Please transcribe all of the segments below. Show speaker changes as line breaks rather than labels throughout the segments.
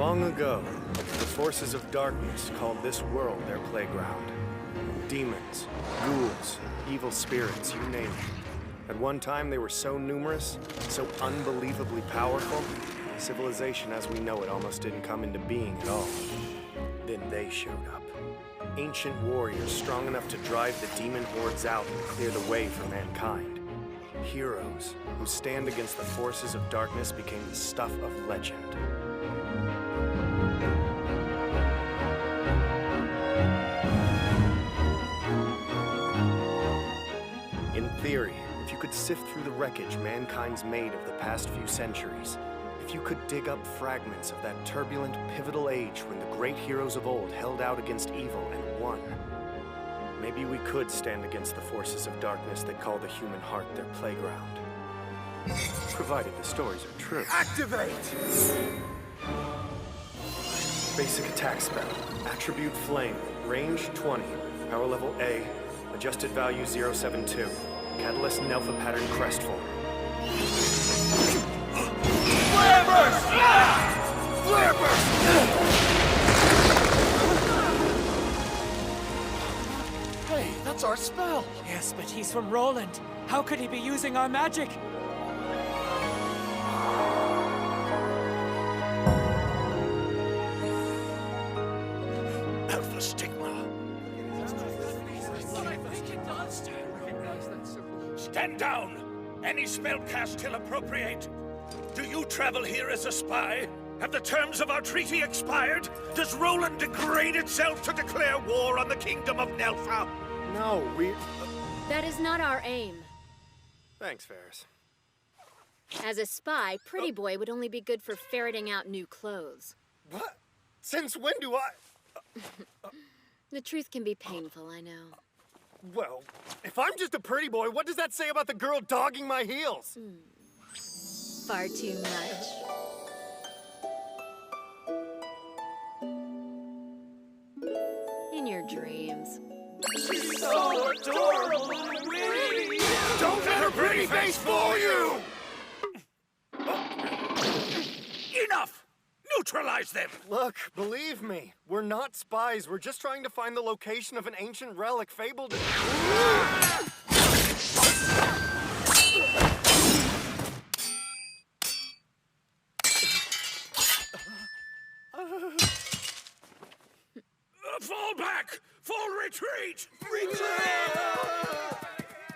Long ago, the forces of darkness called this world their playground. Demons, ghouls, evil spirits, you name it. At one time, they were so numerous, so unbelievably powerful, civilization as we know it almost didn't come into being at all. Then they showed up. Ancient warriors strong enough to drive the demon hordes out and clear the way for mankind. Heroes who stand against the forces of darkness became the stuff of legend. In theory, if you could sift through the wreckage mankind's made of the past few centuries, if you could dig up fragments of that turbulent, pivotal age when the great heroes of old held out against evil and won, maybe we could stand against the forces of darkness that call the human heart their playground. Provided the stories are true.
Activate!
Basic attack spell. Attribute Flame. Range 20. Power level A. Adjusted value 072. Catalyst Nelpha Pattern Crestfall.
Flare burst! Flare burst! Hey, that's our spell!
Yes, but he's from Roland. How could he be using our magic?
Alpha Stigma.
Stand down! Any spell cast till appropriate. Do you travel here as a spy? Have the terms of our treaty expired? Does Roland degrade itself to declare war on the kingdom of Nelfa?
No, we...
That is not our aim.
Thanks, Ferris.
As a spy, Pretty Boy would only be good for ferreting out new clothes.
What? Since when do I...
The truth can be painful, I know.
Well, if I'm just a pretty boy, what does that say about the girl dogging my heels?
Far too much. In your dreams.
She's so adorable and witty! Don't let her pretty face fool you!
Enough! Neutralize them!
Look, believe me, we're not spies. We're just trying to find the location of an ancient relic fabled...
Fall back! Full retreat!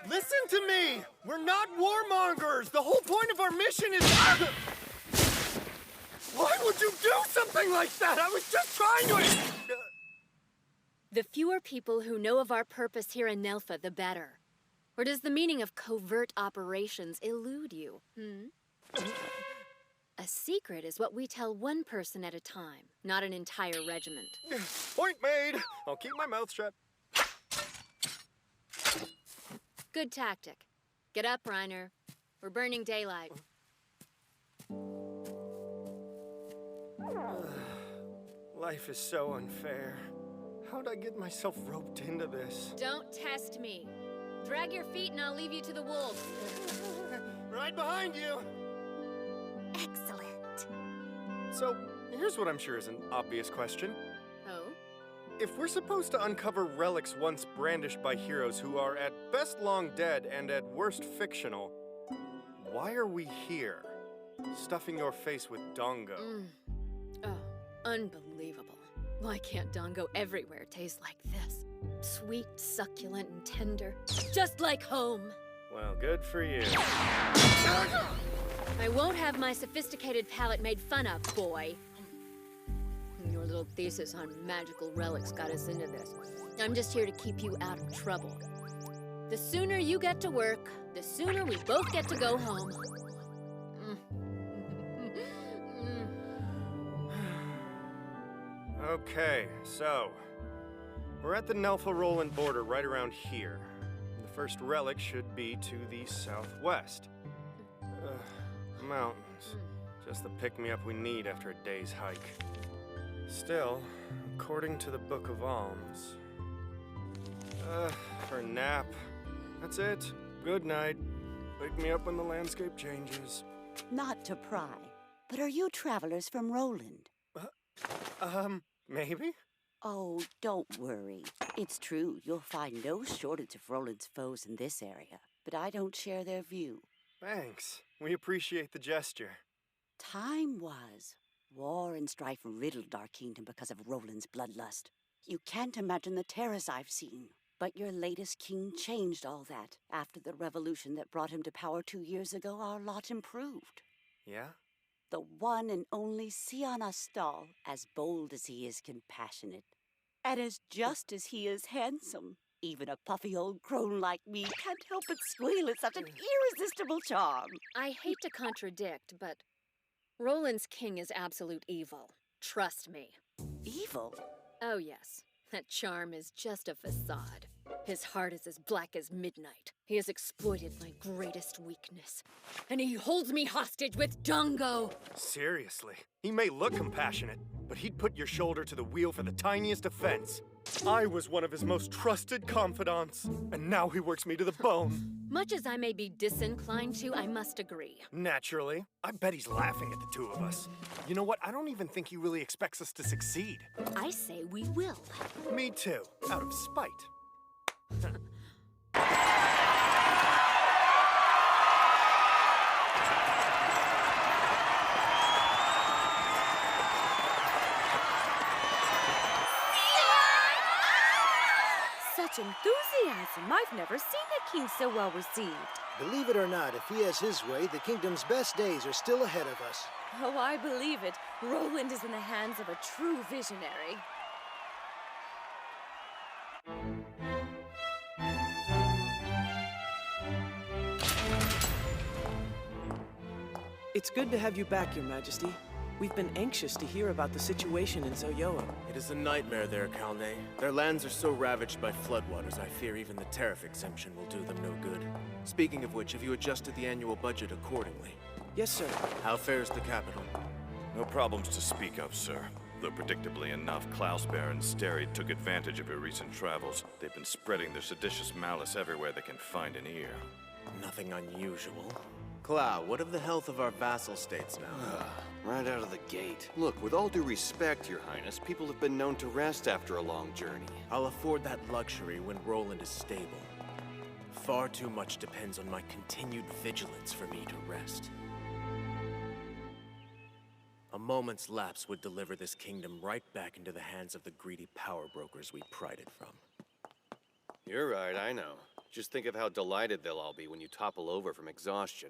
Listen to me! We're not warmongers! The whole point of our mission is... Why would you do something like that? I was just trying to...
The fewer people who know of our purpose here in Nelfa, the better. Or does the meaning of covert operations elude you? A secret is what we tell one person at a time, not an entire regiment.
Point made! I'll keep my mouth shut.
Good tactic. Get up, Reiner. We're burning daylight.
Life is so unfair. How'd I get myself roped into this?
Don't test me. Drag your feet and I'll leave you to the wolves.
Right behind you!
Excellent.
So, here's what I'm sure is an obvious question.
Oh?
If we're supposed to uncover relics once brandished by heroes who are at best long dead and at worst fictional, why are we here? Stuffing your face with dongo.
Oh, unbelievable. Why can't dongo everywhere taste like this? Sweet, succulent, and tender. Just like home.
Well, good for you.
I won't have my sophisticated palate made fun of, boy. Your little thesis on magical relics got us into this. I'm just here to keep you out of trouble. The sooner you get to work, the sooner we both get to go home.
Okay, so we're at the Nelfa-Roland border right around here. The first relic should be to the southwest. Mountains. Just the pick-me-up we need after a day's hike. Still, according to the Book of Alms... for a nap. That's it. Good night. Wake me up when the landscape changes.
Not to pry, but are you travelers from Roland?
Maybe?
Oh, don't worry. It's true, you'll find no shortage of Roland's foes in this area, but I don't share their view.
Thanks. We appreciate the gesture.
Time was. War and strife riddled our kingdom because of Roland's bloodlust. You can't imagine the terrors I've seen. But your latest king changed all that. After the revolution that brought him to power 2 years ago, our lot improved.
Yeah?
The one and only Sion Astal, as bold as he is compassionate. And as just as he is handsome. Even a puffy old crone like me can't help but squeal at such an irresistible charm.
I hate to contradict, but Roland's king is absolute evil. Trust me.
Evil?
Oh, yes. That charm is just a facade. His heart is as black as midnight. He has exploited my greatest weakness. And he holds me hostage with Dungo!
Seriously. He may look compassionate, but he'd put your shoulder to the wheel for the tiniest offense. I was one of his most trusted confidants, and now he works me to the bone.
Much as I may be disinclined to, I must agree.
Naturally. I bet he's laughing at the two of us. You know what? I don't even think he really expects us to succeed.
I say we will.
Me too, out of spite.
Such enthusiasm! I've never seen a king so well received.
Believe it or not, if he has his way, the kingdom's best days are still ahead of us.
Oh, I believe it. Roland is in the hands of a true visionary.
It's good to have you back, Your Majesty. We've been anxious to hear about the situation in Zoyoa.
It is a nightmare there, Kalne. Their lands are so ravaged by floodwaters, I fear even the tariff exemption will do them no good. Speaking of which, have you adjusted the annual budget accordingly?
Yes, sir.
How fares the capital?
No problems to speak of, sir. Though predictably enough, Klausbear and Steri took advantage of your recent travels. They've been spreading their seditious malice everywhere they can find an ear.
Nothing unusual. Clow, what of the health of our vassal states now?
Right out of the gate. Look, with all due respect, Your Highness, people have been known to rest after a long journey.
I'll afford that luxury when Roland is stable. Far too much depends on my continued vigilance for me to rest. A moment's lapse would deliver this kingdom right back into the hands of the greedy power brokers we pried it from.
You're right, I know. Just think of how delighted they'll all be when you topple over from exhaustion.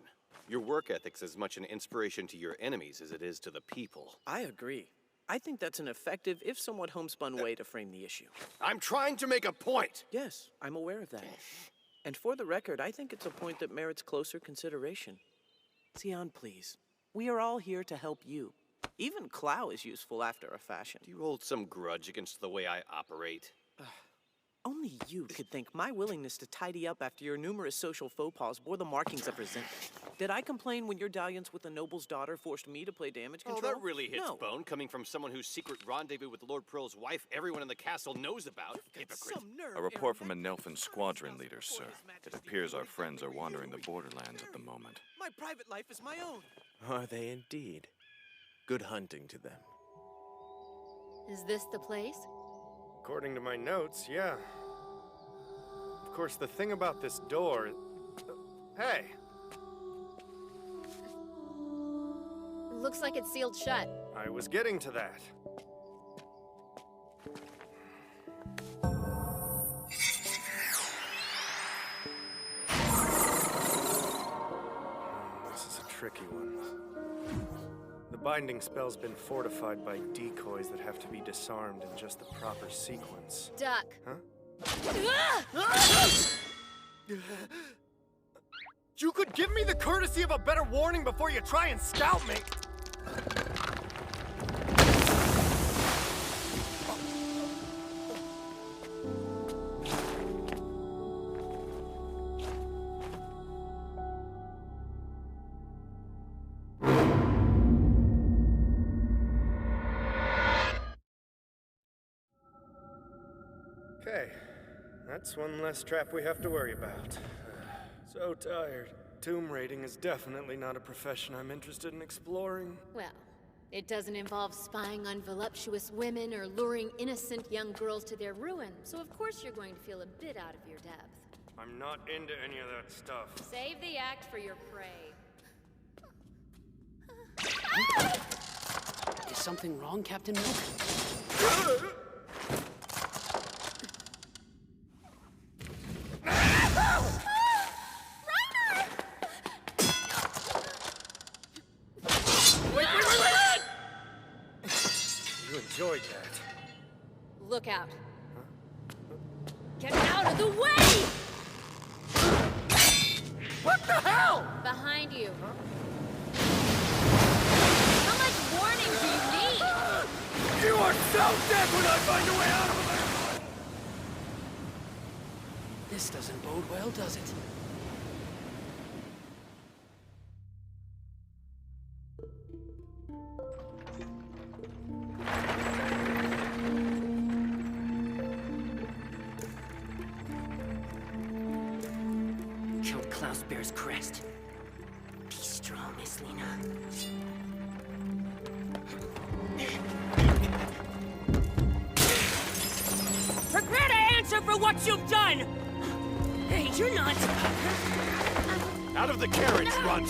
Your work ethic's as much an inspiration to your enemies as it is to the people.
I agree. I think that's an effective, if somewhat homespun way to frame the issue.
I'm trying to make a point!
Yes, I'm aware of that. And for the record, I think it's a point that merits closer consideration. Sion, please. We are all here to help you. Even Clow is useful after a fashion.
Do you hold some grudge against the way I operate?
Only you could think my willingness to tidy up after your numerous social faux pas bore the markings of resentment. Did I complain when your dalliance with the noble's daughter forced me to play damage control?
Oh, that really hits
No.
bone, coming from someone whose secret rendezvous with Lord Pearl's wife everyone in the castle knows about. Hypocrite.
A report from a Nelfin squadron leader, sir. It appears our friends are wandering the borderlands at the moment.
My private life is my own.
Are they indeed? Good hunting to them.
Is this the place?
According to my notes, yeah. Of course, the thing about this door... Hey!
Looks like it's sealed shut.
I was getting to that. This is a tricky one. The binding spell's been fortified by decoys that have to be disarmed in just the proper sequence.
Duck.
Huh?
Ah!
You could give me the courtesy of a better warning before you try and scout me! Okay, that's one less trap we have to worry about. So tired. Tomb raiding is definitely not a profession I'm interested in exploring.
Well, It doesn't involve spying on voluptuous women or luring innocent young girls to their ruin, so of course you're going to feel a bit out of your depth.
I'm not into any of that stuff.
Save the act for your prey.
Is something wrong, Captain Milk?
You enjoyed that.
Look out. Get out of the way!
What the hell?
Behind you. How much warning do you need?
You are so dead when I find a way out of it!
This doesn't bode well, does it? Killed Klaus Bear's crest. Be strong, Miss Lena. Prepare to answer for what you've done! Hey, you're not...
Out of the carriage, runt!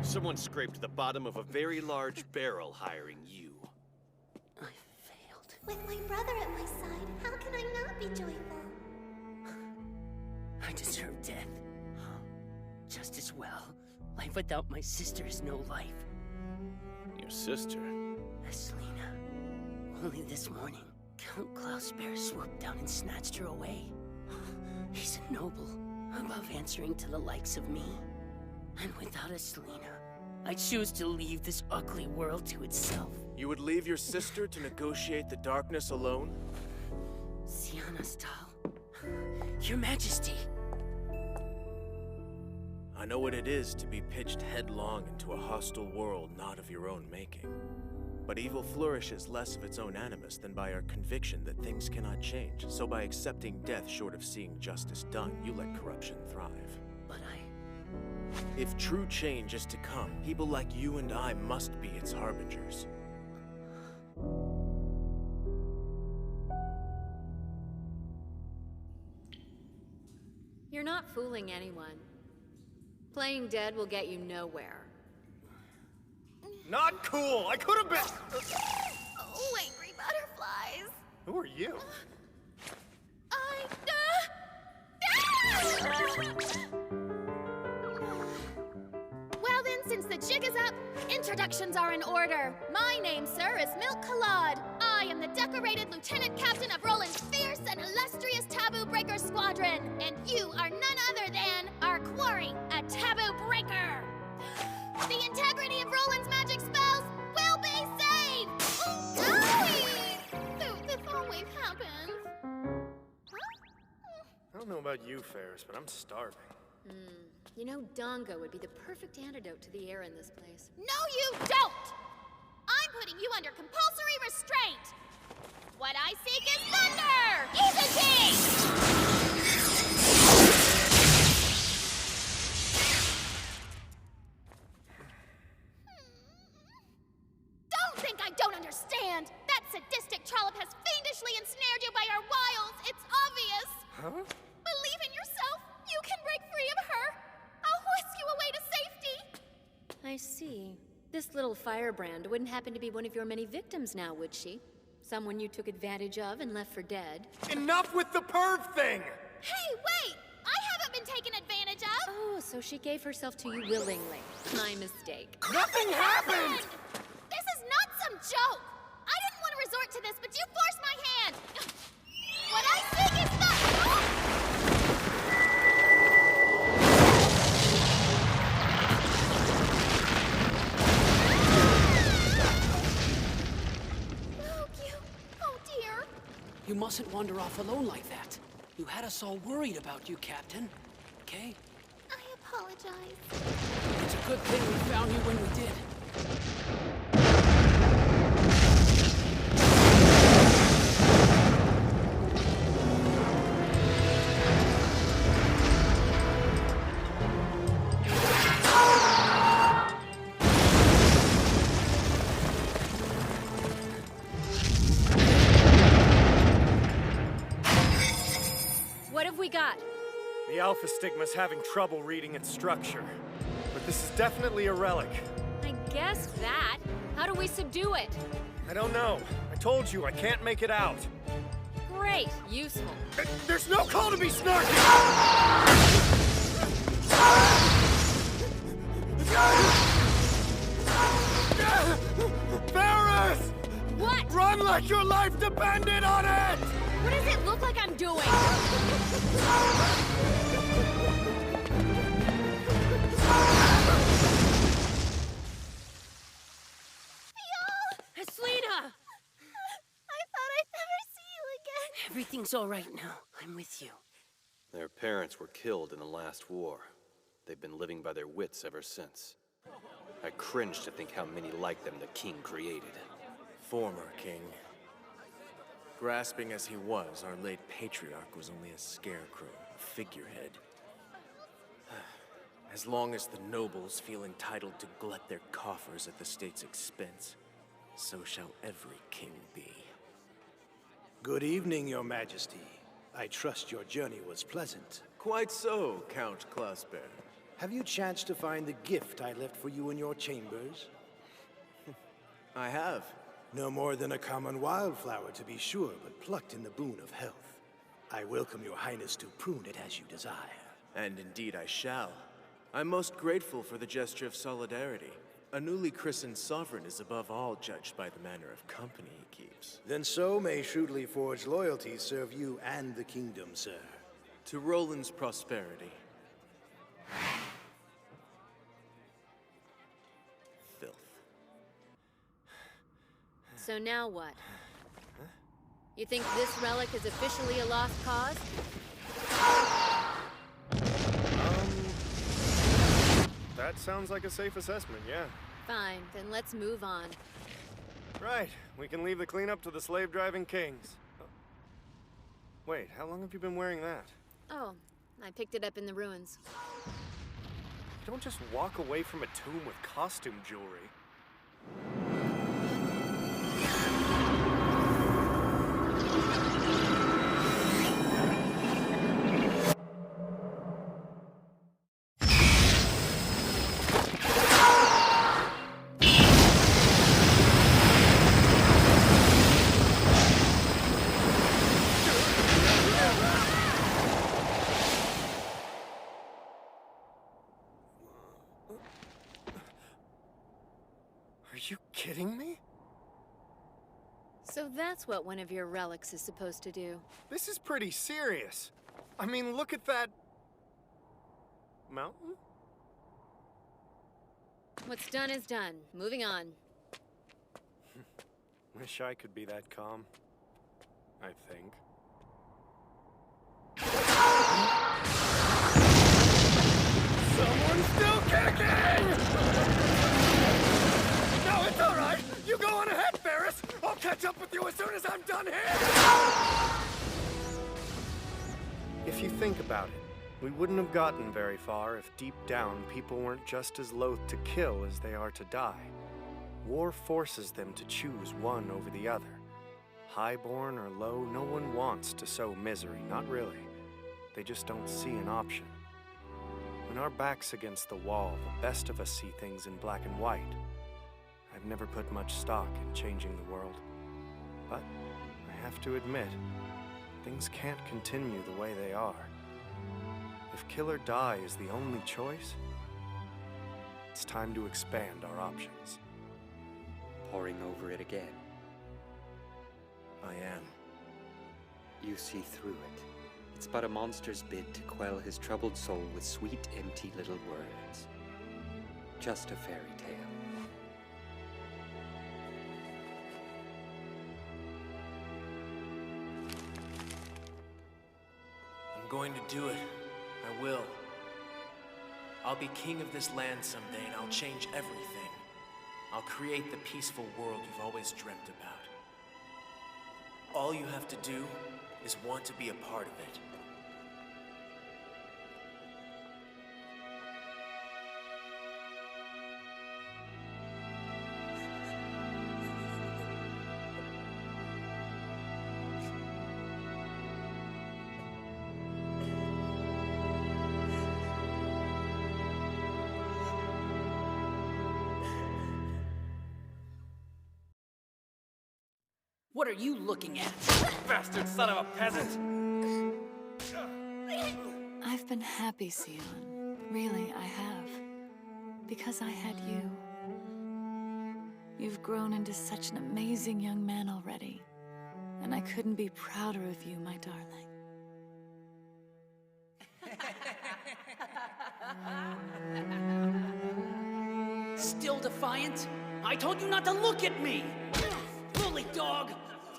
Someone scraped the bottom of a very large barrel hiring you.
I failed.
With my brother at my side, how can I not be joyful?
I deserve death. Just as well. Life without my sister is no life.
Your sister?
Selena. Only this morning, Count Klaus Bear swooped down and snatched her away. He's a noble, above answering to the likes of me. And without a Selena, I choose to leave this ugly world to itself.
You would leave your sister to negotiate the darkness alone?
Sianastal. Your Majesty.
I know what it is to be pitched headlong into a hostile world not of your own making. But evil flourishes less of its own animus than by our conviction that things cannot change. So by accepting death short of seeing justice done, you let corruption thrive.
But
If true change is to come, people like you and I must be its harbingers.
You're not fooling anyone. Playing dead will get you nowhere.
Not cool! I could have been...
Oh, angry butterflies!
Who are you?
Well then, since the jig is up, introductions are in order. My name, sir, is Milk Collard. I am the decorated lieutenant captain of Roland's fierce and illustrious Taboo Breaker Squadron. And you are none other than our quarry, a Taboo Breaker. The integrity of Roland's magic spells will be saved! This always happens.
I don't know about you, Ferris, but I'm starving.
You know, Dongo would be the perfect antidote to the air in this place.
No, you don't! I'm putting you under compulsory restraint! What I seek is thunder! Easy! Don't think I don't understand! That sadistic trollop has fiendishly ensnared you by her wiles! It's obvious!
Huh?
Believe in yourself! You can break free of her! I'll whisk you away to safety!
I see. This little firebrand wouldn't happen to be one of your many victims now, would she? Someone you took advantage of and left for dead?
Enough with the perv thing!
Hey, wait! I haven't been taken advantage of!
Oh, so she gave herself to you willingly. My mistake.
Nothing happened!
This is not some joke! I didn't want to resort to this, but you forced my hand! What I seek is the... Oh, dear.
you mustn't wander off alone like that. You had us all worried about you, Captain. Okay?
I apologize.
It's a good thing we found you when we did.
got?
The Alpha Stigma's having trouble reading its structure. But this is definitely a relic.
I guessed that. How do we subdue it?
I don't know. I told you, I can't make it out.
Great. Useful.
There's no call to be snarky! Varys!
What?
Run like your life depended on it!
What does it look like I'm doing? Selena!
I thought I'd never see you again.
Everything's all right now. I'm with you.
Their parents were killed in the last war. They've been living by their wits ever since. I cringe to think how many like them the king created.
Former king. Grasping as he was, our late patriarch was only a scarecrow, a figurehead. As long as the nobles feel entitled to glut their coffers at the state's expense, so shall every king be.
Good evening, Your Majesty. I trust your journey was pleasant.
Quite so, Count Klausbeer.
Have you chanced to find the gift I left for you in your chambers?
I have.
No more than a common wildflower, to be sure, but plucked in the boon of health. I welcome your highness to prune it as you desire.
And indeed I shall. I'm most grateful for the gesture of solidarity. A newly christened sovereign is above all judged by the manner of company he keeps.
Then so may shrewdly forged loyalty serve you and the kingdom, sir.
To Roland's prosperity. Filth.
So now what? You think this relic is officially a lost cause?
That sounds like a safe assessment, yeah.
Fine, then let's move on.
Right, we can leave the cleanup to the slave-driving kings. Wait, how long have you been wearing that?
Oh, I picked it up in the ruins.
You don't just walk away from a tomb with costume jewelry. Are you kidding me?
So that's what one of your relics is supposed to do.
This is pretty serious. I mean, look at that... mountain?
What's done is done. Moving on.
Wish I could be that calm. I think. Someone's still kicking! No, it's all right. You go on ahead, Varys. I'll catch up with you as soon as I'm done here. If you think about it, we wouldn't have gotten very far if deep down people weren't just as loath to kill as they are to die. War forces them to choose one over the other. Highborn or low, no one wants to sow misery, not really. They just don't see an option. When our back's against the wall, the best of us see things in black and white. I've never put much stock in changing the world. But I have to admit, things can't continue the way they are. If kill or die is the only choice, it's time to expand our options.
Poring over it again.
I am.
You see through it. It's but a monster's bid to quell his troubled soul with sweet, empty little words. Just a fairy tale.
I'm going to do it. I will. I'll be king of this land someday, and I'll change everything. I'll create the peaceful world you've always dreamt about. All you have to do is want to be a part of it.
What are you looking at?
Bastard son of a peasant!
I've been happy, Sion. Really, I have. Because I had you. You've grown into such an amazing young man already. And I couldn't be prouder of you, my darling.
Still defiant? I told you not to look at me! Bully dog!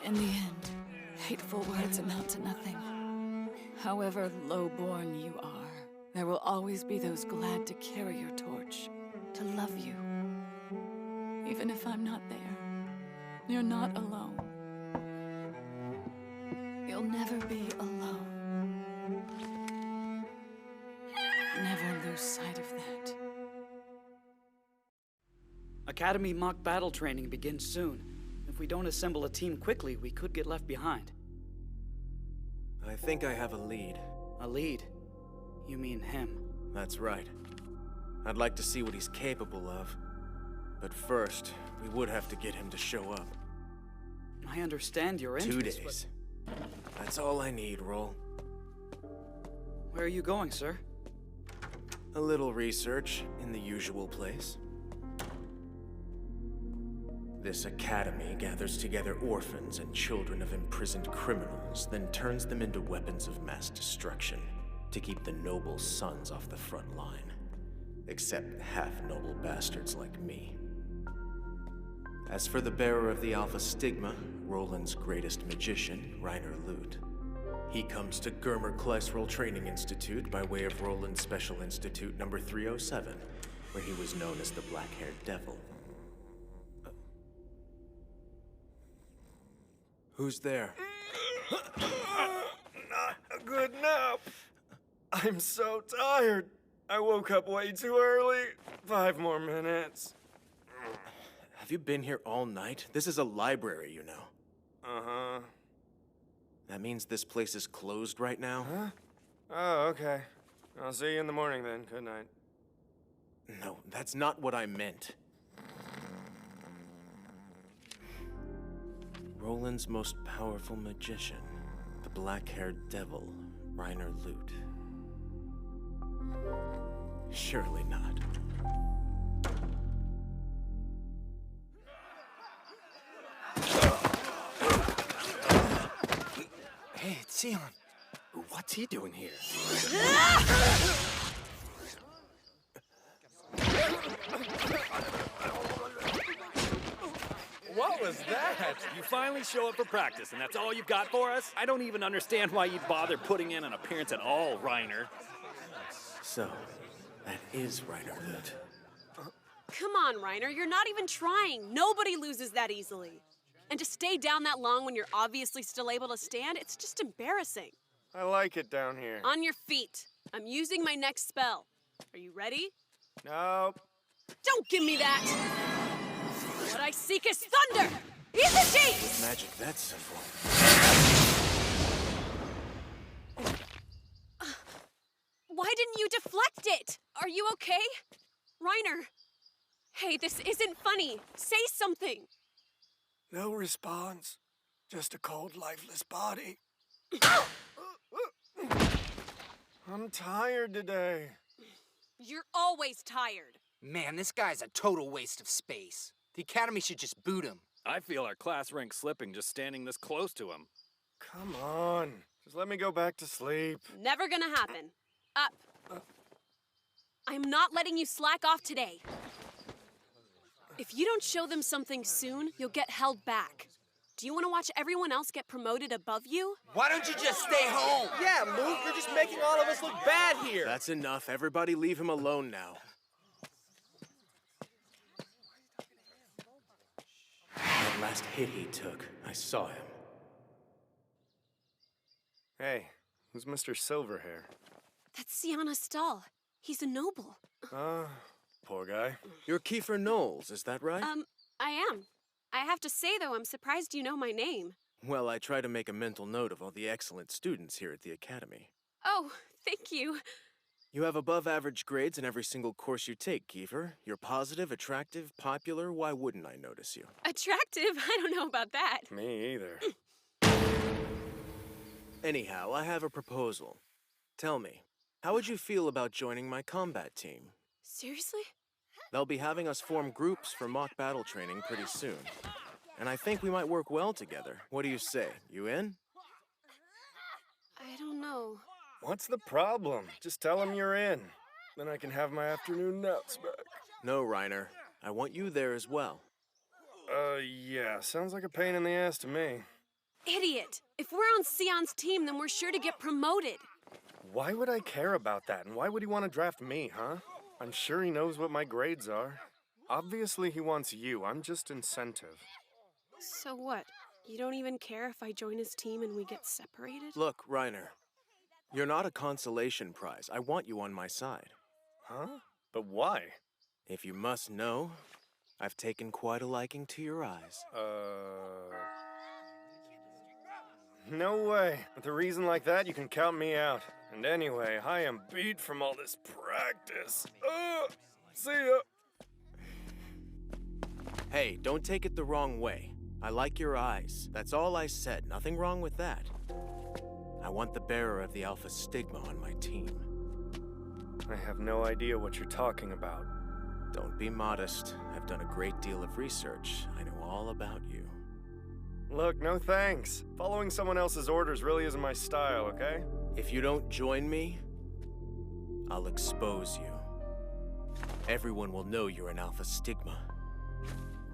In the end, hateful words amount to nothing. However low-born you are, there will always be those glad to carry your torch, to love you. Even if I'm not there, you're not alone. You'll never be alone. Never lose sight of that.
Academy mock battle training begins soon. If we don't assemble a team quickly, we could get left behind.
I think I have a lead.
A lead? You mean him?
That's right. I'd like to see what he's capable of. But first, we would have to get him to show up.
I understand your interest,
2 days. That's all I need, Roll.
Where are you going, sir?
A little research in the usual place. This academy gathers together orphans and children of imprisoned criminals, then turns them into weapons of mass destruction to keep the noble sons off the front line. Except half-noble bastards like me. As for the bearer of the Alpha Stigma, Roland's greatest magician, Reiner Lute, he comes to Germer Kleisroll Training Institute by way of Roland's Special Institute number 307, where he was known as the Black-Haired Devil. Who's there?
Not a good nap. I'm so tired. I woke up way too early. 5 more minutes.
Have you been here all night? This is a library, you know.
Uh-huh.
That means this place is closed right now?
Huh? Oh, okay. I'll see you in the morning then. Good night.
No, that's not what I meant. Roland's most powerful magician, the black-haired devil, Reiner Lute. Surely not.
Hey, it's Sion. What's he doing here?
What was that? You finally show up for practice, and that's all you've got for us? I don't even understand why you'd bother putting in an appearance at all, Reiner.
So, that is Reiner Lute.
Come on, Reiner, you're not even trying. Nobody loses that easily. And to stay down that long when you're obviously still able to stand, it's just embarrassing.
I like it down here.
On your feet. I'm using my next spell. Are you ready?
Nope.
Don't give me that! What I seek is thunder! Eat the deep!
Magic, that's simple.
Why didn't you deflect it? Are you okay? Reiner! Hey, this isn't funny. Say something.
No response. Just a cold, lifeless body. I'm tired today.
You're always tired.
Man, this guy's a total waste of space. The Academy should just boot him.
I feel our class rank slipping just standing this close to him.
Come on. Just let me go back to sleep.
Never gonna happen. Up. I'm not letting you slack off today. If you don't show them something soon, you'll get held back. Do you want to watch everyone else get promoted above you?
Why don't you just stay home?
Yeah, Luke, you're just making all of us look bad here.
That's enough. Everybody leave him alone now. That last hit he took, I saw him.
Hey, who's Mr. Silverhair?
That's Sienna Stahl. He's a noble.
Poor guy.
You're Kiefer Knowles, is that right?
I am. I have to say, though, I'm surprised you know my name.
Well, I try to make a mental note of all the excellent students here at the Academy.
Oh, thank you.
You have above average grades in every single course you take, Kiefer. You're positive, attractive, popular. Why wouldn't I notice you?
Attractive? I don't know about that.
Me either.
Anyhow, I have a proposal. Tell me, how would you feel about joining my combat team?
Seriously?
They'll be having us form groups for mock battle training pretty soon. And I think we might work well together. What do you say? You in?
I don't know.
What's the problem? Just tell him you're in. Then I can have my afternoon naps back.
No, Reiner. I want you there as well.
Yeah. Sounds like a pain in the ass to me.
Idiot! If we're on Sion's team, then we're sure to get promoted.
Why would I care about that? And why would he want to draft me, huh? I'm sure he knows what my grades are. Obviously, he wants you. I'm just incentive.
So what? You don't even care if I join his team and we get separated?
Look, Reiner. You're not a consolation prize. I want you on my side.
Huh? But why?
If you must know, I've taken quite a liking to your eyes.
No way. With a reason like that, you can count me out. And anyway, I am beat from all this practice. See ya.
Hey, don't take it the wrong way. I like your eyes. That's all I said. Nothing wrong with that. I want the bearer of the Alpha Stigma on my team.
I have no idea what you're talking about.
Don't be modest. I've done a great deal of research. I know all about you.
Look, no thanks. Following someone else's orders really isn't my style, okay?
If you don't join me, I'll expose you. Everyone will know you're an Alpha Stigma.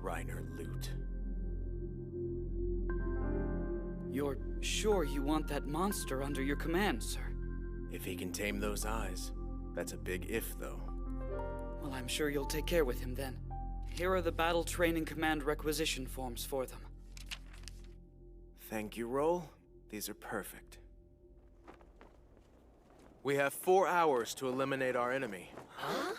Reiner Lute.
You're sure you want that monster under your command, sir?
If he can tame those eyes. That's a big if, though.
Well, I'm sure you'll take care with him then. Here are the battle training command requisition forms for them.
Thank you, Roll. These are perfect. We have 4 hours to eliminate our enemy.
Huh?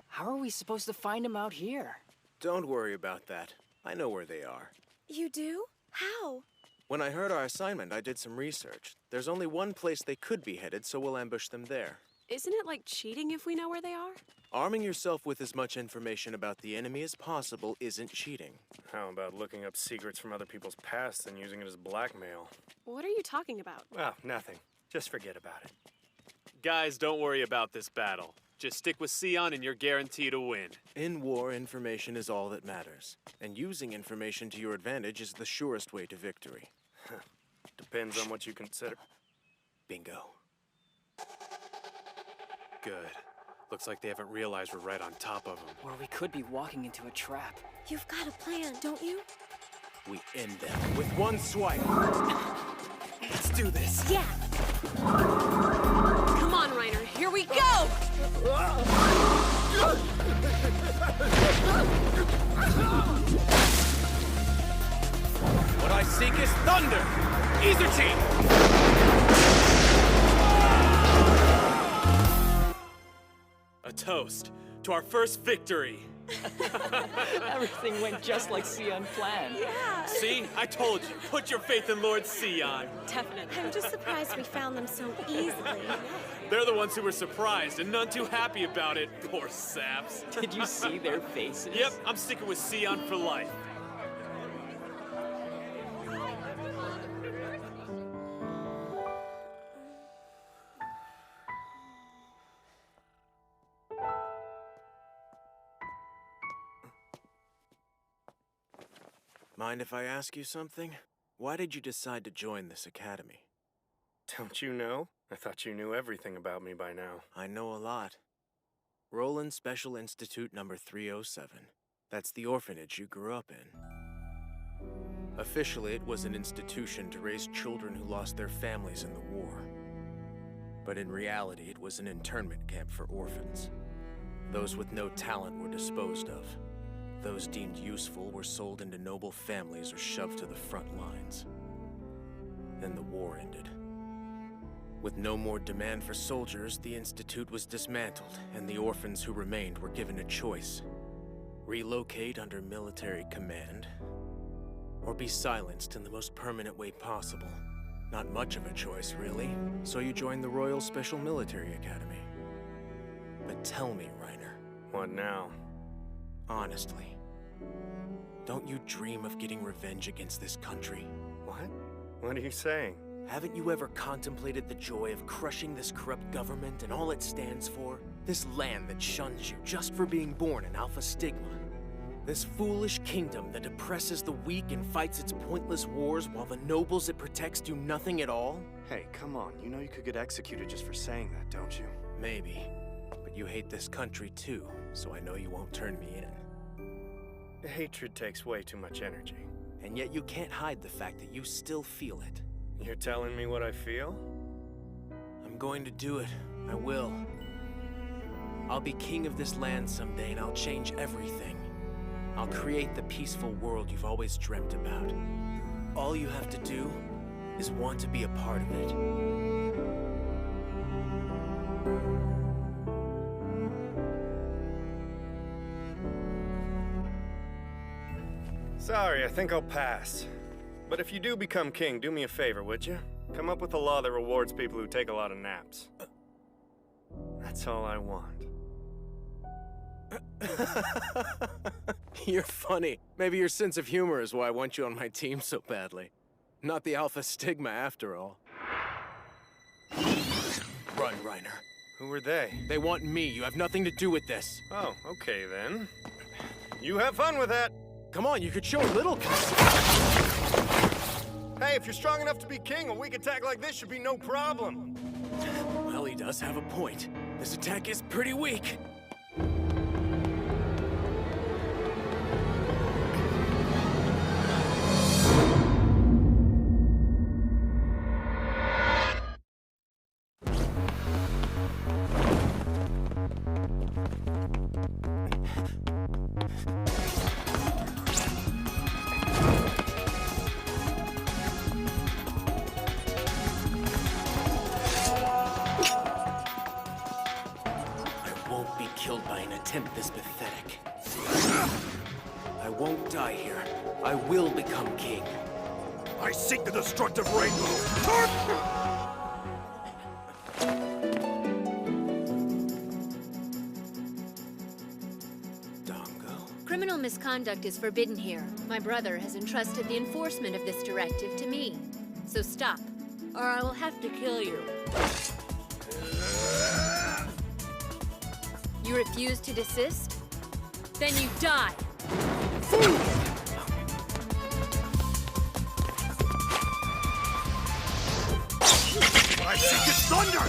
How are we supposed to find him out here?
Don't worry about that. I know where they are.
You do? How?
When I heard our assignment, I did some research. There's only one place they could be headed, so we'll ambush them there.
Isn't it like cheating if we know where they are?
Arming yourself with as much information about the enemy as possible isn't cheating.
How about looking up secrets from other people's pasts and using it as blackmail?
What are you talking about?
Oh, nothing. Just forget about it.
Guys, don't worry about this battle. Just stick with Sion and you're guaranteed to win.
In war, information is all that matters. And using information to your advantage is the surest way to victory.
Depends on what you consider.
Bingo.
Good. Looks like they haven't realized we're right on top of them.
Or we could be walking into a trap.
You've got a plan, don't you?
We end them with one swipe.
Let's do this.
Yeah.
Come on, Reiner. Here we go!
What I seek is thunder! Izerti! A toast to our first victory!
Everything went just like Sion planned.
Yeah.
See? I told you. Put your faith in Lord Sion.
Definitely.
I'm just surprised we found them so easily.
They're the ones who were surprised and none too happy about it. Poor saps.
Did you see their faces?
Yep, I'm sticking with Sion for life.
Mind if I ask you something? Why did you decide to join this academy?
Don't you know? I thought you knew everything about me by now.
I know a lot. Roland Special Institute number 307. That's the orphanage you grew up in. Officially, it was an institution to raise children who lost their families in the war. But in reality, it was an internment camp for orphans. Those with no talent were disposed of. Those deemed useful were sold into noble families or shoved to the front lines. Then the war ended. With no more demand for soldiers, the institute was dismantled, and the orphans who remained were given a choice. Relocate under military command, or be silenced in the most permanent way possible. Not much of a choice, really, so you joined the Royal Special Military Academy. But tell me, Reiner.
What now?
Honestly, don't you dream of getting revenge against this country?
What? What are you saying?
Haven't you ever contemplated the joy of crushing this corrupt government and all it stands for? This land that shuns you just for being born in Alpha Stigma. This foolish kingdom that oppresses the weak and fights its pointless wars while the nobles it protects do nothing at all?
Hey, come on. You know you could get executed just for saying that, don't you?
Maybe. But you hate this country too, so I know you won't turn me in.
Hatred takes way too much energy.
And yet you can't hide the fact that you still feel it.
You're telling me what I feel?
I'm going to do it. I will. I'll be king of this land someday, and I'll change everything. I'll create the peaceful world you've always dreamt about. All you have to do is want to be a part of it.
Sorry, I think I'll pass. But if you do become king, do me a favor, would you? Come up with a law that rewards people who take a lot of naps. That's all I want.
You're funny. Maybe your sense of humor is why I want you on my team so badly. Not the Alpha Stigma, after all. Run, Reiner.
Who are they?
They want me. You have nothing to do with this.
Oh, okay then. You have fun with that.
Come on, you could show a little
Hey, if you're strong enough to be king, a weak attack like this should be no problem.
Well, he does have a point. This attack is pretty weak. Attempt this pathetic. I won't die here. I will become king.
I seek the destructive rainbow.
Criminal misconduct is forbidden here. My brother has entrusted the enforcement of this directive to me. So stop, or I will have to kill you. You refuse to desist? Then you die!
I seek its thunder!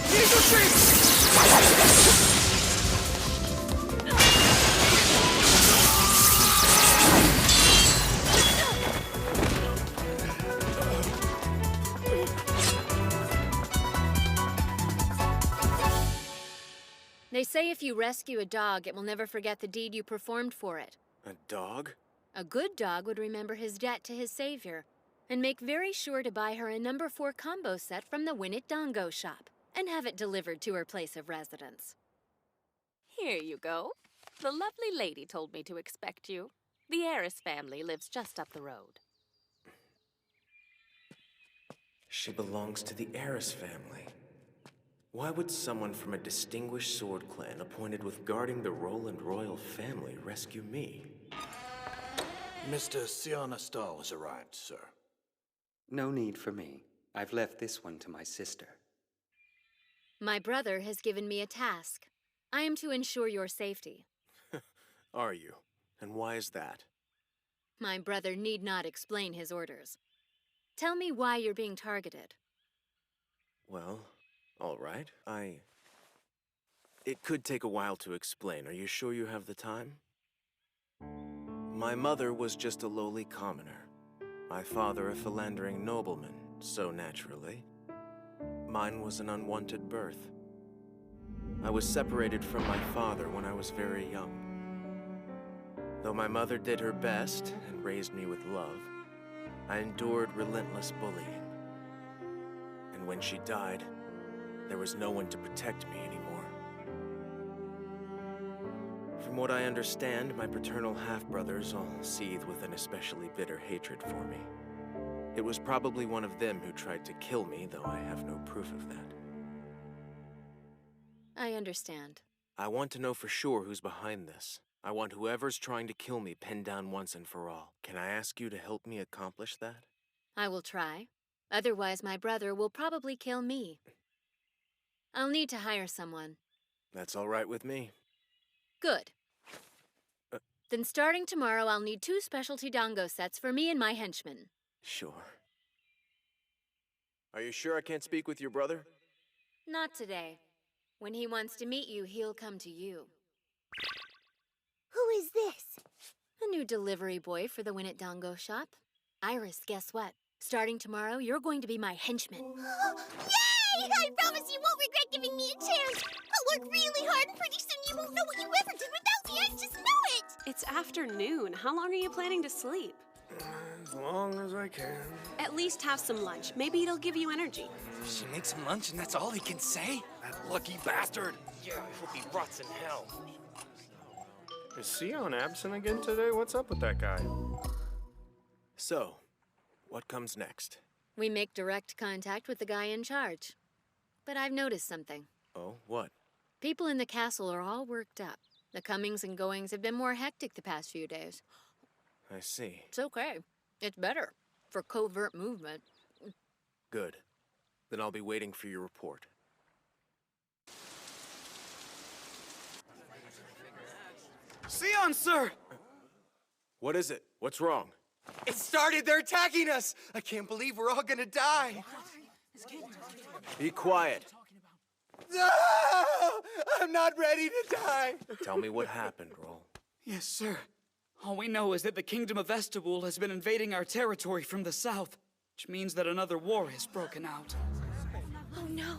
They say if you rescue a dog, it will never forget the deed you performed for it.
A dog?
A good dog would remember his debt to his savior, and make very sure to buy her a number 4 combo set from the Win It Dongo shop, and have it delivered to her place of residence.
Here you go. The lovely lady told me to expect you. The heiress family lives just up the road.
She belongs to the heiress family. Why would someone from a distinguished sword clan appointed with guarding the Roland royal family rescue me?
Mr. Sionastal has arrived, sir.
No need for me. I've left this one to my sister.
My brother has given me a task. I am to ensure your safety.
Are you? And why is that?
My brother need not explain his orders. Tell me why you're being targeted.
Well, all right. It could take a while to explain. Are you sure you have the time? My mother was just a lowly commoner. My father a philandering nobleman, so naturally. Mine was an unwanted birth. I was separated from my father when I was very young. Though my mother did her best and raised me with love, I endured relentless bullying. And when she died, there was no one to protect me anymore. From what I understand, my paternal half-brothers all seethe with an especially bitter hatred for me. It was probably one of them who tried to kill me, though I have no proof of that.
I understand.
I want to know for sure who's behind this. I want whoever's trying to kill me pinned down once and for all. Can I ask you to help me accomplish that?
I will try. Otherwise, my brother will probably kill me. I'll need to hire someone.
That's all right with me.
Good. Then starting tomorrow, I'll need 2 specialty dongo sets for me and my henchmen.
Sure. Are you sure I can't speak with your brother?
Not today. When he wants to meet you, he'll come to you.
Who is this?
A new delivery boy for the Win It Dongo shop. Iris, guess what? Starting tomorrow, you're going to be my henchman.
Yay! I promise you won't regret giving me a chance. I'll work really hard and pretty soon you won't know what you ever did without me. I just know it!
It's afternoon. How long are you planning to sleep?
As long as I can.
At least have some lunch. Maybe it'll give you energy.
She makes him lunch and that's all he can say?
That lucky bastard! Yeah, I hope he rots in hell.
Is Sion absent again today? What's up with that guy?
So, what comes next?
We make direct contact with the guy in charge. But I've noticed something.
Oh, what?
People in the castle are all worked up. The comings and goings have been more hectic the past few days.
I see.
It's okay. It's better for covert movement.
Good. Then I'll be waiting for your report.
Sion, sir!
What is it? What's wrong?
It started! They're attacking us! I can't believe we're all gonna die!
Be quiet.
No! I'm not ready to die!
Tell me what happened, Roll.
Yes, sir. All we know is that the Kingdom of Estebul has been invading our territory from the south, which means that another war has broken out.
Oh no.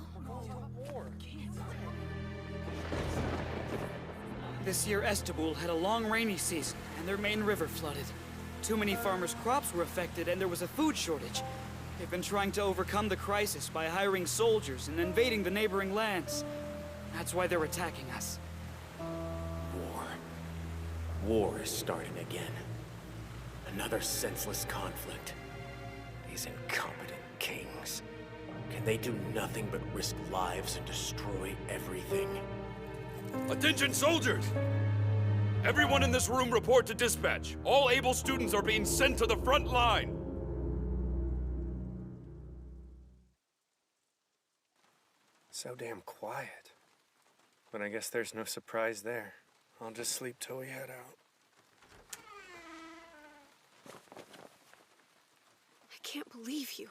This year, Estebul had a long rainy season, and their main river flooded. Too many farmers' crops were affected, and there was a food shortage. They've been trying to overcome the crisis by hiring soldiers and invading the neighboring lands. That's why they're attacking us.
War is starting again. Another senseless conflict. These incompetent kings. Can they do nothing but risk lives and destroy everything?
Attention, soldiers! Everyone in this room report to dispatch. All able students are being sent to the front line.
So damn quiet. But I guess there's no surprise there. I'll just sleep till we head out.
I can't believe you.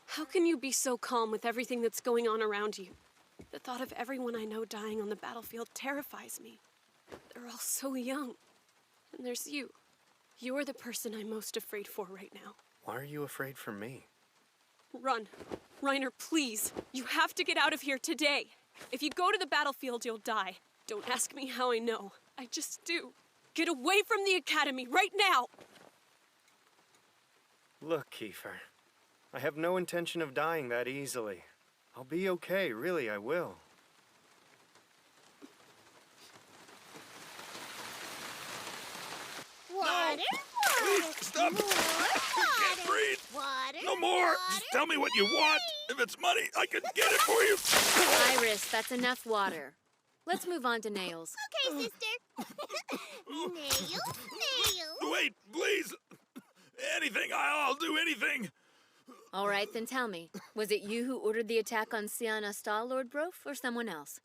How can you be so calm with everything that's going on around you? The thought of everyone I know dying on the battlefield terrifies me. They're all so young. And there's you. You're the person I'm most afraid for right now.
Why are you afraid for me?
Run. Reiner, please. You have to get out of here today. If you go to the battlefield, you'll die. Don't ask me how I know. I just do. Get away from the academy right now!
Look, Kiefer. I have no intention of dying that easily. I'll be okay, really, I will.
Water,
Please, stop! I can't breathe!
water,
No more! Just tell me what you want! If it's money, I can get it for you!
Iris, that's enough water. Let's move on to nails.
Okay, sister. Nails.
Wait, please! Anything, I'll do anything!
All right, then tell me. Was it you who ordered the attack on Sion Astal, Lord Brof, or someone else?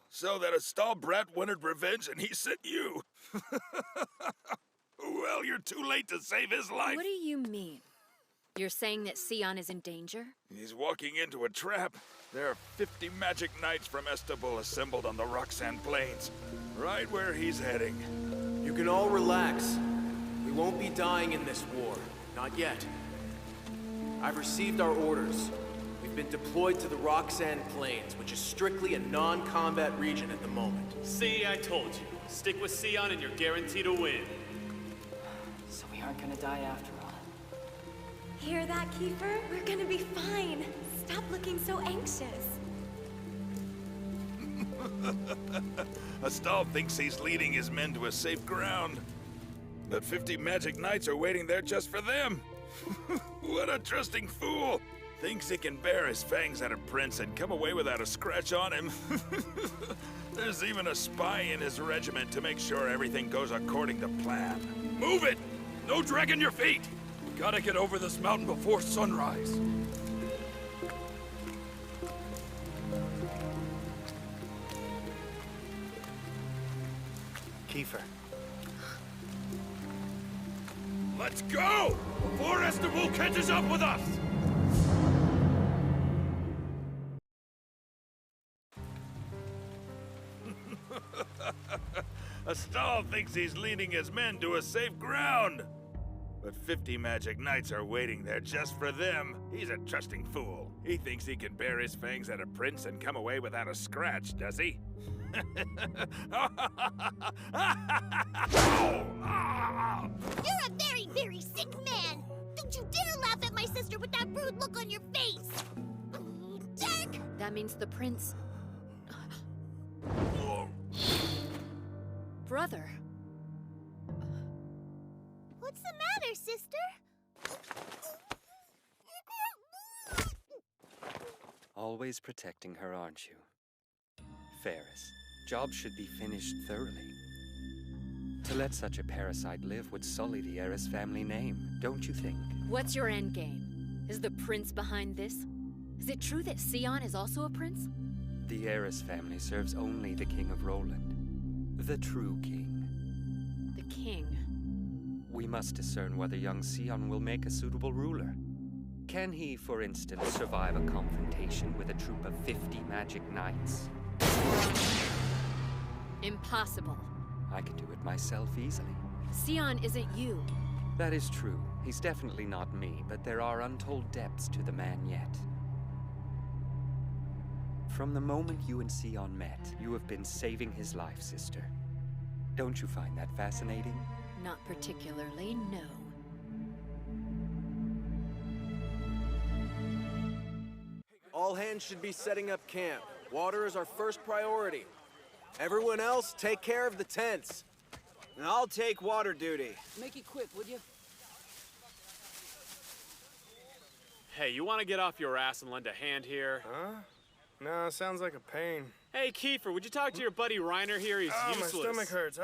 So that a stall brat wanted revenge and he sent you. Well, you're too late to save his life.
What do you mean? You're saying that Sion is in danger?
He's walking into a trap. There are 50 magic knights from Estebul assembled on the Roxanne Plains, right where he's heading.
You can all relax. We won't be dying in this war. Not yet. I've received our orders. We've been deployed to the Roxanne Plains, which is strictly a non-combat region at the moment.
See, I told you. Stick with Sion and you're guaranteed to win.
So we aren't gonna die after all.
Hear that, Kiefer? We're gonna be fine. Stop looking so anxious.
Astal thinks he's leading his men to a safe ground. But 50 magic knights are waiting there just for them. What a trusting fool!
Thinks he can bear his fangs at a prince and come away without a scratch on him. There's even a spy in his regiment to make sure everything goes according to plan. Move it! No dragging your feet! We gotta get over this mountain before sunrise.
Kiefer.
Let's go! Before Estabul catches up with us! Astal thinks he's leading his men to a safe ground. But 50 magic knights are waiting there just for them. He's a trusting fool. He thinks he can bear his fangs at a prince and come away without a scratch, does he?
You're a very, very sick man! Don't you dare laugh at my sister with that rude look on your face! Jerk!
That means the prince... Brother.
What's the matter, sister?
Always protecting her, aren't you? Ferris, job should be finished thoroughly. To let such a parasite live would sully the heiress family name, don't you think?
What's your endgame? Is the prince behind this? Is it true that Sion is also a prince?
The heiress family serves only the King of Roland. The true king.
The king?
We must discern whether young Sion will make a suitable ruler. Can he, for instance, survive a confrontation with a troop of 50 magic knights?
Impossible.
I can do it myself easily.
Sion isn't you.
That is true. He's definitely not me, but there are untold depths to the man yet. From the moment you and Sion met, you have been saving his life, sister. Don't you find that fascinating?
Not particularly, no.
All hands should be setting up camp. Water is our first priority. Everyone else, take care of the tents. And I'll take water duty.
Make it quick, would you?
Hey, you want to get off your ass and lend a hand here?
Huh? No, sounds like a pain.
Hey, Kiefer, would you talk to your buddy Reiner here? He's useless.
My stomach hurts.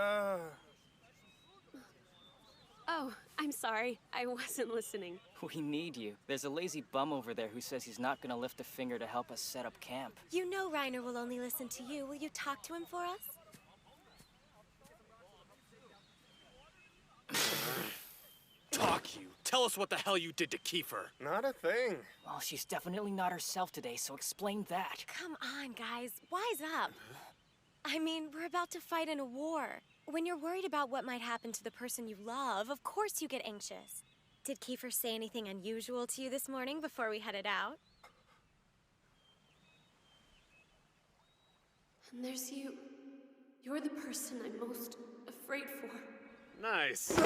Oh, I'm sorry. I wasn't listening.
We need you. There's a lazy bum over there who says he's not gonna lift a finger to help us set up camp.
You know Reiner will only listen to you. Will you talk to him for us?
Talk you. Tell us what the hell you did to Kiefer.
Not a thing.
Well, she's definitely not herself today, so explain that.
Come on, guys. Wise up. I mean, we're about to fight in a war. When you're worried about what might happen to the person you love, of course you get anxious. Did Kiefer say anything unusual to you this morning before we headed out?
And there's you. You're the person I'm most afraid for.
Nice.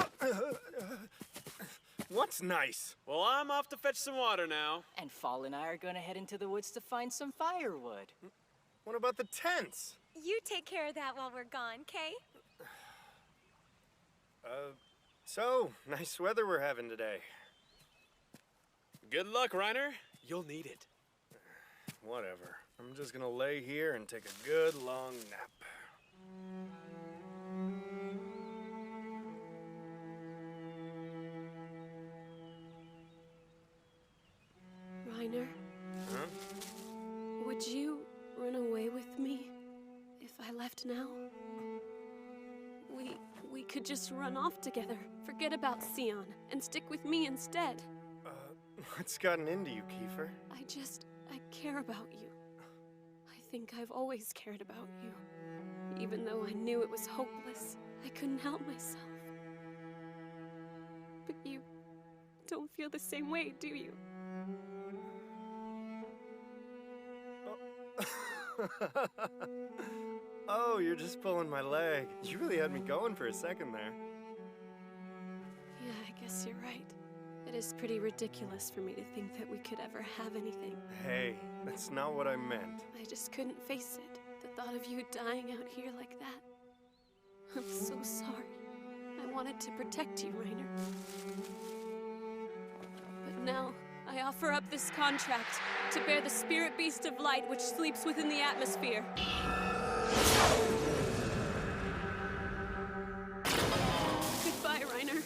What's nice?
Well, I'm off to fetch some water now.
And Fall and I are gonna head into the woods to find some firewood.
What about the tents?
You take care of that while we're gone, Kay?
So, nice weather we're having today.
Good luck, Reiner. You'll need it.
Whatever. I'm just gonna lay here and take a good long nap.
Reiner?
Huh?
Would you run away with me if I left now? We could just run off together, forget about Sion, and stick with me instead.
What's gotten into you, Kiefer?
I care about you. I think I've always cared about you. Even though I knew it was hopeless, I couldn't help myself. But you don't feel the same way, do you?
Oh, you're just pulling my leg. You really had me going for a second there.
Yeah, I guess you're right. It is pretty ridiculous for me to think that we could ever have anything.
Hey, that's not what I meant.
I just couldn't face it. The thought of you dying out here like that. I'm so sorry. I wanted to protect you, Reiner. But now, I offer up this contract to bear the spirit beast of light which sleeps within the atmosphere. Goodbye, Reiner.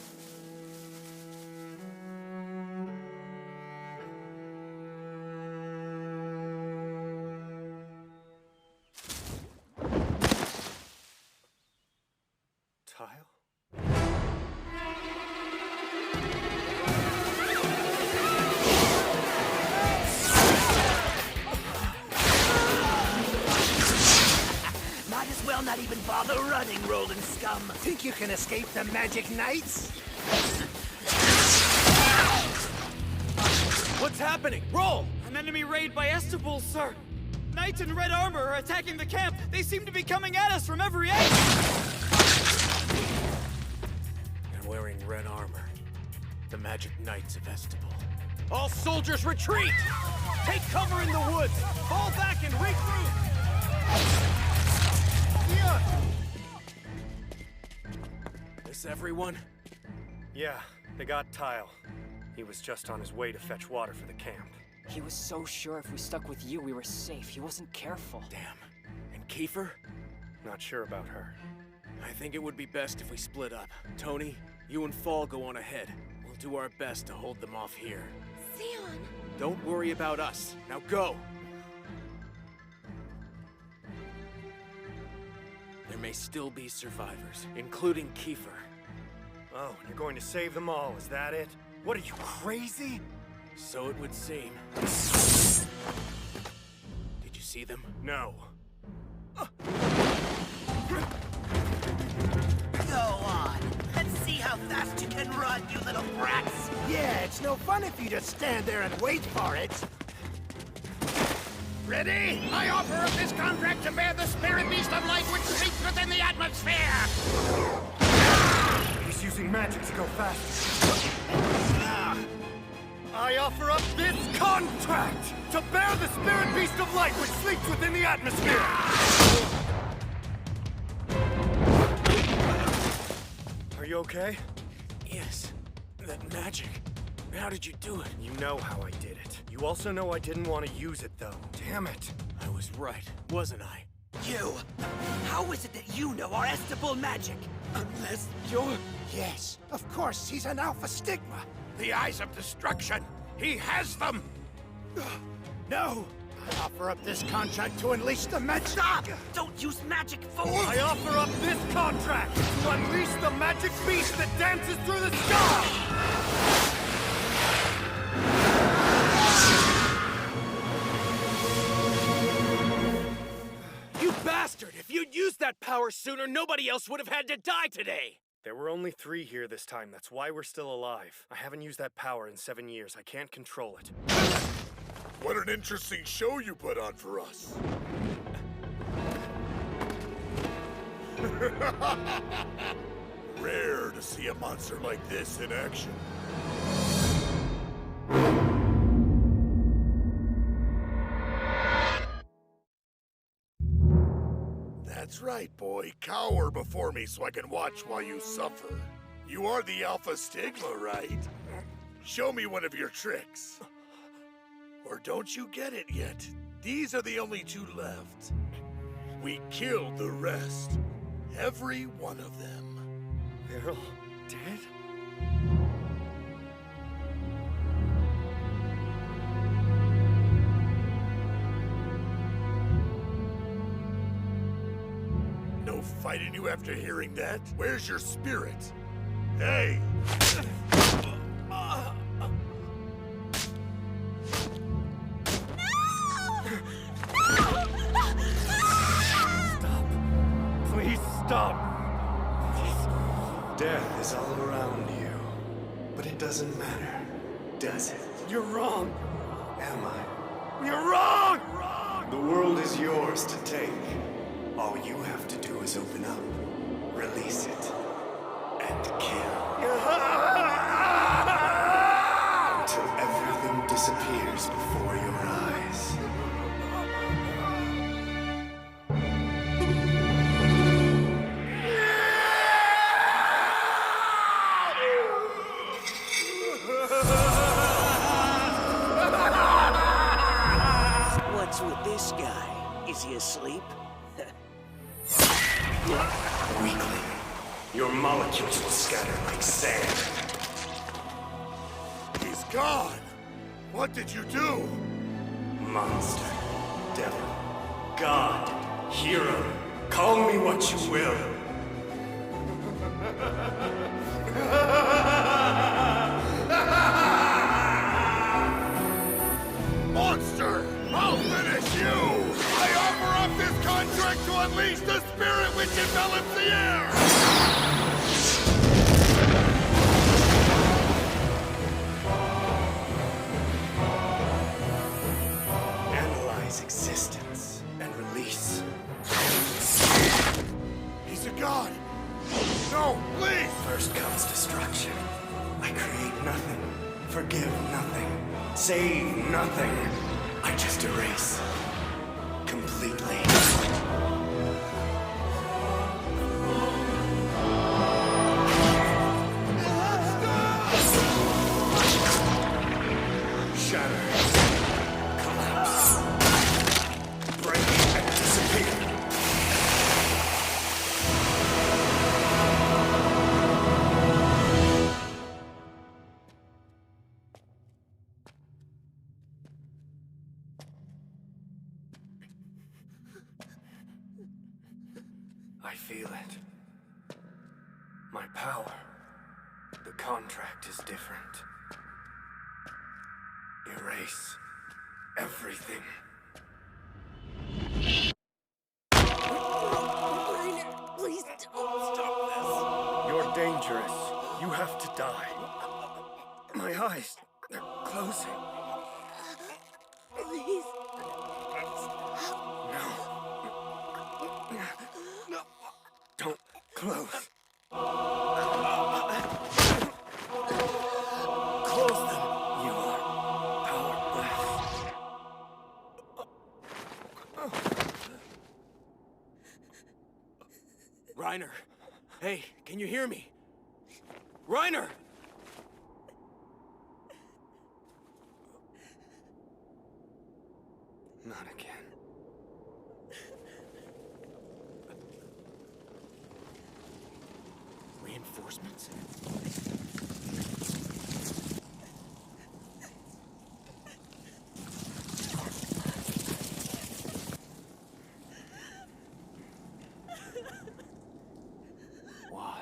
Tile?
Might as well not even bother running, rolling scum. Think you can escape the magic knights?
What's happening? Roll!
An enemy raid by Estebul, sir. Knights in red armor are attacking the camp. They seem to be coming at us from every angle.
They're wearing red armor. The magic knights of Estebul.
All soldiers retreat! Take cover in the woods! Fall back and regroup! This everyone?
Yeah, they got Tile. He was just on his way to fetch water for the camp.
He was so sure if we stuck with you, we were safe. He wasn't careful.
Damn. And Kiefer?
Not sure about her.
I think it would be best if we split up. Tony, you and Fall go on ahead. We'll do our best to hold them off here.
Sion!
Don't worry about us. Now go! There may still be survivors, including Kiefer.
Oh, and you're going to save them all, is that it? What are you, crazy?
So it would seem. Did you see them?
No.
Go on. Let's see how fast you can run, you little brats. Yeah, it's no fun if you just stand there and wait for it. Ready? I offer up this contract to bear the spirit beast of light which sleeps within the atmosphere.
He's using magic to go faster. I offer up this contract to bear the spirit beast of light which sleeps within the atmosphere. Are you okay?
Yes. That magic. How did you do it?
You know how I did it. You also know I didn't want to use it, though. Damn it.
I was right, wasn't I?
You! How is it that you know our Estebul magic? Unless you're... Yes, of course, he's an Alpha Stigma. The Eyes of Destruction. He has them! No! I offer up this contract to unleash the magic... Stop! Don't use magic, fool!
I offer up this contract to unleash the magic beast that dances through the sky!
You bastard! If you'd used that power sooner, nobody else would have had to die today!
There were only 3 here this time. That's why we're still alive. I haven't used that power in 7 years. I can't control it.
What an interesting show you put on for us. Rare to see a monster like this in action. That's right, boy. Cower before me so I can watch while you suffer. You are the Alpha Stigma, right? Show me one of your tricks. Or don't you get it yet? These are the only 2 left. We killed the rest. Every one of them.
They're all dead?
No fighting you after hearing that? Where's your spirit? Hey!
Please stop! Death is all around you. But it doesn't matter, does it? You're wrong! Am I? You're wrong! The world is yours to take. All you have to do is open up, release it, and kill. Until everything disappears before your eyes.
sleep?
Weakling. Your molecules will scatter like sand.
He's gone! What did you do?
Monster, devil, god, hero, call me what you will.
Monster! I'll finish you! I offer up this contract to unleash the spirit which envelops the air!
Analyze existence and release.
He's a god! No, please!
First comes destruction. I create nothing, forgive nothing, save nothing. I just erase. Completely. Shatter. Collapse. Break and disappear. I feel it. My power. The contract is different. Erase everything.
Please don't stop this.
You're dangerous. You have to die. My eyes, they're closing.
Please.
No. Don't close. Close them. You are powerless.
Reiner! Hey, can you hear me? Reiner!
Not again.
Reinforcements?
Why?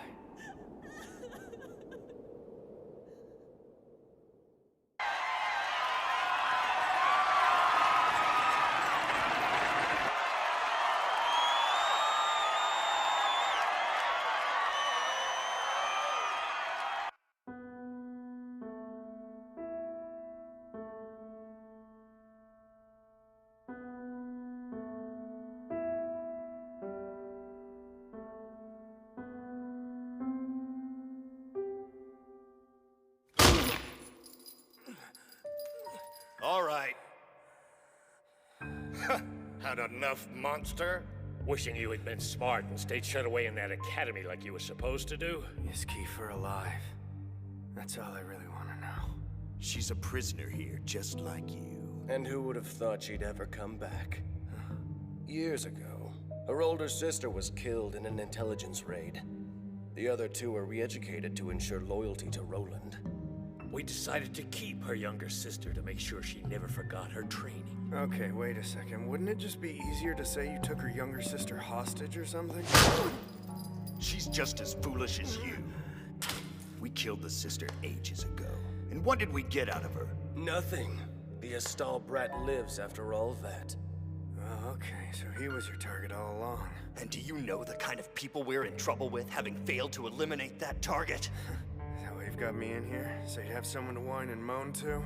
All right. Had enough, monster? Wishing you had been smart and stayed shut away in that academy like you were supposed to do?
Is Kiefer alive? That's all I really want to know.
She's a prisoner here, just like you.
And who would have thought she'd ever come back? Years ago, her older sister was killed in an intelligence raid. The other two were re-educated to ensure loyalty to Roland.
We decided to keep her younger sister to make sure she never forgot her training.
Okay, wait a second. Wouldn't it just be easier to say you took her younger sister hostage or something?
She's just as foolish as you. We killed the sister ages ago. And what did we get out of her?
Nothing. The Astal brat lives after all that.
Oh, okay, so he was your target all along.
And do you know the kind of people we're in trouble with, having failed to eliminate that target?
Is that why you've got me in here? So you'd have someone to whine and moan to?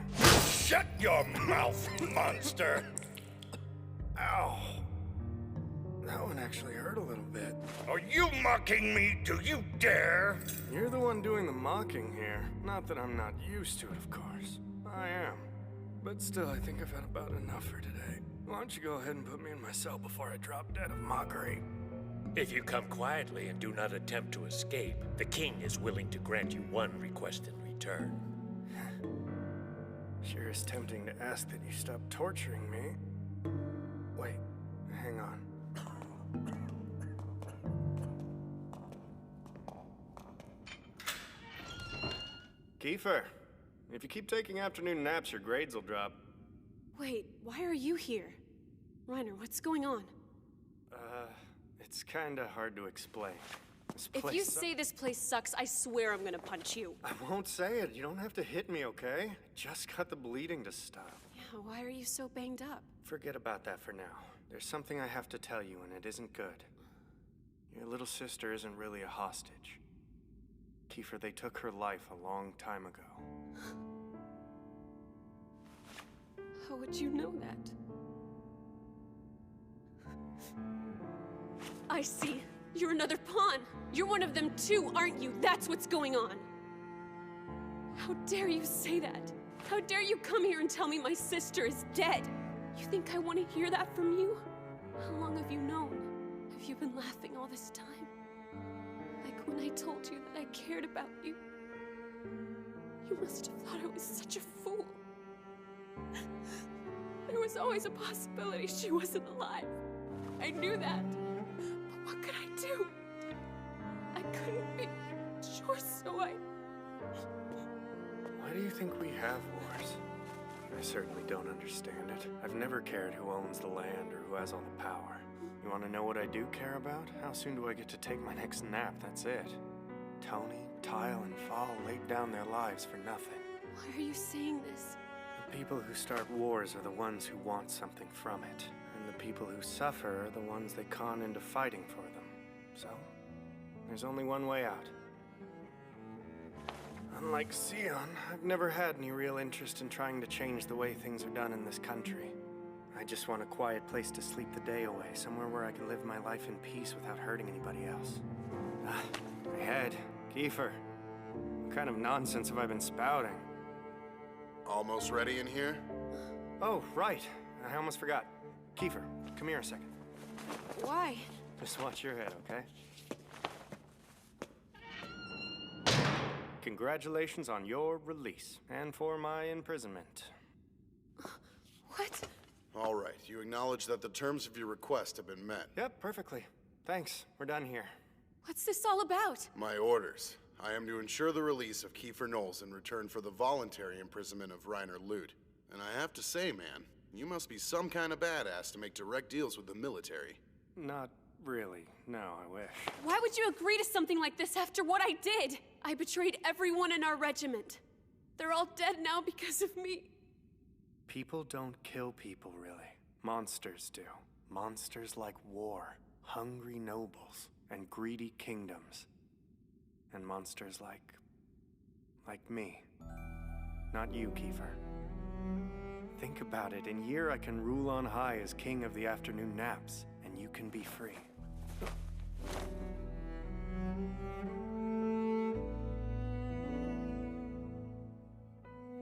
Shut your mouth, monster!
Ow. That one actually hurt a little bit.
Are you mocking me? Do you dare?
You're the one doing the mocking here. Not that I'm not used to it, of course. I am. But still, I think I've had about enough for today. Why don't you go ahead and put me in my cell before I drop dead of mockery?
If you come quietly and do not attempt to escape, the king is willing to grant you one request in return.
Sure is tempting to ask that you stop torturing me. Wait, hang on. Kiefer, if you keep taking afternoon naps, your grades will drop.
Wait, why are you here? Reiner, what's going on?
It's kinda hard to explain. This
If
place
you
sucks.
say this place sucks, I swear I'm gonna punch you.
I won't say it. You don't have to hit me, okay? I just got the bleeding to stop.
Yeah, why are you so banged up?
Forget about that for now. There's something I have to tell you, and it isn't good. Your little sister isn't really a hostage. Kiefer, they took her life a long time ago.
How would you know that? I see. You're another pawn. You're one of them too, aren't you? That's what's going on. How dare you say that? How dare you come here and tell me my sister is dead? You think I want to hear that from you? How long have you known? Have you been laughing all this time? Like when I told you that I cared about you. You must have thought I was such a fool. There was always a possibility she wasn't alive. I knew that. But what could I do? I couldn't be sure, so
Why do you think we have wars? I certainly don't understand it. I've never cared who owns the land or who has all the power. You want to know what I do care about? How soon do I get to take my next nap? That's it. Tony, Tile, and Fall laid down their lives for nothing.
Why are you saying this?
The people who start wars are the ones who want something from it. And the people who suffer are the ones they con into fighting for them. So, there's only one way out. Unlike Sion, I've never had any real interest in trying to change the way things are done in this country. I just want a quiet place to sleep the day away, somewhere where I can live my life in peace without hurting anybody else. My head. Kiefer. What kind of nonsense have I been spouting?
Almost ready in here?
Oh, right. I almost forgot. Kiefer, come here a second.
Why?
Just watch your head, okay? Congratulations on your release, and for my imprisonment.
What?
All right, you acknowledge that the terms of your request have been met.
Yep, perfectly. Thanks, we're done here.
What's this all about?
My orders. I am to ensure the release of Kiefer Knowles in return for the voluntary imprisonment of Reiner Lute. And I have to say, man, you must be some kind of badass to make direct deals with the military.
Not really. No, I wish.
Why would you agree to something like this after what I did? I betrayed everyone in our regiment. They're all dead now because of me.
People don't kill people, really. Monsters do. Monsters like war, hungry nobles, and greedy kingdoms. And monsters like me. Not you, Kiefer. Think about it. In year, I can rule on high as king of the afternoon naps, and you can be free.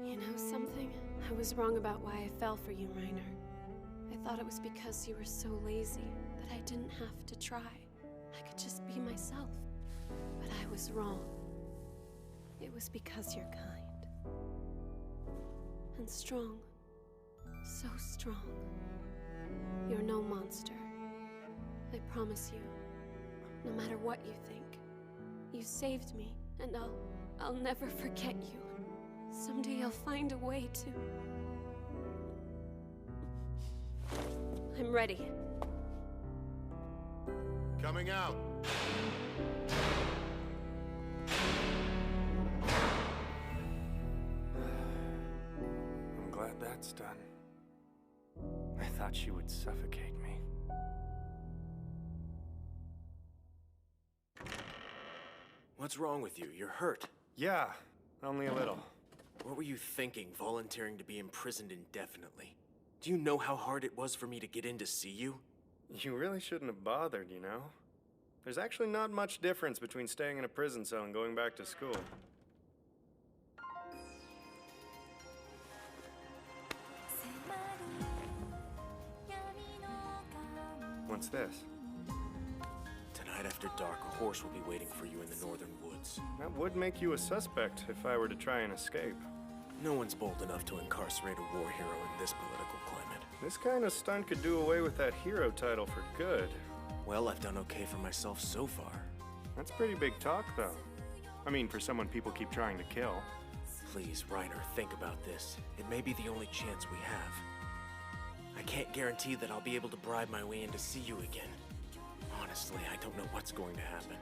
You know something? I was wrong about why I fell for you, Reiner. I thought it was because you were so lazy that I didn't have to try. I could just be myself. But I was wrong. It was because you're kind. And strong. So strong. You're no monster. I promise you. No matter what you think. You saved me, and I'll never forget you. Someday I'll find a way to... I'm ready.
Coming out.
I'm glad that's done. I thought she would suffocate me.
What's wrong with you? You're hurt.
Yeah, only a little.
What were you thinking, volunteering to be imprisoned indefinitely? Do you know how hard it was for me to get in to see you?
You really shouldn't have bothered, you know? There's actually not much difference between staying in a prison cell and going back to school. What's this?
Tonight after dark, a horse will be waiting for you in the northern woods.
That would make you a suspect if I were to try and escape.
No one's bold enough to incarcerate a war hero in this political climate.
This kind of stunt could do away with that hero title for good.
Well, I've done okay for myself so far.
That's pretty big talk, though. I mean, for someone people keep trying to kill.
Please, Reiner, think about this. It may be the only chance we have. I can't guarantee that I'll be able to bribe my way in to see you again. Honestly, I don't know what's going to happen.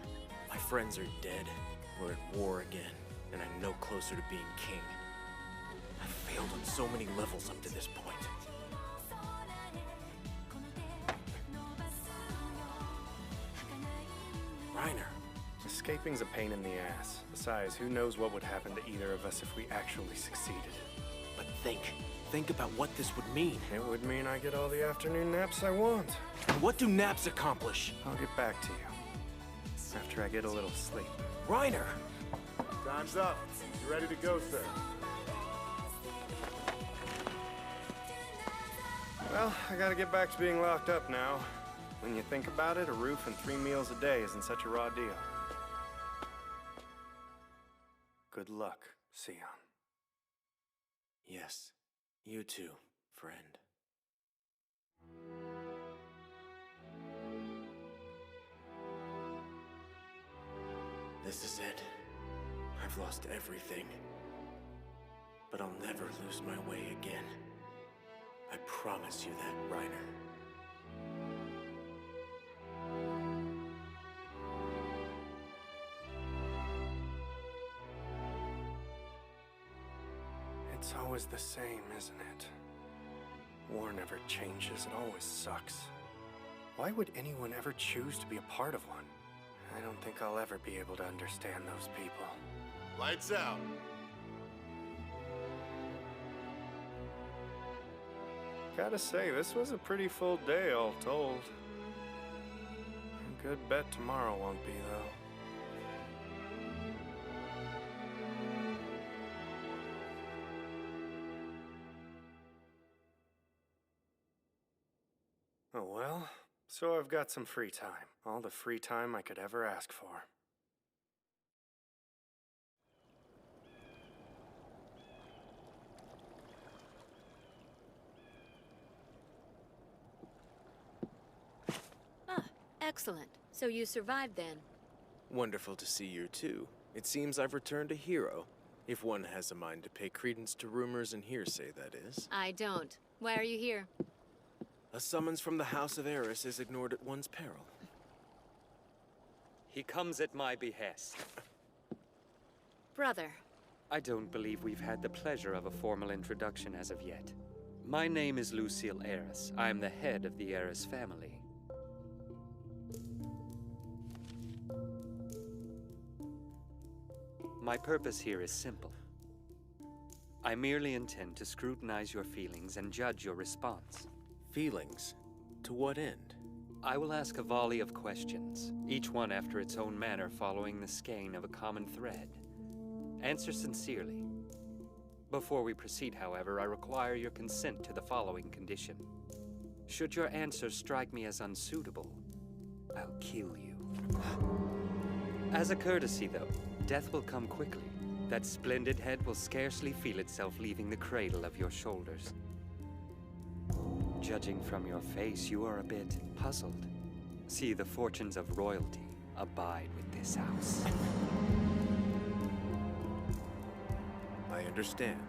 My friends are dead, we're at war again, and I'm no closer to being king. I've failed on so many levels up to this point. Reiner.
Escaping's a pain in the ass. Besides, who knows what would happen to either of us if we actually succeeded.
But think about what this would mean.
It would mean I get all the afternoon naps I want.
And what do naps accomplish?
I'll get back to you after I get a little sleep.
Reiner!
Time's up. You ready to go, sir?
Well, I gotta get back to being locked up now. When you think about it, a roof and 3 meals a day isn't such a raw deal. Good luck, Sion.
Yes, you too, friend. This is it. I've lost everything. But I'll never lose my way again. I promise you that, Reiner.
It's always the same, isn't it? War never changes, it always sucks. Why would anyone ever choose to be a part of one? I don't think I'll ever be able to understand those people.
Lights out.
Gotta say, this was a pretty full day, all told. A good bet tomorrow won't be, though. Oh well, so I've got some free time. All the free time I could ever ask for.
Excellent. So you survived then?
Wonderful to see you too. It seems I've returned a hero. If one has a mind to pay credence to rumors and hearsay, that is.
I don't. Why are you here?
A summons from the House of Eris is ignored at one's peril.
He comes at my behest.
Brother.
I don't believe we've had the pleasure of a formal introduction as of yet. My name is Lucille Eris. I'm the head of the Eris family. My purpose here is simple. I merely intend to scrutinize your feelings and judge your response.
Feelings? To what end?
I will ask a volley of questions, each one after its own manner following the skein of a common thread. Answer sincerely. Before we proceed, however, I require your consent to the following condition. Should your answer strike me as unsuitable, I'll kill you. As a courtesy, though, death will come quickly. That splendid head will scarcely feel itself leaving the cradle of your shoulders. Judging from your face, you are a bit puzzled. See, the fortunes of royalty abide with this house.
I understand.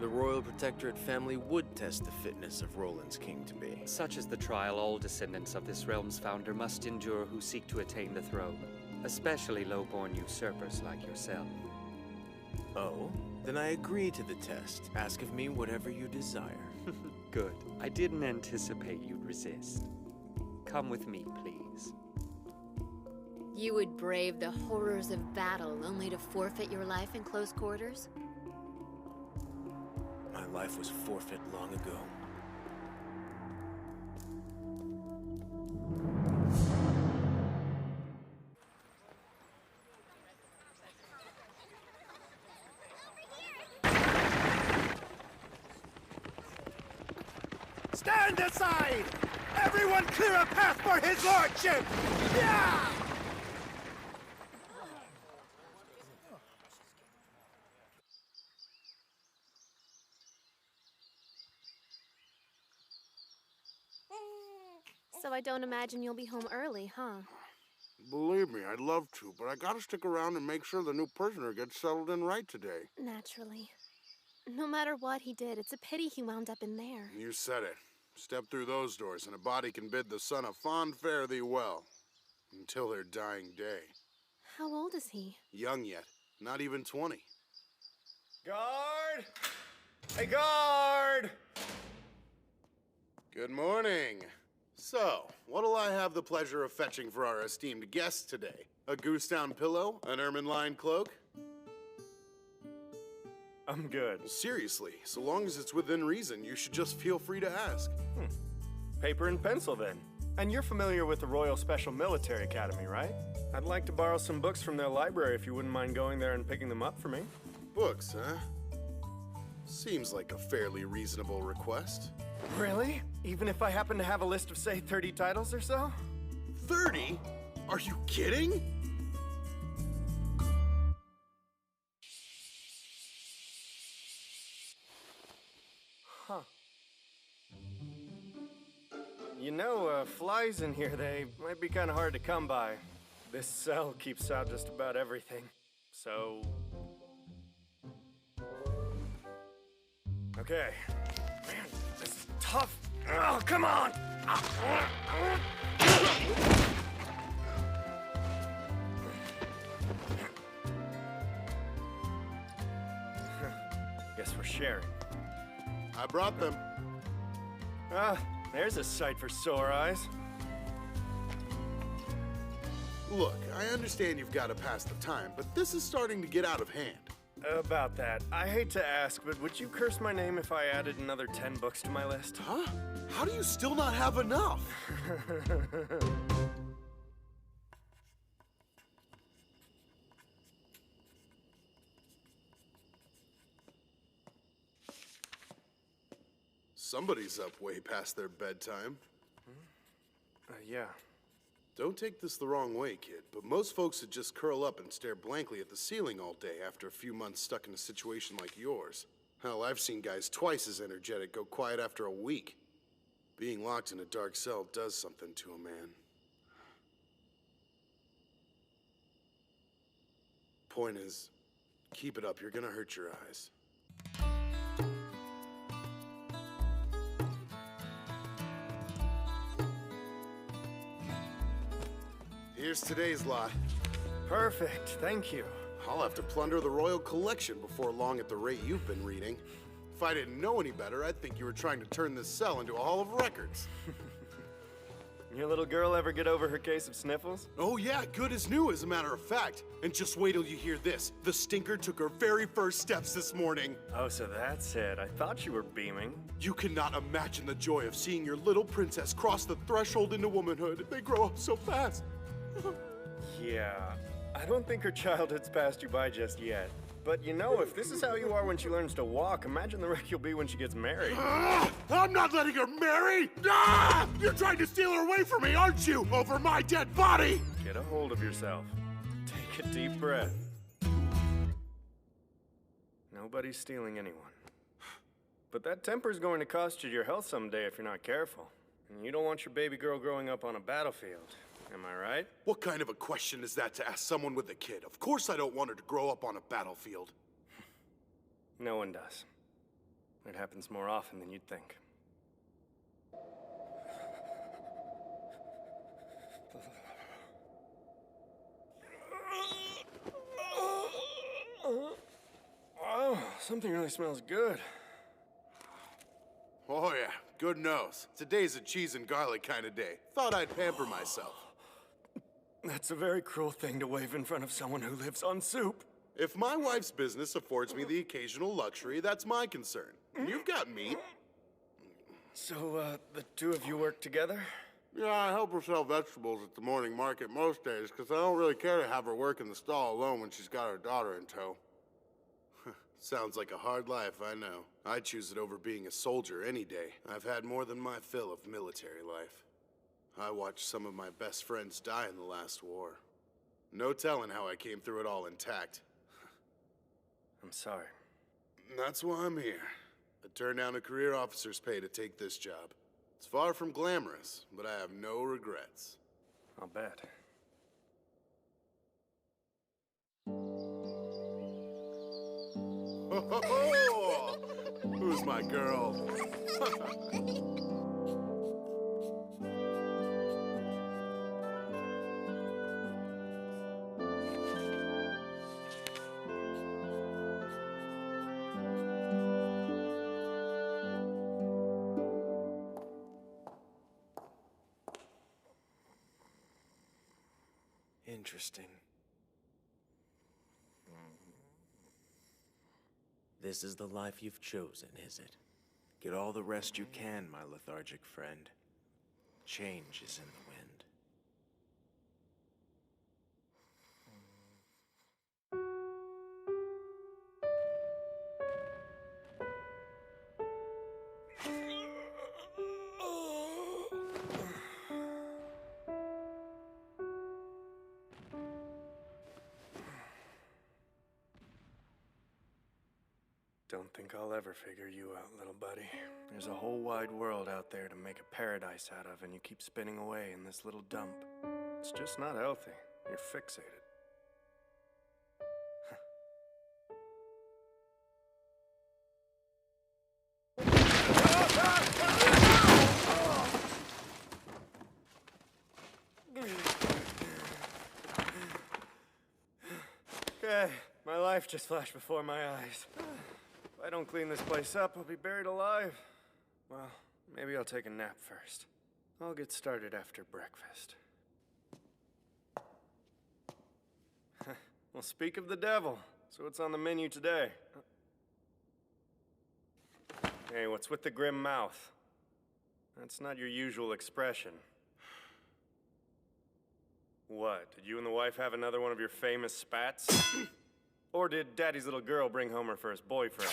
The Royal Protectorate family would test the fitness of Roland's king to be.
Such is the trial all descendants of this realm's founder must endure who seek to attain the throne. Especially low-born usurpers like yourself.
Oh? Then I agree to the test. Ask of me whatever you desire.
Good. I didn't anticipate you'd resist. Come with me, please.
You would brave the horrors of battle only to forfeit your life in close quarters?
My life was forfeit long ago.
Stand aside! Everyone clear a path for his lordship! Yeah!
So I don't imagine you'll be home early, huh?
Believe me, I'd love to, but I gotta stick around and make sure the new prisoner gets settled in right today.
Naturally. No matter what he did, it's a pity he wound up in there.
You said it. Step through those doors, and a body can bid the son a fond fare thee well. Until their dying day.
How old is he?
Young yet. Not even 20.
Guard! Hey, guard!
Good morning. So, what'll I have the pleasure of fetching for our esteemed guests today? A goose-down pillow? An ermine-lined cloak?
I'm good.
Well, seriously, so long as it's within reason, you should just feel free to ask.
Paper and pencil, then. And you're familiar with the Royal Special Military Academy, right? I'd like to borrow some books from their library if you wouldn't mind going there and picking them up for me.
Books, huh? Seems like a fairly reasonable request.
Really? Even if I happen to have a list of, say, 30 titles or so?
30? Are you kidding?
Huh. You know, flies in here, they might be kind of hard to come by. This cell keeps out just about everything. So... Okay. Man, this is tough. Oh, come on! Guess we're sharing.
I brought them.
Ah, there's a sight for sore eyes.
Look, I understand you've got to pass the time, but this is starting to get out of hand.
About that, I hate to ask, but would you curse my name if I added another 10 books to my list?
Huh? How do you still not have enough? Somebody's up way past their bedtime.
Yeah.
Don't take this the wrong way, kid, but most folks would just curl up and stare blankly at the ceiling all day after a few months stuck in a situation like yours. Hell, I've seen guys twice as energetic go quiet after a week. Being locked in a dark cell does something to a man. Point is, keep it up, you're gonna hurt your eyes. Here's today's lot.
Perfect, thank you.
I'll have to plunder the royal collection before long at the rate you've been reading. If I didn't know any better, I'd think you were trying to turn this cell into a hall of records.
Your little girl ever get over her case of sniffles?
Oh yeah, good as new, as a matter of fact. And just wait till you hear this. The stinker took her very first steps this morning.
Oh, so that's it. I thought you were beaming.
You cannot imagine the joy of seeing your little princess cross the threshold into womanhood. They grow up so fast.
Yeah, I don't think her childhood's passed you by just yet. But you know, if this is how you are when she learns to walk, imagine the wreck you'll be when she gets married.
I'm not letting her marry! Ah! You're trying to steal her away from me, aren't you? Over my dead body!
Get a hold of yourself. Take a deep breath. Nobody's stealing anyone. But that temper's going to cost you your health someday if you're not careful. And you don't want your baby girl growing up on a battlefield. Am I right?
What kind of a question is that to ask someone with a kid? Of course I don't want her to grow up on a battlefield.
No one does. It happens more often than you'd think. Oh, something really smells good.
Oh yeah, good nose. Today's a cheese and garlic kind of day. Thought I'd pamper myself.
That's a very cruel thing to wave in front of someone who lives on soup.
If my wife's business affords me the occasional luxury, that's my concern. You've got meat.
So, the two of you work together?
Yeah, I help her sell vegetables at the morning market most days, because I don't really care to have her work in the stall alone when she's got her daughter in tow. Sounds like a hard life, I know. I'd choose it over being a soldier any day. I've had more than my fill of military life. I watched some of my best friends die in the last war. No telling how I came through it all intact.
I'm sorry.
That's why I'm here. I turned down a career officer's pay to take this job. It's far from glamorous, but I have no regrets.
I'll bet.
Who's my girl?
Interesting. This is the life you've chosen, is it? Get all the rest you can, my lethargic friend. Change is in the wind.
Don't think I'll ever figure you out, little buddy. There's a whole wide world out there to make a paradise out of, and you keep spinning away in this little dump. It's just not healthy. You're fixated. Okay, my life just flashed before my eyes. If I don't clean this place up, I'll be buried alive. Well, maybe I'll take a nap first. I'll get started after breakfast. Well, speak of the devil. So what's on the menu today? Hey, what's with the grim mouth? That's not your usual expression. What, did you and the wife have another one of your famous spats? Or did Daddy's little girl bring home her first boyfriend?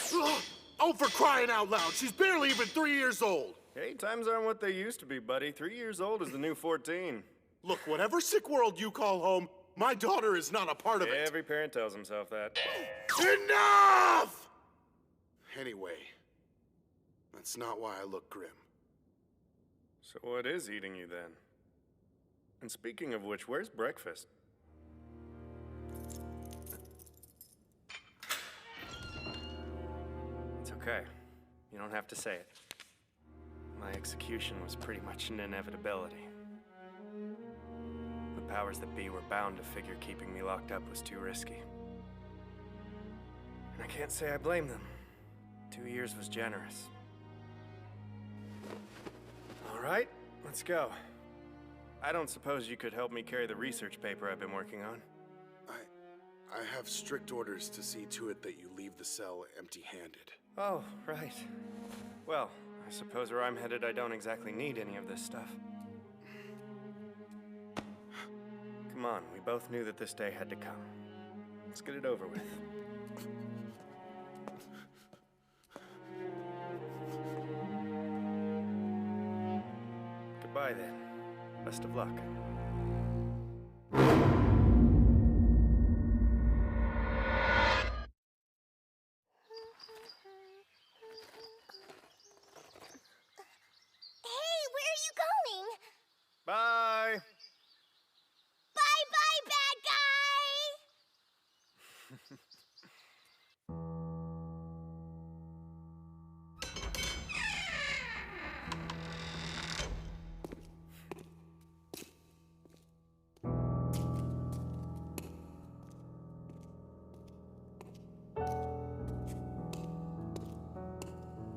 Oh, for crying out loud! She's barely even 3 years old!
Hey, times aren't what they used to be, buddy. 3 years old is the new 14.
Look, whatever sick world you call home, my daughter is not a part of it.
Every parent tells himself that.
Enough! Anyway, that's not why I look grim.
So what is eating you then? And speaking of which, where's breakfast? It's okay. You don't have to say it. My execution was pretty much an inevitability. The powers that be were bound to figure keeping me locked up was too risky. And I can't say I blame them. 2 years was generous. All right, let's go. I don't suppose you could help me carry the research paper I've been working on?
I have strict orders to see to it that you leave the cell empty-handed.
Oh, right. Well, I suppose where I'm headed I don't exactly need any of this stuff. Come on, we both knew that this day had to come. Let's get it over with. Goodbye then. Best of luck. Bye!
Bye-bye, bad guy!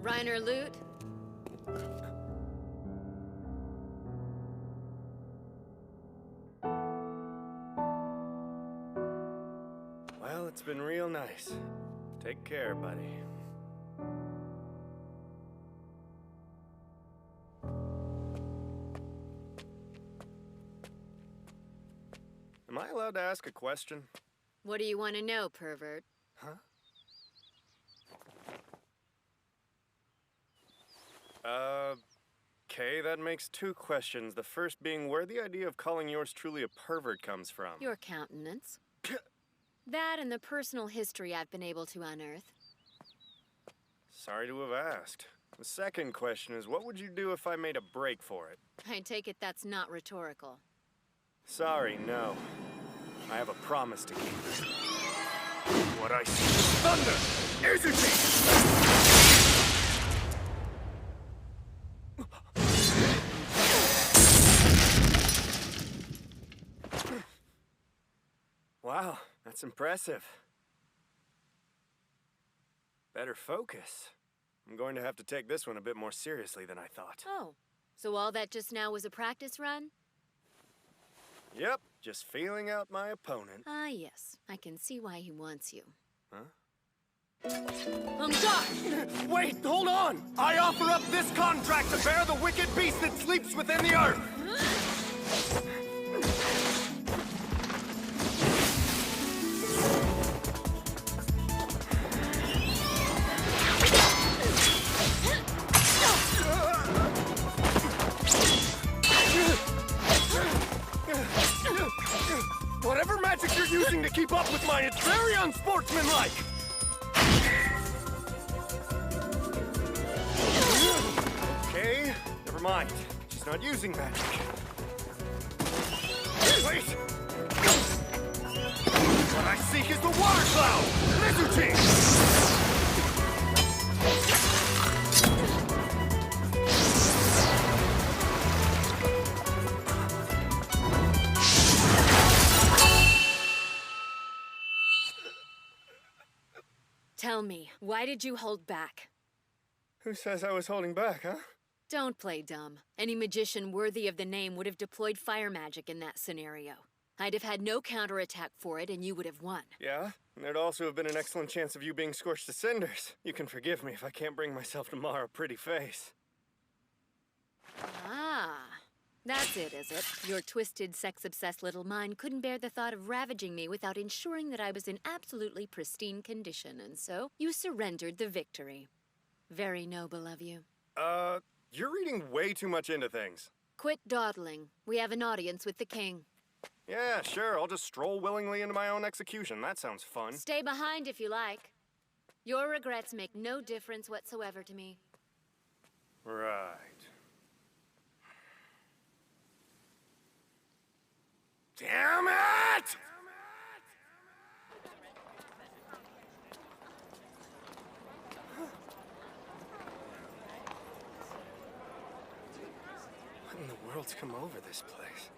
Reiner loot?
Well, it's been real nice. Take care, buddy. Am I allowed to ask a question?
What do you want to know, pervert?
Huh? Okay, that makes two questions. The first being where the idea of calling yours truly a pervert comes from.
Your countenance. That and the personal history I've been able to unearth.
Sorry to have asked. The second question is, what would you do if I made a break for it?
I take it that's not rhetorical.
Sorry, no. I have a promise to keep. What I see is thunder Wow, that's impressive. Better focus. I'm going to have to take this one a bit more seriously than I thought.
Oh, so all that just now was a practice run?
Yep, just feeling out my opponent.
Ah, yes. I can see why he wants you.
Huh?
Josh! Wait, hold on! I offer up this contract to bear the wicked beast that sleeps within the earth! Whatever magic you're using to keep up with mine, it's very unsportsmanlike!
Okay, never mind. She's not using magic. Wait!
What I seek is the water cloud! Laziest!
Tell me, why did you hold back?
Who says I was holding back, huh?
Don't play dumb. Any magician worthy of the name would have deployed fire magic in that scenario. I'd have had no counterattack for it, and you would have won.
Yeah? And there'd also have been an excellent chance of you being scorched to cinders. You can forgive me if I can't bring myself to mar a pretty face.
Ah, that's it, is it? Your twisted, sex-obsessed little mind couldn't bear the thought of ravaging me without ensuring that I was in absolutely pristine condition, and so you surrendered the victory. Very noble of you.
You're reading way too much into things.
Quit dawdling. We have an audience with the king.
Yeah, sure, I'll just stroll willingly into my own execution. That sounds fun.
Stay behind if you like. Your regrets make no difference whatsoever to me.
Right.
Damn it!
What in the world's come over this place?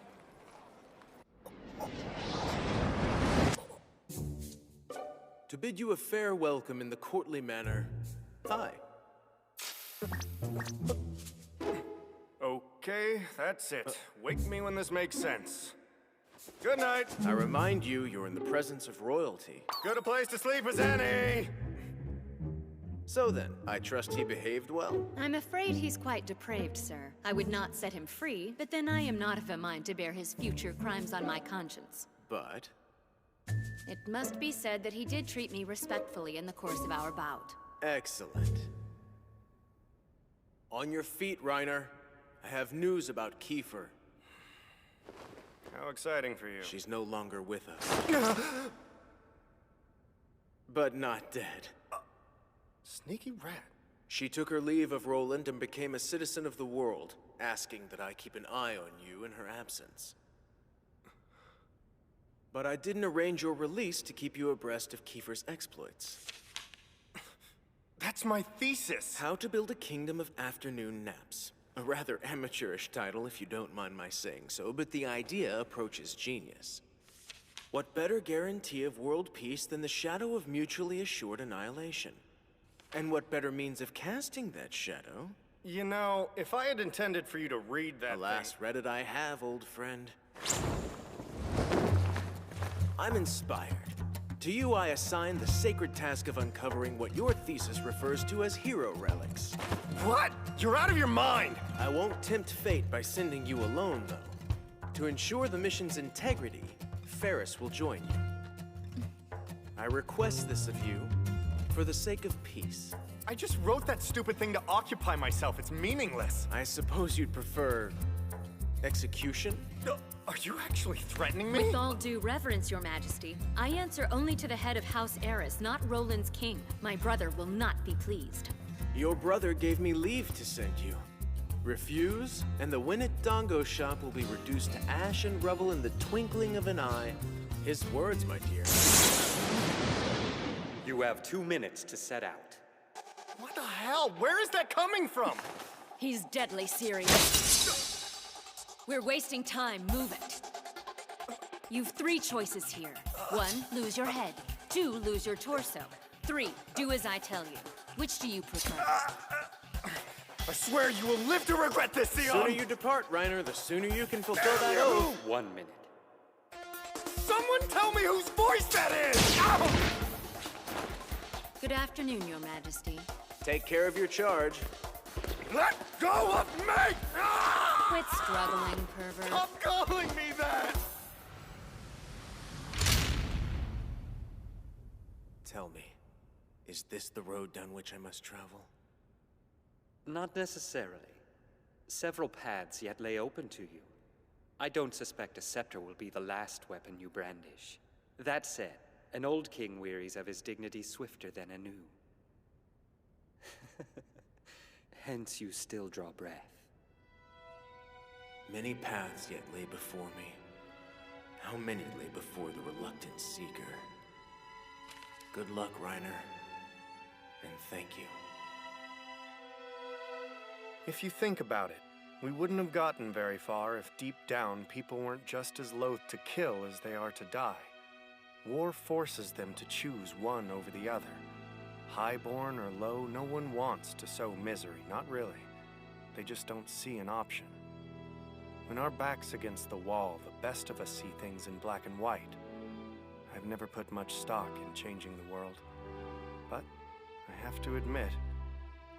To bid you a fair welcome in the courtly manner, I.
Okay, that's it. Wake me when this makes sense. Good night.
I remind you, you're in the presence of royalty.
Good a place to sleep as any.
So then, I trust he behaved well?
I'm afraid he's quite depraved, sir. I would not set him free, but then I am not of a mind to bear his future crimes on my conscience.
But?
It must be said that he did treat me respectfully in the course of our bout.
Excellent. On your feet, Reiner. I have news about Kiefer.
How exciting for you.
She's no longer with us. But not dead.
Sneaky rat.
She took her leave of Roland and became a citizen of the world, asking that I keep an eye on you in her absence. But I didn't arrange your release to keep you abreast of Kiefer's exploits.
That's my thesis!
How to Build a Kingdom of Afternoon Naps. A rather amateurish title, if you don't mind my saying so, but the idea approaches genius. What better guarantee of world peace than the shadow of mutually assured annihilation? And what better means of casting that shadow?
You know, if I had intended for you to read that
Alas, read it I have, old friend. I'm inspired. To you, I assign the sacred task of uncovering what your thesis refers to as hero relics.
What? You're out of your mind!
I won't tempt fate by sending you alone, though. To ensure the mission's integrity, Ferris will join you. I request this of you for the sake of peace.
I just wrote that stupid thing to occupy myself. It's meaningless.
I suppose you'd prefer execution?
Are you actually threatening me?
With all due reverence, Your Majesty, I answer only to the head of House Eris, not Roland's king. My brother will not be pleased.
Your brother gave me leave to send you. Refuse, and the Winnet Dongo shop will be reduced to ash and rubble in the twinkling of an eye. His words, my dear.
You have 2 minutes to set out.
What the hell? Where is that coming from?
He's deadly serious. We're wasting time. Move it. You've 3 choices here. 1, lose your head. 2, lose your torso. 3, do as I tell you. Which do you prefer?
I swear you will live to regret this,
The
Sion!
sooner you depart, Reiner, the sooner you can fulfill that oath.
1 minute.
Someone tell me whose voice that is! Ow!
Good afternoon, Your Majesty.
Take care of your charge.
Let go of me! Ah!
Quit struggling, pervert.
Stop calling me that!
Tell me, is this the road down which I must travel?
Not necessarily. Several paths yet lay open to you. I don't suspect a scepter will be the last weapon you brandish. That said, an old king wearies of his dignity swifter than a new. Hence you still draw breath.
Many paths yet lay before me. How many lay before the reluctant seeker? Good luck, Reiner. And thank you.
If you think about it, we wouldn't have gotten very far if deep down people weren't just as loath to kill as they are to die. War forces them to choose one over the other. Highborn or low, no one wants to sow misery, not really. They just don't see an option. When our back's against the wall, the best of us see things in black and white. I've never put much stock in changing the world. But I have to admit,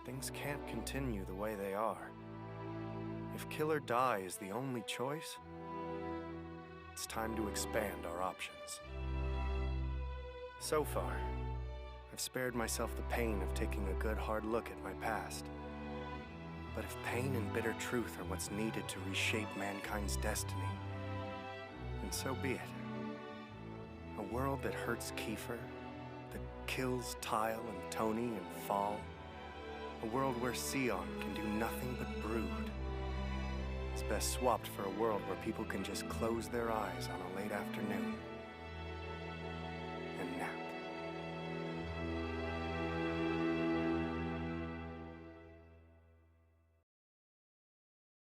things can't continue the way they are. If kill or die is the only choice, it's time to expand our options. So far, I've spared myself the pain of taking a good hard look at my past. But if pain and bitter truth are what's needed to reshape mankind's destiny, then so be it. A world that hurts Kiefer, that kills Tile and Tony and Fall. A world where Sion can do nothing but brood. It's best swapped for a world where people can just close their eyes on a late afternoon and nap.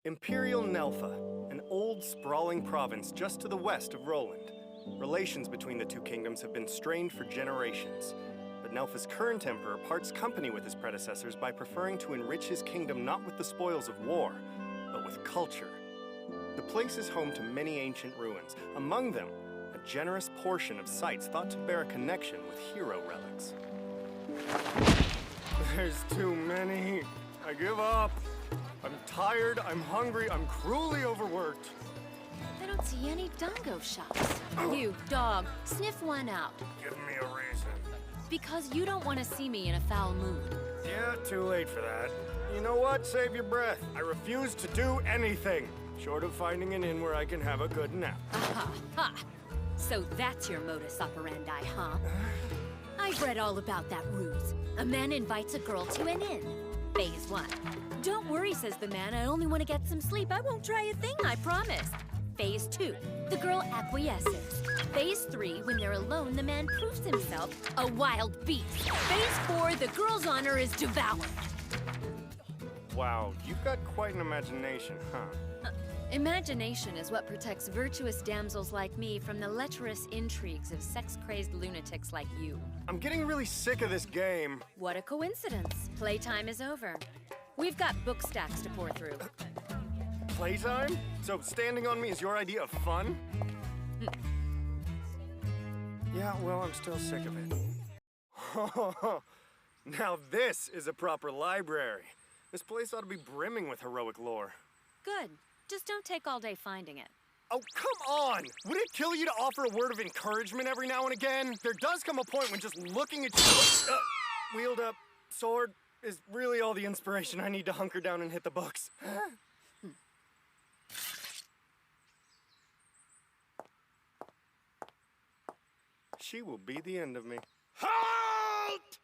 Imperial Nelfa, an old, sprawling province just to the west of Roland. Relations between the two kingdoms have been strained for generations, but Nelfa's current emperor parts company with his predecessors by preferring to enrich his kingdom not with the spoils of war, but with culture. The place is home to many ancient ruins, among them a generous portion of sites thought to bear a connection with hero relics. There's too many. I give up. I'm tired, I'm hungry, I'm cruelly overworked.
I don't see any dongo shops. You, dog, sniff one out.
Give me a reason.
Because you don't want to see me in a foul mood.
Yeah, too late for that. You know what? Save your breath. I refuse to do anything, short of finding an inn where I can have a good nap.
Aha, ha! So that's your modus operandi, huh? I've read all about that ruse. A man invites a girl to an inn. Phase 1. Don't worry, says the man. I only want to get some sleep. I won't try a thing, I promise. Phase 2. The girl acquiesces. Phase 3. When they're alone, the man proves himself a wild beast. Phase 4. The girl's honor is devoured.
Wow, you've got quite an imagination, huh?
Imagination is what protects virtuous damsels like me from the lecherous intrigues of sex-crazed lunatics like you.
I'm getting really sick of this game.
What a coincidence. Playtime is over. We've got book stacks to pour through.
Playtime? So standing on me is your idea of fun? Yeah, well, I'm still sick of it. Now this is a proper library. This place ought to be brimming with heroic lore.
Good. Just don't take all day finding it.
Oh, come on! Would it kill you to offer a word of encouragement every now and again? There does come a point when just looking at you, wheeled up sword is really all the inspiration I need to hunker down and hit the books. She will be the end of me.
Halt!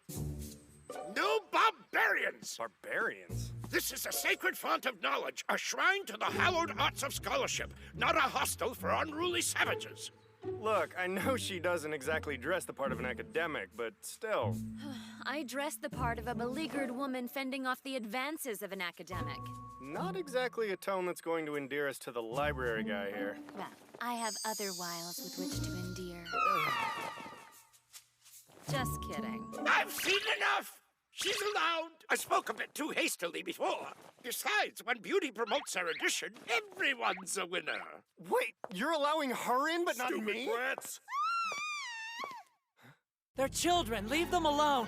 New barbarians!
Barbarians?
This is a sacred font of knowledge, a shrine to the hallowed arts of scholarship, not a hostel for unruly savages.
Look, I know she doesn't exactly dress the part of an academic, but still.
I dress the part of a beleaguered woman fending off the advances of an academic.
Not exactly a tone that's going to endear us to the library guy here.
Well, I have other wiles with which to endear. Just kidding.
I've seen enough! She's allowed! I spoke a bit too hastily before. Besides, when beauty promotes erudition, everyone's a winner.
Wait, you're allowing her in, but not me?
Brats.
They're children. Leave them alone.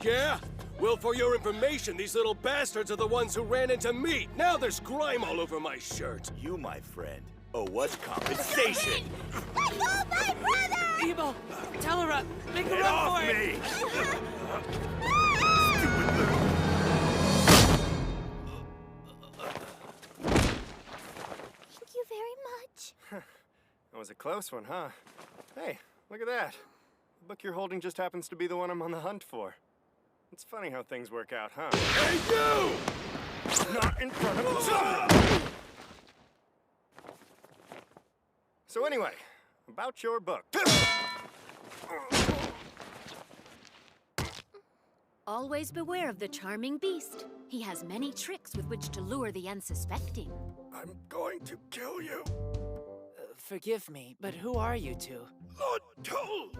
Yeah? Well, for your information, these little bastards are the ones who ran into me. Now there's grime all over my shirt.
You, my friend, owe us compensation.
Let go of my brother!
Ebo, tell her up. Make her
Get
run
off
for
me!
Thank you very much.
That was a close one, huh? Hey, look at that. The book you're holding just happens to be the one I'm on the hunt for. It's funny how things work out, huh?
Hey, you!
Not in front of children! So anyway, about your book.
Always beware of the charming beast. He has many tricks with which to lure the unsuspecting.
I'm going to kill you.
Forgive me, but who are you two?
Untold!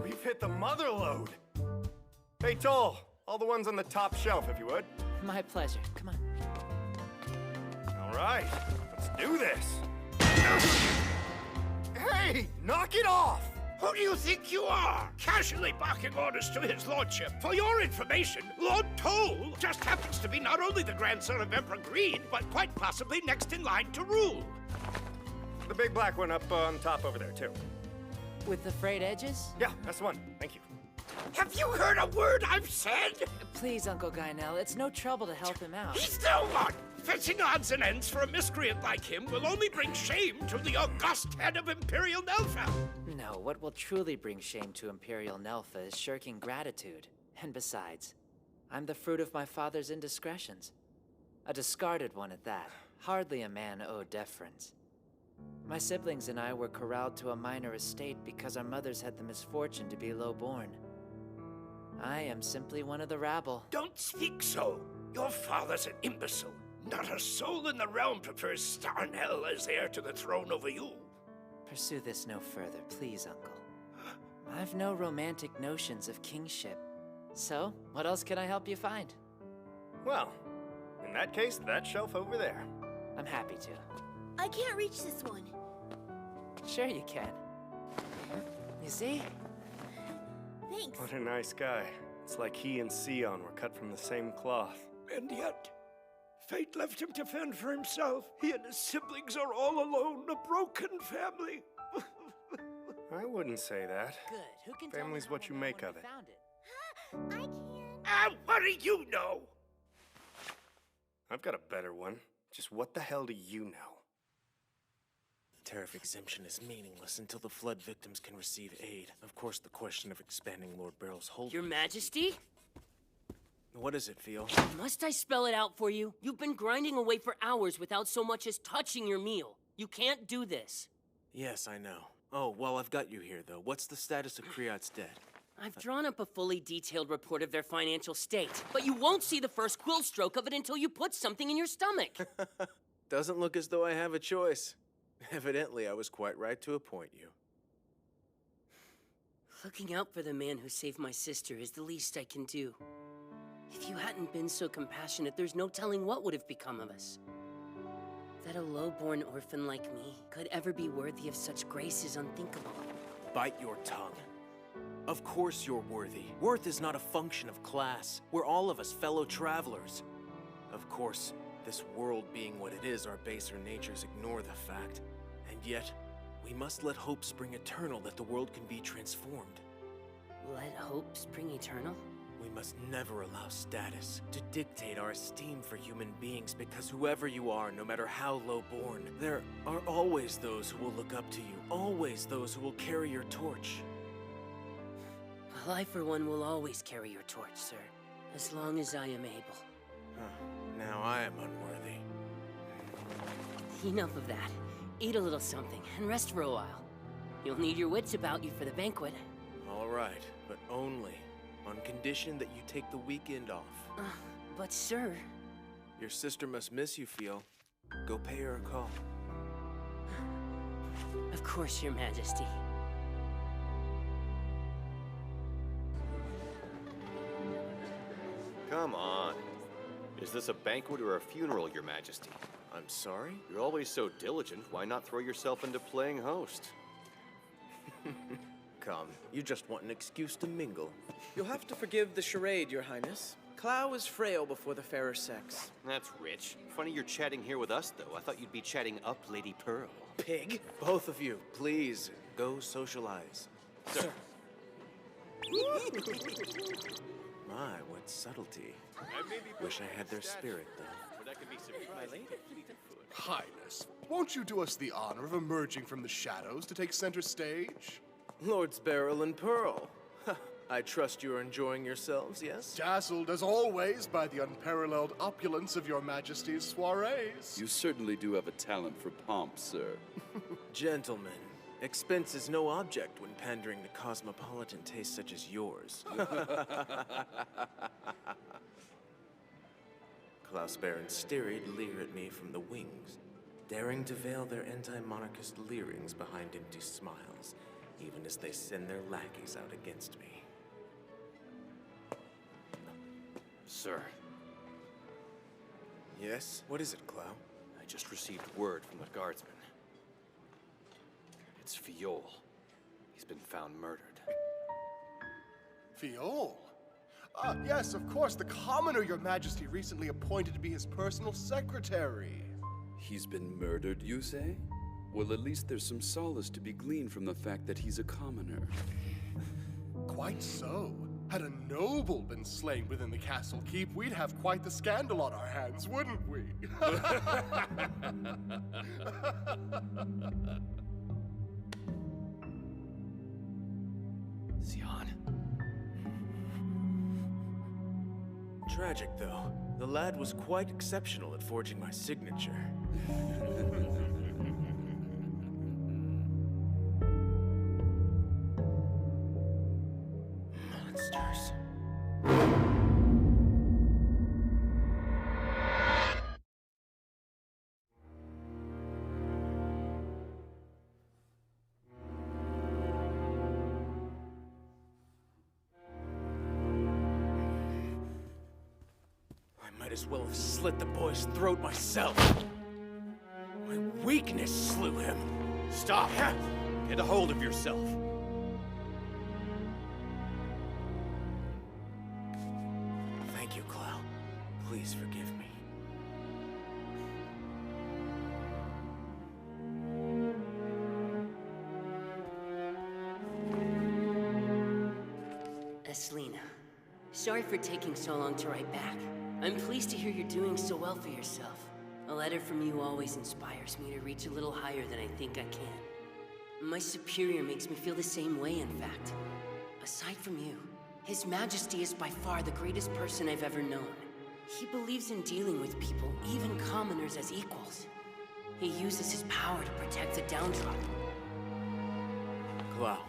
We've hit the mother lode. Hey, Toll, all the ones on the top shelf, if you would.
My pleasure. Come on.
All right, let's do this. Hey, knock it off!
Who do you think you are? Casually barking orders to his lordship. For your information, Lord Toll just happens to be not only the grandson of Emperor Green, but quite possibly next in line to rule.
The big black one up on top over there, too.
With the frayed edges?
Yeah, that's the one. Thank you.
Have you heard a word I've said?
Please, Uncle Guynell, it's no trouble to help him out.
He's no one! Fetching odds and ends for a miscreant like him will only bring shame to the august head of Imperial Nelfa.
No, what will truly bring shame to Imperial Nelfa is shirking gratitude. And besides, I'm the fruit of my father's indiscretions. A discarded one at that. Hardly a man owed deference. My siblings and I were corralled to a minor estate because our mothers had the misfortune to be low-born. I am simply one of the rabble.
Don't speak so. Your father's an imbecile. Not a soul in the realm prefers Starnell as heir to the throne over you.
Pursue this no further, please, Uncle. I've no romantic notions of kingship. So, what else can I help you find?
Well, in that case, that shelf over there.
I'm happy to.
I can't reach this one.
Sure you can. You see?
Thanks.
What a nice guy. It's like he and Sion were cut from the same cloth.
And yet, fate left him to fend for himself. He and his siblings are all alone, a broken family.
I wouldn't say that.
Good. Who can
Family's what you make of it.
I can't.
What do you know?
I've got a better one. Just what the hell do you know?
The tariff exemption is meaningless until the flood victims can receive aid. Of course, the question of expanding Lord Barrel's hold.
Your Majesty?
What does it feel?
Must I spell it out for you? You've been grinding away for hours without so much as touching your meal. You can't do this.
Yes, I know. Oh, well, I've got you here, though. What's the status of Kriot's debt?
I've drawn up a fully detailed report of their financial state, but you won't see the first quill stroke of it until you put something in your stomach.
Doesn't look as though I have a choice. Evidently, I was quite right to appoint you.
Looking out for the man who saved my sister is the least I can do. If you hadn't been so compassionate, there's no telling what would have become of us. That a low-born orphan like me could ever be worthy of such grace is unthinkable.
Bite your tongue. Of course you're worthy. Worth is not a function of class. We're all of us fellow travelers. Of course, this world being what it is, our baser natures ignore the fact. And yet, we must let hope spring eternal that the world can be transformed.
Let hope spring eternal?
We must never allow status to dictate our esteem for human beings, because whoever you are, no matter how low-born, there are always those who will look up to you, always those who will carry your torch.
Well, I, for one, will always carry your torch, sir, as long as I am able.
Now I am unworthy.
Enough of that. Eat a little something and rest for a while. You'll need your wits about you for the banquet.
All right, but only on condition that you take the weekend off.
But sir...
Your sister must miss you, Feel. Go pay her a call.
Of course, Your Majesty.
Come on. Is this a banquet or a funeral, Your Majesty?
I'm sorry?
You're always so diligent. Why not throw yourself into playing host?
Come, you just want an excuse to mingle.
You'll have to forgive the charade, Your Highness. Clow is frail before the fairer sex.
That's rich. Funny you're chatting here with us, though. I thought you'd be chatting up Lady Pearl.
Pig? Both of you, please, go socialize.
Sir.
My, what subtlety. Wish I had their spirit, though.
Highness, won't you do us the honor of emerging from the shadows to take center stage?
Lords Beryl and Pearl. I trust you are enjoying yourselves, yes?
Dazzled, as always, by the unparalleled opulence of Your Majesty's soirees.
You certainly do have a talent for pomp, sir.
Gentlemen, expense is no object when pandering to cosmopolitan tastes such as yours. Klaus Baron Styried leer at me from the wings, daring to veil their anti-monarchist leerings behind empty smiles, even as they send their lackeys out against me.
Sir.
Yes? What is it, Clow?
I just received word from the guardsman. It's Fiol. He's been found murdered.
Fiol? Yes, of course, the commoner Your Majesty recently appointed to be his personal secretary.
He's been murdered, you say? Well, at least there's some solace to be gleaned from the fact that he's a commoner.
Quite so. Had a noble been slain within the castle keep, we'd have quite the scandal on our hands, wouldn't we?
Sion.
Tragic, though. The lad was quite exceptional at forging my signature. Monsters. Might as well have slit the boy's throat myself. My weakness slew him.
Stop! Get a hold of yourself.
Thank you, Clow. Please forgive me.
Eslina, sorry for taking so long to write back. I'm pleased to hear you're doing so well for yourself. A letter from you always inspires me to reach a little higher than I think I can. My superior makes me feel the same way, in fact. Aside from you, His Majesty is by far the greatest person I've ever known. He believes in dealing with people, even commoners, as equals. He uses his power to protect the downtrodden.
Clow,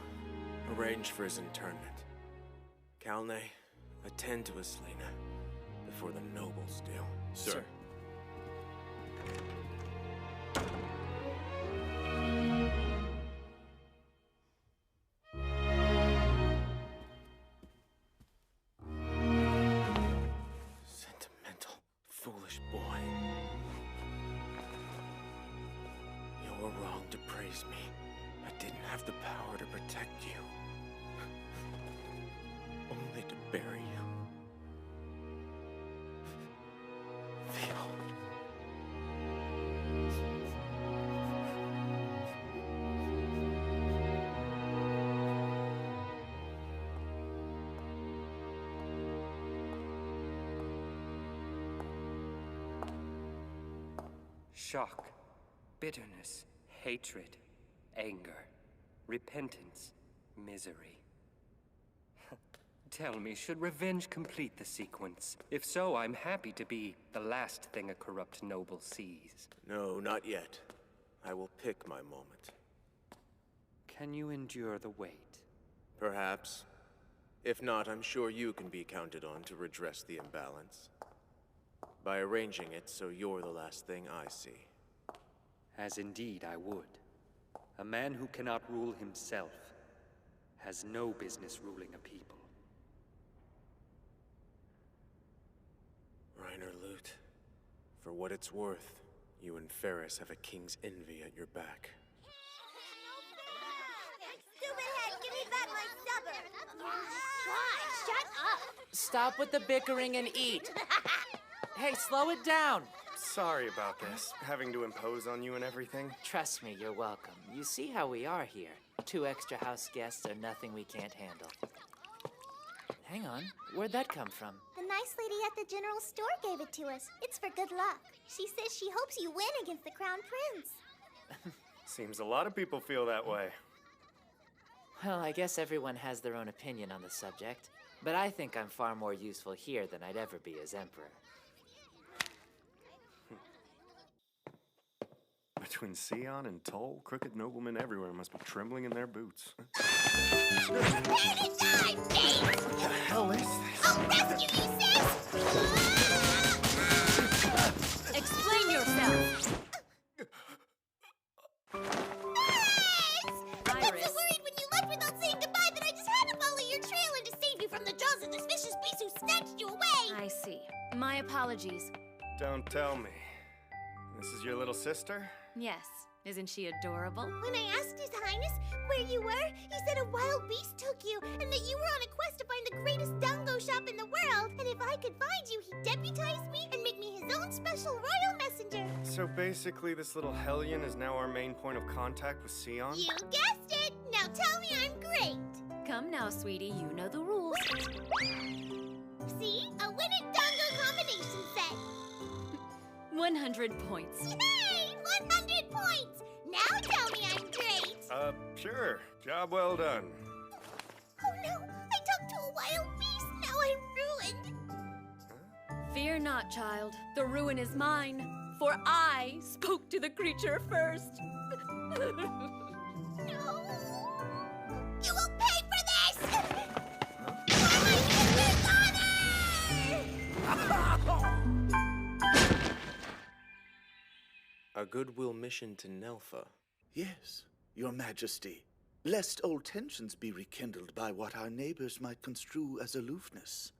arrange for his internment. Kalne, attend to Eslina before the nobles do.
Sir.
Sentimental, foolish boy. You were wrong to praise me. I didn't have the power to protect you. Only to bury you.
Shock, bitterness, hatred, anger, repentance, misery.
Tell me, should revenge complete the sequence? If so, I'm happy to be the last thing a corrupt noble sees.
No, not yet. I will pick my moment.
Can you endure the wait?
Perhaps. If not, I'm sure you can be counted on to redress the imbalance. By arranging it so you're the last thing I see.
As indeed I would. A man who cannot rule himself has no business ruling a people.
Reiner Lute, for what it's worth, you and Ferris have a king's envy at your back.
Stupid give me back my supper! Why? Shut up!
Stop with the bickering and eat. Hey, slow it down.
Sorry about this, having to impose on you and everything.
Trust me, you're welcome. You see how we are here. 2 extra house guests are nothing we can't handle. Hang on, where'd that come from?
The nice lady at the general store gave it to us. It's for good luck. She says she hopes you win against the Crown Prince.
Seems a lot of people feel that way.
Well, I guess everyone has their own opinion on the subject, but I think I'm far more useful here than I'd ever be as Emperor.
Between Sion and Toll, crooked noblemen everywhere must be trembling in their boots.
What
the hell is this?
I'll rescue you, sis!
Explain yourself!
I got so worried when you left without saying goodbye that I just had to follow your trail and to save you from the jaws of this vicious beast who snatched you away!
I see. My apologies.
Don't tell me. This is your little sister?
Yes. Isn't she adorable?
When I asked His Highness where you were, he said a wild beast took you and that you were on a quest to find the greatest dango shop in the world. And if I could find you, he'd deputize me and make me his own special royal messenger.
So basically, this little hellion is now our main point of contact with Sion?
You guessed it! Now tell me I'm great!
Come now, sweetie, you know the rules.
See? A winning dango combination set!
100 points.
Yay! 100 points! Now tell me I'm great!
Sure. Job well done.
Oh no! I talked to a wild beast! Now I'm ruined!
Fear not, child. The ruin is mine. For I spoke to the creature first.
No! You will pay for this! For my sister's honor!
A goodwill mission to Nelfa.
Yes, Your Majesty. Lest old tensions be rekindled by what our neighbors might construe as aloofness.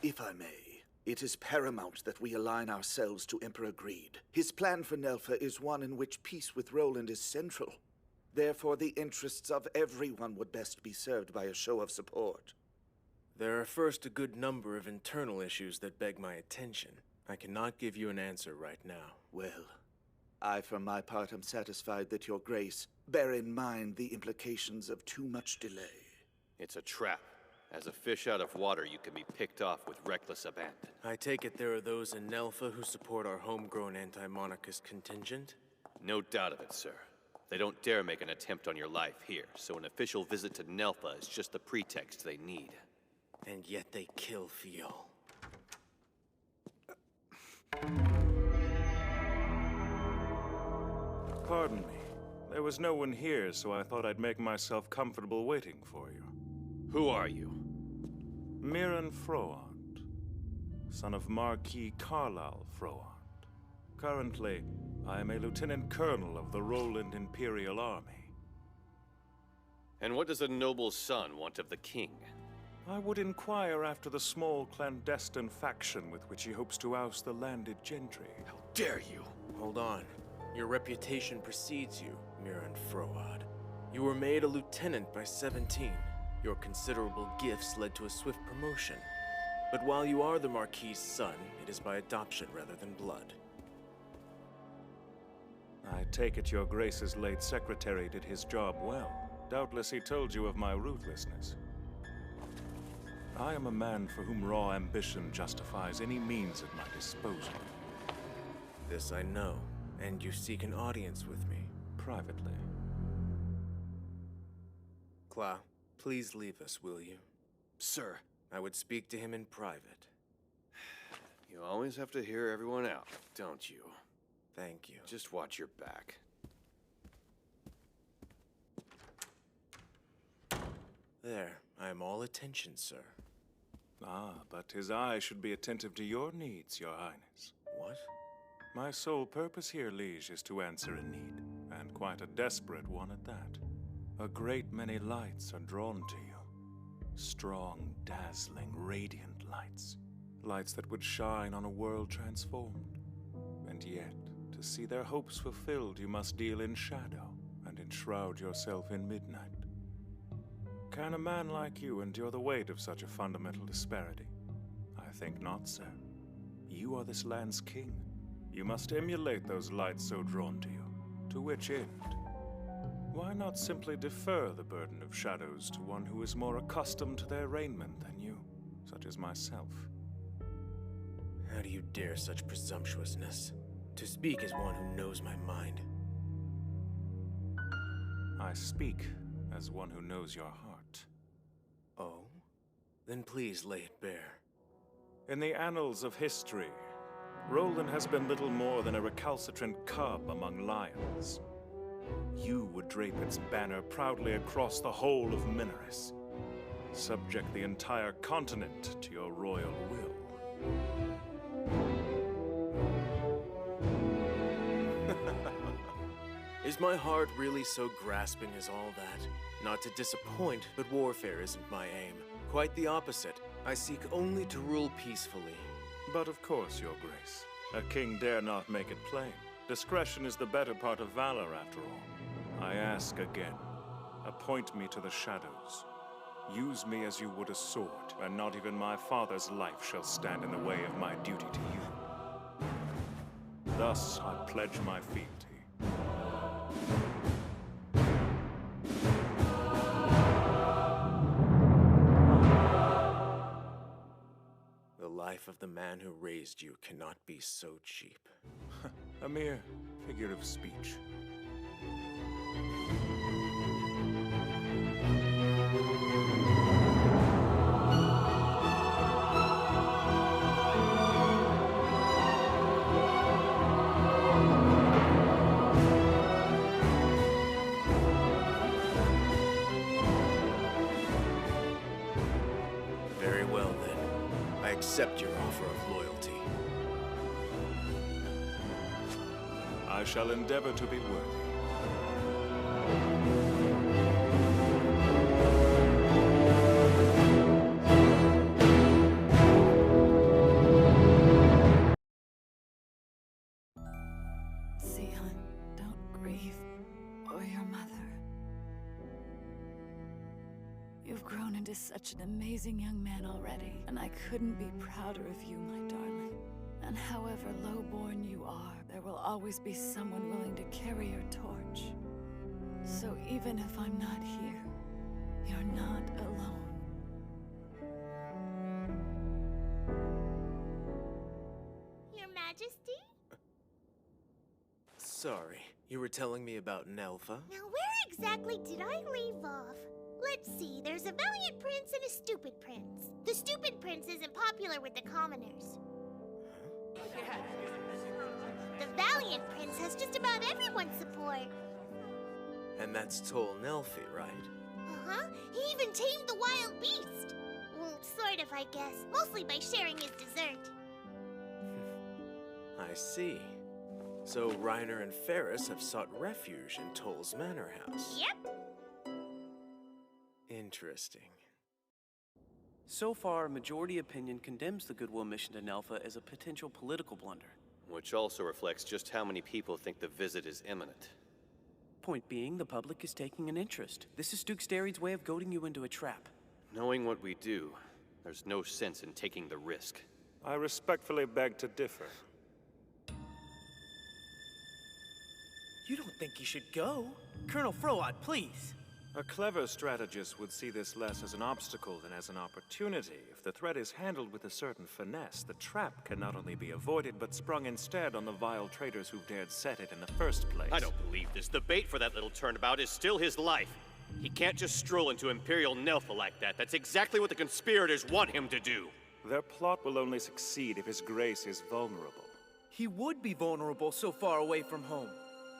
If I may, it is paramount that we align ourselves to Emperor Greed. His plan for Nelfa is one in which peace with Roland is central. Therefore, the interests of everyone would best be served by a show of support.
There are first a good number of internal issues that beg my attention. I cannot give you an answer right now.
Well, I for my part am satisfied that your grace bear in mind the implications of too much delay.
It's a trap. As a fish out of water, you can be picked off with reckless abandon.
I take it there are those in Nelfa who support our homegrown anti-monarchist contingent?
No doubt of it, sir. They don't dare make an attempt on your life here, so an official visit to Nelfa is just the pretext they need.
And yet they kill Fiol.
Pardon me. There was no one here, so I thought I'd make myself comfortable waiting for you.
Who are you?
Miran Froant, son of Marquis Carlyle Froant. Currently, I am a lieutenant colonel of the Roland Imperial Army.
And what does a noble son want of the king?
I would inquire after the small clandestine faction with which he hopes to oust the landed gentry.
How dare you!
Hold on. Your reputation precedes you, Miran Froad. You were made a lieutenant by 17. Your considerable gifts led to a swift promotion. But while you are the Marquis' son, it is by adoption rather than blood.
I take it your Grace's late secretary did his job well. Doubtless he told you of my ruthlessness. I am a man for whom raw ambition justifies any means at my disposal.
This I know, and you seek an audience with me.
Privately.
Cla, please leave us, will you?
Sir.
I would speak to him in private.
You always have to hear everyone out, don't you?
Thank you.
Just watch your back.
There, I am all attention, sir.
Ah, but his eye should be attentive to your needs, your highness.
What?
My sole purpose here, liege, is to answer a need, and quite a desperate one at that. A great many lights are drawn to you. Strong, dazzling, radiant lights. Lights that would shine on a world transformed. And yet, to see their hopes fulfilled, you must deal in shadow and enshroud yourself in midnight. Can a man like you endure the weight of such a fundamental disparity? I think not, sir. You are this land's king. You must emulate those lights so drawn to you. To which end? Why not simply defer the burden of shadows to one who is more accustomed to their raiment than you, such as myself?
How do you dare such presumptuousness? To speak as one who knows my mind.
I speak as one who knows your heart.
Oh? Then please lay it bare.
In the annals of history, Roland has been little more than a recalcitrant cub among lions. You would drape its banner proudly across the whole of Minaris. Subject the entire continent to your royal will.
Is my heart really so grasping as all that? Not to disappoint, but warfare isn't my aim. Quite the opposite. I seek only to rule peacefully.
But of course, your grace. A king dare not make it plain. Discretion is the better part of valor, after all. I ask again. Appoint me to the shadows. Use me as you would a sword, and not even my father's life shall stand in the way of my duty to you. Thus I pledge my fealty.
The life of the man who raised you cannot be so cheap.
A mere figure of speech.
Very well, then. I accept your offer of loyalty.
I shall endeavor to be worthy.
Sion, don't grieve. Or your mother. You've grown into such an amazing young man already, and I couldn't be prouder of you, my darling. And however low-born you are, there will always be someone willing to carry your torch. So even if I'm not here, you're not alone.
Your Majesty?
Sorry, you were telling me about Nelfa?
Now where exactly did I leave off? Let's see, there's a valiant prince and a stupid prince. The stupid prince isn't popular with the commoners. The valiant prince has just about everyone's support.
And that's Tol Nelfi, right?
Uh-huh. He even tamed the wild beast. Well, sort of, I guess. Mostly by sharing his dessert.
I see. So Reiner and Ferris have sought refuge in Tol's manor house.
Yep.
Interesting.
So far, majority opinion condemns the Goodwill mission to Nelfa as a potential political blunder.
Which also reflects just how many people think the visit is imminent.
Point being, the public is taking an interest. This is Duke Steride's way of goading you into a trap.
Knowing what we do, there's no sense in taking the risk.
I respectfully beg to differ.
You don't think he should go? Colonel Froad, please!
A clever strategist would see this less as an obstacle than as an opportunity. If the threat is handled with a certain finesse, the trap can not only be avoided, but sprung instead on the vile traitors who dared set it in the first place.
I don't believe this. The bait for that little turnabout is still his life. He can't just stroll into Imperial Nelfa like that. That's exactly what the conspirators want him to do.
Their plot will only succeed if His Grace is vulnerable.
He would be vulnerable so far away from home.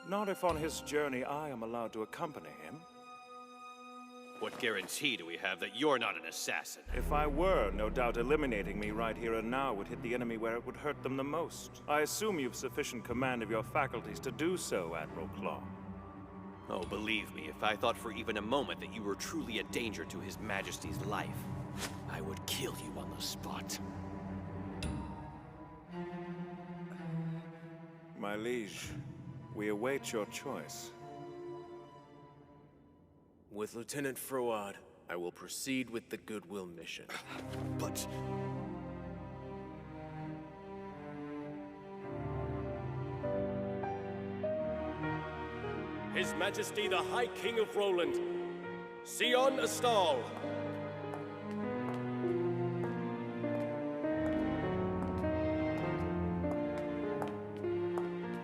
Not if on his journey I am allowed to accompany him.
What guarantee do we have that you're not an assassin?
If I were, no doubt eliminating me right here and now would hit the enemy where it would hurt them the most. I assume you've sufficient command of your faculties to do so, Admiral Claw.
Oh, believe me, if I thought for even a moment that you were truly a danger to His Majesty's life, I would kill you on the spot.
My liege, we await your choice.
With Lieutenant Frouard, I will proceed with the Goodwill mission.
But...
His Majesty the High King of Roland, Sion Astal.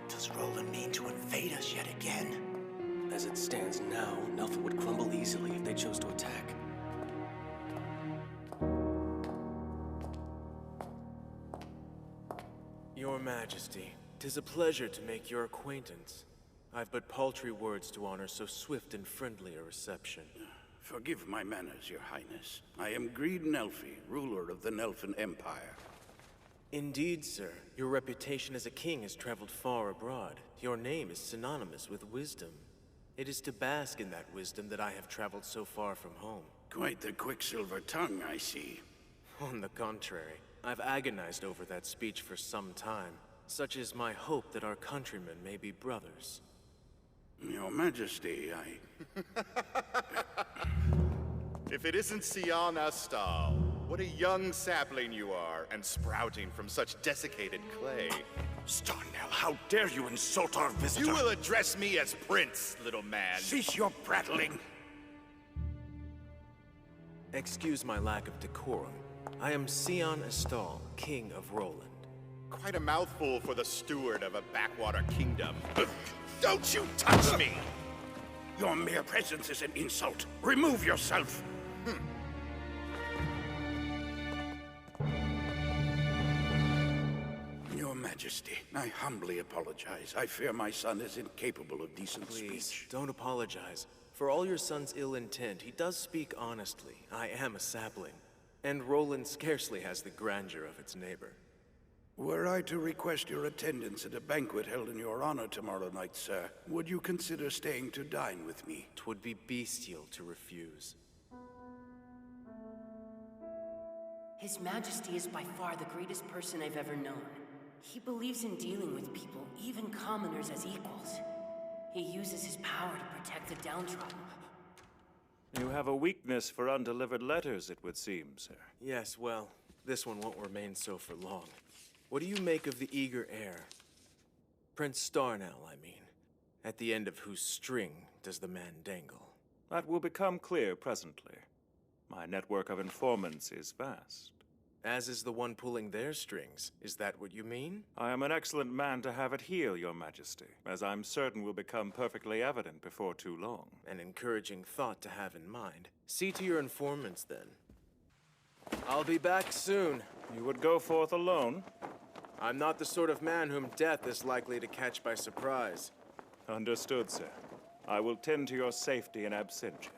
Does Roland mean to invade us yet again?
As it stands now, Nelfa would crumble easily if they chose to attack.
Your Majesty, 'tis a pleasure to make your acquaintance. I've but paltry words to honor so swift and friendly a reception.
Forgive my manners, Your Highness. I am Greed Nelfi, ruler of the Nelfin Empire.
Indeed, sir. Your reputation as a king has traveled far abroad. Your name is synonymous with wisdom. It is to bask in that wisdom that I have traveled so far from home.
Quite the quicksilver tongue, I see.
On the contrary, I've agonized over that speech for some time. Such is my hope that our countrymen may be brothers.
Your Majesty,
If it isn't Sion Astal, what a young sapling you are, and sprouting from such desiccated clay.
Starnell, how dare you insult our visitor?
You will address me as Prince, little man.
Cease your prattling.
Excuse my lack of decorum. I am Sion Astal, King of Roland.
Quite a mouthful for the steward of a backwater kingdom. Don't you touch me!
Your mere presence is an insult. Remove yourself! Your Majesty, I humbly apologize. I fear my son is incapable of decent
Please,
speech.
don't apologize. For all your son's ill intent, he does speak honestly. I am a sapling. And Roland scarcely has the grandeur of its neighbor.
Were I to request your attendance at a banquet held in your honor tomorrow night, sir, would you consider staying to dine with me?
'Twould be bestial to refuse.
His Majesty is by far the greatest person I've ever known. He believes in dealing with people, even commoners, as equals. He uses his power to protect the downtrodden.
You have a weakness for undelivered letters, it would seem, sir.
Yes, well, this one won't remain so for long. What do you make of the eager heir? Prince Starnell, I mean. At the end of whose string does the man dangle?
That will become clear presently. My network of informants is vast.
As is the one pulling their strings. Is that what you mean?
I am an excellent man to have it heal, Your Majesty, as I'm certain will become perfectly evident before too long.
An encouraging thought to have in mind. See to your informants, then. I'll be back soon.
You would go forth alone?
I'm not the sort of man whom death is likely to catch by surprise.
Understood, sir. I will tend to your safety in absentia.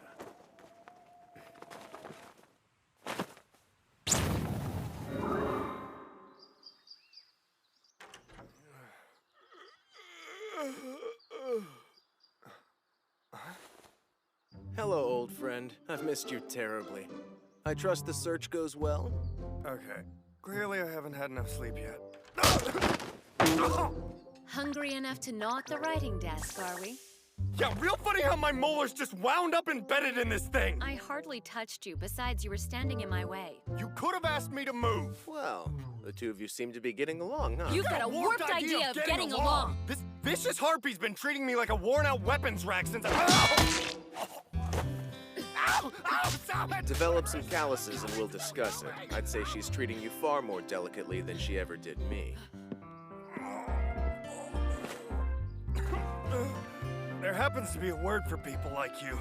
Hello, old friend. I've missed you terribly. I trust the search goes well?
Okay. Clearly I haven't had enough sleep yet.
Hungry enough to gnaw at the writing desk, are we?
Yeah, real funny how my molars just wound up embedded in this thing!
I hardly touched you. Besides, you were standing in my way.
You could have asked me to move!
Well, the two of you seem to be getting along, huh?
You've got a warped idea of getting along!
This vicious harpy's been treating me like a worn-out weapons rack since I... Ow! Ow! Stop it!
Develop some calluses and we'll discuss it. I'd say she's treating you far more delicately than she ever did me.
There happens to be a word for people like you.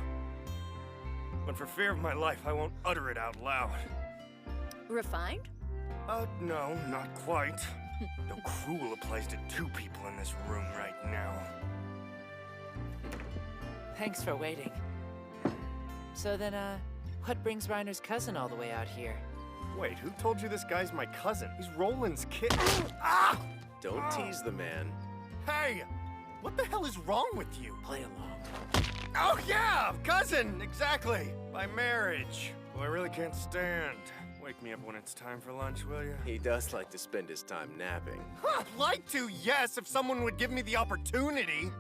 but for fear of my life, I won't utter it out loud.
Refined?
No, not quite. Though cruel applies to two people in this room right now.
Thanks for waiting. So then, what brings Reiner's cousin all the way out here?
Wait, who told you this guy's my cousin? He's Roland's kid. Ah!
Don't tease the man.
Hey! What the hell is wrong with you?
Play along.
Oh yeah! Cousin! Exactly! By marriage. Who I really can't stand. Wake me up when it's time for lunch, will you?
He does like to spend his time napping.
I'd like to, yes, if someone would give me the opportunity.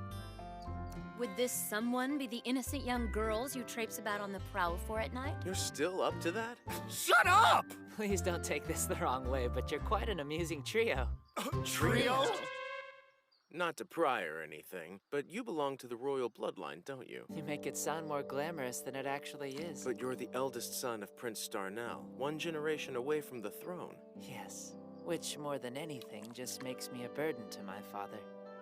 Would this someone be the innocent young girls you traipse about on the prowl for at night?
You're still up to that?
Shut up!
Please don't take this the wrong way, but you're quite an amusing trio.
Trio?
Not to pry or anything, but you belong to the royal bloodline, don't you?
You make it sound more glamorous than it actually is.
But you're the eldest son of Prince Starnell, one generation away from the throne.
Yes, which more than anything just makes me a burden to my father.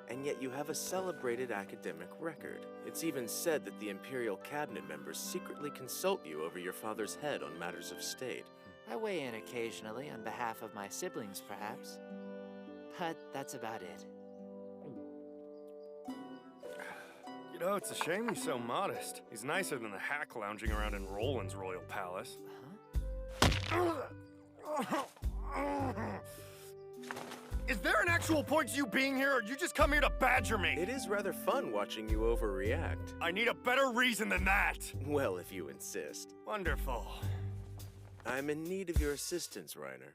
And yet you have a celebrated academic record. It's even said that the Imperial Cabinet members secretly consult you over your father's head on matters of state.
I weigh in occasionally on behalf of my siblings, perhaps. But that's about it.
You know, it's a shame he's so modest. He's nicer than the hack lounging around in Roland's royal palace. Is there an actual point to you being here, or you just come here to badger me?
It is rather fun watching you overreact.
I need a better reason than that.
Well, if you insist.
Wonderful.
I'm in need of your assistance, Reiner.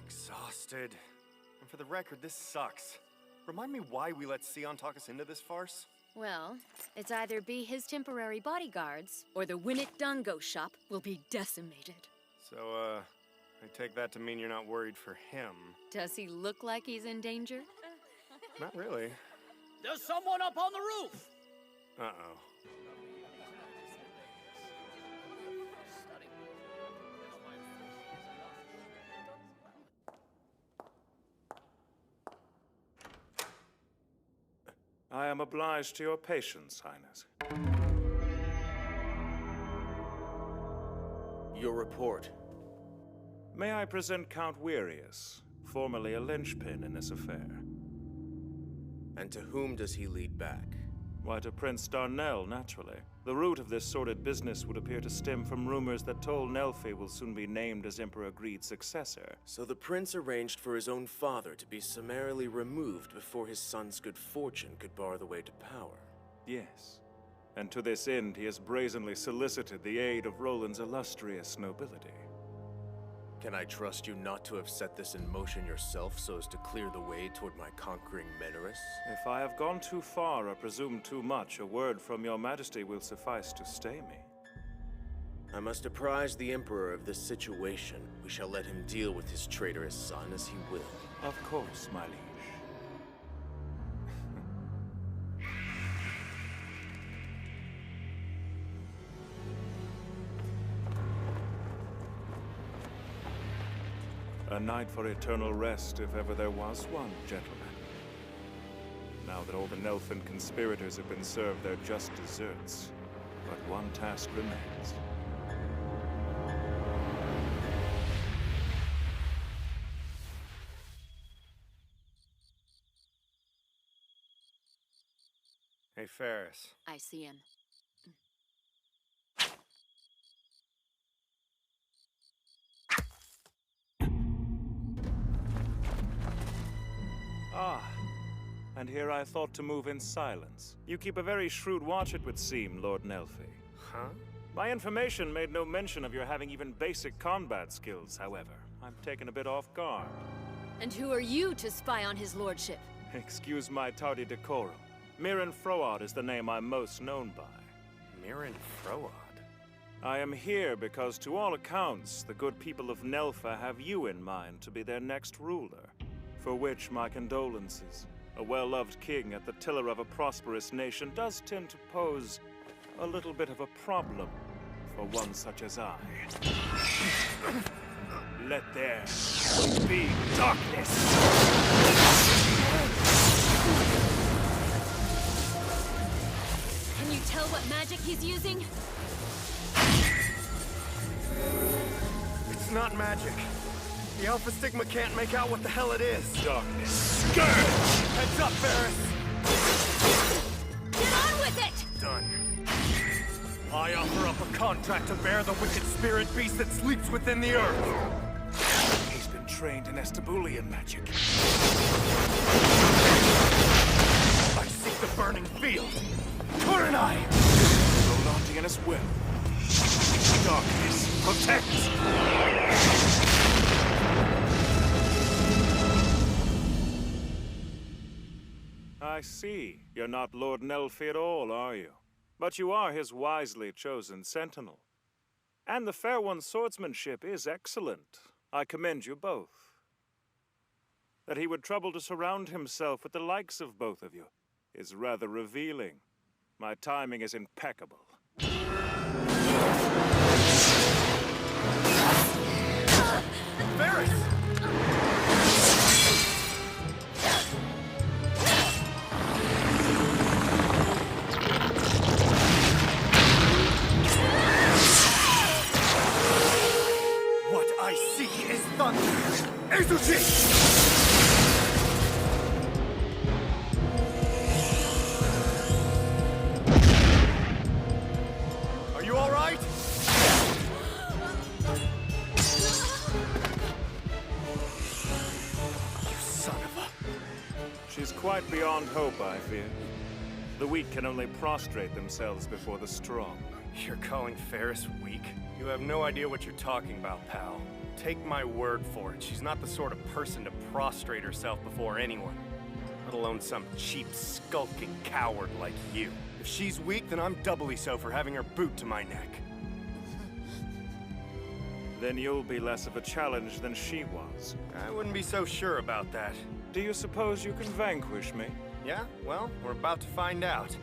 Exhausted. And for the record, this sucks. Remind me why we let Sion talk us into this farce?
Well, it's either be his temporary bodyguards, or the Winnet Dungo shop will be decimated.
So, I take that to mean you're not worried for him.
Does he look like he's in danger?
Not really.
There's someone up on the roof!
Uh-oh.
I am obliged to your patience, Highness.
Your report.
May I present Count Wearius, formerly a linchpin in this affair?
And to whom does he lead back?
Why, to Prince Darnell, naturally. The root of this sordid business would appear to stem from rumors that Tol Nelfi will soon be named as Emperor Greed's successor.
So the prince arranged for his own father to be summarily removed before his son's good fortune could bar the way to power.
Yes. And to this end, he has brazenly solicited the aid of Roland's illustrious nobility.
Can I trust you not to have set this in motion yourself so as to clear the way toward my conquering Menarus?
If I have gone too far or presumed too much, a word from your majesty will suffice to stay me.
I must apprise the Emperor of this situation. We shall let him deal with his traitorous son as he will.
Of course, my liege. A night for eternal rest, if ever there was one, gentlemen. Now that all the Nelfin conspirators have been served their just deserts, but one task remains.
Hey, Ferris.
I see him.
Ah, and here I thought to move in silence. You keep a very shrewd watch, it would seem, Lord Nelfi.
Huh?
My information made no mention of your having even basic combat skills, however. I'm taken a bit off guard.
And who are you to spy on his lordship?
Excuse my tardy decorum. Mirren Froad is the name I'm most known by.
Mirren Froad?
I am here because, to all accounts, the good people of Nelfa have you in mind to be their next ruler. For which my condolences. A well-loved king at the tiller of a prosperous nation does tend to pose a little bit of a problem for one such as I. Let there be darkness!
Can you tell what magic he's using?
It's not magic. The Alpha Stigma can't make out what the hell it is.
Darkness. Skirt!
Heads up, Ferris!
Get on with it!
Done. I offer up a contract to bear the wicked spirit beast that sleeps within the earth.
He's been trained in Estabulian magic.
I seek the burning field. Kurenai!
Ronaldianus will. Darkness, protect! I see. You're not Lord Nelfi at all, are you? But you are his wisely chosen sentinel. And the Fair One's swordsmanship is excellent. I commend you both. That he would trouble to surround himself with the likes of both of you is rather revealing. My timing is impeccable.
Ferris! What I see is thunder! Azuchi! Are you all right? You son of a...
She's quite beyond hope, I fear. The weak can only prostrate themselves before the strong.
You're calling Ferris weak? You have no idea what you're talking about, pal. Take my word for it. She's not the sort of person to prostrate herself before anyone. Let alone some cheap, skulking coward like you. If she's weak, then I'm doubly so for having her boot to my neck.
Then you'll be less of a challenge than she was.
I wouldn't be so sure about that.
Do you suppose you can vanquish me?
Yeah? Well, we're about to find out.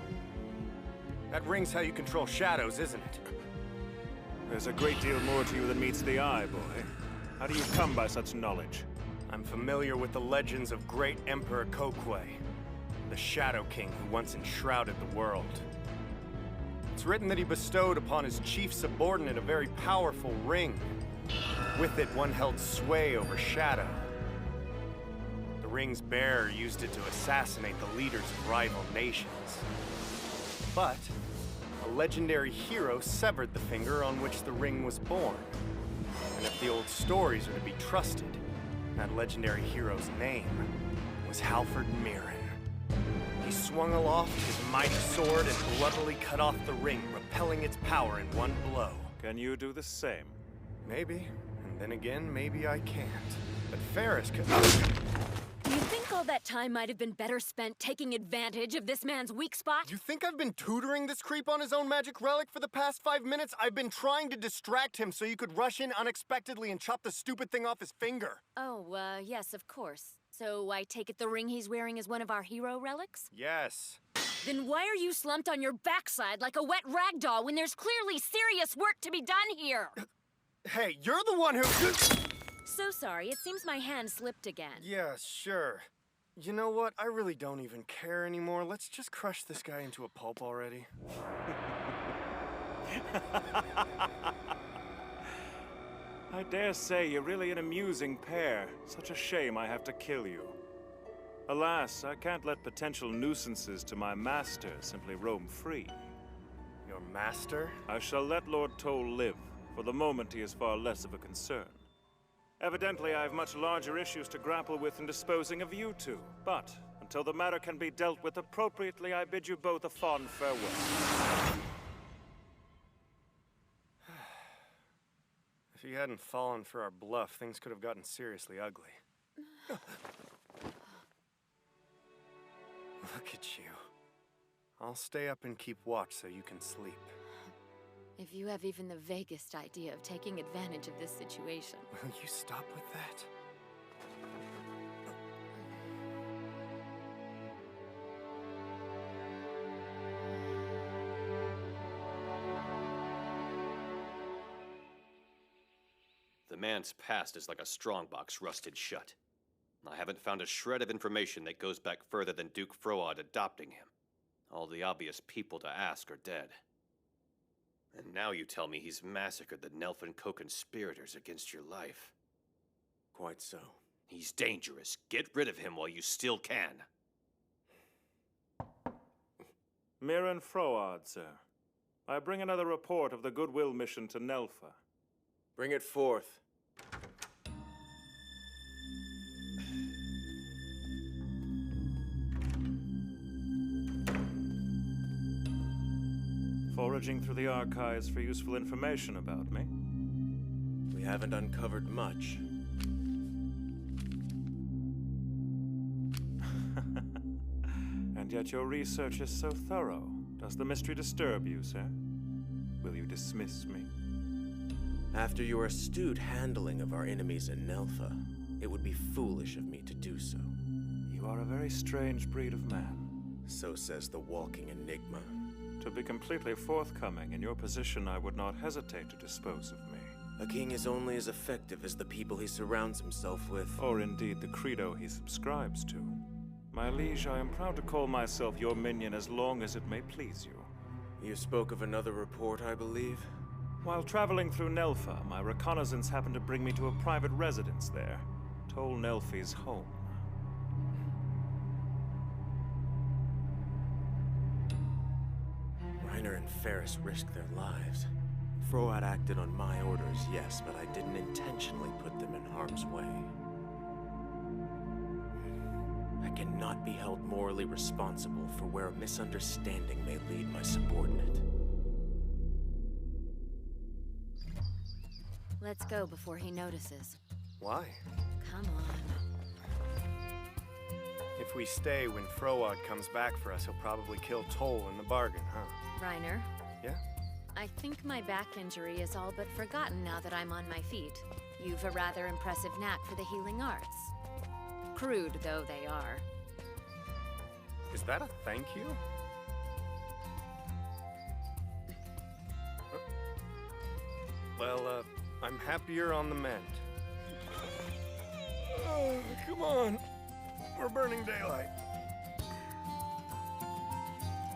That ring's how you control shadows, isn't it?
There's a great deal more to you than meets the eye, boy. How do you come by such knowledge?
I'm familiar with the legends of great Emperor Kokwe, the Shadow King who once enshrouded the world. It's written that he bestowed upon his chief subordinate a very powerful ring. With it, one held sway over Shadow. The ring's bearer used it to assassinate the leaders of rival nations. But a legendary hero severed the finger on which the ring was born. And if the old stories are to be trusted, that legendary hero's name was Halford Mirren. He swung aloft his mighty sword and bloodily cut off the ring, repelling its power in one blow.
Can you do the same?
Maybe. And then again, maybe I can't. But Ferris could...
You think all that time might have been better spent taking advantage of this man's weak spot?
You think I've been tutoring this creep on his own magic relic for the past 5 minutes? I've been trying to distract him so you could rush in unexpectedly and chop the stupid thing off his finger.
Oh, yes, of course. So I take it the ring he's wearing is one of our hero relics?
Yes.
Then why are you slumped on your backside like a wet rag doll when there's clearly serious work to be done here?
Hey, you're the one who...
So sorry, it seems my hand slipped again.
Yeah, sure. You know what? I really don't even care anymore. Let's just crush this guy into a pulp already.
I dare say you're really an amusing pair. Such a shame I have to kill you. Alas, I can't let potential nuisances to my master simply roam free.
Your master?
I shall let Lord Toll live. For the moment, he is far less of a concern. Evidently, I have much larger issues to grapple with in disposing of you two. But, until the matter can be dealt with appropriately, I bid you both a fond farewell.
If he hadn't fallen for our bluff, things could have gotten seriously ugly. Look at you. I'll stay up and keep watch so you can sleep.
If you have even the vaguest idea of taking advantage of this situation.
Will you stop with that?
The man's past is like a strongbox rusted shut. I haven't found a shred of information that goes back further than Duke Froad adopting him. All the obvious people to ask are dead. And now you tell me he's massacred the Nelfin co-conspirators against your life.
Quite so.
He's dangerous. Get rid of him while you still can.
Mirren Froad, sir. I bring another report of the Goodwill mission to Nelfa.
Bring it forth.
Foraging through the archives for useful information about me.
We haven't uncovered much.
And yet your research is so thorough. Does the mystery disturb you, sir? Will you dismiss me?
After your astute handling of our enemies in Nelfa, it would be foolish of me to do so.
You are a very strange breed of man.
So says the walking enigma.
To be completely forthcoming, in your position I would not hesitate to dispose of me.
A king is only as effective as the people he surrounds himself with.
Or indeed the credo he subscribes to. My liege, I am proud to call myself your minion as long as it may please you.
You spoke of another report, I believe?
While traveling through Nelfa, my reconnaissance happened to bring me to a private residence there. Tol Nelfi's home.
Reiner and Ferris risked their lives. Froad acted on my orders, yes, but I didn't intentionally put them in harm's way. I cannot be held morally responsible for where a misunderstanding may lead my subordinate.
Let's go before he notices.
Why?
Come on.
If we stay when Froad comes back for us, he'll probably kill Toll in the bargain, huh?
Reiner?
Yeah?
I think my back injury is all but forgotten now that I'm on my feet. You've a rather impressive knack for the healing arts. Crude though they are.
Is that a thank you? Well, I'm happier on the mend. Oh, come on. We're burning daylight.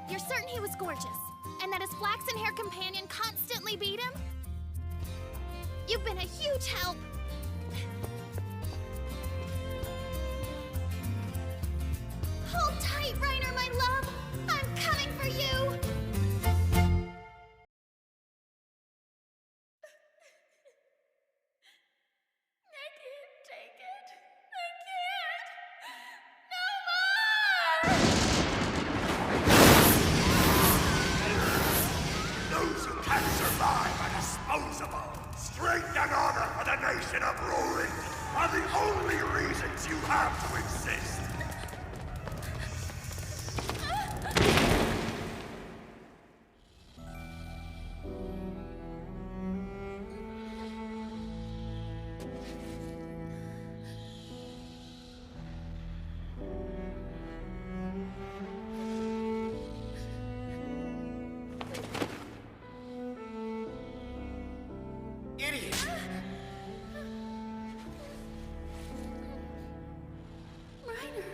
You're certain he was gorgeous? And that his flaxen-haired companion constantly beat him? You've been a huge help! Hold tight, Reiner, my love! I'm coming for you! I can't take it. I can't! No more!
Those who can survive are disposable. Strength and honor for the nation of Roland are the only reasons you have to exist.
Idiot!
Reiner.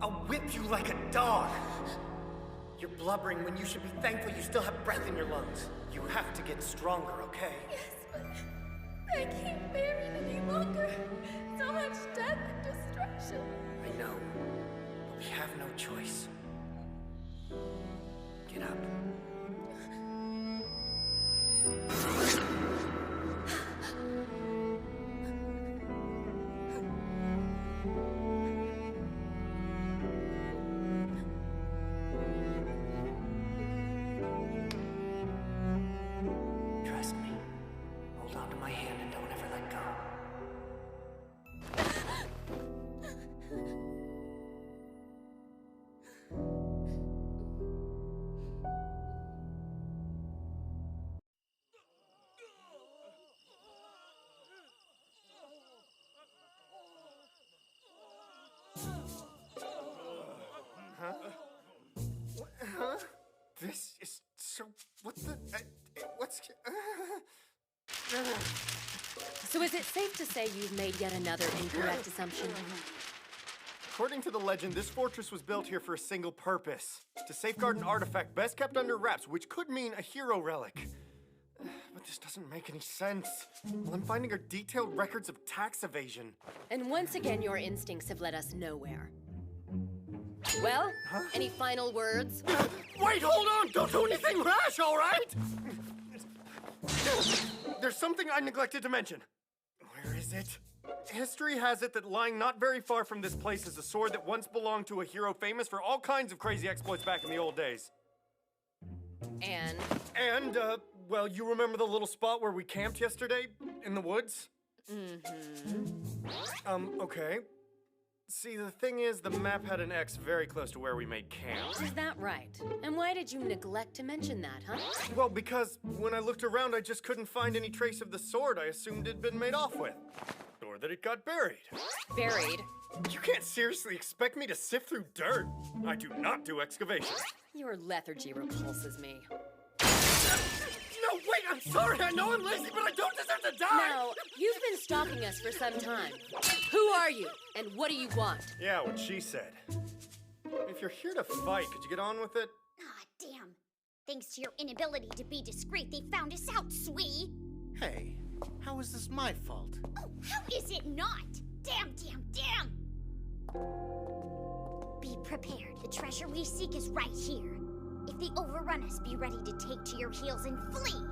I'll whip you like a dog! You're blubbering when you should be thankful you still have breath in your lungs. You have to get stronger, okay?
Yes, but I can't bear it any longer. So much death and destruction.
I know, but we have no choice. Get up. Trust me. Hold on to my hand
So is it safe to say you've made yet another incorrect assumption?
According to the legend, this fortress was built here for a single purpose. To safeguard an artifact best kept under wraps, which could mean a hero relic. But this doesn't make any sense. All I'm finding are detailed records of tax evasion.
And once again, your instincts have led us nowhere. Well, any final words?
Wait, hold on! Don't do anything rash, all right? There's something I neglected to mention. Where is it? History has it that lying not very far from this place is a sword that once belonged to a hero famous for all kinds of crazy exploits back in the old days.
And?
Well, you remember the little spot where we camped yesterday? In the woods? Okay. See, the thing is, the map had an X very close to where we made camp.
Is that right? And why did you neglect to mention that, huh?
Well, because when I looked around, I just couldn't find any trace of the sword I assumed it'd been made off with. Or that it got buried.
Buried?
You can't seriously expect me to sift through dirt. I do not do excavation.
Your lethargy repulses me.
No, wait, I'm sorry. I know I'm lazy, but I don't deserve to die.
Now, you've been stalking us for some time. Who are you, and what do you want?
Yeah, what she said. If you're here to fight, could you get on with it?
Ah, damn. Thanks to your inability to be discreet, they found us out, Swee.
Hey, how is this my fault?
Oh, how is it not? Damn, damn, damn! Be prepared. The treasure we seek is right here. If they overrun us, be ready to take to your heels and flee.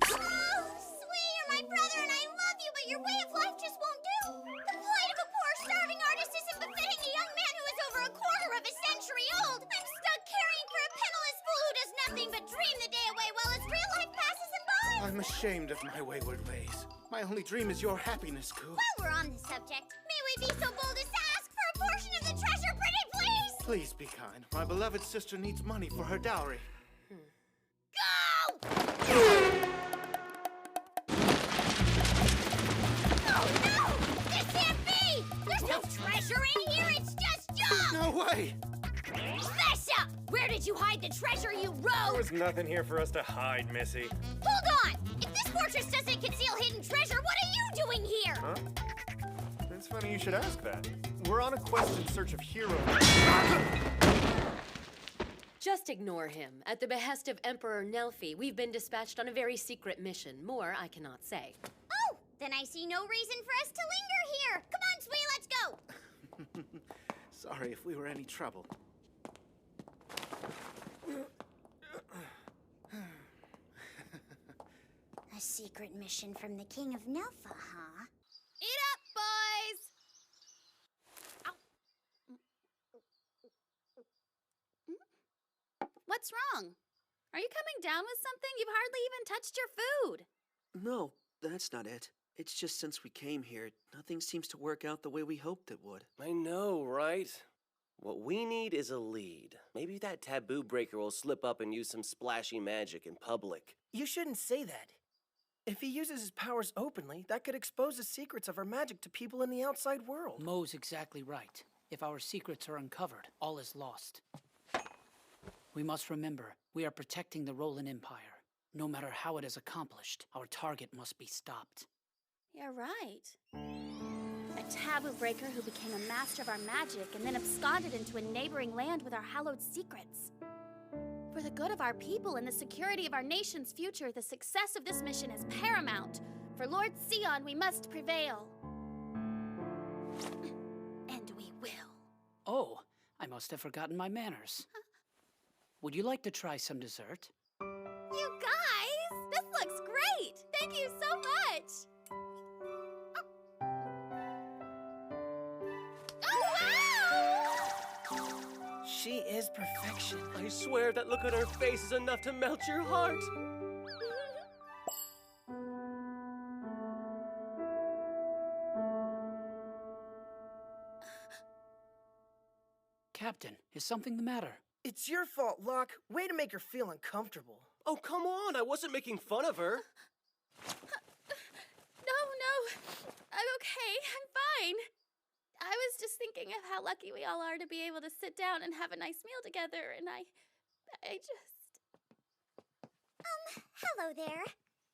Oh, Swee, you're my brother and I love you, but your way of life just won't do. The plight of a poor, starving artist isn't befitting a young man who is over a quarter of a century old. I'm stuck caring for a penniless fool who does nothing but dream the day away while his real life passes him by.
I'm ashamed of my wayward ways. My only dream is your happiness, Koo.
While we're on the subject, may we be so bold as to ask for a portion of the treasure, pretty please?
Please be kind. My beloved sister needs money for her dowry.
Go! Oh no! This can't be! There's no treasure in here, it's just junk!
No way!
Fess up! Where did you hide the treasure, you
There
rogue?
was nothing here for us to hide, Missy.
Hold on! If this fortress doesn't conceal hidden treasure, what are you doing here?
Huh? It's funny you should ask that. We're on a quest in search of heroes.
Just ignore him. At the behest of Emperor Nelfi, we've been dispatched on a very secret mission. More I cannot say.
Oh, then I see no reason for us to linger here. Come on, Swee, let's go.
Sorry if we were any trouble.
A secret mission from the King of Nelfa, huh? Eat up, boys!
What's wrong? Are you coming down with something? You've hardly even touched your food.
No, that's not it. It's just since we came here, nothing seems to work out the way we hoped it would.
I know, right? What we need is a lead. Maybe that taboo breaker will slip up and use some splashy magic in public.
You shouldn't say that. If he uses his powers openly, that could expose the secrets of our magic to people in the outside world.
Mo's exactly right. If our secrets are uncovered, all is lost. We must remember, we are protecting the Roland Empire. No matter how it is accomplished, our target must be stopped.
You're right. A taboo breaker who became a master of our magic and then absconded into a neighboring land with our hallowed secrets. For the good of our people and the security of our nation's future, the success of this mission is paramount. For Lord Sion, we must prevail. And we will.
Oh, I must have forgotten my manners. Would you like to try some dessert?
You guys! This looks great! Thank you so much!
She is perfection.
I swear that look on her face is enough to melt your heart.
Captain, is something the matter?
It's your fault, Locke. Way to make her feel uncomfortable.
Oh, come on. I wasn't making fun of her.
No. I'm okay. I'm fine. I was just thinking of how lucky we all are to be able to sit down and have a nice meal together, and I just...
Hello there.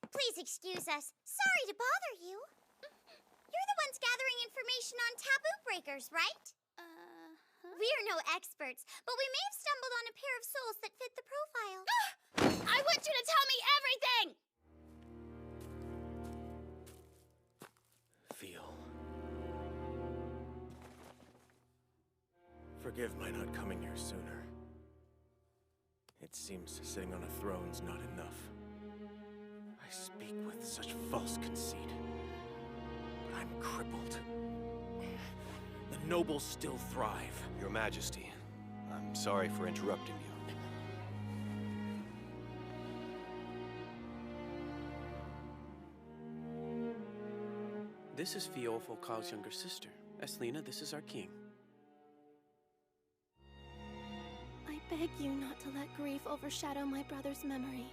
Please excuse us. Sorry to bother you. You're the ones gathering information on taboo breakers, right? We're no experts, but we may have stumbled on a pair of souls that fit the profile.
I want you to tell me everything!
Feel. Forgive my not coming here sooner. It seems sitting on a throne's not enough. I speak with such false conceit. But I'm crippled. The nobles still thrive.
Your Majesty, I'm sorry for interrupting you.
This is Fiol Volkal's younger sister. Eslina, this is our king.
I beg you not to let grief overshadow my brother's memory.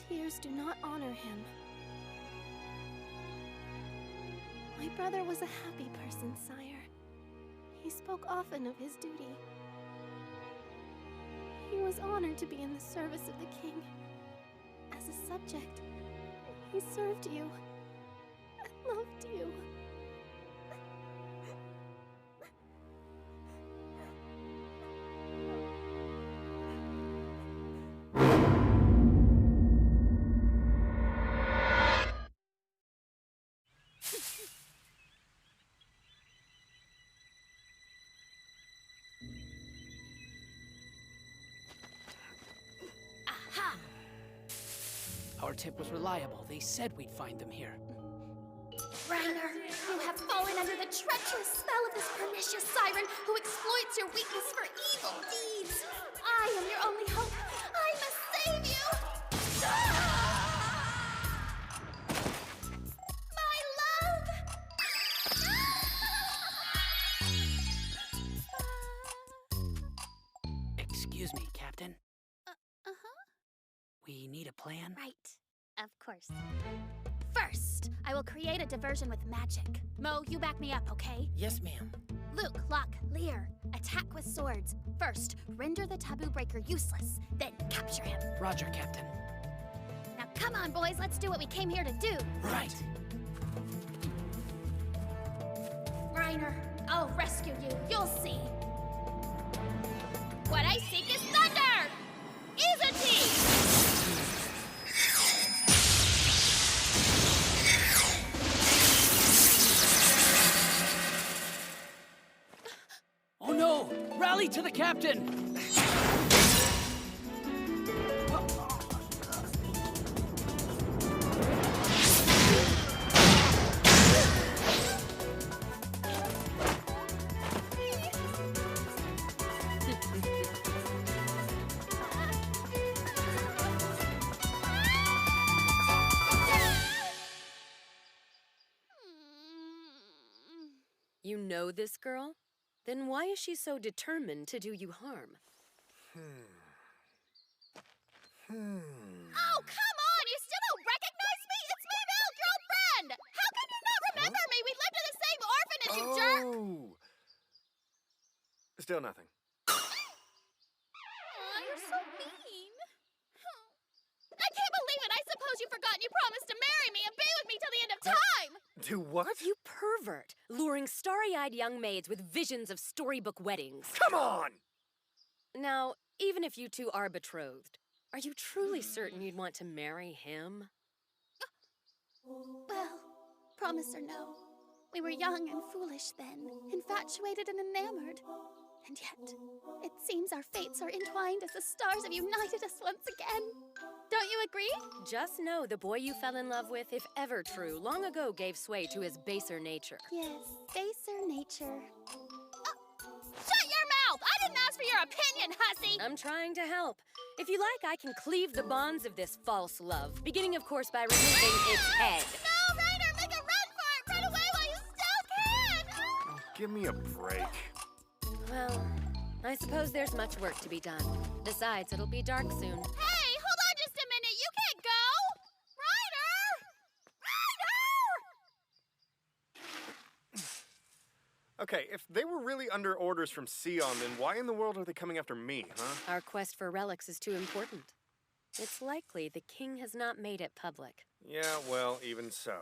Tears do not honor him. My brother was a happy person, sire. He spoke often of his duty. He was honored to be in the service of the king. As a subject, he served you and loved you.
Our tip was reliable. They said we'd find them here.
Reiner, you have fallen under the treacherous spell of this pernicious siren who exploits your weakness for evil deeds. I am your only hope. I must save you! My love!
Excuse me, Captain.
Uh-huh.
We need a plan.
Right. Of course. First, I will create a diversion with magic. Mo, you back me up, okay?
Yes, ma'am.
Luke, Locke, Lear, attack with swords. First, render the taboo breaker useless, then capture him.
Roger, Captain.
Now come on, boys, let's do what we came here to do.
Right.
Reiner, I'll rescue you. You'll see. What I seek is thunder! Izzy!
Oh no! Rally to the captain!
You know this girl? Then why is she so determined to do you harm?
Oh, come on! You still don't recognize me? It's me, Mel, your old friend! How can you not remember me? We lived in the same orphanage, you jerk!
Oh! Still nothing.
Aw, you're so mean. I can't believe it! I suppose you've forgotten you promised to marry me and be with me till the end of time!
Do what?
You pervert! Luring starry-eyed young maids with visions of storybook weddings.
Come on!
Now, even if you two are betrothed, are you truly certain you'd want to marry him?
Well, promise or no. We were young and foolish then, infatuated and enamored. And yet, it seems our fates are entwined as the stars have united us once again. Don't you agree?
Just know the boy you fell in love with, if ever true, long ago gave sway to his baser nature.
Yes, baser nature. Shut your mouth! I didn't ask for your opinion, hussy!
I'm trying to help. If you like, I can cleave the bonds of this false love, beginning, of course, by removing its head.
No, Reiner! Make a run for it! Run away while you still can!
Oh, give me a break.
Well, I suppose there's much work to be done. Besides, it'll be dark soon.
Hey, hold on just a minute! You can't go! Reiner!
Okay, if they were really under orders from Sion, then why in the world are they coming after me, huh?
Our quest for relics is too important.
It's likely the king has not made it public.
Yeah, well, even so.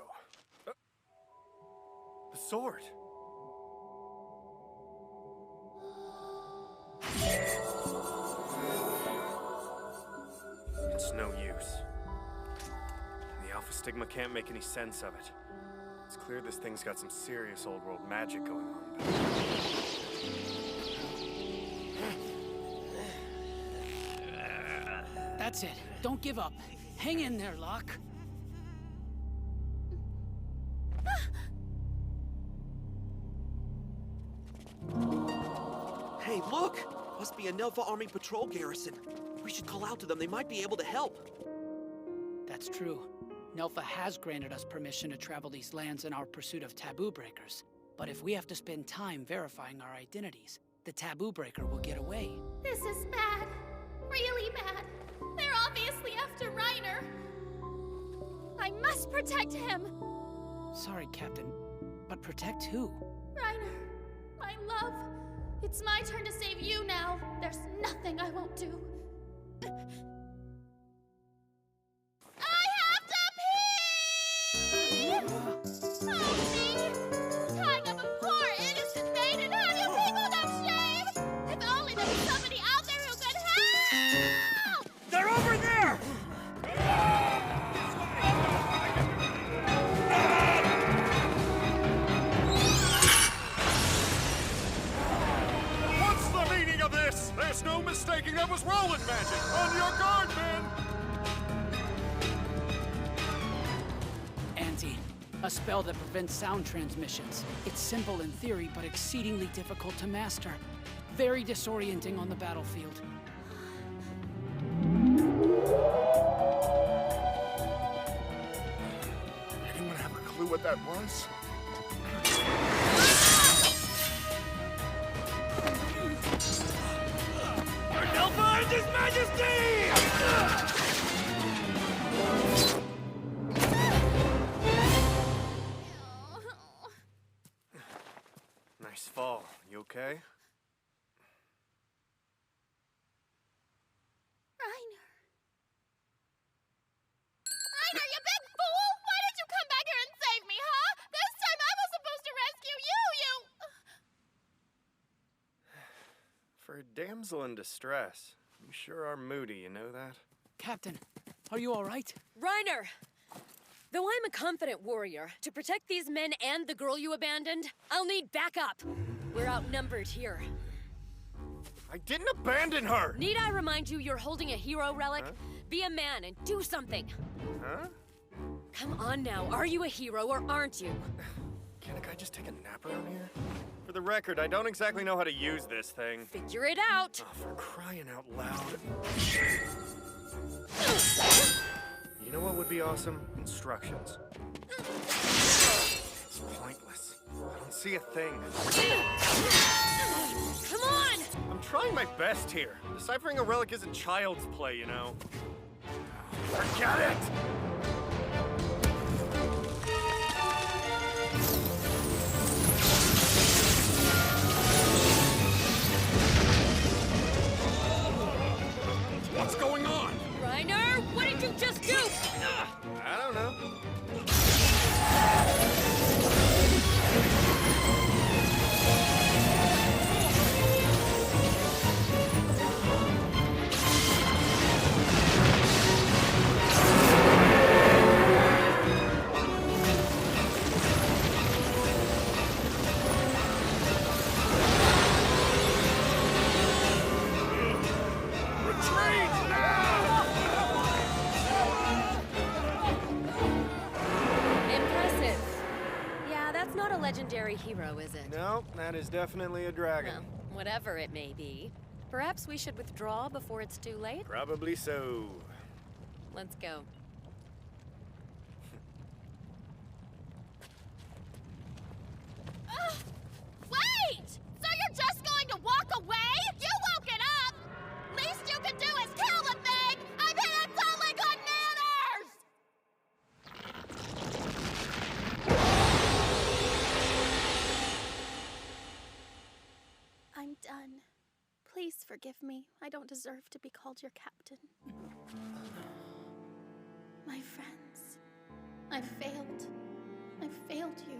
The sword! It's no use. The Alpha Stigma can't make any sense of it. It's clear this thing's got some serious old world magic going on.
That's it. Don't give up. Hang in there, Locke.
Hey, look! Must be a Nelva Army patrol garrison. We should call out to them. They might be able to help.
That's true. Nelva has granted us permission to travel these lands in our pursuit of taboo breakers. But if we have to spend time verifying our identities, the taboo breaker will get away.
This is bad. Really bad. They're obviously after Reiner. I must protect him.
Sorry, Captain, but protect who?
Reiner, my love. It's my turn to save you now. There's nothing I won't do. I have to pee! Oh, me! Tying up a poor innocent maiden. How do people know shame? If only there was somebody out there who could help!
They're over there!
What's the meaning of this? There's no mistaking that was Roland magic. On your guard, men!
A spell that prevents sound transmissions. It's simple in theory, but exceedingly difficult to master. Very disorienting on the battlefield.
Anyone have a clue what that was?
Nelva and His Majesty!
Nice fall. You okay?
Reiner, you big fool! Why did you come back here and save me, huh? This time I was supposed to rescue you,
For a damsel in distress, you sure are moody, you know that?
Captain, are you all right?
Reiner! Though I'm a confident warrior, to protect these men and the girl you abandoned, I'll need backup. We're outnumbered here.
I didn't abandon her!
Need I remind you you're holding a hero relic?
Huh?
Be a man and do something.
Huh?
Come on now, are you a hero or aren't you?
Can't a guy just take a nap around here? For the record, I don't exactly know how to use this thing.
Figure it out!
Oh, for crying out loud. You know what would be awesome? Instructions. It's pointless. I don't see a thing.
Come on!
I'm trying my best here. Deciphering a relic isn't child's play, you know. Forget it!
What's going on?
Reiner, what did you just do?
I don't know.
Impressive. Yeah, that's not a legendary hero, is it?
No, that is definitely a dragon.
Well, whatever it may be. Perhaps we should withdraw before it's too late?
Probably so.
Let's go.
Wait! So you're just going to walk away? You woke it up! Least you can do is kill the thing! I'm here to totally good manners! I'm done. Please forgive me. I don't deserve to be called your captain.
My friends. I failed. I failed you.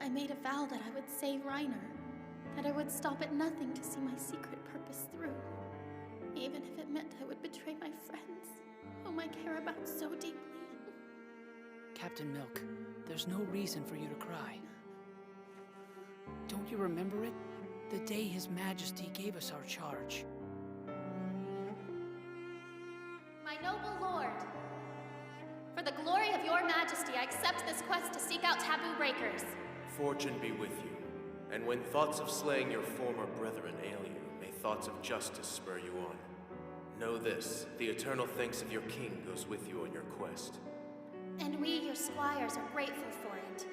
I made a vow that I would save Reiner, that I would stop at nothing to see my secret purpose through, even if it meant I would betray my friends, whom I care about so deeply.
Captain Milk, there's no reason for you to cry. Don't you remember it? The day His Majesty gave us our charge.
My noble lord, for the glory of your majesty, I accept this quest to seek out taboo breakers.
Fortune be with you, and when thoughts of slaying your former brethren ail you, may thoughts of justice spur you on. Know this, the eternal thanks of your king goes with you on your quest.
And we, your squires, are grateful for it.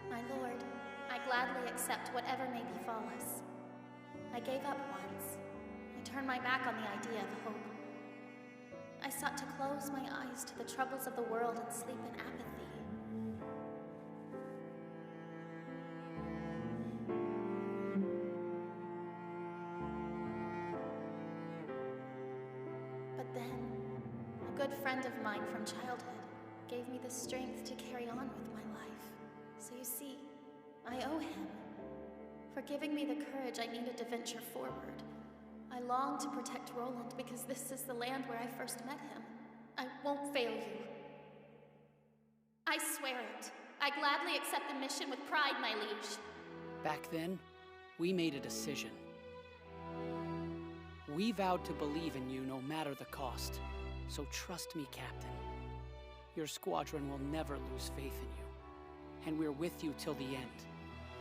My lord, I gladly accept whatever may befall us. I gave up once. I turned my back on the idea of hope. I sought to close my eyes to the troubles of the world and sleep in apathy. But then, a good friend of mine from childhood gave me the strength to carry on with my life. So you see, I owe him for giving me the courage I needed to venture forward. I long to protect Roland because this is the land where I first met him. I won't fail you. I swear it. I gladly accept the mission with pride, my liege.
Back then, we made a decision. We vowed to believe in you no matter the cost. So trust me, Captain. Your squadron will never lose faith in you. And we're with you till the end.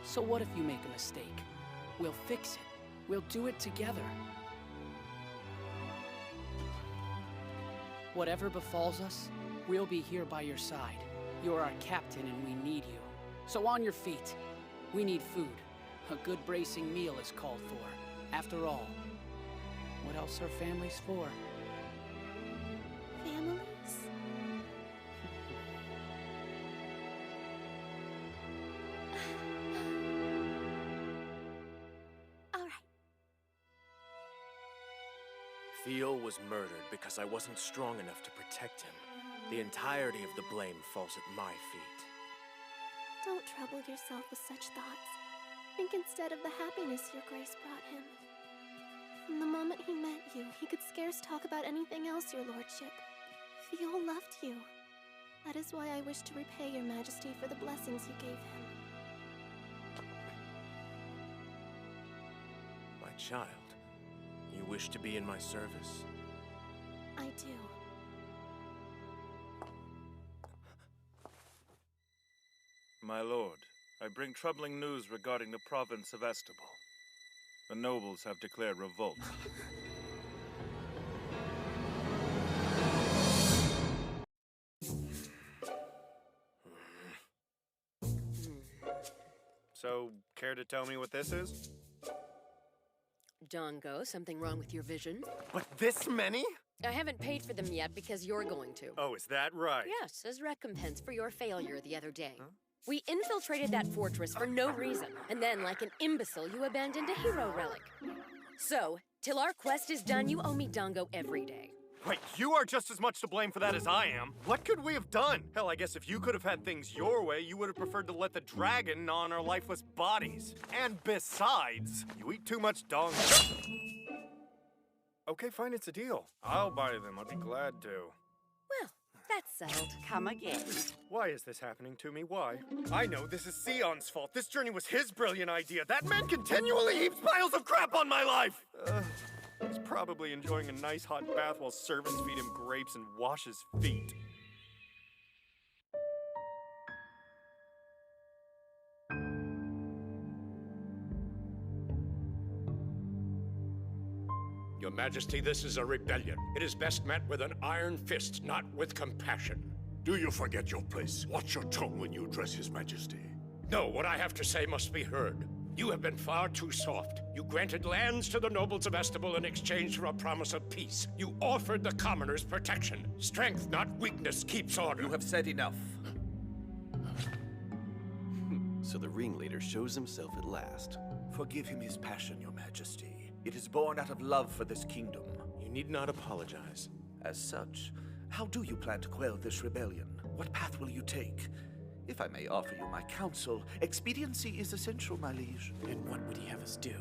So what if you make a mistake? We'll fix it. We'll do it together. Whatever befalls us, we'll be here by your side. You're our captain and we need you. So on your feet. We need food. A good bracing meal is called for. After all, what else are families for?
Families?
Theo was murdered because I wasn't strong enough to protect him. The entirety of the blame falls at my feet.
Don't trouble yourself with such thoughts. Think instead of the happiness your grace brought him. From the moment he met you, he could scarce talk about anything else, your lordship. Theo loved you. That is why I wish to repay your majesty for the blessings you gave him.
My child, you wish to be in my service?
I do.
My lord, I bring troubling news regarding the province of Estable. The nobles have declared revolt.
So, care to tell me what this is?
Dongo, something wrong with your vision?
But this many?
I haven't paid for them yet because you're going to.
Oh, is that right?
Yes, as recompense for your failure the other day. Huh? We infiltrated that fortress for no reason, and then, like an imbecile, you abandoned a hero relic. So, till our quest is done, you owe me Dongo every day.
Wait, you are just as much to blame for that as I am. What could we have done? Hell, I guess if you could have had things your way, you would have preferred to let the dragon gnaw on our lifeless bodies. And besides, you eat too much Dongo. Okay, fine, it's a deal. I'll buy them, I'd be glad to.
Well, that's settled.
Come again.
Why is this happening to me? Why? I know, this is Sion's fault. This journey was his brilliant idea. That man continually heaps piles of crap on my life! He's probably enjoying a nice hot bath while servants feed him grapes and wash his feet.
Your Majesty, this is a rebellion. It is best met with an iron fist, not with compassion.
Do you forget your place? Watch your tone when you address His Majesty.
No, what I have to say must be heard. You have been far too soft. You granted lands to the nobles of Estable in exchange for a promise of peace. You offered the commoners protection. Strength, not weakness, keeps order.
You have said enough.
So the ringleader shows himself at last.
Forgive him his passion, Your Majesty. It is born out of love for this kingdom.
You need not apologize.
As such, how do you plan to quell this rebellion? What path will you take? If I may offer you my counsel, expediency is essential, my liege.
And what would he have us do?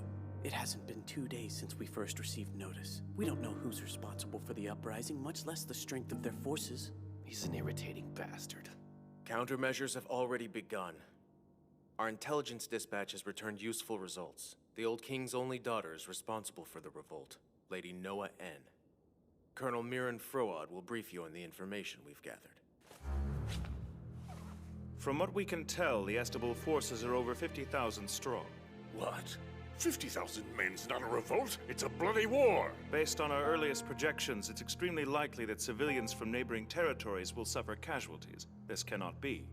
It hasn't been 2 days since we first received notice. We don't know who's responsible for the uprising, much less the strength of their forces.
He's an irritating bastard.
Countermeasures have already begun. Our intelligence dispatch has returned useful results. The old king's only daughter is responsible for the revolt, Lady Noah N. Colonel Mirren Froad will brief you on the information we've gathered.
From what we can tell, the Estable forces are over 50,000 strong.
What? 50,000 men's not a revolt? It's a bloody war!
Based on our earliest projections, it's extremely likely that civilians from neighboring territories will suffer casualties. This cannot be.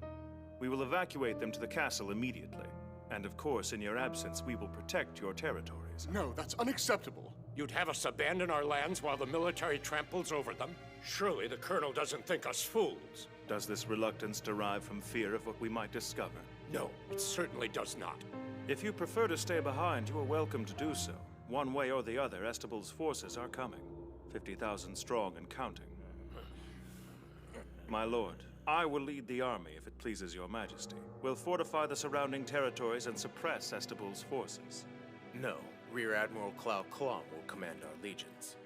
We will evacuate them to the castle immediately. And of course, in your absence, we will protect your territories.
No, that's unacceptable.
You'd have us abandon our lands while the military tramples over them? Surely the Colonel doesn't think us fools.
Does this reluctance derive from fear of what we might discover?
No, it certainly does not.
If you prefer to stay behind, you are welcome to do so. One way or the other, Estable's forces are coming. 50,000 strong and counting. My lord, I will lead the army if it pleases your majesty. We'll fortify the surrounding territories and suppress Estable's forces.
No, Rear Admiral Clau Klom will command our legions.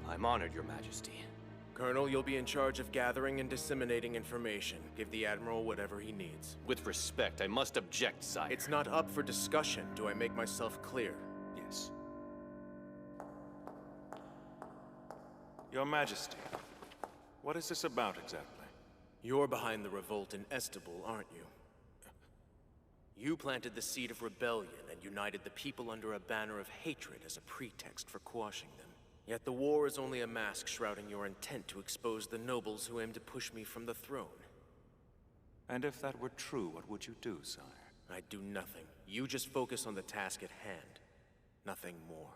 I'm honored, your majesty.
Colonel, you'll be in charge of gathering and disseminating information. Give the Admiral whatever he needs.
With respect, I must object, sire.
It's not up for discussion. Do I make myself clear?
Yes. Your Majesty, what is this about exactly?
You're behind the revolt in Estable, aren't you? You planted the seed of rebellion and united the people under a banner of hatred as a pretext for quashing them. Yet the war is only a mask shrouding your intent to expose the nobles who aim to push me from the throne.
And if that were true, what would you do, sire?
I'd do nothing. You just focus on the task at hand. Nothing more.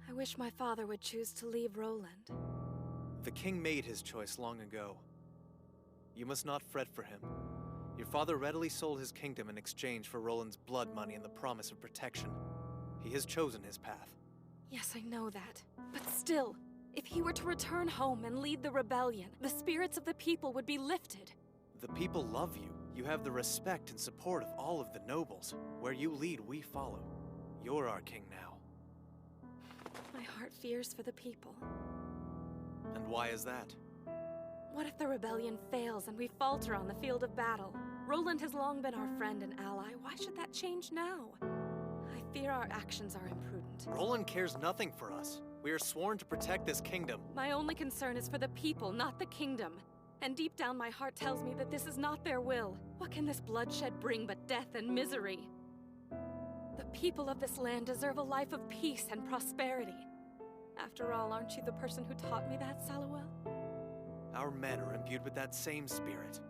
I wish my father would choose to leave Roland.
The king made his choice long ago. You must not fret for him. Your father readily sold his kingdom in exchange for Roland's blood money and the promise of protection. He has chosen his path.
Yes, I know that. But still, if he were to return home and lead the rebellion, the spirits of the people would be lifted.
The people love you. You have the respect and support of all of the nobles. Where you lead, we follow. You're our king now.
My heart fears for the people.
And why is that?
What if the rebellion fails and we falter on the field of battle? Roland has long been our friend and ally. Why should that change now? I fear our actions are imprudent.
Roland cares nothing for us. We are sworn to protect this kingdom.
My only concern is for the people, not the kingdom. And deep down my heart tells me that this is not their will. What can this bloodshed bring but death and misery? The people of this land deserve a life of peace and prosperity. After all, aren't you the person who taught me that, Saluel?
Our men are imbued with that same spirit.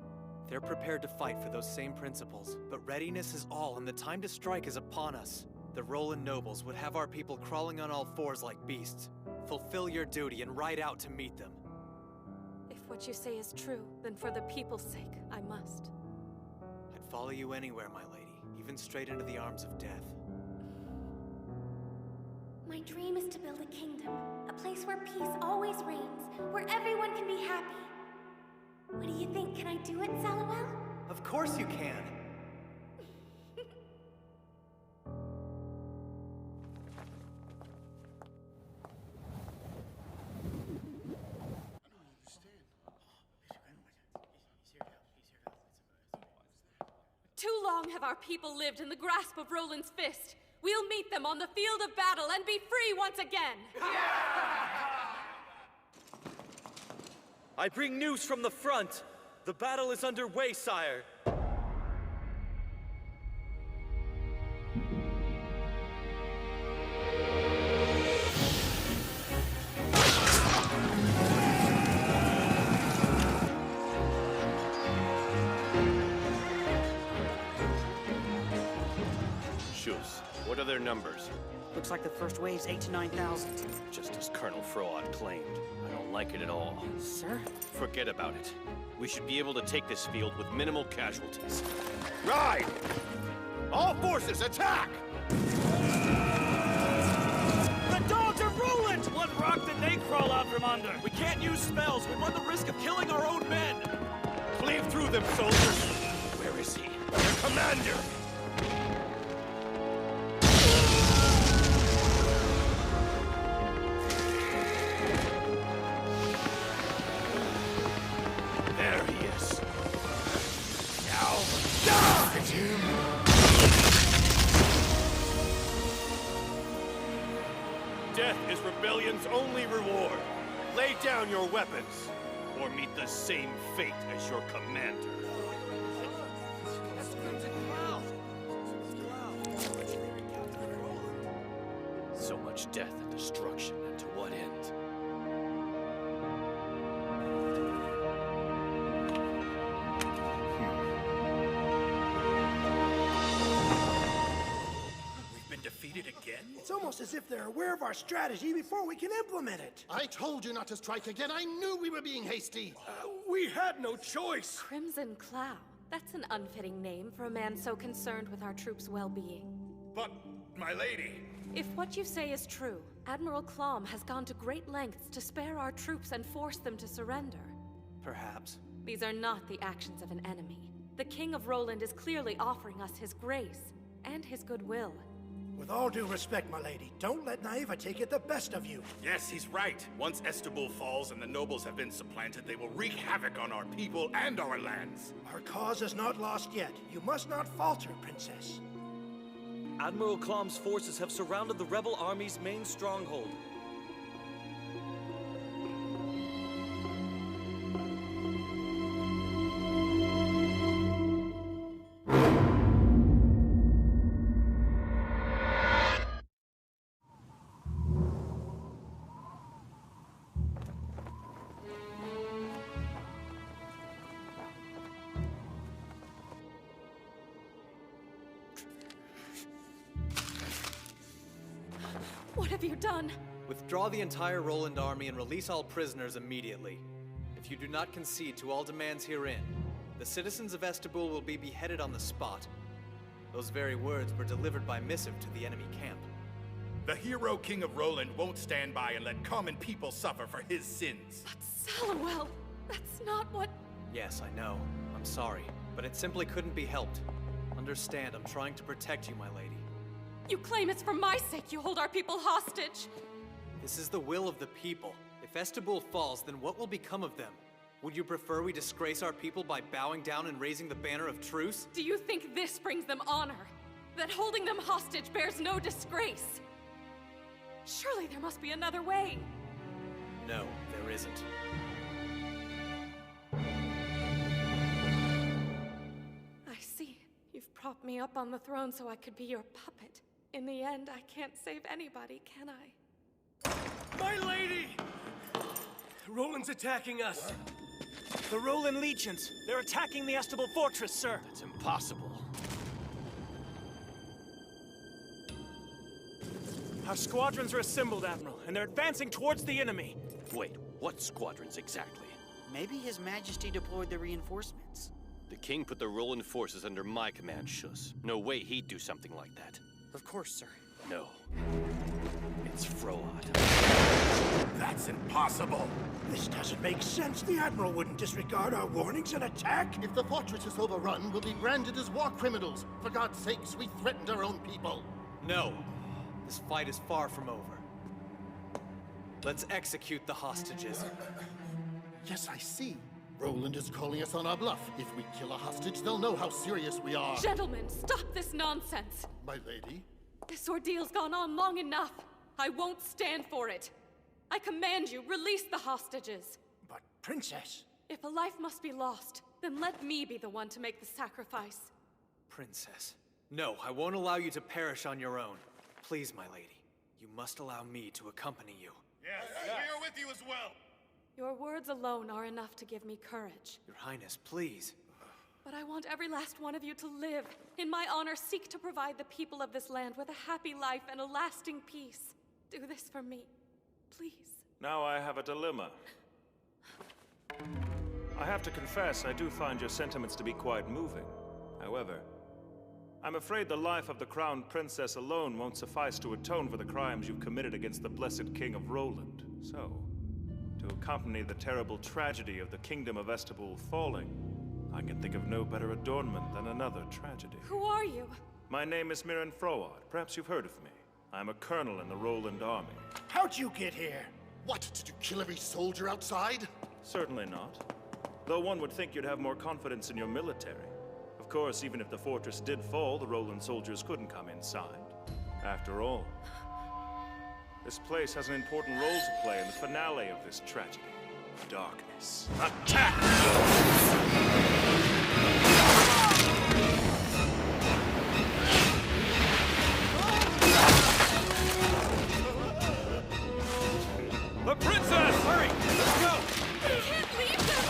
They're prepared to fight for those same principles, but readiness is all and the time to strike is upon us. The Roland nobles would have our people crawling on all fours like beasts. Fulfill your duty and ride out to meet them.
If what you say is true, then for the people's sake, I must.
I'd follow you anywhere, my lady, even straight into the arms of death.
My dream is to build a kingdom, a place where peace always reigns, where everyone can be happy. What do you think? Can I do it, Saluel?
Of course you can!
Too long have our people lived in the grasp of Roland's fist. We'll meet them on the field of battle and be free once again!
I bring news from the front. The battle is underway, sire.
Shus, what are their numbers?
Looks like the first wave's 8 to 9,000.
Just as Colonel Froad claimed. I don't like it at all.
Sir?
Forget about it. We should be able to take this field with minimal casualties.
Ride! All forces, attack!
The dogs are Roland! What rock did they crawl out from under? We can't use spells. We run the risk of killing our own men.
Cleave through them, soldiers!
Where is he?
Their commander!
There he is.
Now, die!
Death is rebellion's only reward. Lay down your weapons, or meet the same fate as your commander. So much death and destruction, and to what end?
We've been defeated again? It's almost as if they're aware of our strategy before we can implement it.
I told you not to strike again. I knew we were being hasty.
We had no choice.
Crimson Cloud. That's an unfitting name for a man so concerned with our troops' well-being.
But, my lady...
If what you say is true, Admiral Clom has gone to great lengths to spare our troops and force them to surrender.
Perhaps.
These are not the actions of an enemy. The King of Roland is clearly offering us his grace and his goodwill.
With all due respect, my lady, don't let naivete get the best of you.
Yes, he's right. Once Estebul falls and the nobles have been supplanted, they will wreak havoc on our people and our lands.
Our cause is not lost yet. You must not falter, Princess.
Admiral Clom's forces have surrounded the rebel army's main stronghold.
What have you done?
Withdraw the entire Roland army and release all prisoners immediately. If you do not concede to all demands herein, the citizens of Estebul will be beheaded on the spot. Those very words were delivered by missive to the enemy camp.
The hero King of Roland won't stand by and let common people suffer for his sins.
But Sallowell, that's not what...
Yes, I know. I'm sorry, but it simply couldn't be helped. Understand, I'm trying to protect you, my lady.
You claim it's for my sake you hold our people hostage.
This is the will of the people. If Estebul falls, then what will become of them? Would you prefer we disgrace our people by bowing down and raising the banner of truce?
Do you think this brings them honor? That holding them hostage bears no disgrace? Surely there must be another way.
No, there isn't.
I see. You've propped me up on the throne so I could be your puppet. In the end, I can't save anybody, can I?
My lady! Roland's attacking us. The Roland legions. They're attacking the Estebul fortress, sir.
That's impossible.
Our squadrons are assembled, Admiral, and they're advancing towards the enemy.
Wait, what squadrons exactly?
Maybe His Majesty deployed the reinforcements.
The king put the Roland forces under my command, Shuss. No way he'd do something like that.
Of course, sir.
No. It's Froad.
That's impossible. This doesn't make sense. The Admiral wouldn't disregard our warnings and attack.
If the fortress is overrun, we'll be branded as war criminals. For God's sakes, we threatened our own people.
No. This fight is far from over. Let's execute the hostages.
Yes, I see. Roland is calling us on our bluff. If we kill a hostage, they'll know how serious we are.
Gentlemen, stop this nonsense.
My lady?
This ordeal's gone on long enough. I won't stand for it. I command you, release the hostages.
But, Princess...
If a life must be lost, then let me be the one to make the sacrifice.
Princess. No, I won't allow you to perish on your own. Please, my lady. You must allow me to accompany you.
Yes, we are with you as well.
Your words alone are enough to give me courage.
Your Highness, please.
But I want every last one of you to live. In my honor, seek to provide the people of this land with a happy life and a lasting peace. Do this for me, please.
Now I have a dilemma. I have to confess, I do find your sentiments to be quite moving. However, I'm afraid the life of the crowned princess alone won't suffice to atone for the crimes you've committed against the blessed king of Roland. So, to accompany the terrible tragedy of the kingdom of Estebul falling, I can think of no better adornment than another tragedy.
Who are you?
My name is Mirren Froad. Perhaps you've heard of me. I'm a colonel in the Roland army.
How'd you get here? What, did you kill every soldier outside?
Certainly not. Though one would think you'd have more confidence in your military. Of course, even if the fortress did fall, the Roland soldiers couldn't come inside. After all, this place has an important role to play in the finale of this tragedy. Darkness. Attack!
The princess! Hurry! Let's go!
I can't leave them!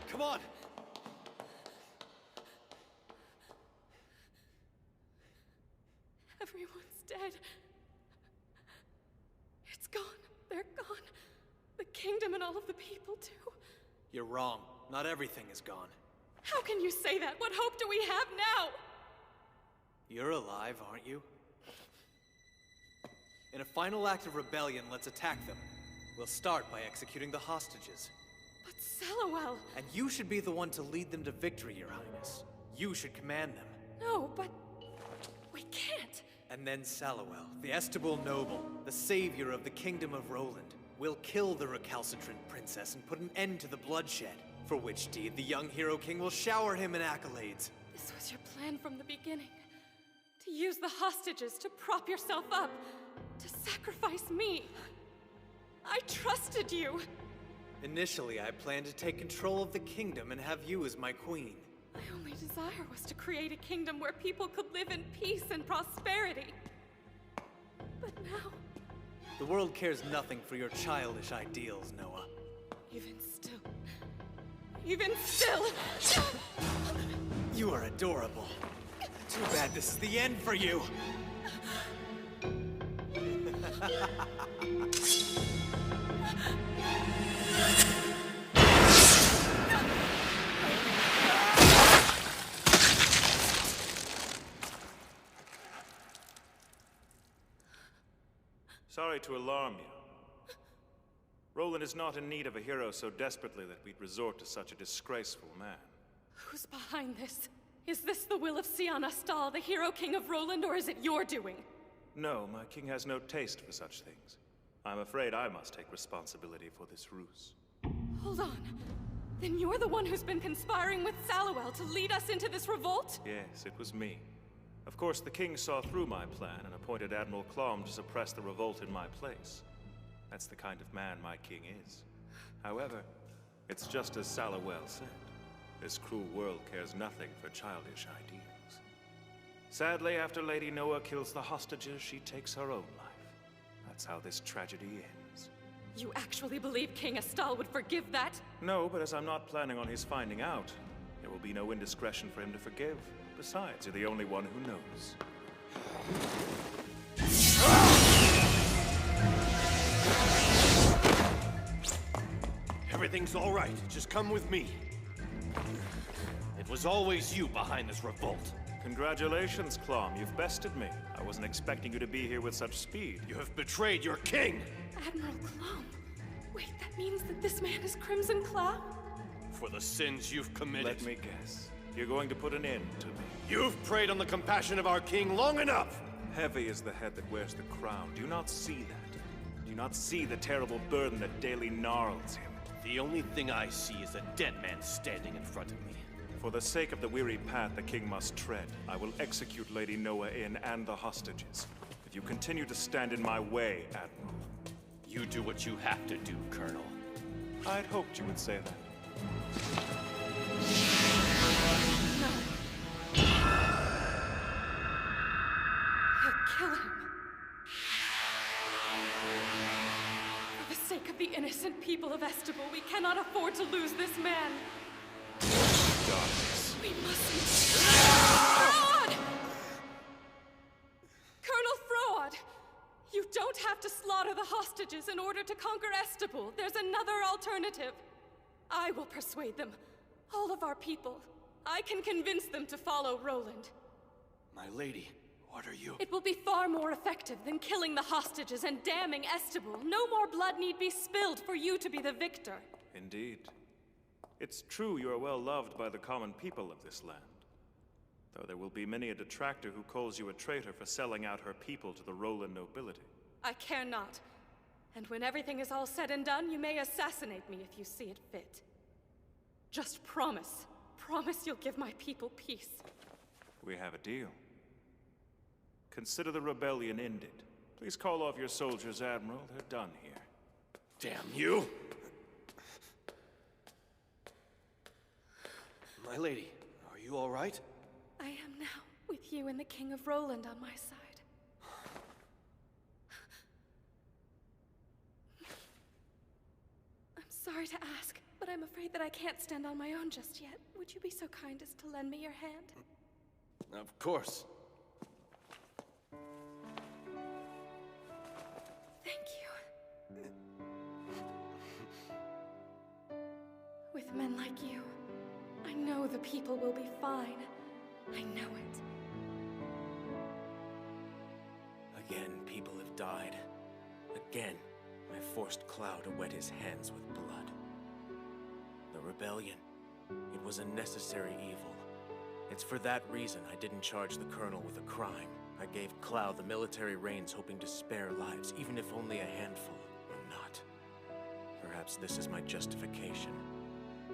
Come on!
Everyone's dead. It's gone. They're gone. The kingdom and all of the people, too.
You're wrong. Not everything is gone.
How can you say that? What hope do we have now?
You're alive, aren't you? In a final act of rebellion, let's attack them. We'll start by executing the hostages.
But Salowell...
And you should be the one to lead them to victory, Your Highness. You should command them.
No, but... we can't.
And then Salowell, the Estebul noble, the savior of the kingdom of Roland, will kill the recalcitrant princess and put an end to the bloodshed. For which deed the young hero king will shower him in accolades.
This was your plan from the beginning. To use the hostages to prop yourself up. To sacrifice me. I trusted you.
Initially, I planned to take control of the kingdom and have you as my queen.
My only desire was to create a kingdom where people could live in peace and prosperity. But now...
The world cares nothing for your childish ideals, Noah.
Even still...
You are adorable. Too bad this is the end for you.
Sorry to alarm you. Roland is not in need of a hero so desperately that we'd resort to such a disgraceful man.
Who's behind this? Is this the will of Sian Astal, the hero king of Roland, or is it your doing?
No, my king has no taste for such things. I'm afraid I must take responsibility for this ruse.
Hold on. Then you're the one who's been conspiring with Salowell to lead us into this revolt?
Yes, it was me. Of course, the king saw through my plan and appointed Admiral Clom to suppress the revolt in my place. That's the kind of man my king is. However, it's just as Salowell said. This cruel world cares nothing for childish ideals. Sadly, after Lady Noah kills the hostages, she takes her own life. That's how this tragedy ends.
You actually believe King Astal would forgive that?
No, but as I'm not planning on his finding out, there will be no indiscretion for him to forgive. Besides, you're the only one who knows.
Everything's all right. Just come with me. It was always you behind this revolt.
Congratulations, Clom. You've bested me. I wasn't expecting you to be here with such speed.
You have betrayed your king!
Admiral Clom? Wait, that means that this man is Crimson Cloud?
For the sins you've committed.
Let me guess. You're going to put an end to me.
You've preyed on the compassion of our king long enough!
Heavy is the head that wears the crown. Do you not see that? Do you not see the terrible burden that daily gnarls him?
The only thing I see is a dead man standing in front of me.
For the sake of the weary path the king must tread, I will execute Lady Noah and the hostages. If you continue to stand in my way, Admiral.
You do what you have to do, Colonel.
I'd hoped you would say that.
He'll kill him. sake of the innocent people of Estable, we cannot afford to lose this man.
Darkness.
We mustn't. Froad! Colonel Froad! You don't have to slaughter the hostages in order to conquer Estable. There's another alternative. I will persuade them. All of our people. I can convince them to follow Roland.
My lady, what are you?
It will be far more effective than killing the hostages and damning Estable. No more blood need be spilled for you to be the victor.
Indeed. It's true you are well loved by the common people of this land. Though there will be many a detractor who calls you a traitor for selling out her people to the Roland nobility.
I care not. And when everything is all said and done, you may assassinate me if you see it fit. Just promise. Promise you'll give my people peace.
We have a deal. Consider the rebellion ended. Please call off your soldiers, Admiral. They're done here.
Damn you! My lady, are you all right?
I am now with you and the King of Roland on my side. I'm sorry to ask, but I'm afraid that I can't stand on my own just yet. Would you be so kind as to lend me your hand?
Of course.
Thank you. With men like you, I know the people will be fine. I know it.
Again, people have died. Again, I forced Cloud to wet his hands with blood. The rebellion, it was a necessary evil. It's for that reason I didn't charge the Colonel with a crime. I gave Cloud the military reins hoping to spare lives, even if only a handful or not. Perhaps this is my justification.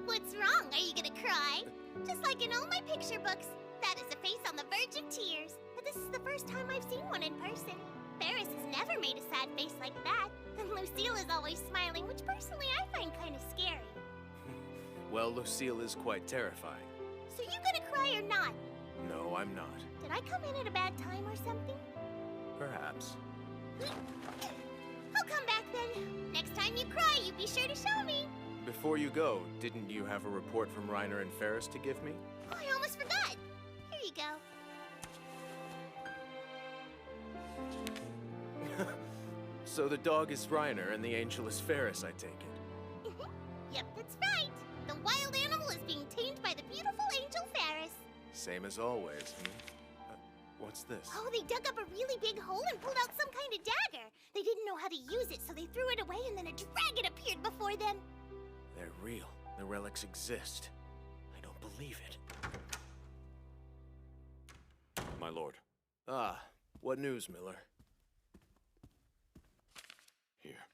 What's wrong? Are you gonna cry? Just like in all my picture books. That is a face on the verge of tears. But this is the first time I've seen one in person. Ferris has never made a sad face like that. And Lucille is always smiling, which personally I find kind of scary.
Well, Lucille is quite terrifying.
So you gonna cry or not?
No, I'm not.
Did I come in at a bad time or something?
Perhaps.
I'll come back then. Next time you cry, you be sure to show me.
Before you go, didn't you have a report from Reiner and Ferris to give me?
Oh, I almost forgot. Here you go.
So the dog is Reiner and the angel is Ferris, I take it.
Yep, that's right. The wild animal is being tamed by the beautiful angel Ferris.
Same as always, what's this?
Oh, they dug up a really big hole and pulled out some kind of dagger. They didn't know how to use it, so they threw it away and then a dragon appeared before them.
They're real. The relics exist. I don't believe it.
My lord.
Ah, what news, Miller?
Here.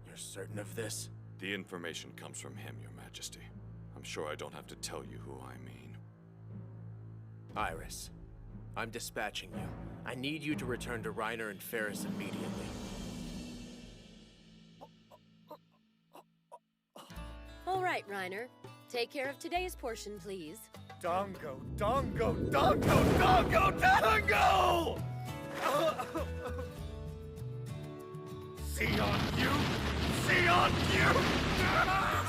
You're certain of this?
The information comes from him, Your Majesty. I'm sure I don't have to tell you who I mean.
Iris, I'm dispatching you. I need you to return to Reiner and Ferris immediately.
All right, Reiner. Take care of today's portion, please.
Dongo, dongo, dongo, dongo, dongo! See on you! See on you!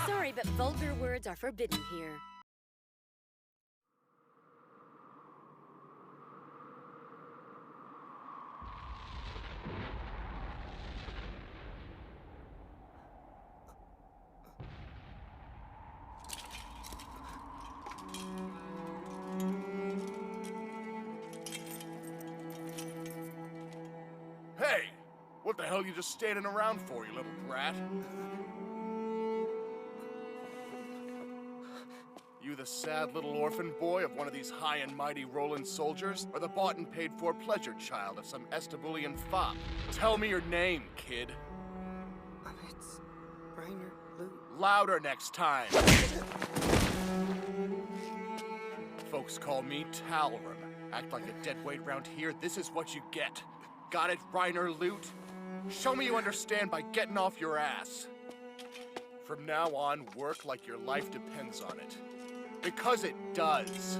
Sorry, but vulgar words are forbidden here.
Hey! What the hell you just standing around for, you little brat? You the sad little orphan boy of one of these high and mighty Roland soldiers, or the bought and paid for pleasure child of some Estabulian fop? Tell me your name, kid.
It's Reiner Lou.
Louder next time. Folks call me Talrim. Act like a deadweight round here, this is what you get. Got it, Reiner Loot? Show me you understand by getting off your ass. From now on, work like your life depends on it. Because it does.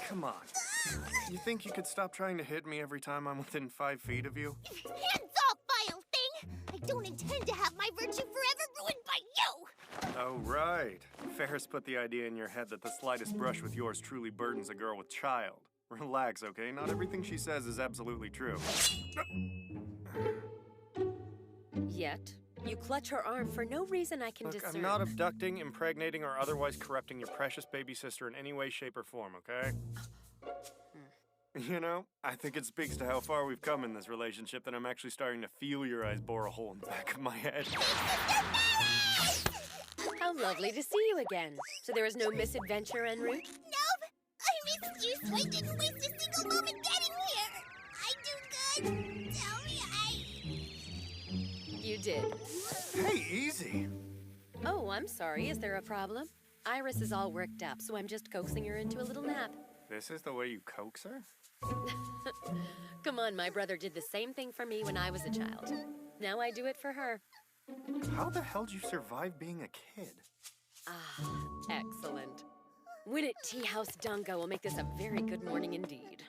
Come on. You think you could stop trying to hit me every time I'm within 5 feet of you?
Hands off, vile thing! I don't intend to have my virtue forever ruined by you!
Oh, right. Ferris put the idea in your head that the slightest brush with yours truly burdens a girl with child. Relax, okay? Not everything she says is absolutely true.
Yet, you clutch her arm for no reason I can
Look,
discern.
I'm not abducting, impregnating, or otherwise corrupting your precious baby sister in any way, shape, or form, okay? You know, I think it speaks to how far we've come in this relationship that I'm actually starting to feel your eyes bore a hole in the back of my head.
How lovely to see you again. So there was no misadventure en route?
Nope! I missed you, so I didn't waste a single moment getting here! I do good! Tell me
You did.
Hey, easy!
Oh, I'm sorry. Is there a problem? Iris is all worked up, so I'm just coaxing her into a little nap.
This is the way you coax her?
Come on, my brother did the same thing for me when I was a child. Now I do it for her.
How the hell did you survive being a kid?
Ah, excellent. Win at Tea House Dungo will make this a very good morning indeed.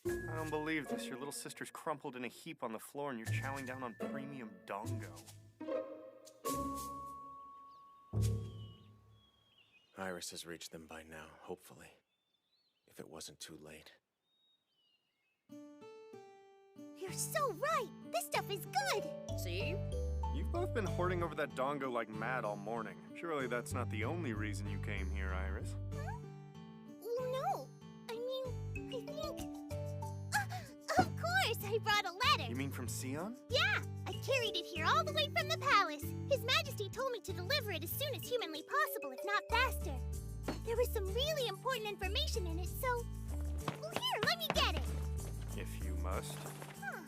I don't believe this. Your little sister's crumpled in a heap on the floor and you're chowing down on premium dongo.
Iris has reached them by now, hopefully. If it wasn't too late.
You're so right! This stuff is good!
See?
You've both been hoarding over that dongo like mad all morning. Surely that's not the only reason you came here, Iris.
Huh? Well, no. I mean, I think... of course, I brought a letter.
You mean from Sion?
Yeah, I carried it here all the way from the palace. His Majesty told me to deliver it as soon as humanly possible, if not faster. There was some really important information in it, so... Well, here, let me get it.
If you must.
Huh.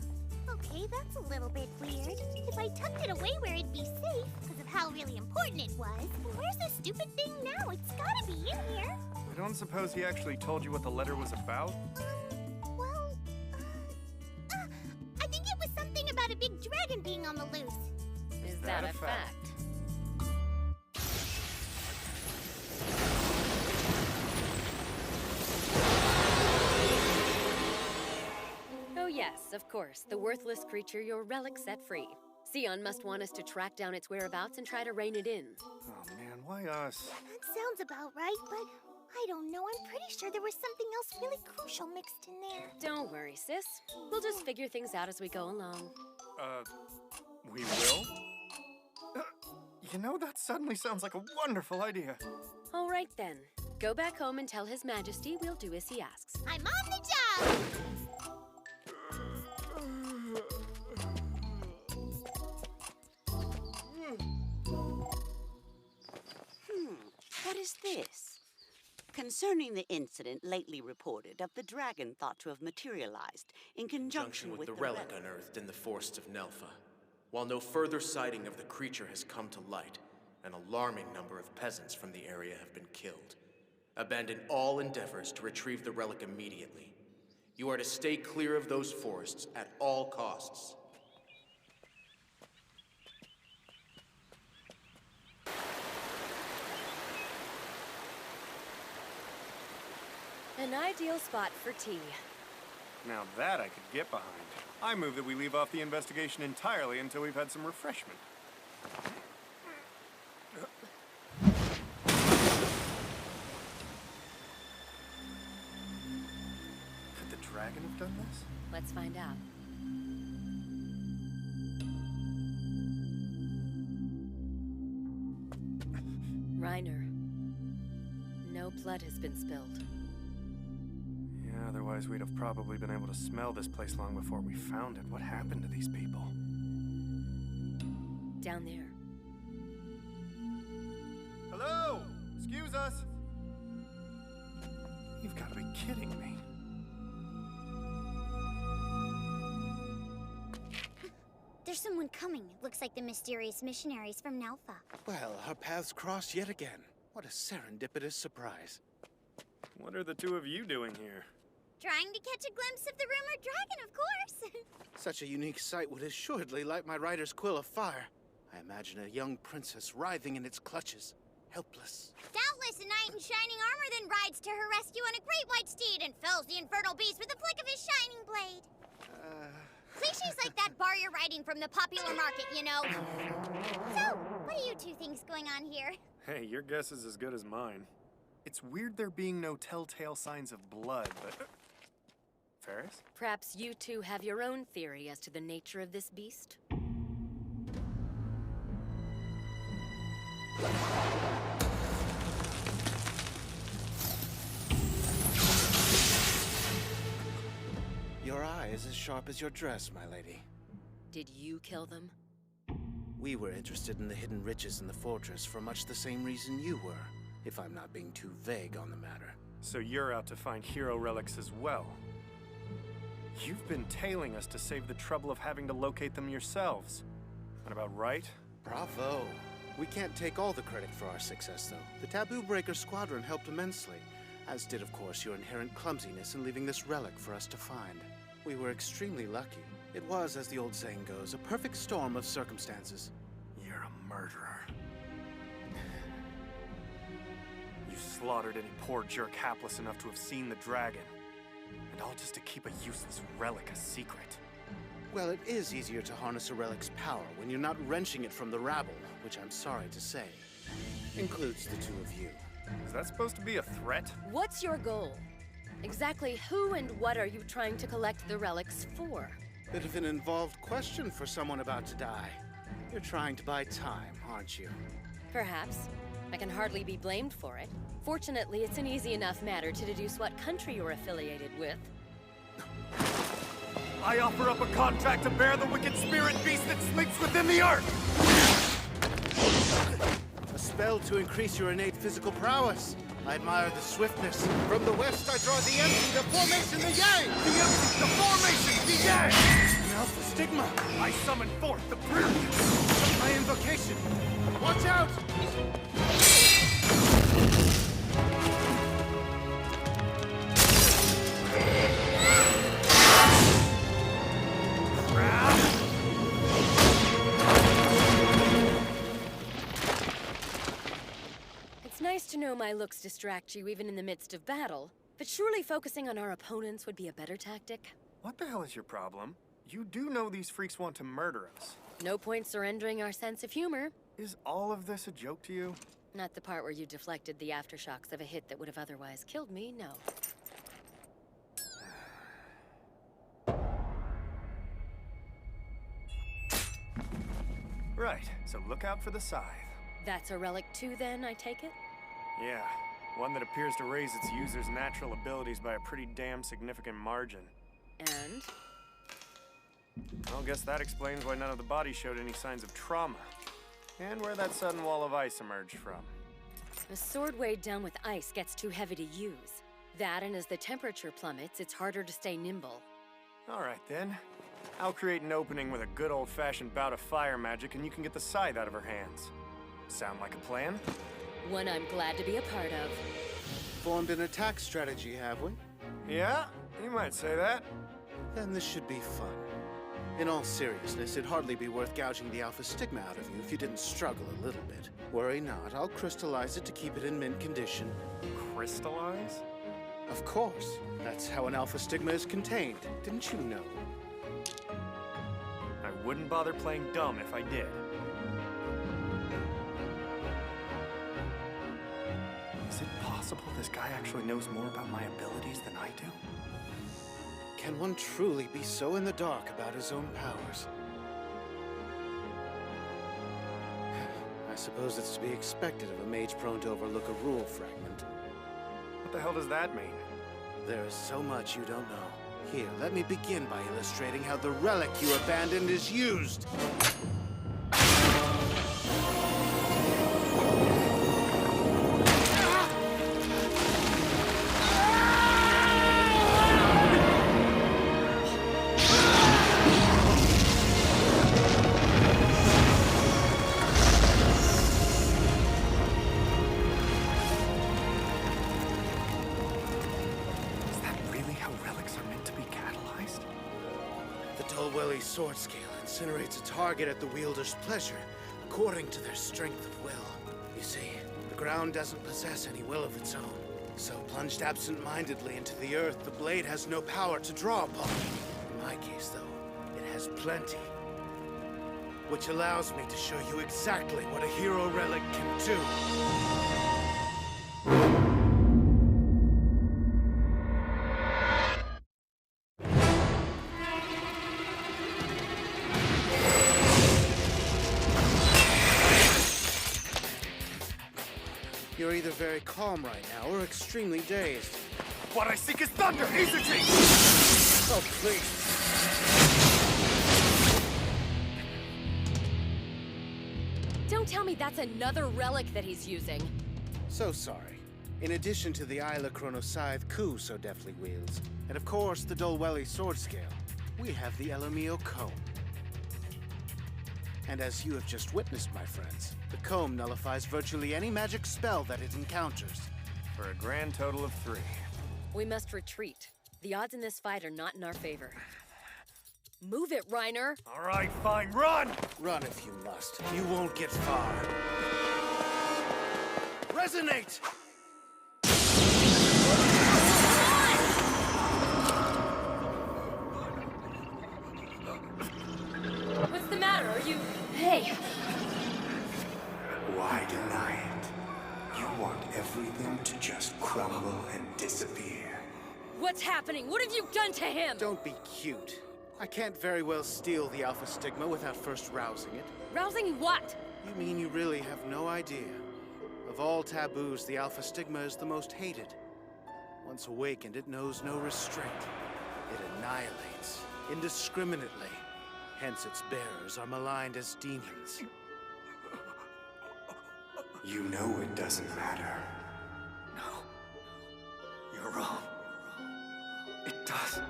Okay, that's a little bit weird. If I tucked it away where it'd be safe, because of how really important it was, well, where's this stupid thing now? It's gotta be in here.
I don't suppose he actually told you what the letter was about?
Well, I think it was something about a big dragon being on the loose.
Is that a fact? Oh yes, of course. The worthless creature your relic set free. Sion must want us to track down its whereabouts and try to rein it in.
Oh man, why us?
That sounds about right, but I don't know. I'm pretty sure there was something else really crucial mixed in there.
Don't worry, sis. We'll just figure things out as we go along.
We will? You know, that suddenly sounds like a wonderful idea.
All right then. Go back home and tell His Majesty we'll do as he asks.
I'm on the job!
What is this? Concerning the incident lately reported of the dragon thought to have materialized in conjunction with
the relic unearthed in the forests of Nelfa. While no further sighting of the creature has come to light, an alarming number of peasants from the area have been killed. Abandon all endeavors to retrieve the relic immediately. You are to stay clear of those forests at all costs.
An ideal spot for tea.
Now that I could get behind. I move that we leave off the investigation entirely until we've had some refreshment. Could the dragon have done this?
Let's find out. Reiner, no blood has been spilled.
Yeah, otherwise we'd have probably been able to smell this place long before we found it. What happened to these people?
Down there.
Hello? Excuse us? You've got to be kidding me.
There's someone coming. It looks like the mysterious missionaries from Nelfa.
Well, our paths crossed yet again. What a serendipitous surprise.
What are the two of you doing here?
Trying to catch a glimpse of the rumored dragon, of course.
Such a unique sight would assuredly light my rider's quill afire. I imagine a young princess writhing in its clutches, helpless.
Doubtless a knight in shining armor then rides to her rescue on a great white steed and fells the infernal beast with a flick of his shining blade. Cliches like that bar you're riding from the popular market, you know. So, what are you two things going on here?
Hey, your guess is as good as mine. It's weird there being no telltale signs of blood, but... Ferris?
Perhaps you two have your own theory as to the nature of this beast?
Your eye is as sharp as your dress, my lady.
Did you kill them?
We were interested in the hidden riches in the fortress for much the same reason you were, if I'm not being too vague on the matter.
So you're out to find hero relics as well? You've been tailing us to save the trouble of having to locate them yourselves. That about right?
Bravo. We can't take all the credit for our success, though. The Taboo Breaker Squadron helped immensely, as did, of course, your inherent clumsiness in leaving this relic for us to find. We were extremely lucky. It was, as the old saying goes, a perfect storm of circumstances.
You're a murderer. You slaughtered any poor jerk hapless enough to have seen the dragon. And all just to keep a useless relic a secret.
Well, it is easier to harness a relic's power when you're not wrenching it from the rabble, which I'm sorry to say, includes the two of you.
Is that supposed to be a threat?
What's your goal? Exactly who and what are you trying to collect the relics for?
Bit of an involved question for someone about to die. You're trying to buy time, aren't you?
Perhaps. I can hardly be blamed for it. Fortunately, it's an easy enough matter to deduce what country you're affiliated with.
I offer up a contract to bear the wicked spirit beast that sleeps within the earth!
A spell to increase your innate physical prowess. I admire the swiftness. From the west, I draw the empty, the formation, the yang!
The empty, the formation, the yang!
An alpha stigma!
I summon forth the brilliance!
My invocation! Watch out!
It's nice to know my looks distract you even in the midst of battle, but surely focusing on our opponents would be a better tactic.
What the hell is your problem? You do know these freaks want to murder us.
No point surrendering our sense of humor.
Is all of this a joke to you?
Not the part where you deflected the aftershocks of a hit that would have otherwise killed me, no.
Right, so look out for the scythe.
That's a relic too, then, I take it?
Yeah, one that appears to raise its user's natural abilities by a pretty damn significant margin.
And?
Well, guess that explains why none of the bodies showed any signs of trauma. And where that sudden wall of ice emerged from.
A sword weighed down with ice gets too heavy to use. That, and as the temperature plummets, it's harder to stay nimble.
All right, then. I'll create an opening with a good old-fashioned bout of fire magic, and you can get the scythe out of her hands. Sound like a plan?
One I'm glad to be a part of.
Formed an attack strategy, have we?
Yeah, you might say that.
Then this should be fun. In all seriousness, it'd hardly be worth gouging the alpha stigma out of you if you didn't struggle a little bit. Worry not, I'll crystallize it to keep it in mint condition.
Crystallize?
Of course. That's how an alpha stigma is contained. Didn't you know?
I wouldn't bother playing dumb if I did. Is it possible this guy actually knows more about my abilities than I do?
Can one truly be so in the dark about his own powers? I suppose it's to be expected of a mage prone to overlook a rule fragment.
What the hell does that mean?
There is so much you don't know. Here, let me begin by illustrating how the relic you abandoned is used. Sword scale incinerates a target at the wielder's pleasure, according to their strength of will. You see, the ground doesn't possess any will of its own. So plunged absent-mindedly into the earth, the blade has no power to draw upon. In my case, though, it has plenty. Which allows me to show you exactly what a hero relic can do. You're either very calm right now or extremely dazed.
What I seek is thunder! Easy!
Oh, please.
Don't tell me that's another relic that he's using.
So sorry. In addition to the Isla Chronoscythe Ku so deftly wields, and of course the Dolwelly sword scale, we have the Elamio comb. And as you have just witnessed, my friends, the comb nullifies virtually any magic spell that it encounters.
For a grand total of 3.
We must retreat. The odds in this fight are not in our favor. Move it, Reiner!
All right, fine, run!
Run if you must. You won't get far. Resonate!
What's the matter? Are you... Hey!
Why deny it? You want everything to just crumble and disappear.
What's happening? What have you done to him?
Don't be cute. I can't very well steal the Alpha Stigma without first rousing it.
Rousing what?
You mean you really have no idea? Of all taboos, the Alpha Stigma is the most hated. Once awakened, it knows no restraint. It annihilates, indiscriminately. Hence its bearers are maligned as demons.
You know it doesn't matter.
No. You're wrong. It does.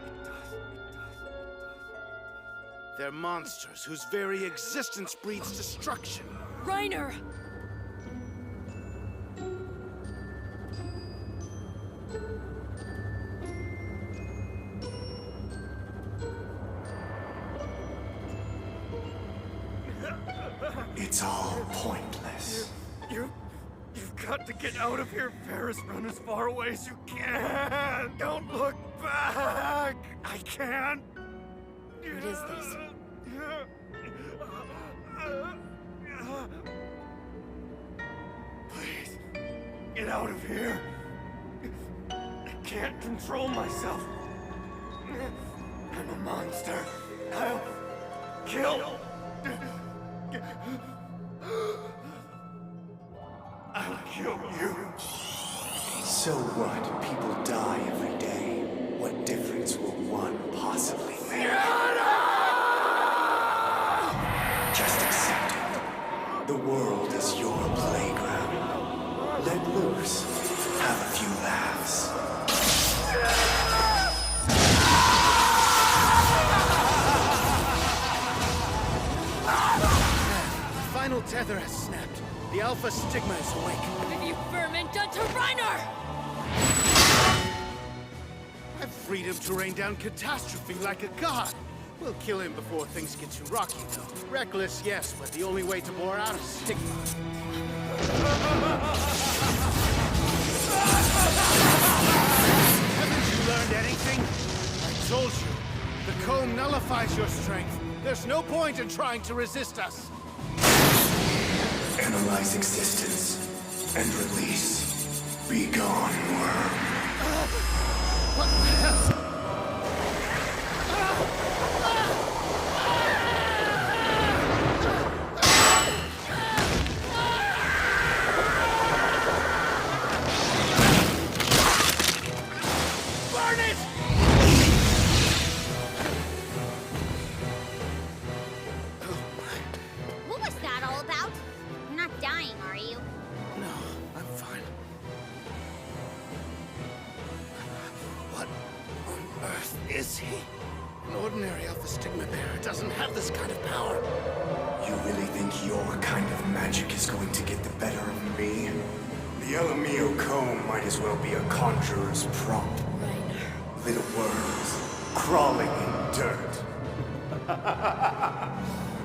They're monsters whose very existence breeds destruction.
Reiner!
It's all pointless.
You've got to get out of here, Ferris. Run as far away as you can. Don't look back. I can't.
What is this?
Please, get out of here. I can't control myself. I'm a monster. I'll kill. I'll kill you.
So what? People die every day. What difference will one possibly make? Just accept it. The world is your playground. Let loose. Have a few laughs.
The final tether has snapped. The Alpha Stigma is awake.
What have you vermin done to Reiner?
I've freed him to rain down catastrophe like a god. We'll kill him before things get too rocky, though. Reckless, yes, but the only way to bore out a stigma. Haven't you learned anything? I told you. The comb nullifies your strength. There's no point in trying to resist us.
Analyze existence and release. Be gone, worm.
What the hell?
Burn it!
What was that all about? You're not dying, are you?
No, I'm fine. What on earth is he? An ordinary Alpha Stigma bearer doesn't have this kind of power.
You really think your kind of magic is going to get the better of me? The Elamio comb might as well be a conjurer's prop. Little worms crawling in dirt.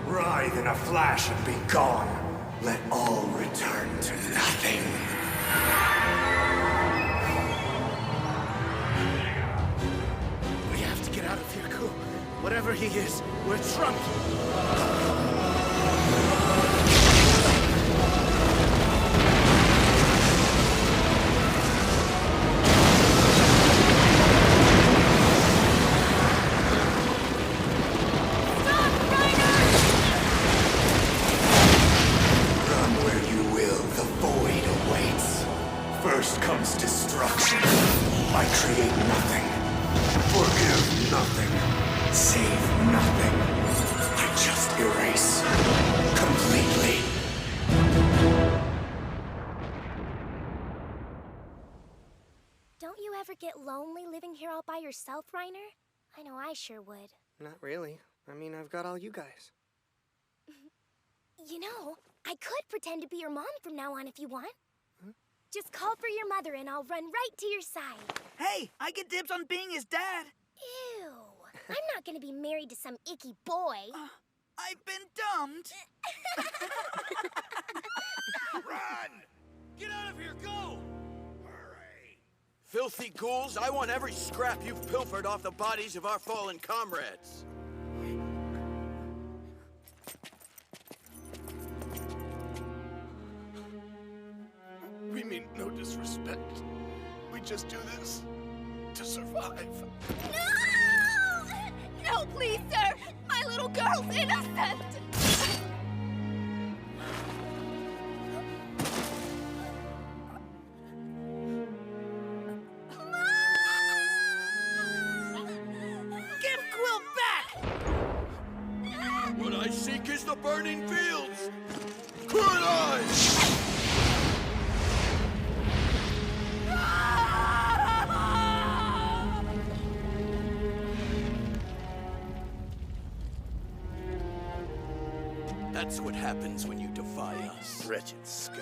Writhe in a flash and be gone. let all return to nothing.
We have to get out of here, Ku. Whatever he is, we're trumped.
First comes destruction. I create nothing, forgive nothing, save nothing. I just erase completely.
Don't you ever get lonely living here all by yourself, Reiner? I know I sure would.
Not really. I mean, I've got all you guys.
You know, I could pretend to be your mom from now on if you want. Just call for your mother and I'll run right to your side.
Hey, I get dibs on being his dad.
Ew. I'm not gonna be married to some icky boy.
I've been dumped.
Run! Get out of here, go! Hurry! Filthy ghouls, I want every scrap you've pilfered off the bodies of our fallen comrades.
We mean no disrespect. We just do this to survive.
No! No, please, sir! My little girl's innocent!
Give Quill back!
What I seek is the burning fields! Good eyes! That's what happens when you defy us. Wretched scum.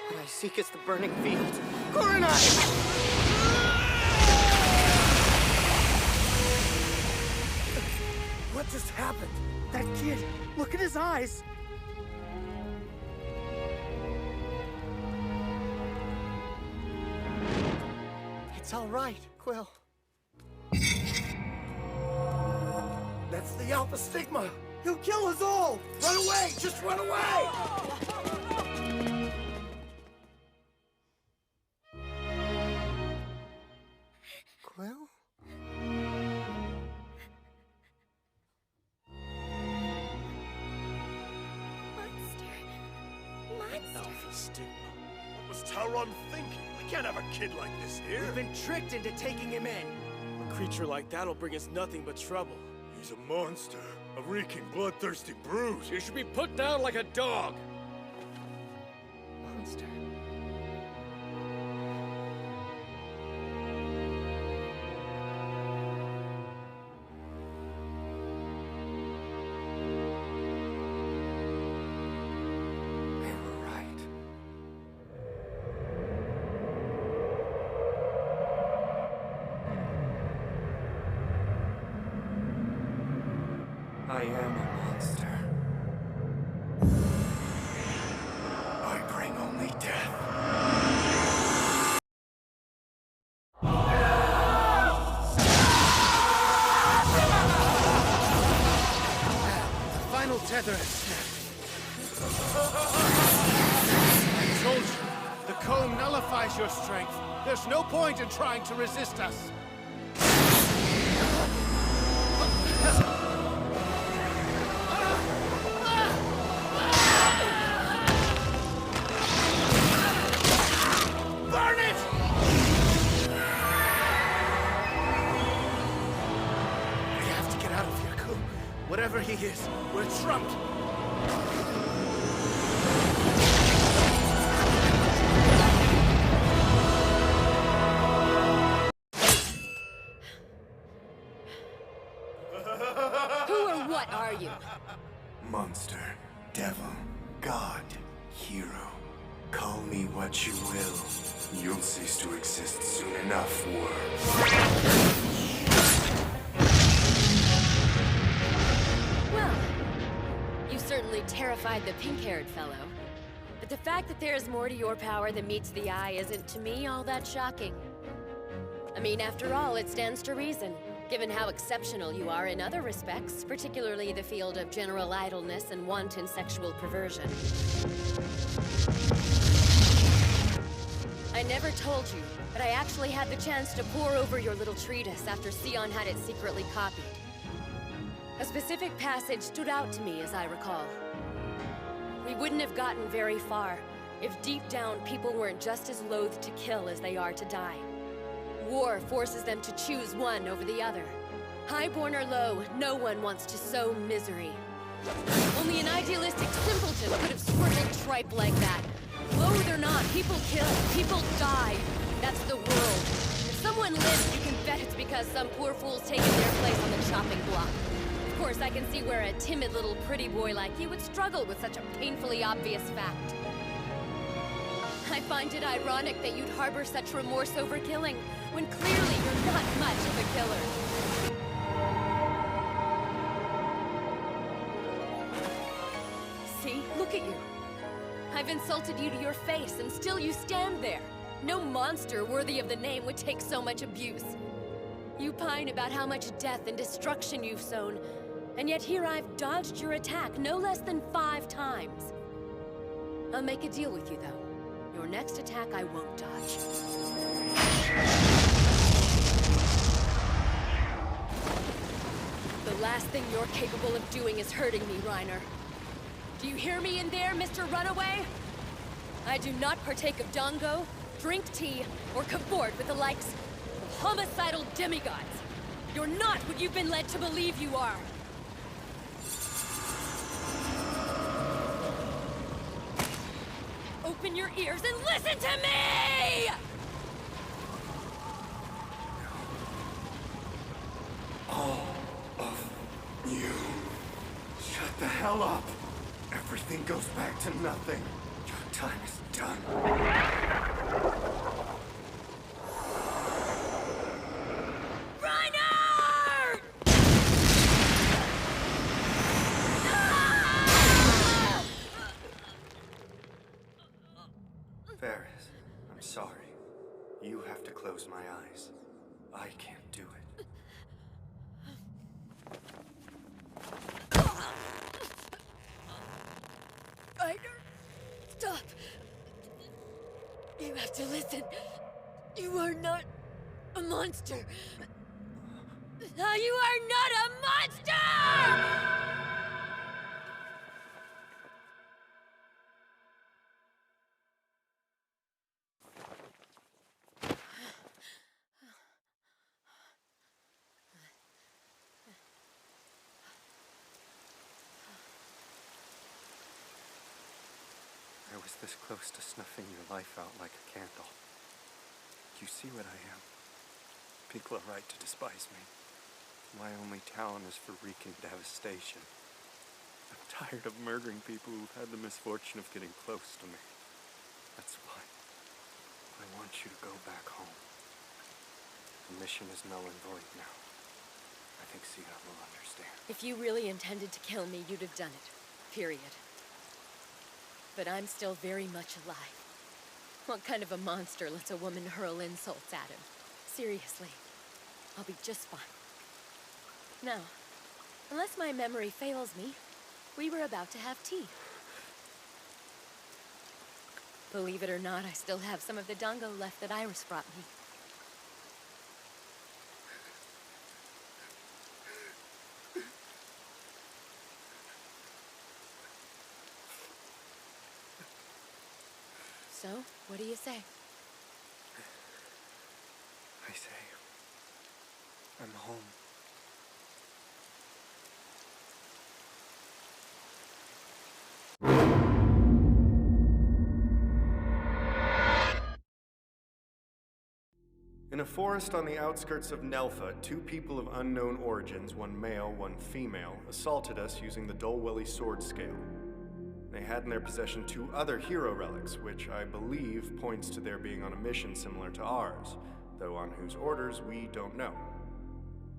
What I seek is the burning field.
What just happened? That kid, look at his eyes.
It's all right, Quill.
That's the Alpha Stigma. He'll kill us all. Run away! Just run away!
Quill?
Alpha Stigma. What was Talron thinking? We can't have a kid like this here.
We've been tricked into taking him in.
A creature like that'll bring us nothing but trouble.
He's a monster. A reeking, bloodthirsty brute.
You should be put down like a dog.
Monster.
I am a monster.
I bring only death.
The final tether has snapped. I told you, the comb nullifies your strength. There's no point in trying to resist us.
Burn it! We have to get out of here, Ku. Whatever he is, we're trumped.
Who or what are you?
Monster, devil, god, hero. Call me what you will. You'll cease to exist soon enough, worm.
that terrified the pink-haired fellow. But the fact that there is more to your power than meets the eye isn't, to me, all that shocking. I mean, after all, it stands to reason, given how exceptional you are in other respects, particularly the field of general idleness and wanton sexual perversion. I never told you, but I actually had the chance to pore over your little treatise after Sion had it secretly copied. A specific passage stood out to me, as I recall. We wouldn't have gotten very far if deep down people weren't just as loath to kill as they are to die. War forces them to choose one over the other. Highborn or low, no one wants to sow misery. Only an idealistic simpleton could have scribbled tripe like that. Loathe or not, people kill, people die. That's the world. If someone lives, you can bet it's because some poor fool's taken their place on the chopping block. Of course, I can see where a timid little pretty boy like you would struggle with such a painfully obvious fact. I find it ironic that you'd harbor such remorse over killing, when clearly you're not much of a killer. See? Look at you. I've insulted you to your face, and still you stand there. No monster worthy of the name would take so much abuse. You pine about how much death and destruction you've sown, and yet here I've dodged your attack no less than 5 times. I'll make a deal with you, though. Your next attack I won't dodge. The last thing you're capable of doing is hurting me, Reiner. Do you hear me in there, Mr. Runaway? I do not partake of dango, drink tea, or cavort with the likes of homicidal demigods. You're not what you've been led to believe you are. Open your ears and listen to me!
All of you. Shut the hell up. Everything goes back to nothing. Your time is done.
Reiner!
Ferris, I'm sorry. You have to close my eyes. I can't do it.
Reiner, stop. You have to listen. You are not a monster. You are not a monster!
I was this close to snuffing your life out like a candle. You see what I am? People are right to despise me. My only talent is for wreaking devastation. I'm tired of murdering people who've had the misfortune of getting close to me. That's why I want you to go back home. The mission is null and void now. I think Sia will understand.
If you really intended to kill me, you'd have done it. Period. But I'm still very much alive. What kind of a monster lets a woman hurl insults at him? Seriously, I'll be just fine. Now, unless my memory fails me, we were about to have tea. Believe it or not, I still have some of the dango left that Iris brought me. So, what do you say?
I say, I'm home. In a forest on the outskirts of Nelfa, 2 people of unknown origins, one male, one female, assaulted us using the Dolwelly sword scale. They had in their possession 2 other hero relics, which I believe points to their being on a mission similar to ours, though on whose orders we don't know.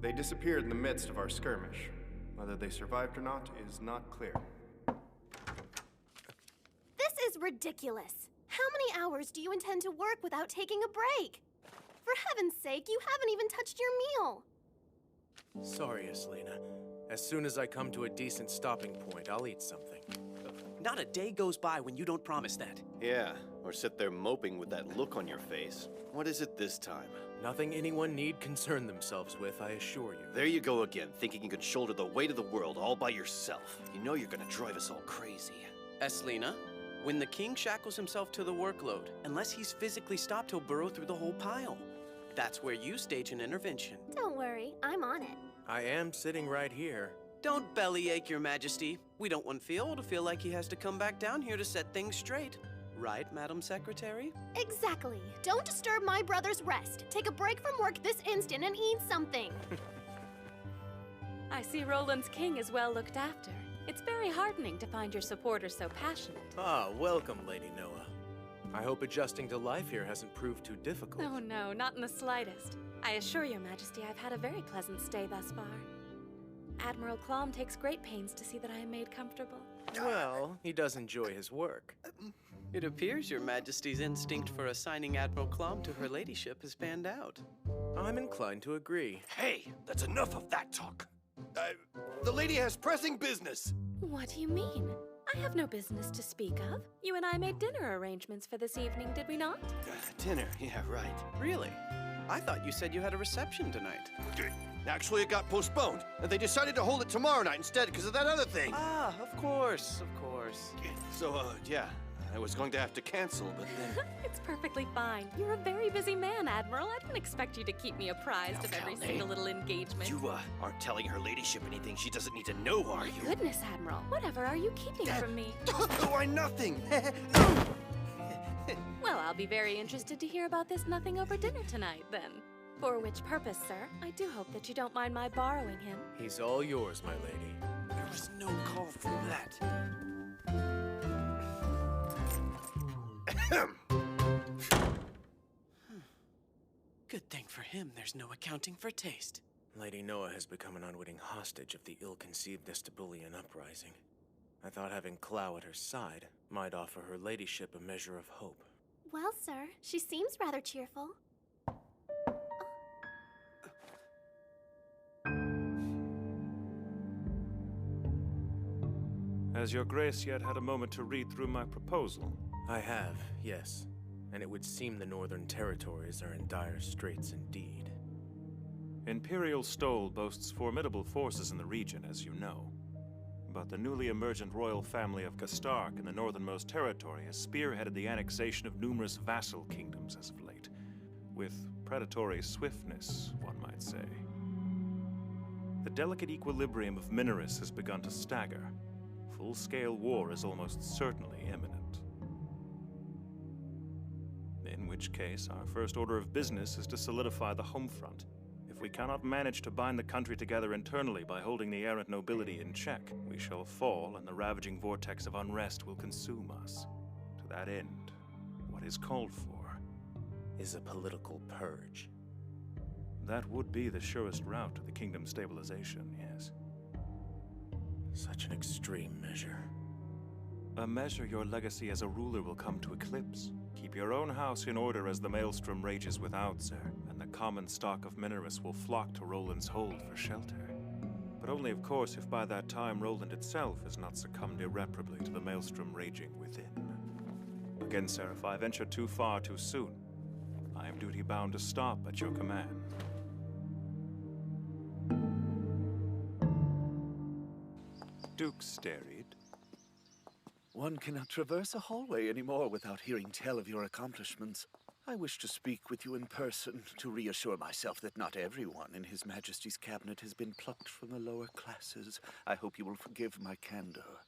They disappeared in the midst of our skirmish. Whether they survived or not is not clear.
ridiculous. How many hours do you intend to work without taking a break? For heaven's sake, you haven't even touched your meal.
Sorry, Aslina. As soon as I come to a decent stopping point, I'll eat something.
Not a day goes by when you don't promise that.
Yeah, or sit there moping with that look on your face. What is it this time?
Nothing anyone need concern themselves with, I assure you.
There you go again, thinking you can shoulder the weight of the world all by yourself. You know you're gonna drive us all crazy.
Aslina, when the king shackles himself to the workload, unless he's physically stopped, he'll burrow through the whole pile. That's where you stage an intervention.
Don't worry, I'm on it.
I am sitting right here.
Don't bellyache, Your Majesty. We don't want Phil to feel like he has to come back down here to set things straight. Right, Madam Secretary?
Exactly. Don't disturb my brother's rest. Take a break from work this instant and eat something.
I see Roland's king is well looked after. It's very heartening to find your supporters so passionate.
Ah, welcome, Lady Noah. I hope adjusting to life here hasn't proved too difficult.
Oh no, not in the slightest. I assure your Majesty I've had a very pleasant stay thus far. Admiral Clom takes great pains to see that I am made comfortable.
Well, he does enjoy his work.
It appears Your Majesty's instinct for assigning Admiral Clom to her ladyship has panned out.
I'm inclined to agree.
Hey, that's enough of that talk. The lady has pressing business.
What do you mean? I have no business to speak of. You and I made dinner arrangements for this evening, did we not?
Dinner, yeah, right.
Really? I thought you said you had a reception tonight.
Actually, it got postponed. They decided to hold it tomorrow night instead because of that other thing.
Ah, of course, of course.
So, yeah, I was going to have to cancel, but then...
It's perfectly fine. You're a very busy man, Admiral. I didn't expect you to keep me apprised of every single little engagement.
You, aren't telling her ladyship anything she doesn't need to know, are you?
Goodness, Admiral. Whatever are you keeping from me?
Why, nothing.
Well, I'll be very interested to hear about this nothing over dinner tonight, then. For which purpose, sir? I do hope that you don't mind my borrowing him.
He's all yours, my lady.
There was no call for that. Good thing for him there's no accounting for taste.
Lady Noah has become an unwitting hostage of the ill-conceived Estabulian uprising. I thought having Clow at her side might offer her ladyship a measure of hope.
Well, sir, she seems rather cheerful.
Has your grace yet had a moment to read through my proposal?
I have, yes. And it would seem the Northern Territories are in dire straits indeed.
Imperial Stole boasts formidable forces in the region, as you know. But the newly emergent royal family of Gastark in the northernmost territory has spearheaded the annexation of numerous vassal kingdoms as of late, with predatory swiftness, one might say. The delicate equilibrium of Minoris has begun to stagger. Full-scale war is almost certainly imminent. In which case, our first order of business is to solidify the home front. If we cannot manage to bind the country together internally by holding the errant nobility in check, we shall fall and the ravaging vortex of unrest will consume us. To that end, what is called for
is a political purge.
That would be the surest route to the kingdom's stabilization, yes.
Such an extreme measure.
A measure your legacy as a ruler will come to eclipse. Keep your own house in order as the maelstrom rages without, sir, and the common stock of Minoris will flock to Roland's hold for shelter. But only, of course, if by that time Roland itself has not succumbed irreparably to the maelstrom raging within. Again, sir, if I venture too far too soon, I am duty-bound to stop at your command. Duke Steried.
One cannot traverse a hallway anymore without hearing tell of your accomplishments. I wish to speak with you in person to reassure myself that not everyone in His Majesty's cabinet has been plucked from the lower classes. I hope you will forgive my candor.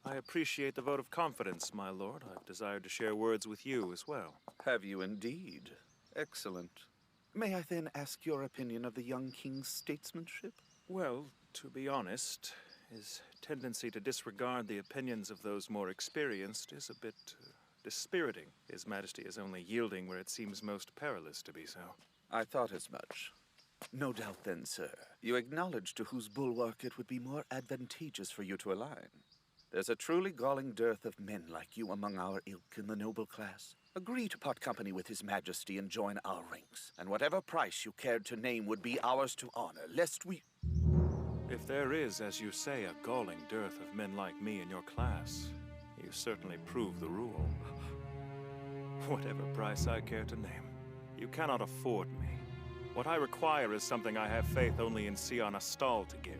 I appreciate the vote of confidence, my lord. I've desired to share words with you as well.
Have you indeed? Excellent. May I then ask your opinion of the young king's statesmanship?
Well, to be honest, his tendency to disregard the opinions of those more experienced is a bit dispiriting. His Majesty is only yielding where it seems most perilous to be so.
I thought as much. No doubt then, sir, you acknowledge to whose bulwark it would be more advantageous for you to align. There's a truly galling dearth of men like you among our ilk in the noble class. Agree to part company with His Majesty and join our ranks, and whatever price you cared to name would be ours to honor, lest we...
If there is, as you say, a galling dearth of men like me in your class, you certainly prove the rule. Whatever price I care to name. You cannot afford me. What I require is something I have faith only in Sion Astal to give.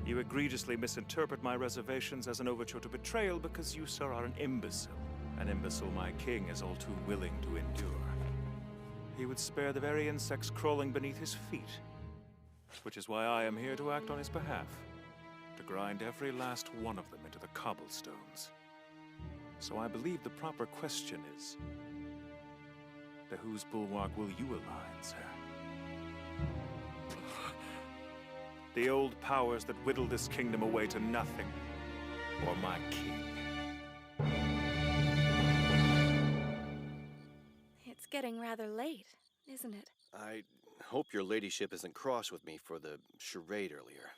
You egregiously misinterpret my reservations as an overture to betrayal because you, sir, are an imbecile. An imbecile my king is all too willing to endure. He would spare the very insects crawling beneath his feet. Which is why I am here to act on his behalf. To grind every last one of them into the cobblestones. So I believe the proper question is... to whose bulwark will you align, sir? The old powers that whittled this kingdom away to nothing, or my king?
It's getting rather late, isn't it?
I hope your ladyship isn't cross with me for the charade earlier.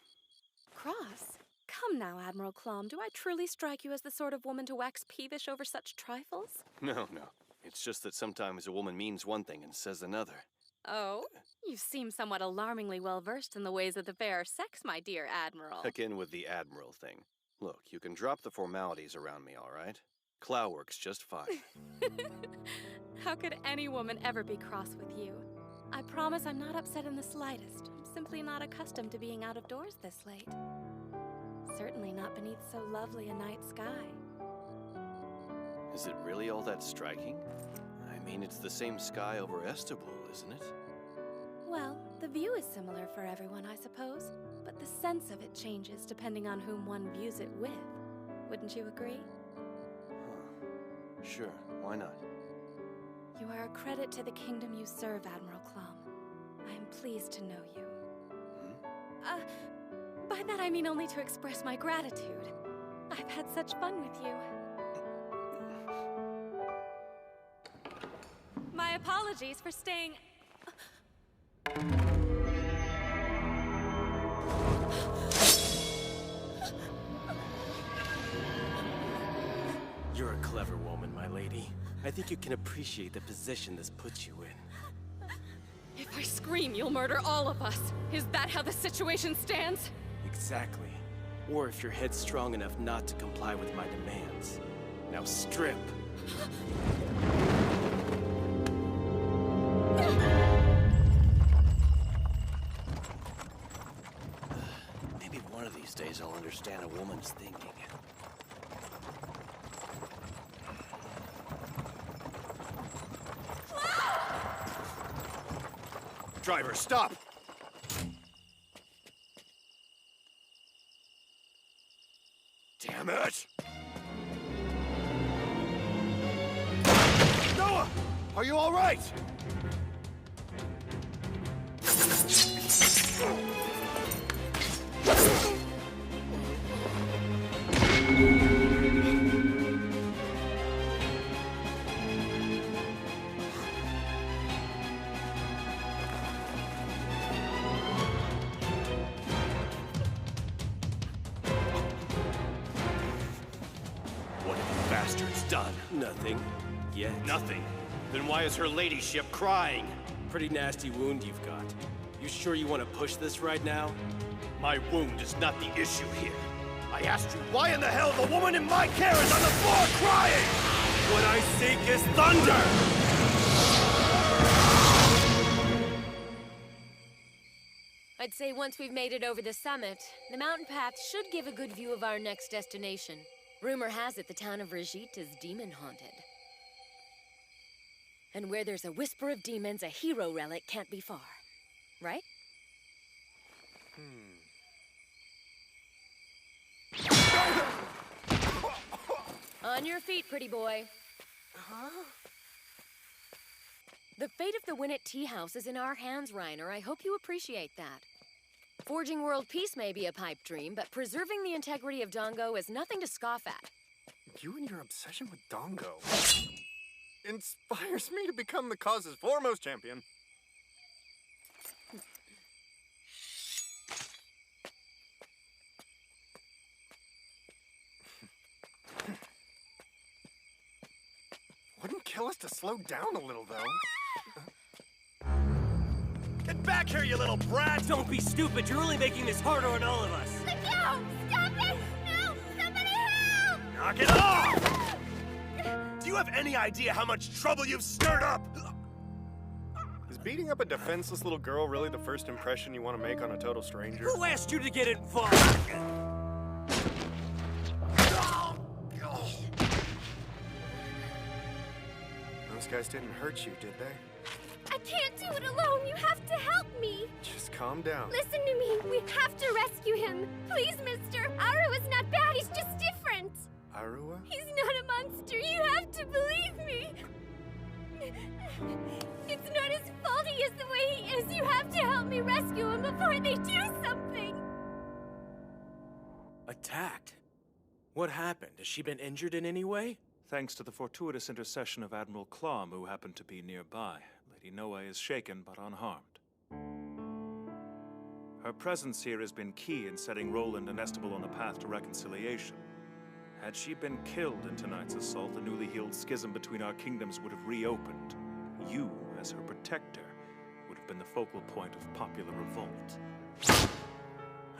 Cross? Come now, Admiral Clom. Do I truly strike you as the sort of woman to wax peevish over such trifles?
No. It's just that sometimes a woman means one thing and says another.
Oh? You seem somewhat alarmingly well-versed in the ways of the fair sex, my dear Admiral.
Again with the Admiral thing. Look, you can drop the formalities around me, all right? Clow works just fine.
How could any woman ever be cross with you? I promise I'm not upset in the slightest. I'm simply not accustomed to being out of doors this late. Certainly not beneath so lovely a night sky.
Is it really all that striking? I mean, it's the same sky over Estable, isn't it?
Well, the view is similar for everyone, I suppose. But the sense of it changes depending on whom one views it with. Wouldn't you agree?
Huh. Sure, why not?
You are a credit to the kingdom you serve, Admiral Clom. I am pleased to know you. By that I mean only to express my gratitude. I've had such fun with you. My apologies for staying...
You're a clever woman, my lady. I think you can appreciate the position this puts you in.
If I scream, you'll murder all of us. Is that how the situation stands?
Exactly. Or if your head's strong enough not to comply with my demands. Now strip!
Maybe one of these days I'll understand a woman's thinking.
Driver, stop! Damn it! Noah! Are you all right?
What have you bastards done?
Nothing. Yet.
Nothing? Then why is her ladyship crying?
Pretty nasty wound you've got. You sure you want to push this right now?
My wound is not the issue here. I asked you why in the hell the woman in my care is on the floor crying! What I seek is thunder!
I'd say once we've made it over the summit, the mountain path should give a good view of our next destination. Rumor has it the town of Rajit is demon-haunted. And where there's a whisper of demons, a hero relic can't be far. Right? On your feet, pretty boy.
Huh?
The fate of the Winnet Tea House is in our hands, Reiner. I hope you appreciate that. Forging world peace may be a pipe dream, but preserving the integrity of Dongo is nothing to scoff at.
You and your obsession with Dongo inspires me to become the cause's foremost champion. tell us to slow down a little, though.
Get back here, you little brat! Don't be stupid. You're really making this harder on all of us.
No! Stop it! No! Somebody help!
Knock it off! Do you have any idea how much trouble you've stirred up?
Is beating up a defenseless little girl really the first impression you want to make on a total stranger?
Who asked you to get involved?
Those guys didn't hurt you, did they?
I can't do it alone. You have to help me.
Just calm down.
Listen to me. We have to rescue him. Please, mister. Arua's not bad. He's just different.
Arua?
He's not a monster. You have to believe me. It's not as faulty as the way he is. You have to help me rescue him before they do something.
Attacked? What happened? Has she been injured in any way?
Thanks to the fortuitous intercession of Admiral Clom, who happened to be nearby, Lady Noah is shaken but unharmed. Her presence here has been key in setting Roland and Estable on the path to reconciliation. Had she been killed in tonight's assault, the newly healed schism between our kingdoms would have reopened. You, as her protector, would have been the focal point of popular revolt.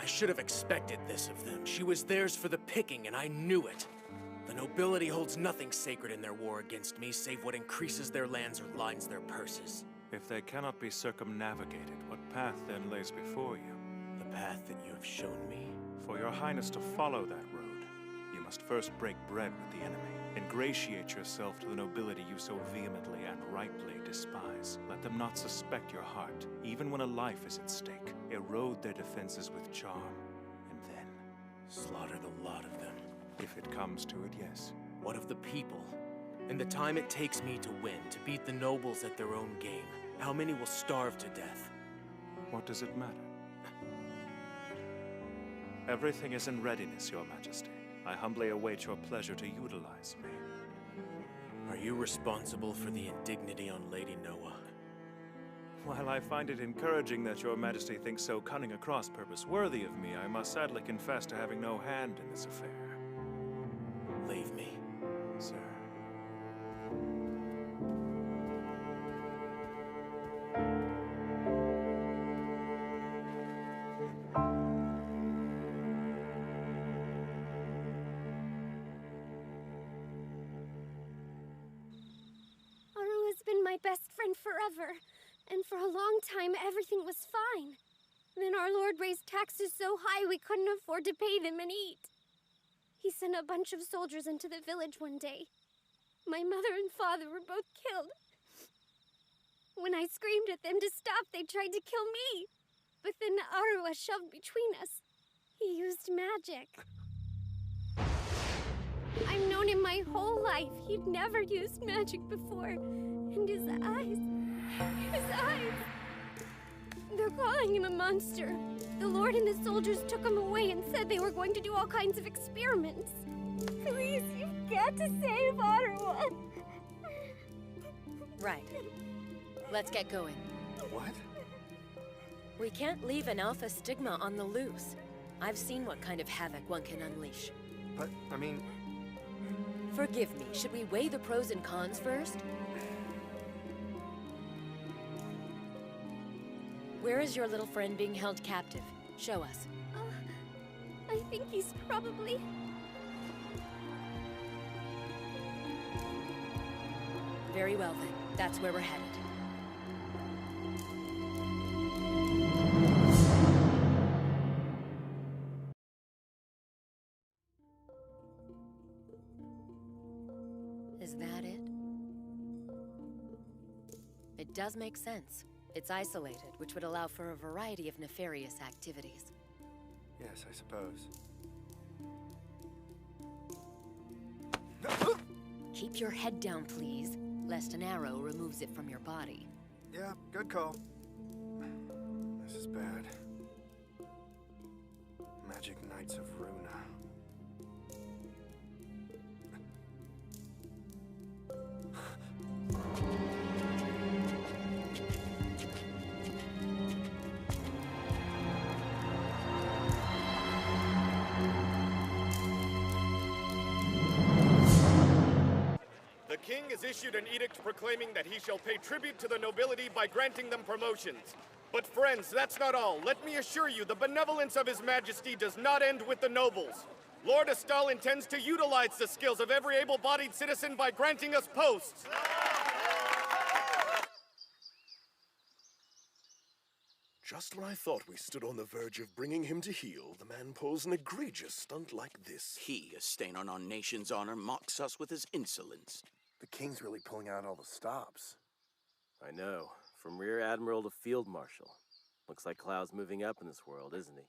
I should have expected this of them. She was theirs for the picking, and I knew it. The nobility holds nothing sacred in their war against me, save what increases their lands or lines their purses.
If they cannot be circumnavigated, what path then lays before you?
The path that you have shown me.
For your highness to follow that road, you must first break bread with the enemy. Ingratiate yourself to the nobility you so vehemently and rightly despise. Let them not suspect your heart, even when a life is at stake. Erode their defenses with charm, and then
slaughter the lot of them.
If it comes to it, yes.
What of the people? In the time it takes me to win, to beat the nobles at their own game, how many will starve to death?
What does it matter? Everything is in readiness, Your Majesty. I humbly await your pleasure to utilize me.
Are you responsible for the indignity on Lady Noah?
While I find it encouraging that Your Majesty thinks so cunning a cross-purpose worthy of me, I must sadly confess to having no hand in this affair.
Leave me,
sir.
Arua's been my best friend forever, and for a long time everything was fine. Then our lord raised taxes so high we couldn't afford to pay them and eat. He sent a bunch of soldiers into the village one day. My mother and father were both killed. When I screamed at them to stop, they tried to kill me. But then Arua shoved between us. He used magic. I've known him my whole life. He'd never used magic before. And his eyes... They're calling him a monster. The Lord and the soldiers took him away and said they were going to do all kinds of experiments. Please, you've got to save Arua.
Right. Let's get going.
What?
We can't leave an alpha stigma on the loose. I've seen what kind of havoc one can unleash.
But, I mean...
Forgive me, should we weigh the pros and cons first? Where is your little friend being held captive? Show us.
I think he's probably...
Very well then. That's where we're headed. Is that it? It does make sense. It's isolated, which would allow for a variety of nefarious activities.
Yes, I suppose.
Keep your head down, please, lest an arrow removes it from your body.
Yeah, good call. This is bad. Magic Knights of Runa.
The
king has issued an edict proclaiming that he shall pay tribute to the nobility by granting them promotions. But friends, that's not all. Let me assure you, the benevolence of His Majesty does not end with the nobles. Lord Astal intends to utilize the skills of every able-bodied citizen by granting us posts.
Just when I thought we stood on the verge of bringing him to heel, the man pulls an egregious stunt like this.
He, a stain on our nation's honor, mocks us with his insolence.
The king's really pulling out all the stops.
I know. From Rear Admiral to Field Marshal. Looks like Cloud's moving up in this world, isn't he?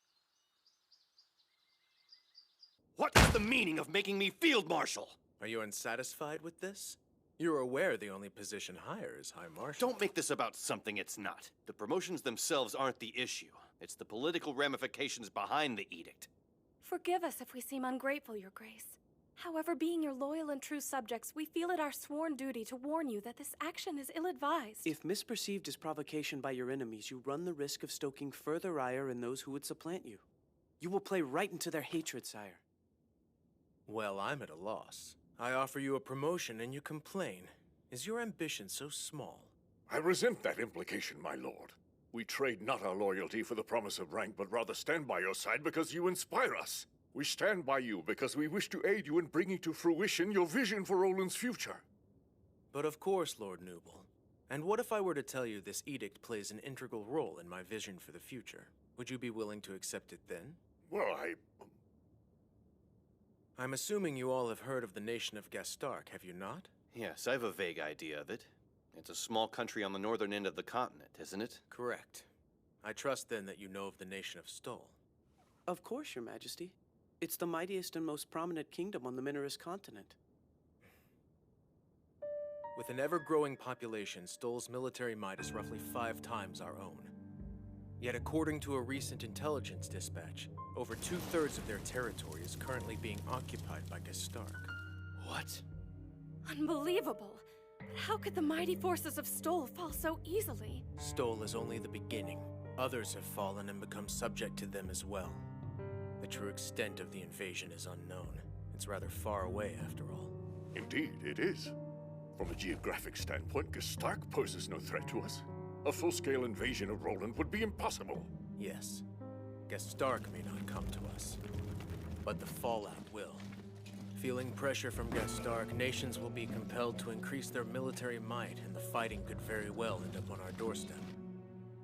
What is the meaning of making me Field Marshal?
Are you unsatisfied with this? You're aware the only position higher is High Marshal.
Don't make this about something it's not. The promotions themselves aren't the issue. It's the political ramifications behind the edict.
Forgive us if we seem ungrateful, Your Grace. However, being your loyal and true subjects, we feel it our sworn duty to warn you that this action is ill-advised.
If misperceived as provocation by your enemies, you run the risk of stoking further ire in those who would supplant you. You will play right into their hatred, sire.
Well, I'm at a loss. I offer you a promotion and you complain. Is your ambition so small?
I resent that implication, my lord. We trade not our loyalty for the promise of rank, but rather stand by your side because you inspire us. We stand by you because we wish to aid you in bringing to fruition your vision for Roland's future.
But of course, Lord Nooble. And what if I were to tell you this edict plays an integral role in my vision for the future? Would you be willing to accept it then?
Well,
I'm assuming you all have heard of the nation of Gastark, have you not?
Yes, I have a vague idea of it. It's a small country on the northern end of the continent, isn't it?
Correct. I trust then that you know of the nation of Stol.
Of course, Your Majesty. It's the mightiest and most prominent kingdom on the Mineris continent.
With an ever-growing population, Stol's military might is roughly 5 times our own. Yet according to a recent intelligence dispatch, over 2/3 of their territory is currently being occupied by Gastark.
What?
Unbelievable! But how could the mighty forces of Stol fall so easily?
Stol is only the beginning. Others have fallen and become subject to them as well. The true extent of the invasion is unknown. It's rather far away, after all.
Indeed, it is. From a geographic standpoint, Gastark poses no threat to us. A full-scale invasion of Roland would be impossible.
Yes. Gastark may not come to us, but the fallout will. Feeling pressure from Gastark, nations will be compelled to increase their military might, and the fighting could very well end up on our doorstep.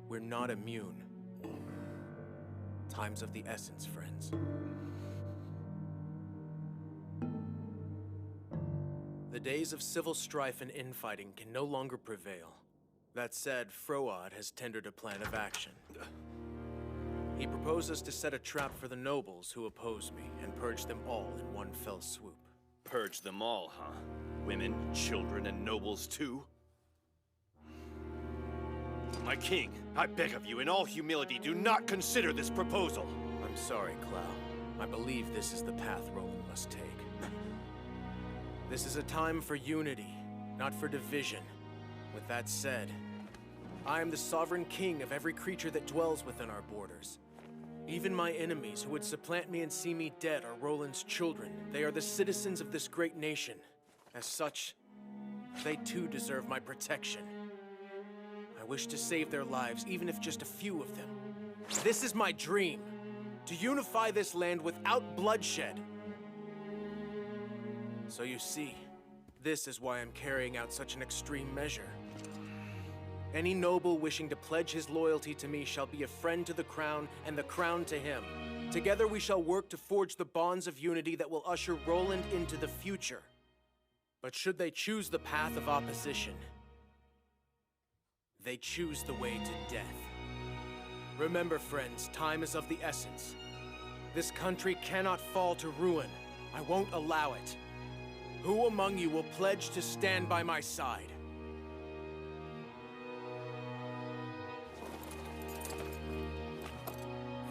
We're not immune. Time's of the essence, friends. The days of civil strife and infighting can no longer prevail. That said, Froad has tendered a plan of action. He proposes to set a trap for the nobles who oppose me and purge them all in one fell swoop.
Purge them all, huh? Women, children, and nobles too? My king, I beg of you, in all humility, do not consider this proposal.
I'm sorry, Clow. I believe this is the path Roland must take. This is a time for unity, not for division. With that said, I am the sovereign king of every creature that dwells within our borders. Even my enemies who would supplant me and see me dead are Roland's children. They are the citizens of this great nation. As such, they too deserve my protection. I wish to save their lives, even if just a few of them. This is my dream, to unify this land without bloodshed. So you see, this is why I'm carrying out such an extreme measure. Any noble wishing to pledge his loyalty to me shall be a friend to the crown, and the crown to him. Together we shall work to forge the bonds of unity that will usher Roland into the future. But should they choose the path of opposition, they choose the way to death. Remember, friends, time is of the essence. This country cannot fall to ruin. I won't allow it. Who among you will pledge to stand by my side?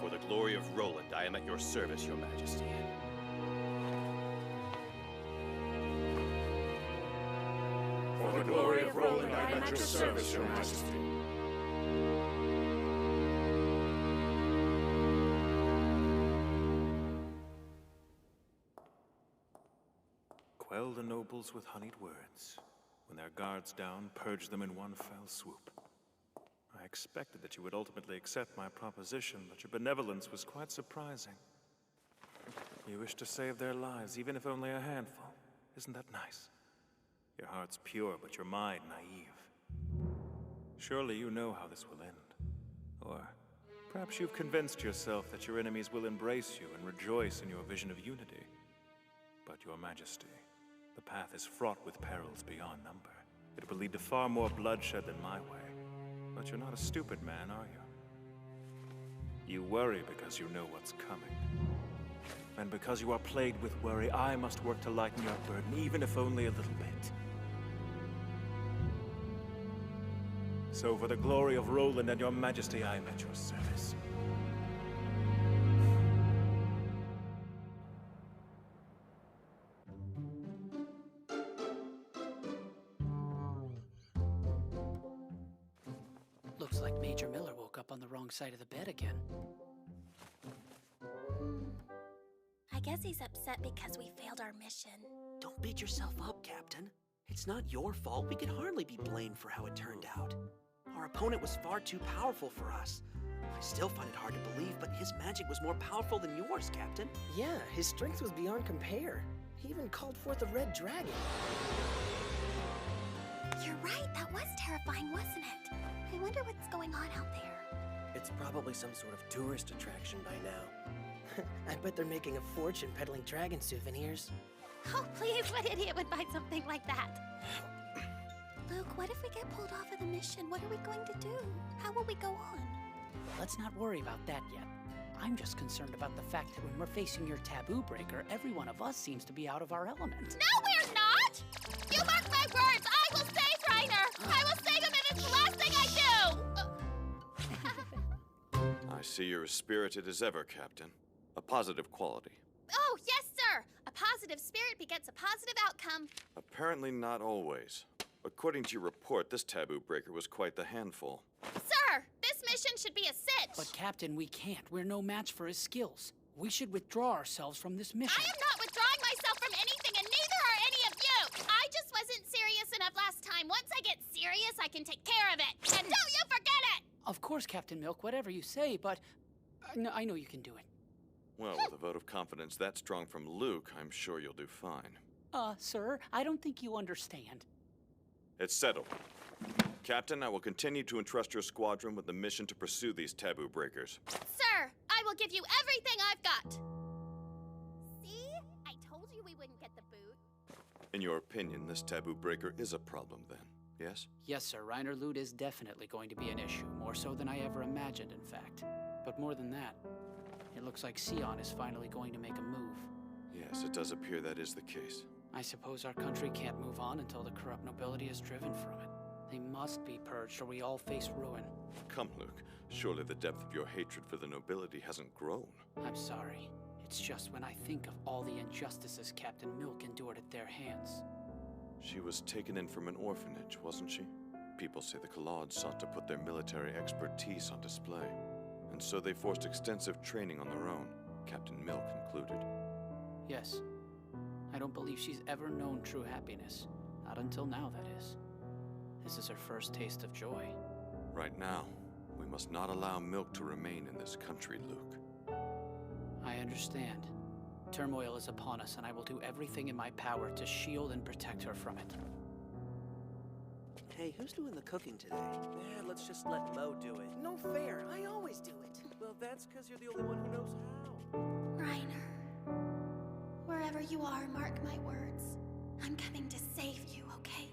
For the glory of Roland, I am at your service, Your Majesty.
For the glory of Roland, I am at your service, Your Majesty.
Quell the nobles with honeyed words. When their guards down, purge them in one fell swoop. I expected that you would ultimately accept my proposition, but your benevolence was quite surprising. You wish to save their lives, even if only a handful. Isn't that nice? Your heart's pure, but your mind naive. Surely you know how this will end. Or perhaps you've convinced yourself that your enemies will embrace you and rejoice in your vision of unity. But, Your Majesty, the path is fraught with perils beyond number. It will lead to far more bloodshed than my way. But you're not a stupid man, are you? You worry because you know what's coming. And because you are plagued with worry, I must work to lighten your burden, even if only a little bit. So for the glory of Roland and Your Majesty, I am at your service.
Looks like Major Miller woke up on the wrong side of the bed again.
I guess he's upset because we failed our mission.
Don't beat yourself up, Captain. It's not your fault. We could hardly be blamed for how it turned out. Our opponent was far too powerful for us. I still find it hard to believe, but his magic was more powerful than yours, Captain.
Yeah, his strength was beyond compare. He even called forth a red dragon.
You're right, that was terrifying, wasn't it? I wonder what's going on out there.
It's probably some sort of tourist attraction by now. I bet they're making a fortune peddling dragon souvenirs.
Oh, please, what idiot would buy something like that? Luke, what if we get pulled off of the mission? What are we going to do? How will we go on?
Let's not worry about that yet. I'm just concerned about the fact that when we're facing your taboo breaker, every one of us seems to be out of our element.
No, we're not! You mark my words! I will save Reiner! I will save him, and it's the last thing I do!
I see you're as spirited as ever, Captain. A positive quality.
Oh, yes, sir! A positive spirit begets a positive outcome.
Apparently not always. According to your report, this taboo breaker was quite the handful.
Sir, this mission should be a cinch!
But Captain, we can't. We're no match for his skills. We should withdraw ourselves from this mission.
I am not withdrawing myself from anything, and neither are any of you! I just wasn't serious enough last time. Once I get serious, I can take care of it. And don't you forget it!
Of course, Captain Milk, whatever you say, but I know you can do it.
Well, with a vote of confidence that strong from Luke, I'm sure you'll do fine.
Sir, I don't think you understand.
It's settled. Captain, I will continue to entrust your squadron with the mission to pursue these taboo breakers.
Sir, I will give you everything I've got! See? I told you we wouldn't get the boot.
In your opinion, this taboo breaker is a problem then, yes?
Yes, sir. Reiner Loot is definitely going to be an issue, more so than I ever imagined, in fact. But more than that, it looks like Sion is finally going to make a move.
Yes, it does appear that is the case.
I suppose our country can't move on until the corrupt nobility is driven from it. They must be purged or we all face ruin.
Come, Luke. Surely the depth of your hatred for the nobility hasn't grown.
I'm sorry. It's just when I think of all the injustices Captain Milk endured at their hands.
She was taken in from an orphanage, wasn't she? People say the Collauds sought to put their military expertise on display. And so they forced extensive training on their own, Captain Milk included.
Yes. I don't believe she's ever known true happiness. Not until now, that is. This is her first taste of joy.
Right now, we must not allow Milk to remain in this country, Luke.
I understand. Turmoil is upon us, and I will do everything in my power to shield and protect her from it.
Hey, who's doing the cooking today?
Yeah, let's just let Mo do it.
No fair. I always do it.
Well, that's because you're the only one who knows how.
Reiner, wherever you are, mark my words. I'm coming to save you, okay?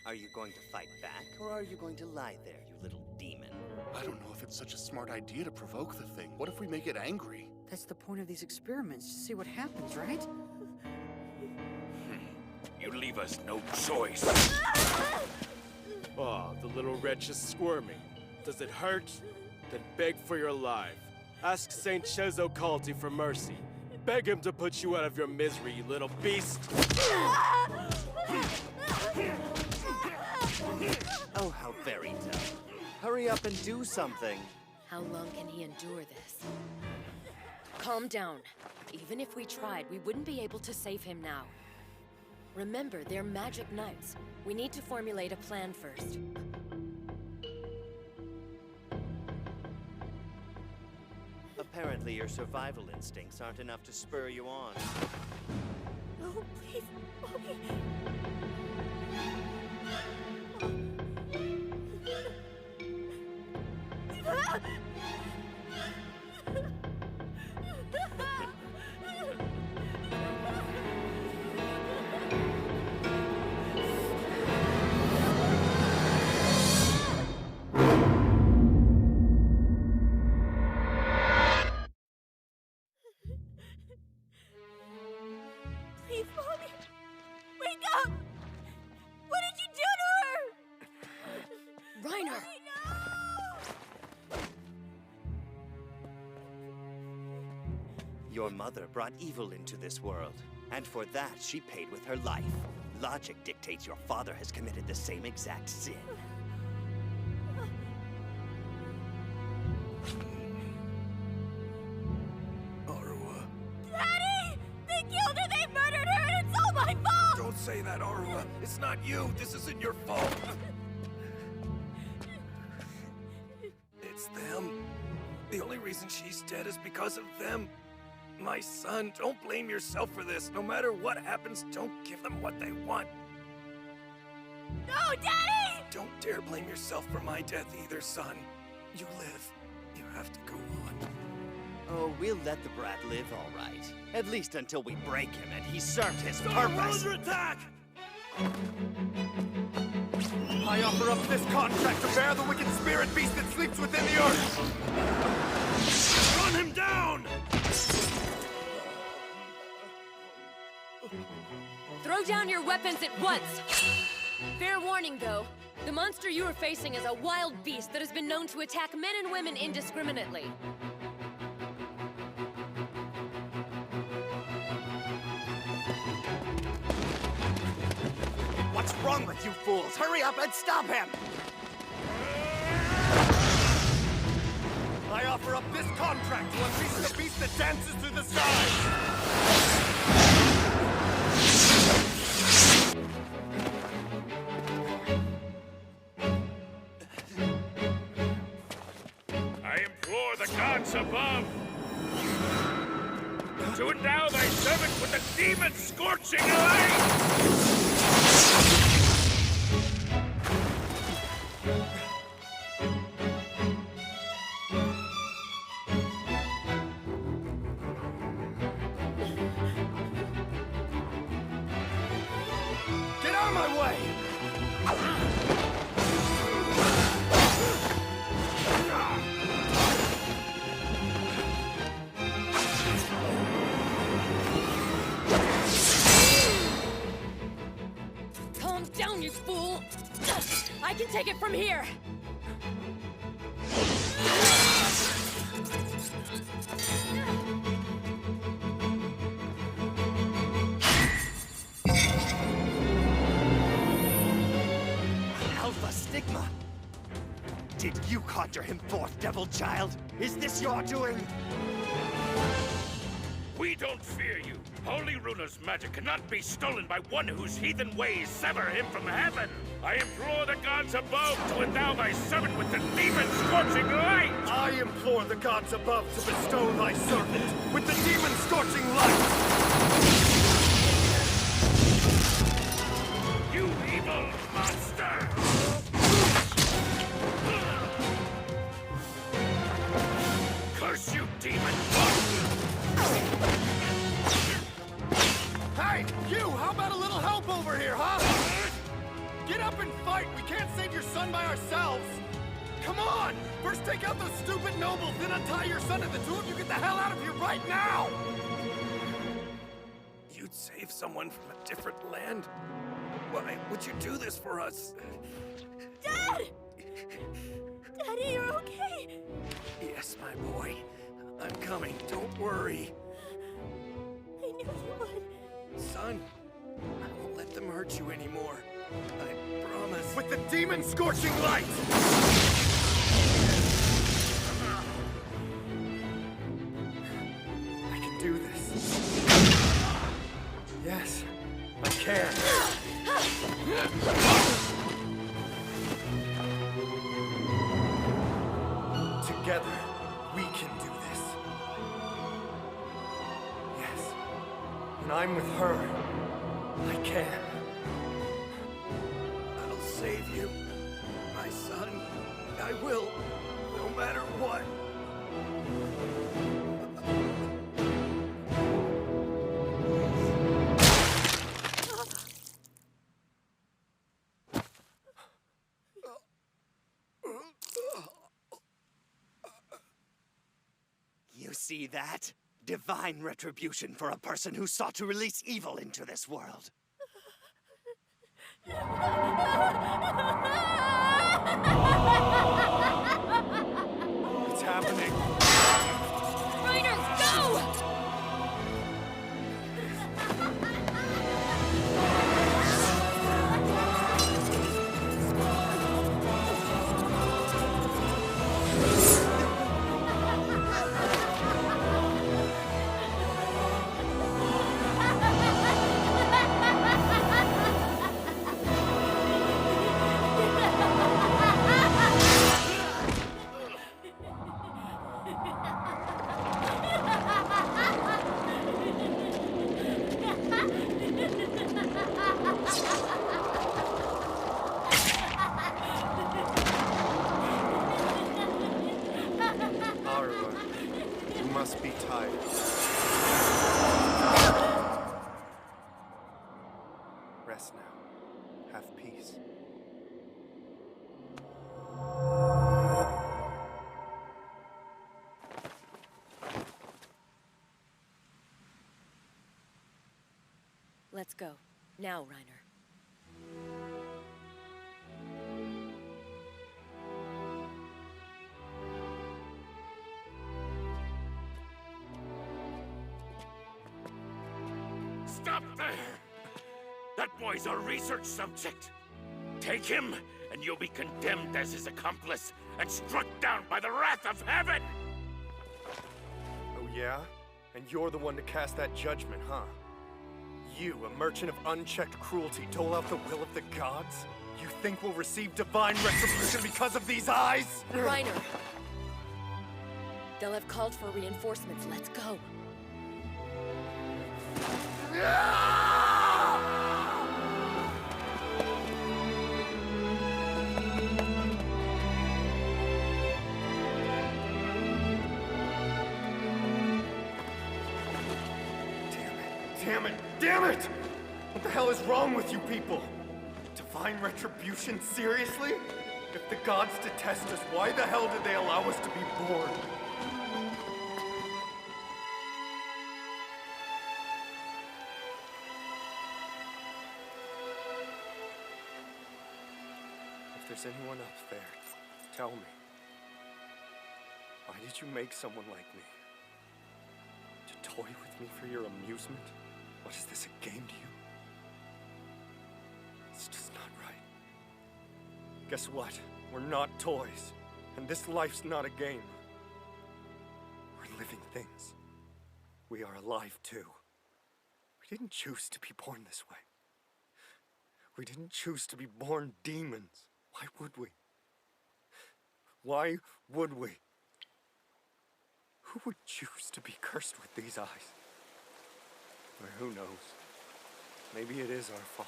Are you going to fight back, or are you going to lie there, you little demon?
I don't know if it's such a smart idea to provoke the thing. What if we make it angry?
That's the point of these experiments, to see what happens, right?
You leave us no choice.
Oh, the little wretch is squirming. Does it hurt? Then beg for your life. Ask Saint Chezocalti for mercy. Beg him to put you out of your misery, you little beast.
Oh, how very dumb. Hurry up and do something.
How long can he endure this? Calm down. Even if we tried, we wouldn't be able to save him now. Remember, they're magic knights. We need to formulate a plan first.
Apparently your survival instincts aren't enough to spur you on.
No, please, Bobby. Please, Bobby. Wake up! What did you do to her?
Reiner!
Bobby, no!
Your mother brought evil into this world, and for that she paid with her life. Logic dictates your father has committed the same exact sin.
Daddy! They killed her! They murdered her! And it's all my fault!
Don't say that, Arua. It's not you. This isn't your fault. It's them. The only reason she's dead is because of them. My son, don't blame yourself for this. No matter what happens, don't give them what they want.
No, Daddy!
Don't dare blame yourself for my death either, son. You live. You have to go on.
Oh, we'll let the brat live, all right. At least until we break him and he's served his purpose.
We're under attack!
I offer up this contract to bear the wicked spirit beast that sleeps within the earth!
Run him down!
Throw down your weapons at once! Fair warning, though. The monster you are facing is a wild beast that has been known to attack men and women indiscriminately.
What's wrong with you fools? Hurry up and stop him!
I offer up this contract to unleash the beast that dances through the skies!
I implore the gods above to endow thy servant with the demon scorching light!
Get out of my way!
Calm down, you fool! I can take it from here!
Alpha Stigma! Did you conjure him forth, devil child? Is this your doing?
We don't fear you. Holy Runa's magic cannot be stolen by one whose heathen ways sever him from heaven. I implore the gods above to endow thy servant with the demon scorching light!
I implore the gods above to bestow thy servant with the demon scorching light!
You evil monster! Curse you, demon!
Hey, you! How about a little help over here, huh? Get up and fight! We can't save your son by ourselves! Come on! First take out those stupid nobles, then untie your son, and the two of you get the hell out of here right now!
You'd save someone from a different land? Why would you do this for us?
Dad! Daddy, you're okay?
Yes, my boy. I'm coming. Don't worry.
I knew you would.
Son, I won't let them hurt you anymore. I promise.
With the demon scorching light! Yes, I can. Together, we can do this. Yes, when I'm with her, I can.
I'll save you, my son. I will, no matter what.
You see that? Divine retribution for a person who sought to release evil into this world.
It's happening.
Reiner, go!
Arua, you must be tired. Rest now. Have peace.
Let's go. Now, Reiner.
Stop there! That boy's a research subject. Take him, and you'll be condemned as his accomplice and struck down by the wrath of heaven!
Oh yeah? And you're the one to cast that judgment, huh? You, a merchant of unchecked cruelty, dole out the will of the gods? You think we'll receive divine retribution because of these eyes?
Reiner! They'll have called for reinforcements. Let's go.
Damn it! Damn it! What the hell is wrong with you people? Divine retribution? Seriously? If the gods detest us, why the hell did they allow us to be born? If there's anyone up there, tell me. Why did you make someone like me? To toy with me for your amusement? What is this, a game to you? It's just not right. Guess what? We're not toys. And this life's not a game. We're living things. We are alive too. We didn't choose to be born this way. We didn't choose to be born demons. Why would we? Why would we? Who would choose to be cursed with these eyes? Or who knows? Maybe it is our fault.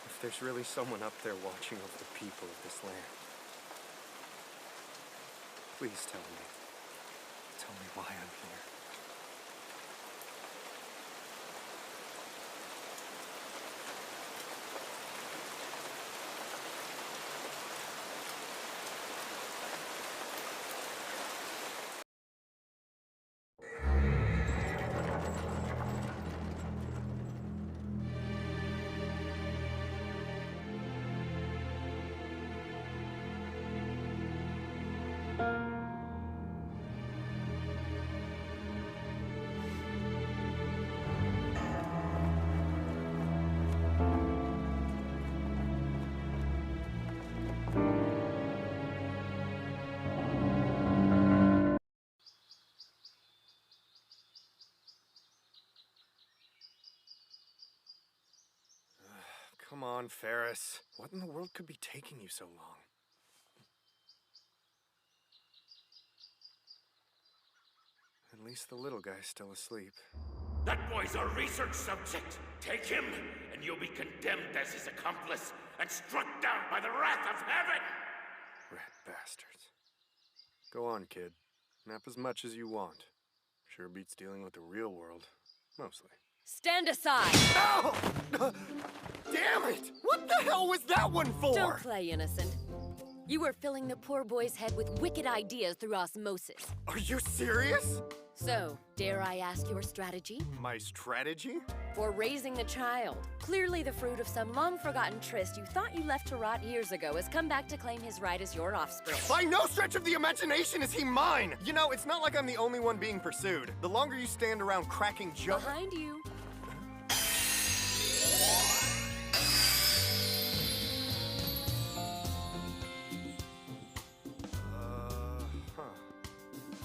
If there's really someone up there watching over the people of this land, please tell me. Tell me why I'm here. Come on, Ferris. What in the world could be taking you so long? At least the little guy's still asleep.
That boy's a research subject. Take him, and you'll be condemned as his accomplice and struck down by the wrath of heaven!
Rat bastards. Go on, kid. Nap as much as you want. Sure beats dealing with the real world. Mostly.
Stand aside!
Ow! Damn it! What the hell was that one for?
Don't play innocent. You were filling the poor boy's head with wicked ideas through osmosis.
Are you serious?
So, dare I ask your strategy?
My strategy?
For raising the child. Clearly the fruit of some long-forgotten tryst you thought you left to rot years ago has come back to claim his right as your offspring.
By no stretch of the imagination is he mine! You know, it's not like I'm the only one being pursued. The longer you stand around cracking jokes...
Behind you.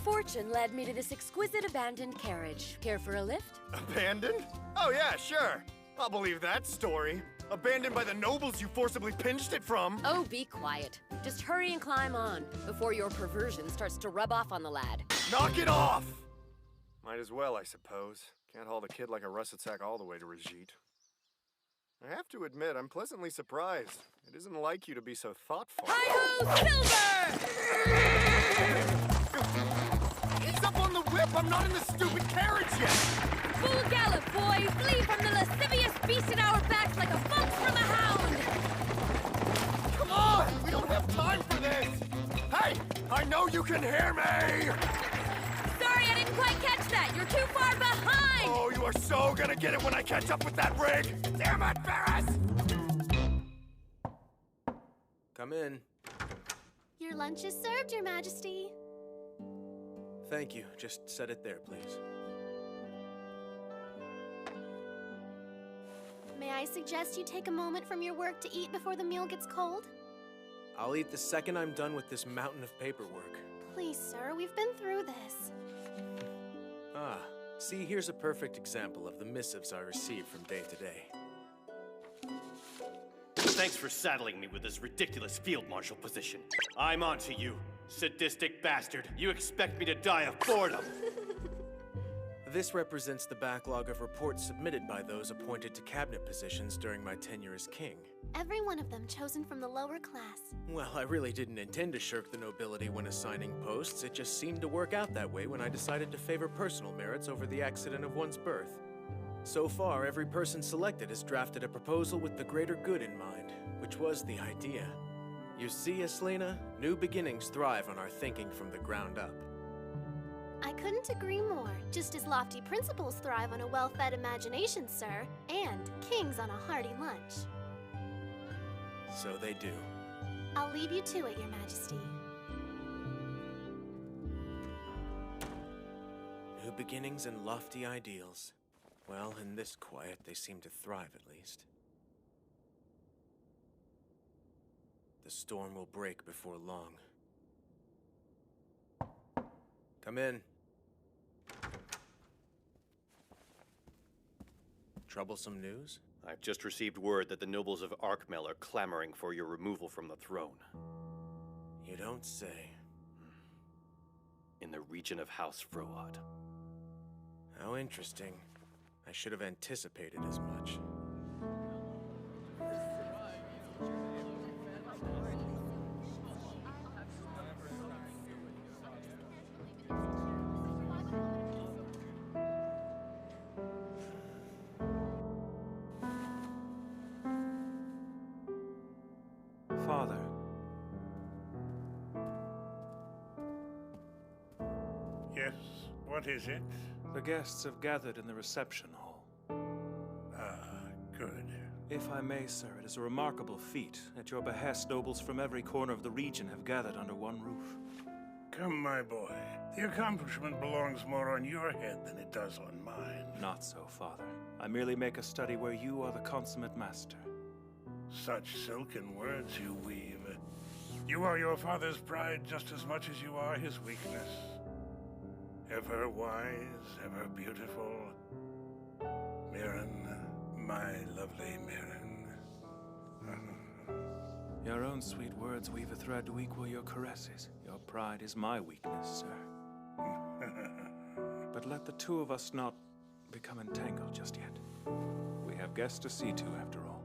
Fortune led me to this exquisite abandoned carriage. Care for a lift?
Abandoned? Oh yeah, sure. I'll believe that story. Abandoned by the nobles you forcibly pinched it from.
Oh, be quiet. Just hurry and climb on, before your perversion starts to rub off on the lad.
Knock it off! Might as well, I suppose. Can't haul the kid like a russet sack all the way to Rajit. I have to admit, I'm pleasantly surprised. It isn't like you to be so thoughtful.
Hi-ho, Silver!
It's up on the whip! I'm not in the stupid carriage yet!
Full gallop, boy! Flee from the lascivious beast at our backs like a fox from a hound!
Come on! We don't have time for this! Hey! I know you can hear me!
Sorry, I didn't quite catch that! You're too far behind!
Oh, you are so gonna get it when I catch up with that rig! Damn it, Ferris!
Come in.
Your lunch is served, Your Majesty.
Thank you. Just set it there, please.
May I suggest you take a moment from your work to eat before the meal gets cold?
I'll eat the second I'm done with this mountain of paperwork.
Please, sir, we've been through this.
Ah, see, here's a perfect example of the missives I receive from day to day.
Thanks for saddling me with this ridiculous field marshal position. I'm on to you, sadistic bastard. You expect me to die of boredom.
This represents the backlog of reports submitted by those appointed to cabinet positions during my tenure as king.
Every one of them chosen from the lower class.
Well, I really didn't intend to shirk the nobility when assigning posts. It just seemed to work out that way when I decided to favor personal merits over the accident of one's birth. So far, every person selected has drafted a proposal with the greater good in mind, which was the idea. You see, Aslena, new beginnings thrive on our thinking from the ground up.
I couldn't agree more. Just as lofty principles thrive on a well-fed imagination, sir, and kings on a hearty lunch.
So they do.
I'll leave you to it, Your Majesty.
New beginnings and lofty ideals. Well, in this quiet, they seem to thrive at least. The storm will break before long. Come in. Troublesome news?
I've just received word that the nobles of Arkmel are clamoring for your removal from the throne.
You don't say.
In the region of House Froad.
How interesting. I should have anticipated as much.
Father.
Yes, what is it?
The guests have gathered in the reception hall.
Good.
If I may, sir, it is a remarkable feat. At your behest, nobles from every corner of the region have gathered under one roof.
Come, my boy. The accomplishment belongs more on your head than it does on mine.
Not so, Father. I merely make a study where you are the consummate master.
Such silken words you weave. You are your father's pride just as much as you are his weakness. Ever wise, ever beautiful. Mirren, my lovely Mirren.
Your own sweet words weave a thread to equal your caresses. Your pride is my weakness, sir. But let the two of us not become entangled just yet. We have guests to see to, after all.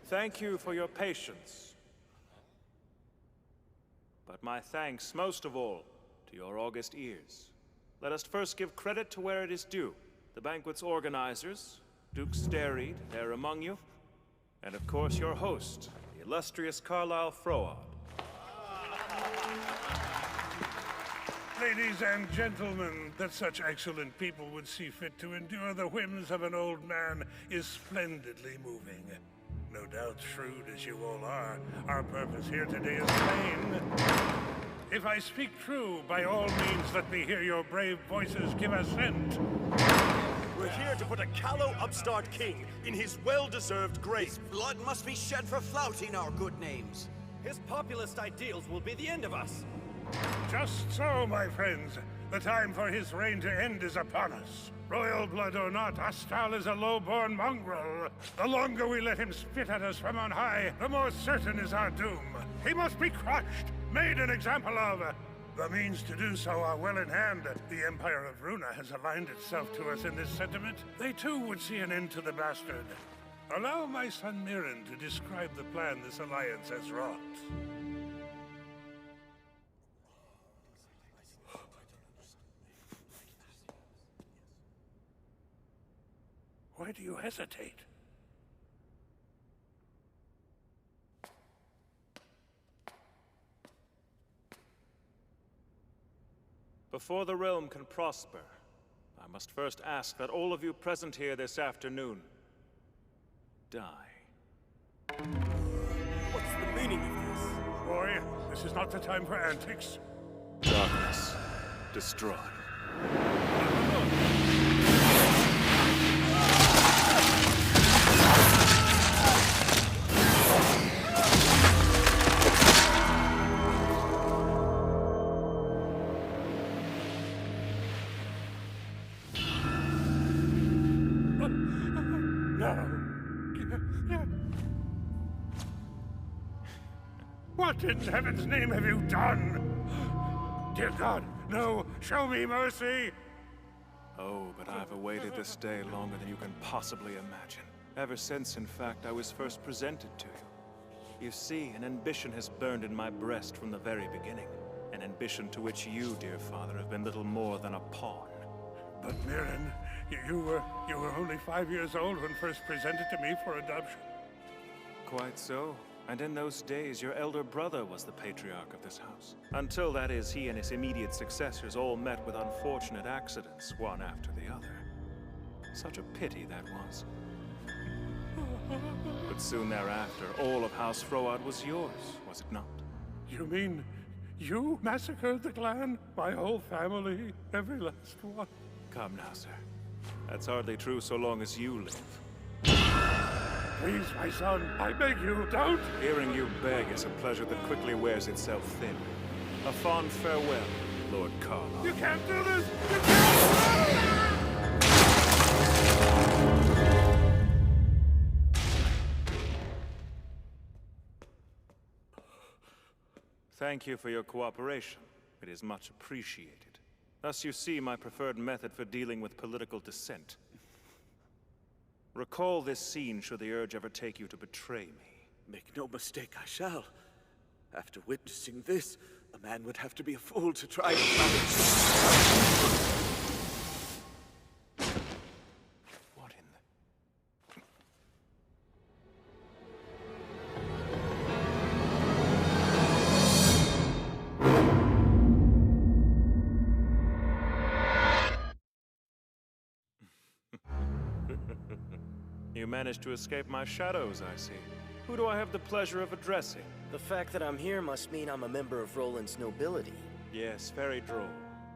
Thank you for your patience. But my thanks, most of all, to your august ears. Let us first give credit to where it is due. The banquet's organizers, Duke Starreed, there among you, and of course your host, the illustrious Carlisle Froad.
Ladies and gentlemen, that such excellent people would see fit to endure the whims of an old man is splendidly moving. No doubt, shrewd as you all are, our purpose here today is plain. If I speak true, by all means let me hear your brave voices give assent.
We're here to put a callow upstart king in his well-deserved grave.
His blood must be shed for flouting our good names.
His populist ideals will be the end of us.
Just so, my friends. The time for his reign to end is upon us. Royal blood or not, hostile as a low-born mongrel. The longer we let him spit at us from on high, the more certain is our doom. He must be crushed, made an example of. The means to do so are well in hand. The Empire of Runa has aligned itself to us in this sentiment. They too would see an end to the bastard. Allow my son Mirren to describe the plan this alliance has wrought. Why do you hesitate?
Before the realm can prosper, I must first ask that all of you present here this afternoon die.
What's the meaning of this?
Boy, this is not the time for antics.
Darkness, destroy.
What in heaven's name have you done? Dear God, no, show me mercy!
Oh, but I've awaited this day longer than you can possibly imagine. Ever since, in fact, I was first presented to you. You see, an ambition has burned in my breast from the very beginning. An ambition to which you, dear father, have been little more than a pawn.
But Mirren, you were only 5 years old when first presented to me for adoption.
Quite so. And in those days, your elder brother was the patriarch of this house. Until, that is, he and his immediate successors all met with unfortunate accidents, one after the other. Such a pity that was. But soon thereafter, all of House Froad was yours, was it not?
You mean you massacred the clan? My whole family? Every last one?
Come now, sir. That's hardly true so long as you live.
Please, my son, I beg you, don't!
Hearing you beg is a pleasure that quickly wears itself thin. A fond farewell, Lord Carlisle.
You can't do this! You can't!
Thank you for your cooperation. It is much appreciated. Thus you see my preferred method for dealing with political dissent. Recall this scene should the urge ever take you to betray me.
Make no mistake, I shall. After witnessing this, a man would have to be a fool to try to
What in You managed to escape my shadows, I see. Who do I have the pleasure of addressing?
The fact that I'm here must mean I'm a member of Roland's nobility.
Yes, very droll.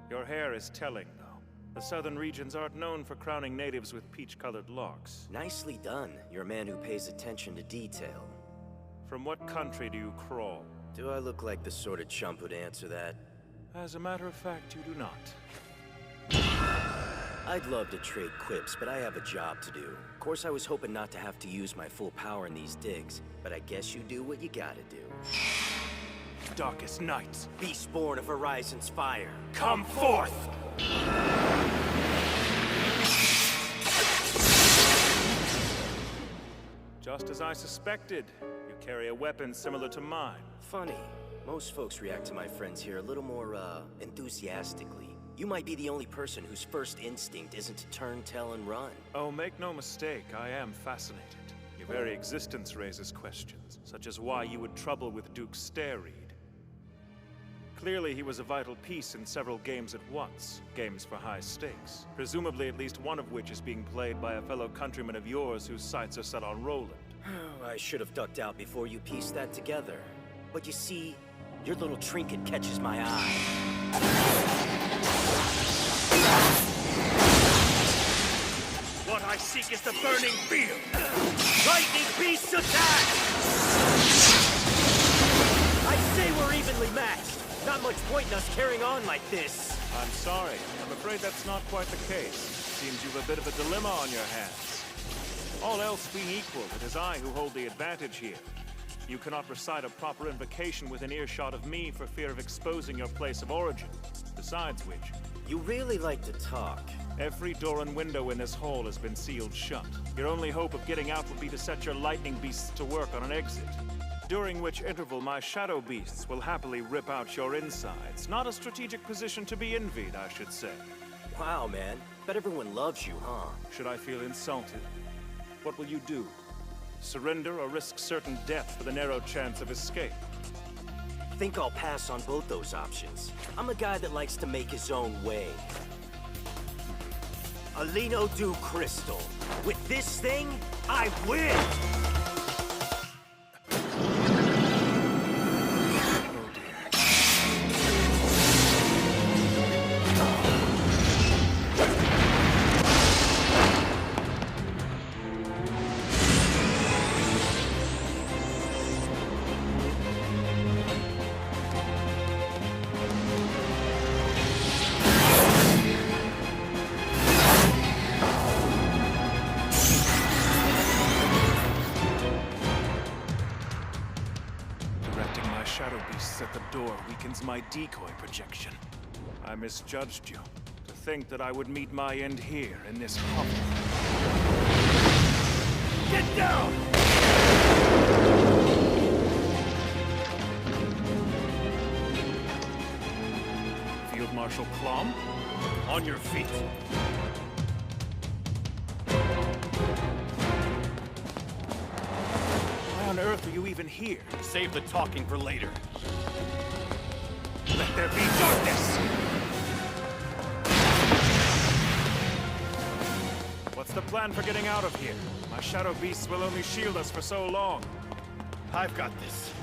Your hair is telling, though. The southern regions aren't known for crowning natives with peach-colored locks.
Nicely done. You're a man who pays attention to detail.
From what country do you crawl?
Do I look like the sort of chump who'd answer that?
As a matter of fact, you do not.
I'd love to trade quips, but I have a job to do. Of course, I was hoping not to have to use my full power in these digs, but I guess you do what you gotta do.
Darkest nights,
Beastborn of Horizon's fire,
come forth! Just as I suspected, you carry a weapon similar to mine.
Funny. Most folks react to my friends here a little more, enthusiastically. You might be the only person whose first instinct isn't to turn, tell, and run.
Oh, make no mistake, I am fascinated. Your very existence raises questions, such as why you would trouble with Duke Stairreed. Clearly, he was a vital piece in several games at once, games for high stakes. Presumably at least one of which is being played by a fellow countryman of yours whose sights are set on Roland.
I should have ducked out before you pieced that together. But you see, your little trinket catches my eye.
What I seek is the burning field!
Lightning beast attack! I say we're evenly matched. Not much point in us carrying on like this.
I'm sorry. I'm afraid that's not quite the case. Seems you've a bit of a dilemma on your hands. All else being equal, it is I who hold the advantage here. You cannot recite a proper invocation within earshot of me for fear of exposing your place of origin. Besides which...
You really like to talk.
Every door and window in this hall has been sealed shut. Your only hope of getting out will be to set your lightning beasts to work on an exit. During which interval my shadow beasts will happily rip out your insides. Not a strategic position to be envied, I should say.
Wow, man. Bet everyone loves you, huh?
Should I feel insulted? What will you do? Surrender or risk certain death for the narrow chance of escape?
Think I'll pass on both those options. I'm a guy that likes to make his own way. Alino Du Crystal. With this thing, I win!
My decoy projection. I misjudged you. To think that I would meet my end here in this hovel.
Get down!
Field Marshal Klom,
on your feet.
Why on earth are you even here?
Save the talking for later.
Let there be darkness! What's the plan for getting out of here? My shadow beasts will only shield us for so long.
I've got this.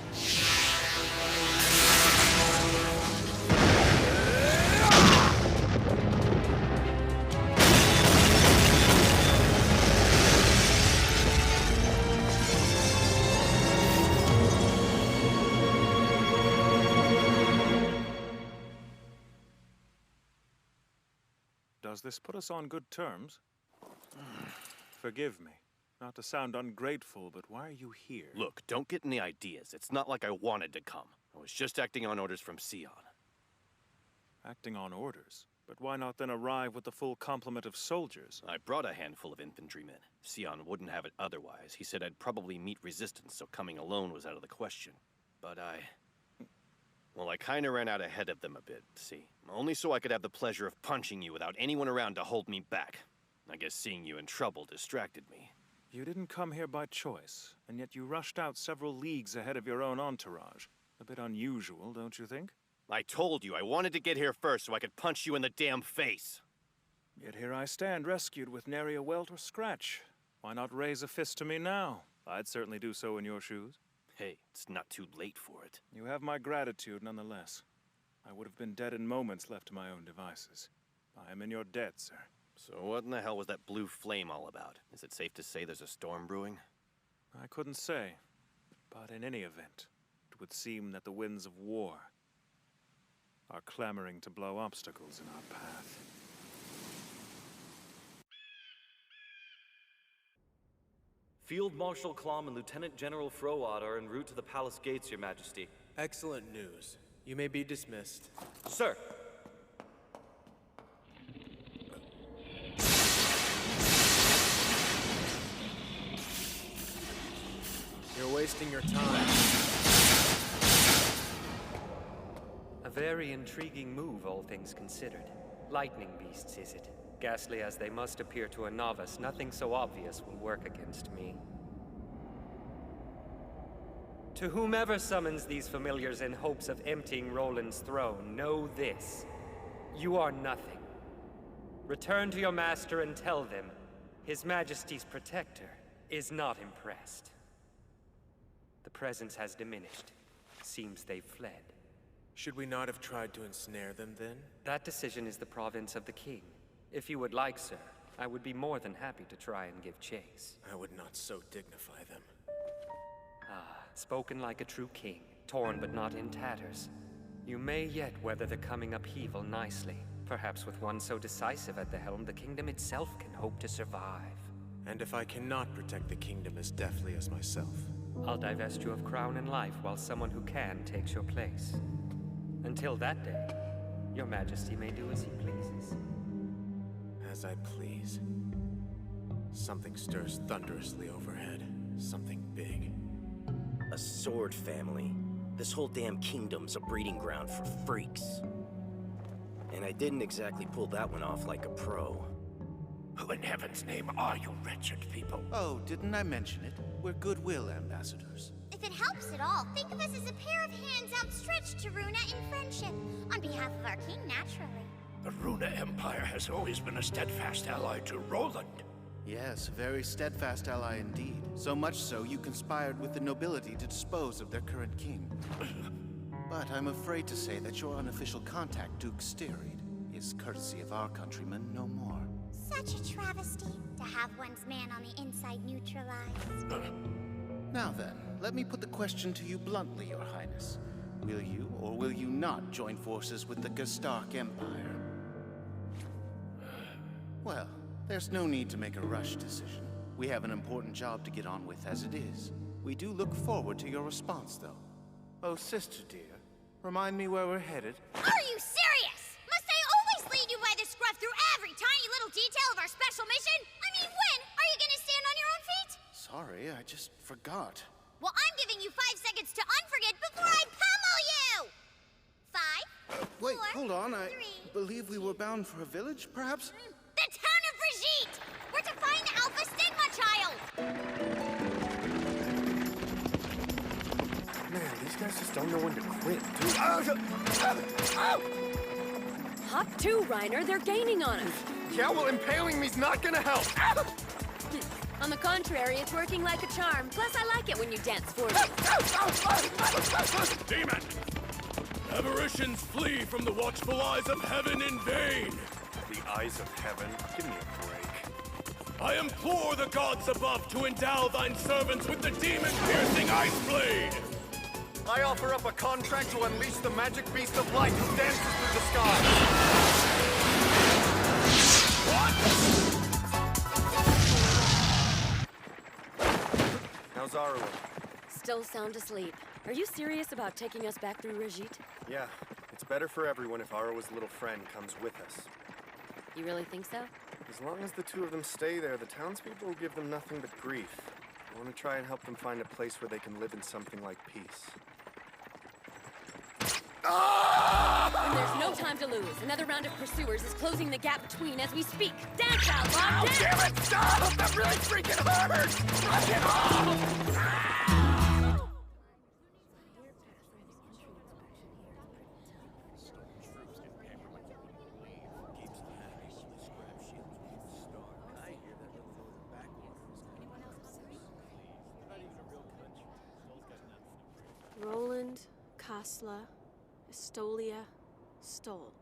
Does this put us on good terms? Forgive me. Not to sound ungrateful, but why are you here?
Look, don't get any ideas. It's not like I wanted to come. I was just acting on orders from Sion.
Acting on orders? But why not then arrive with the full complement of soldiers?
I brought a handful of infantrymen. Sion wouldn't have it otherwise. He said I'd probably meet resistance, so coming alone was out of the question. But well, I kinda ran out ahead of them a bit, see? Only so I could have the pleasure of punching you without anyone around to hold me back. I guess seeing you in trouble distracted me.
You didn't come here by choice, and yet you rushed out several leagues ahead of your own entourage. A bit unusual, don't you think?
I told you I wanted to get here first so I could punch you in the damn face.
Yet here I stand, rescued with nary a welt or scratch. Why not raise a fist to me now? I'd certainly do so in your shoes.
Hey, it's not too late for it.
You have my gratitude nonetheless. I would have been dead in moments left to my own devices. I am in your debt, sir.
So what in the hell was that blue flame all about? Is it safe to say there's a storm brewing?
I couldn't say. But in any event, it would seem that the winds of war are clamoring to blow obstacles in our path.
Field Marshal Klom and Lieutenant General Froad are en route to the palace gates, Your Majesty.
Excellent news. You may be dismissed.
Sir!
You're wasting your time.
A very intriguing move, all things considered. Lightning beasts, is it? Ghastly as they must appear to a novice, nothing so obvious will work against me. To whomever summons these familiars in hopes of emptying Roland's throne, know this. You are nothing. Return to your master and tell them, His Majesty's protector is not impressed. The presence has diminished. Seems they've fled.
Should we not have tried to ensnare them then?
That decision is the province of the king. If you would like, sir, I would be more than happy to try and give chase.
I would not so dignify them.
Ah, spoken like a true king, torn but not in tatters. You may yet weather the coming upheaval nicely. Perhaps with one so decisive at the helm, the kingdom itself can hope to survive.
And if I cannot protect the kingdom as deftly as myself?
I'll divest you of crown and life while someone who can takes your place. Until that day, Your Majesty may do as he pleases.
As I please. Something stirs thunderously overhead. Something big.
A sword family. This whole damn kingdom's a breeding ground for freaks. And I didn't exactly pull that one off like a pro.
Who in heaven's name are you wretched people?
Oh, didn't I mention it? We're goodwill ambassadors.
If it helps at all, think of us as a pair of hands outstretched to Runa in friendship. On behalf of our king, naturally.
The Runa Empire has always been a steadfast ally to Roland.
Yes, a very steadfast ally indeed. So much so, you conspired with the nobility to dispose of their current king. But I'm afraid to say that your unofficial contact, Duke Styrid, is courtesy of our countrymen no more.
Such a travesty to have one's man on the inside neutralized.
Now then, let me put the question to you bluntly, Your Highness. Will you or will you not join forces with the Gestark Empire? Well, there's no need to make a rush decision. We have an important job to get on with as it is. We do look forward to your response, though. Oh, sister dear, remind me where we're headed.
Are you serious? Must I always lead you by the scruff through every tiny little detail of our special mission? I mean, when are you gonna stand on your own feet?
Sorry, I just forgot.
Well, I'm giving you 5 seconds to unforget before I pummel you! 5,
Wait,
4,
hold on, I
3.
believe we were bound for a village, perhaps?
The town of Brigitte! We're to find the Alpha Stigma child!
Man, these guys just don't know when to quit, dude.
Hop to, Reiner. They're gaining on us.
Yeah, well, impaling me's not gonna help.
On the contrary, it's working like a charm. Plus, I like it when you dance for me.
Demon! Aberrations flee from the watchful eyes of heaven in vain!
The eyes of heaven? Give me a break.
I implore the gods above to endow thine servants with the demon-piercing ice blade!
I offer up a contract to unleash the magic beast of light who dances through the sky. How's Arwen?
Still sound asleep. Are you serious about taking us back through Brigitte?
Yeah, it's better for everyone if Arawa's little friend comes with us.
You really think so?
As long as the two of them stay there, the townspeople will give them nothing but grief. I want to try and help them find a place where they can live in something like peace.
And there's no time to lose. Another round of pursuers is closing the gap between as we speak. Dance, Outlaw! Dance!
Damn it! Stop! That really freaking hurt! Knock it off!
Roland, Kasla, Estolia, Stoll.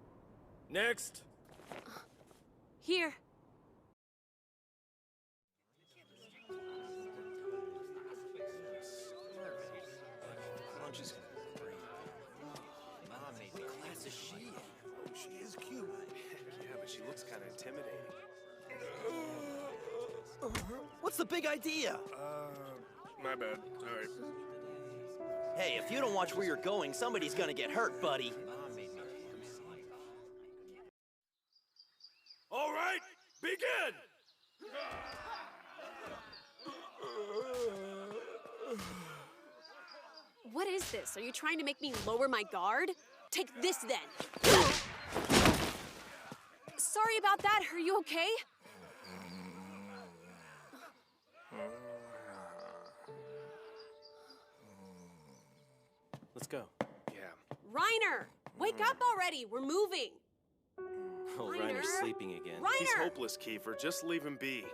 Next!
Here!
Class is she in? Oh, she is cute.
Yeah, but she looks kind of intimidating.
What's the big idea?
My bad. Sorry.
Hey, if you don't watch where you're going, somebody's gonna get hurt, buddy.
All right, begin!
What is this? Are you trying to make me lower my guard? Take this then. Sorry about that. Are you okay?
Let's go.
Yeah.
Reiner, wake up already. We're moving.
Oh,
Reiner?
Reiner's sleeping again.
Reiner!
He's hopeless, Kiefer. Just leave him be.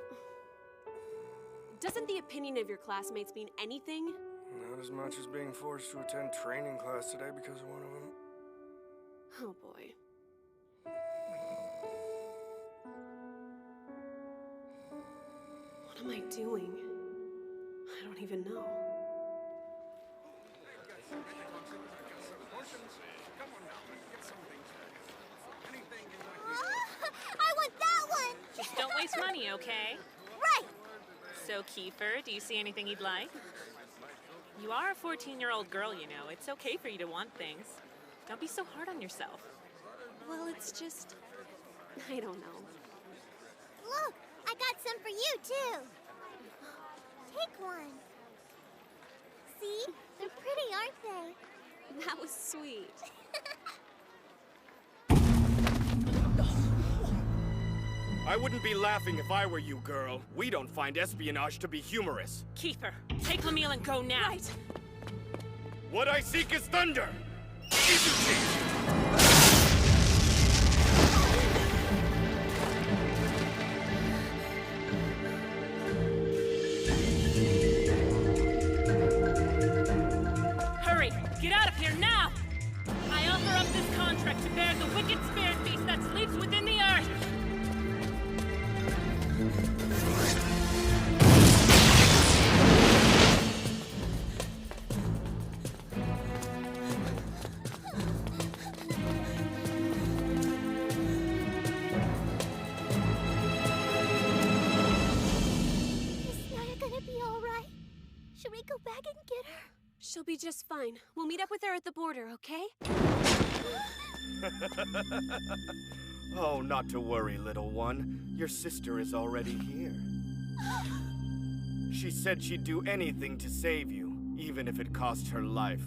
Doesn't the opinion of your classmates mean anything?
Not as much as being forced to attend training class today because of one of them.
Oh boy. What am I doing? I don't even know.
I want that one!
Just don't waste money, okay?
Right!
So, Kiefer, do you see anything you'd like? You are a 14-year-old girl, you know. It's okay for you to want things. Don't be so hard on yourself.
Well, it's just... I don't know.
Look, I got some for you, too. Take one. See? They're pretty, aren't they?
That was sweet.
I wouldn't be laughing if I were you, girl. We don't find espionage to be humorous.
Kiefer, take Lamille and go now.
Right.
What I seek is thunder!
Hurry! Get out of here now! I offer up this contract to bear the wicked spirit beast that sleeps within the earth!
Should we go back and get her?
She'll be just fine. We'll meet up with her at the border, okay?
Oh, not to worry, little one. Your sister is already here. She said she'd do anything to save you, even if it cost her life.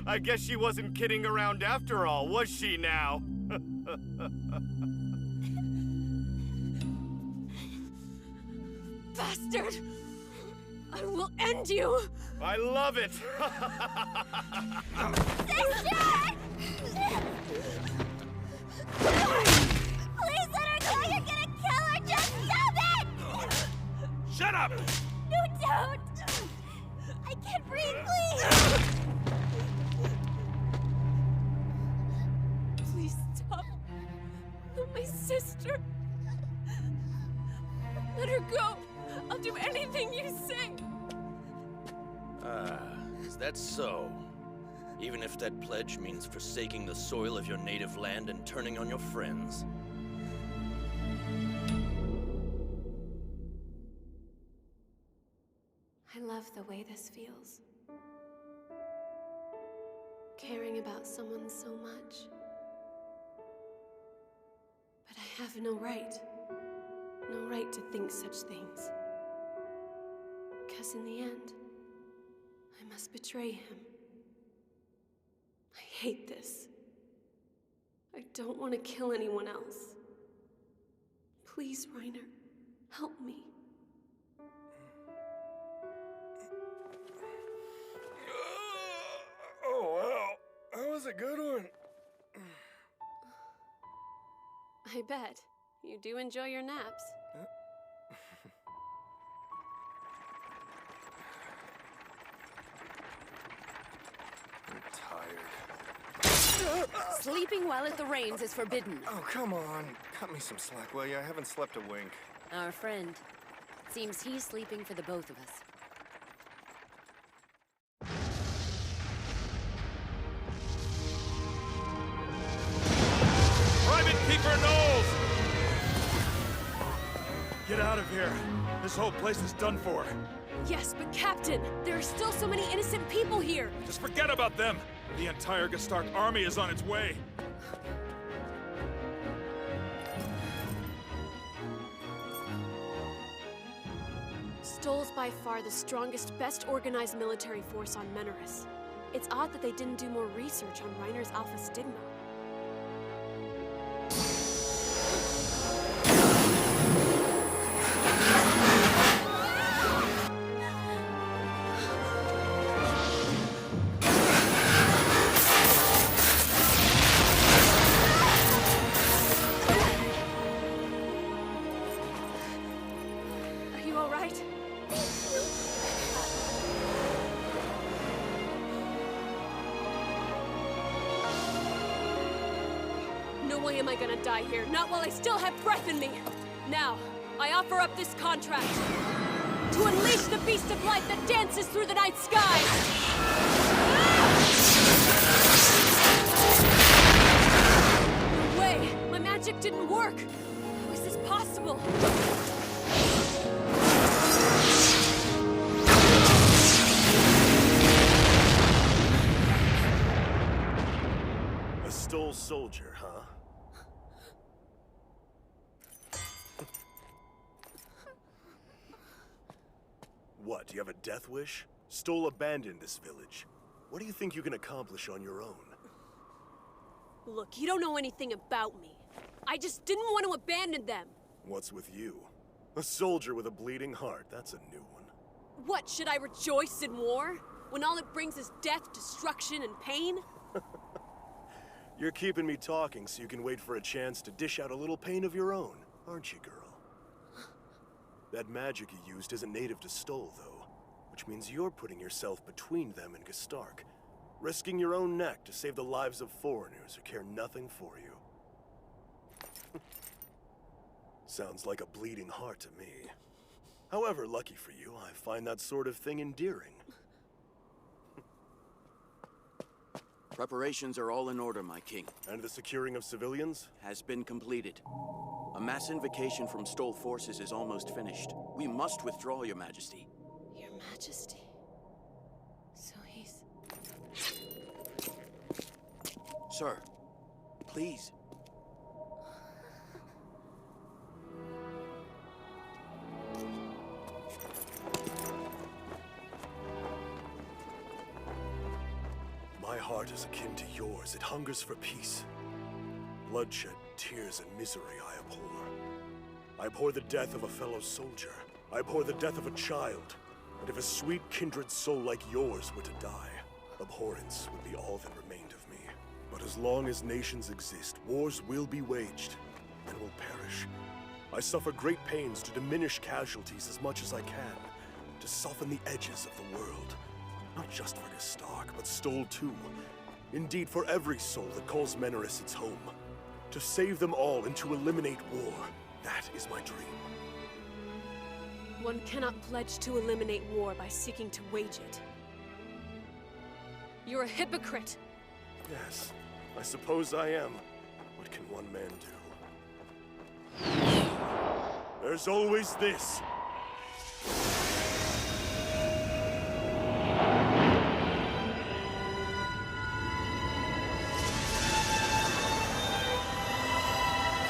I guess she wasn't kidding around after all, was she now?
Bastard! I will end you!
I love it!
Sister! Please let her go! You're gonna kill her! Just stop it!
Shut up!
No, don't! I can't breathe, please!
Please stop. Not my sister. Let her go. I'll do anything you say.
Is that so? Even if that pledge means forsaking the soil of your native land and turning on your friends.
I love the way this feels. Caring about someone so much. But I have no right. No right to think such things. Because in the end, I must betray him. I hate this. I don't want to kill anyone else. Please, Reiner, help me.
Oh, wow. That was a good one.
I bet. You do enjoy your naps.
I'm tired.
Sleeping while it rains is forbidden.
Oh, come on. Cut me some slack, will you? I haven't slept a wink.
Our friend. Seems he's sleeping for the both of us.
Private Keeper Knowles!
Get out of here. This whole place is done for.
Yes, but Captain, there are still so many innocent people here.
Just forget about them. The entire Gestark army is on its way.
Stoll's by far the strongest, best organized military force on Menorus. It's odd that they didn't do more research on Reiner's Alpha Stigma. No way am I gonna die here, not while I still have breath in me! Now, I offer up this contract to unleash the beast of light that dances through the night sky! No way! My magic didn't work! How is this possible?
A Stoll soldier, huh? What, do you have a death wish? Stoll abandoned this village. What do you think you can accomplish on your own?
Look, you don't know anything about me. I just didn't want to abandon them.
What's with you? A soldier with a bleeding heart, that's a new one.
What, should I rejoice in war? When all it brings is death, destruction, and pain?
You're keeping me talking so you can wait for a chance to dish out a little pain of your own, aren't you, girl? That magic you used isn't native to Stoll, though, which means you're putting yourself between them and Gestark, risking your own neck to save the lives of foreigners who care nothing for you. Sounds like a bleeding heart to me. However, lucky for you, I find that sort of thing endearing.
Preparations are all in order, my king.
And the securing of civilians?
Has been completed. A mass invocation from Stoll forces is almost finished. We must withdraw, Your Majesty.
Your Majesty? So he's...
Sir, please.
My heart is akin to yours. It hungers for peace. Bloodshed, tears, and misery I abhor. I abhor the death of a fellow soldier. I abhor the death of a child. And if a sweet kindred soul like yours were to die, abhorrence would be all that remained of me. But as long as nations exist, wars will be waged and will perish. I suffer great pains to diminish casualties as much as I can, to soften the edges of the world. Not just for Gestark, but Stoll too. Indeed, for every soul that calls Menorus its home. To save them all and to eliminate war. That is my dream.
One cannot pledge to eliminate war by seeking to wage it. You're a hypocrite!
Yes, I suppose I am. What can one man do? There's always this.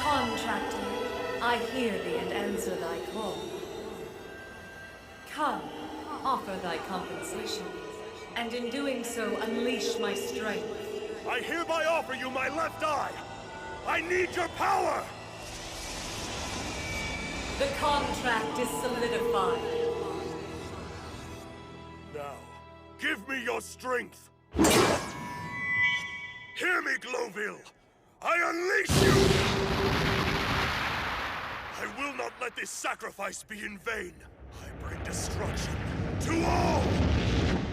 Contractor, I hear thee and answer thy call. Come, offer thy compensation, and in doing so, unleash my strength.
I hereby offer you my left eye! I need your power!
The contract is solidified.
Now, give me your strength! Hear me, Glowville! I unleash you! I will not let this sacrifice be in vain. I bring destruction to all!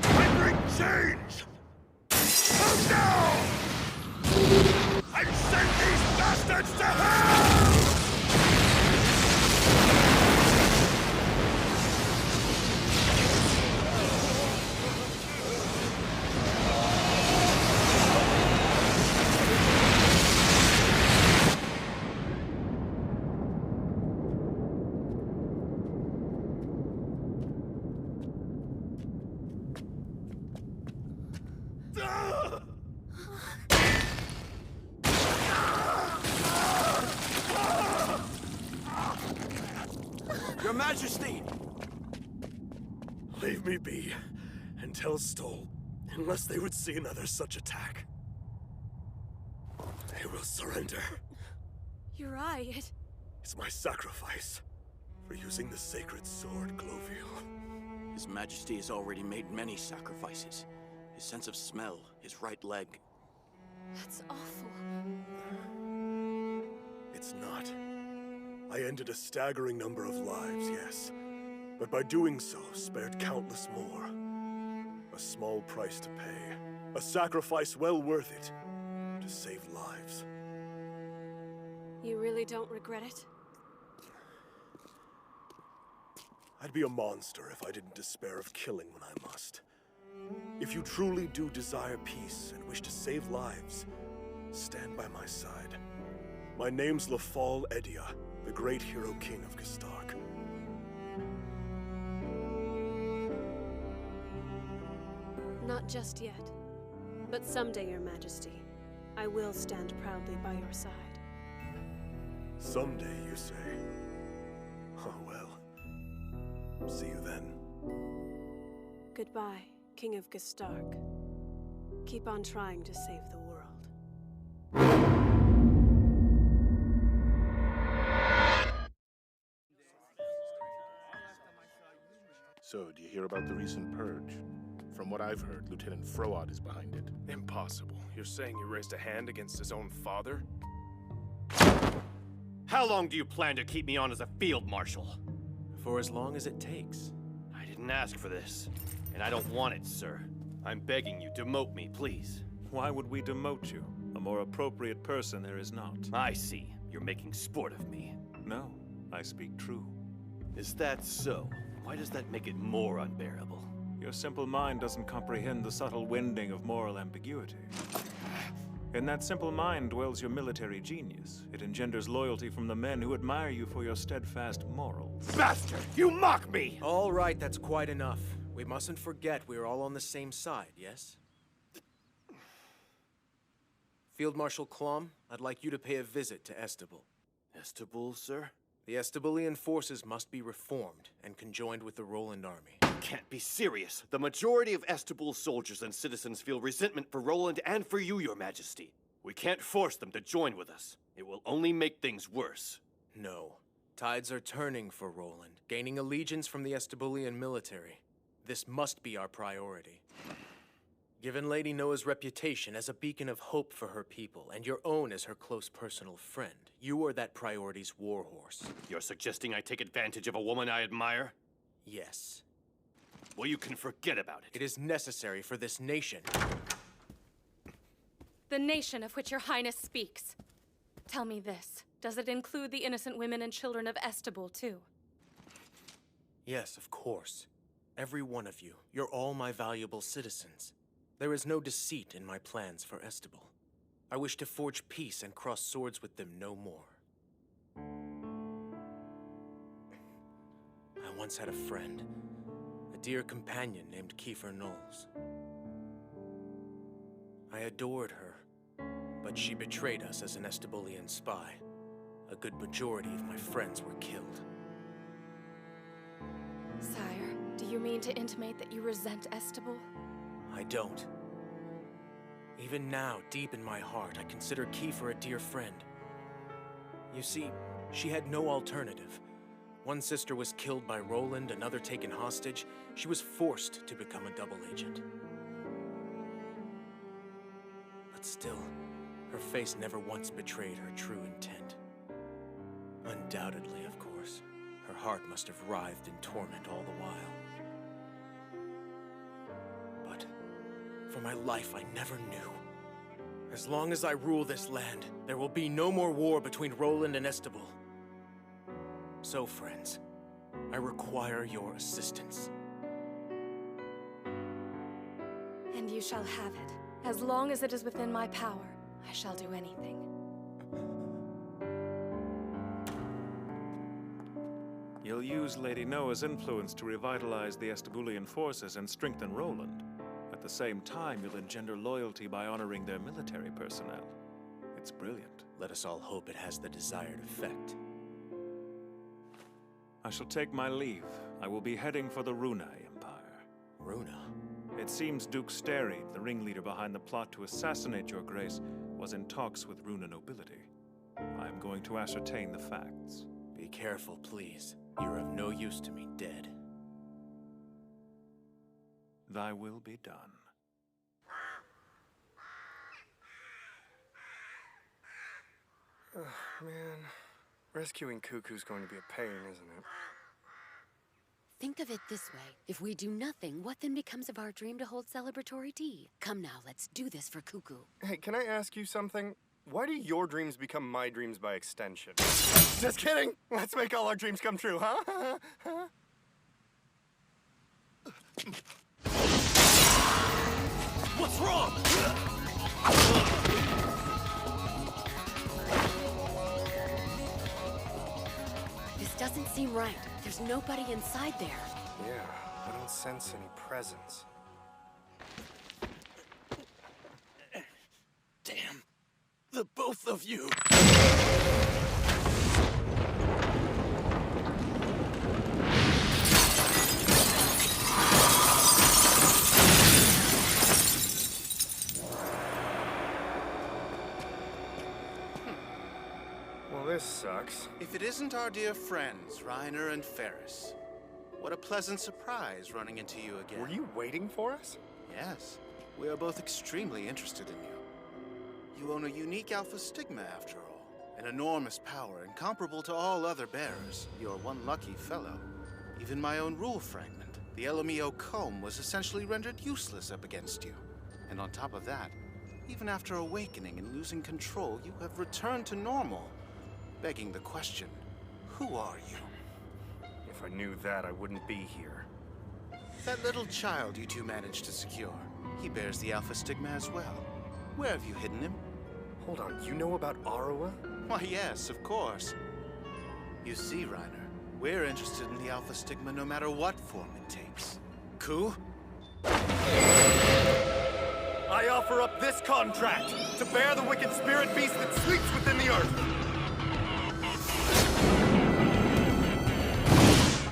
I bring change! Come down! I send these bastards to hell!
Your Majesty!
Leave me be, and tell Stoll, unless they would see another such attack, they will surrender.
Your eye,
It's my sacrifice for using the sacred sword, Glovial.
His Majesty has already made many sacrifices. His sense of smell, his right leg.
That's awful.
It's not. I ended a staggering number of lives, yes. But by doing so, spared countless more. A small price to pay. A sacrifice well worth it. To save lives.
You really don't regret it?
I'd be a monster if I didn't despair of killing when I must. If you truly do desire peace and wish to save lives, stand by my side. My name's Lafal Edia, the great hero king of Gestark.
Not just yet. But someday, Your Majesty, I will stand proudly by your side.
Someday, you say? Oh well. See you then.
Goodbye, King of Gestark. Keep on trying to save the world.
So, do you hear about the recent purge? From what I've heard, Lieutenant Froad is behind it.
Impossible. You're saying he raised a hand against his own father?
How long do you plan to keep me on as a field marshal?
For as long as it takes.
I didn't ask for this, and I don't want it, sir. I'm begging you, demote me, please.
Why would we demote you? A more appropriate person there is not.
I see. You're making sport of me.
No, I speak true.
Is that so? Why does that make it more unbearable?
Your simple mind doesn't comprehend the subtle winding of moral ambiguity. In that simple mind dwells your military genius. It engenders loyalty from the men who admire you for your steadfast morals.
Bastard! You mock me!
All right, that's quite enough. We mustn't forget we're all on the same side, yes? Field Marshal Klom, I'd like you to pay a visit to Estable.
Estable, sir?
The Estabulian forces must be reformed and conjoined with the Roland army.
You can't be serious. The majority of Estable's soldiers and citizens feel resentment for Roland and for you, Your Majesty. We can't force them to join with us. It will only make things worse.
No. Tides are turning for Roland, gaining allegiance from the Estabulian military. This must be our priority. Given Lady Noah's reputation as a beacon of hope for her people, and your own as her close personal friend, you are that priority's warhorse.
You're suggesting I take advantage of a woman I admire?
Yes.
Well, you can forget about it.
It is necessary for this nation.
The nation of which your highness speaks. Tell me this. Does it include the innocent women and children of Estable, too?
Yes, of course. Every one of you. You're all my valuable citizens. There is no deceit in my plans for Estable. I wish to forge peace and cross swords with them no more. I once had a friend, a dear companion named Kiefer Knowles. I adored her, but she betrayed us as an Estabulian spy. A good majority of my friends were killed.
Sire, do you mean to intimate that you resent Estable?
I don't. Even now, deep in my heart, I consider Kiefer a dear friend. You see, she had no alternative. One sister was killed by Roland, another taken hostage. She was forced to become a double agent. But still, her face never once betrayed her true intent. Undoubtedly, of course, her heart must have writhed in torment all the while. For my life, I never knew. As long as I rule this land, there will be no more war between Roland and Estable. So, friends, I require your assistance.
And you shall have it. As long as it is within my power, I shall do anything.
You'll use Lady Noah's influence to revitalize the Estabulian forces and strengthen Roland. At the same time, you'll engender loyalty by honoring their military personnel. It's brilliant.
Let us all hope it has the desired effect.
I shall take my leave. I will be heading for the Runa Empire.
Runa?
It seems Duke Steri, the ringleader behind the plot to assassinate your grace, was in talks with Runa nobility. I am going to ascertain the facts.
Be careful, please. You're of no use to me dead.
Thy will be done.
Man, rescuing Cuckoo's going to be a pain, isn't it?
Think of it this way. If we do nothing, what then becomes of our dream to hold celebratory tea? Come now, let's do this for Cuckoo.
Hey, can I ask you something? Why do your dreams become my dreams by extension? Just kidding! Let's make all our dreams come true, huh?
What's wrong?
This doesn't seem right. There's nobody inside there.
Yeah, I don't sense any presence.
Damn. The both of you.
Well, this sucks.
If it isn't our dear friends, Reiner and Ferris. What a pleasant surprise running into you again.
Were you waiting for us?
Yes. We are both extremely interested in you. You own a unique alpha stigma, after all. An enormous power, incomparable to all other bearers. You're one lucky fellow. Even my own rule fragment, the Elomio comb, was essentially rendered useless up against you. And on top of that, even after awakening and losing control, you have returned to normal. Begging the question, who are you?
If I knew that, I wouldn't be here.
That little child you two managed to secure, he bears the alpha stigma as well. Where have you hidden him?
Hold on, you know about Arawa?
Why, yes, of course. You see, Reiner, we're interested in the alpha stigma no matter what form it takes. Coup?
I offer up this contract to bear the wicked spirit beast that sleeps within the earth.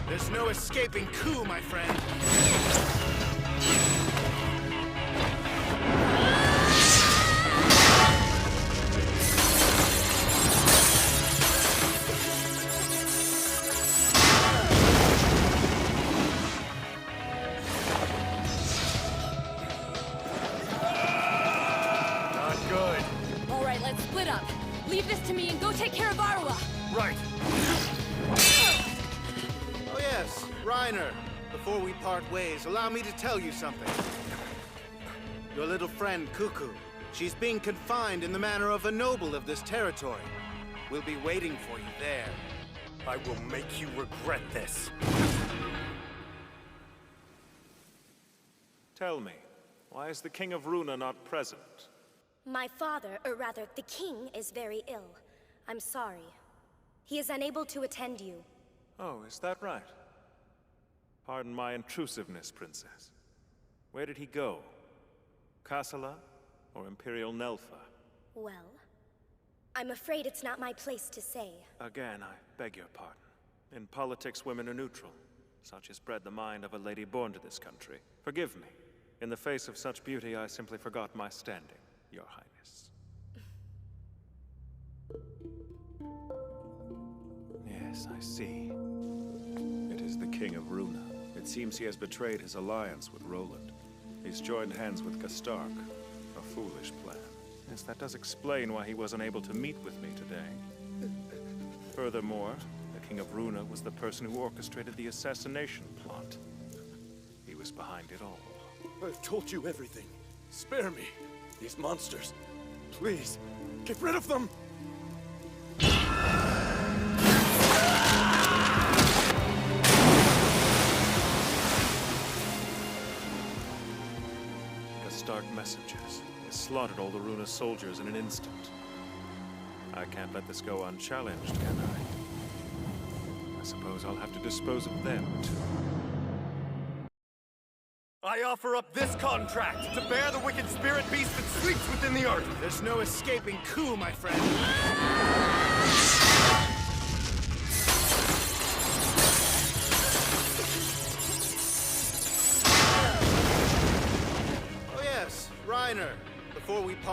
There's no escaping Coup, my friend.
Not good.
All right, let's split up. Leave this to me and go take care of Arawa.
Right.
Oh yes, Reiner. Before we part ways, allow me to tell you something. Your little friend, Cuckoo, she's being confined in the manner of a noble of this territory. We'll be waiting for you there.
I will make you regret this.
Tell me, why is the King of Runa not present?
My father, or rather, the king, is very ill. I'm sorry. He is unable to attend you.
Oh, is that right? Pardon my intrusiveness, Princess. Where did he go? Kassala or Imperial Nelfa?
Well, I'm afraid it's not my place to say.
Again, I beg your pardon. In politics, women are neutral. Such is bred the mind of a lady born to this country. Forgive me. In the face of such beauty, I simply forgot my standing, Your Highness. Yes, I see. It is the King of Runa. It seems he has betrayed his alliance with Roland. He's joined hands with Gastark. A foolish plan. Yes, that does explain why he wasn't able to meet with me today. Furthermore, the King of Runa was the person who orchestrated the assassination plot. He was behind it all.
I've told you everything. Spare me. These monsters. Please, get rid of them!
Gastark messengers. They slaughtered all the Runa soldiers in an instant. I can't let this go unchallenged, can I? I suppose I'll have to dispose of them, too.
I offer up this contract to bear the wicked spirit beast that sleeps within the earth.
There's no escaping Coup, my friend.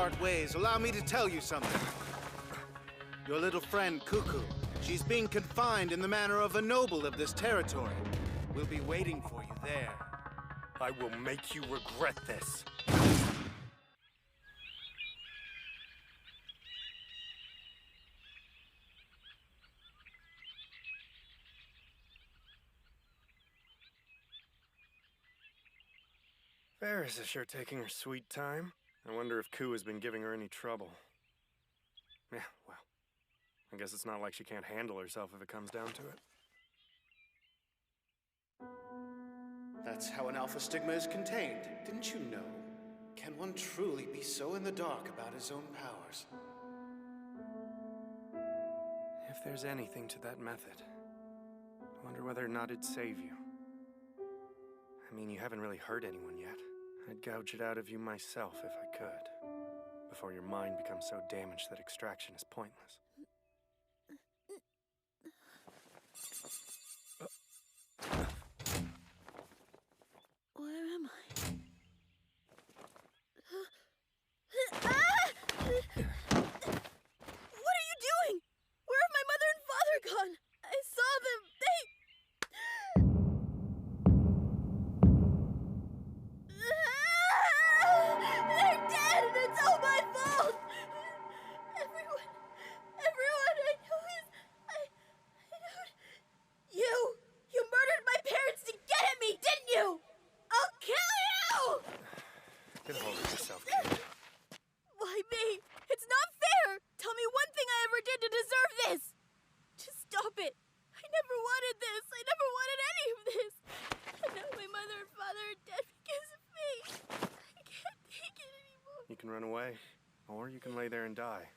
part ways, allow me to tell you something. Your little friend, Cuckoo, she's being confined in the manner of a noble of this territory. We'll be waiting for you there.
I will make you regret this. Ferris is sure taking her sweet time. I wonder if Koo has been giving her any trouble. Yeah, well, I guess it's not like she can't handle herself if it comes down to it.
That's how an alpha stigma is contained, didn't you know? Can one truly be so in the dark about his own powers?
If there's anything to that method, I wonder whether or not it'd save you. I mean, you haven't really hurt anyone yet. I'd gouge it out of you myself if I could, before your mind becomes so damaged that extraction is pointless.
Where am I? What are you doing? Where have my mother and father gone? I saw them. They're dead, and it's all my fault. Everyone I know is... You murdered my parents to get at me, didn't you? I'll kill you!
Get a hold of yourself, kid.
Why me? It's not fair! Tell me one thing I ever did to deserve this! Just stop it! I never wanted this! I never wanted any of this! And now my mother and father are dead because of me! I can't take it anymore!
You can run away, or you can lay there and die.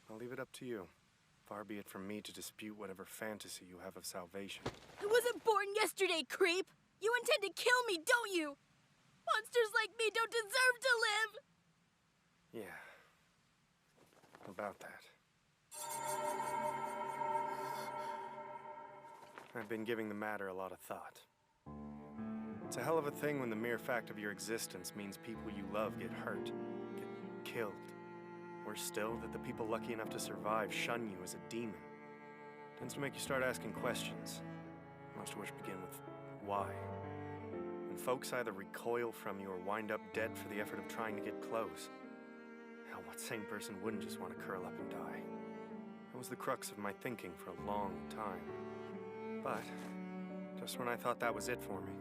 I'll leave it up to you. Far be it from me to dispute whatever fantasy you have of salvation.
I wasn't born yesterday, creep! You intend to kill me, don't you? Monsters like me don't deserve to live!
Yeah. About that. I've been giving the matter a lot of thought. It's a hell of a thing when the mere fact of your existence means people you love get hurt, get killed. Worse still, that the people lucky enough to survive shun you as a demon. Tends to make you start asking questions, most of which begin with why. And folks either recoil from you or wind up dead for the effort of trying to get close. Hell, what sane person wouldn't just want to curl up and die? That was the crux of my thinking for a long time. But, just when I thought that was it for me,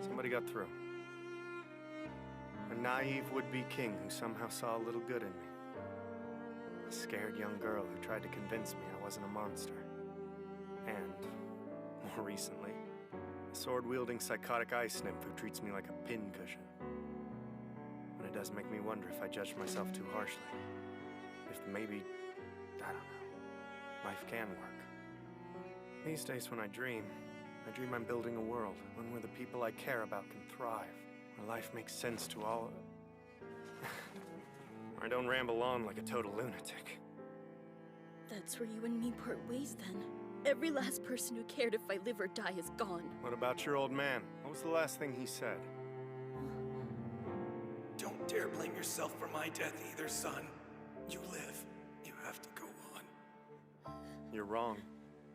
somebody got through. A naive would-be king who somehow saw a little good in me. A scared young girl who tried to convince me I wasn't a monster. And, more recently, a sword-wielding psychotic ice nymph who treats me like a pincushion. And it does make me wonder if I judged myself too harshly. If maybe, I don't know, life can work. These days when I dream I'm building a world, one where the people I care about can thrive, where life makes sense to all of it. I don't ramble on like a total lunatic.
That's where you and me part ways, then. Every last person who cared if I live or die is gone.
What about your old man? What was the last thing he said?
Don't dare blame yourself for my death either, son. You live. You have to go on.
You're wrong.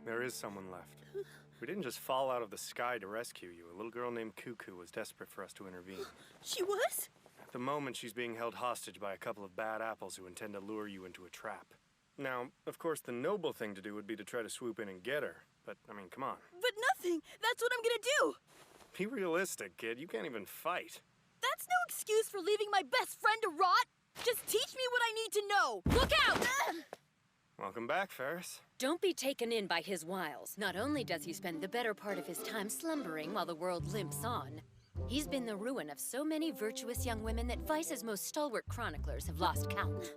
There is someone left. We didn't just fall out of the sky to rescue you. A little girl named Cuckoo was desperate for us to intervene.
She was?
At the moment, she's being held hostage by a couple of bad apples who intend to lure you into a trap. Now, of course, the noble thing to do would be to try to swoop in and get her. But, I mean, come on.
But nothing! That's what I'm gonna do!
Be realistic, kid. You can't even fight.
That's no excuse for leaving my best friend to rot! Just teach me what I need to know! Look out!
Welcome back, Ferris.
Don't be taken in by his wiles. Not only does he spend the better part of his time slumbering while the world limps on, he's been the ruin of so many virtuous young women that Vice's most stalwart chroniclers have lost count.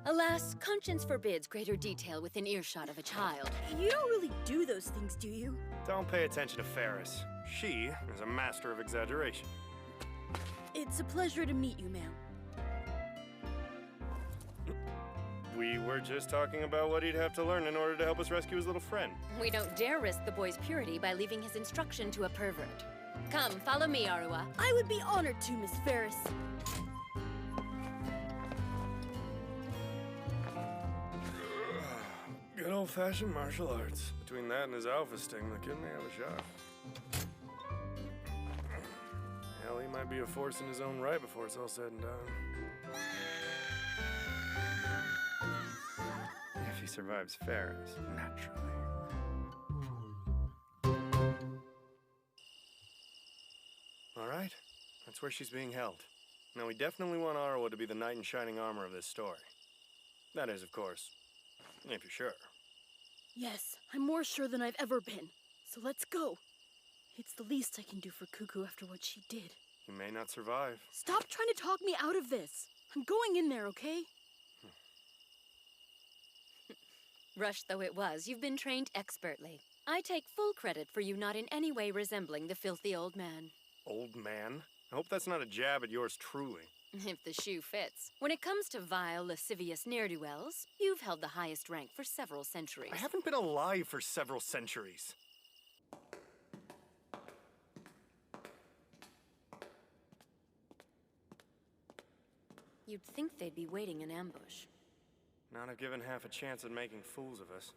Alas, conscience forbids greater detail within earshot of a child.
You don't really do those things, do you?
Don't pay attention to Ferris. She is a master of exaggeration.
It's a pleasure to meet you, ma'am.
We were just talking about what he'd have to learn in order to help us rescue his little friend.
We don't dare risk the boy's purity by leaving his instruction to a pervert. Come, follow me, Arua.
I would be honored to, Miss Ferris.
old-fashioned martial arts. Between that and his alpha sting, the kid may have a shot. Hell, he might be a force in his own right before it's all said and done. If he survives Ferris, naturally. All right, that's where she's being held. Now, we definitely want Arwa to be the knight in shining armor of this story. That is, of course, if you're sure.
Yes, I'm more sure than I've ever been. So let's go. It's the least I can do for Cuckoo after what she did.
You may not survive.
Stop trying to talk me out of this. I'm going in there, okay?
Rushed though it was, you've been trained expertly. I take full credit for you not in any way resembling the filthy old man.
Old man? I hope that's not a jab at yours truly.
If the shoe fits. When it comes to vile, lascivious ne'er-do-wells, you've held the highest rank for several centuries.
I haven't been alive for several centuries.
You'd think they'd be waiting in ambush.
Not have given half a chance at making fools of us.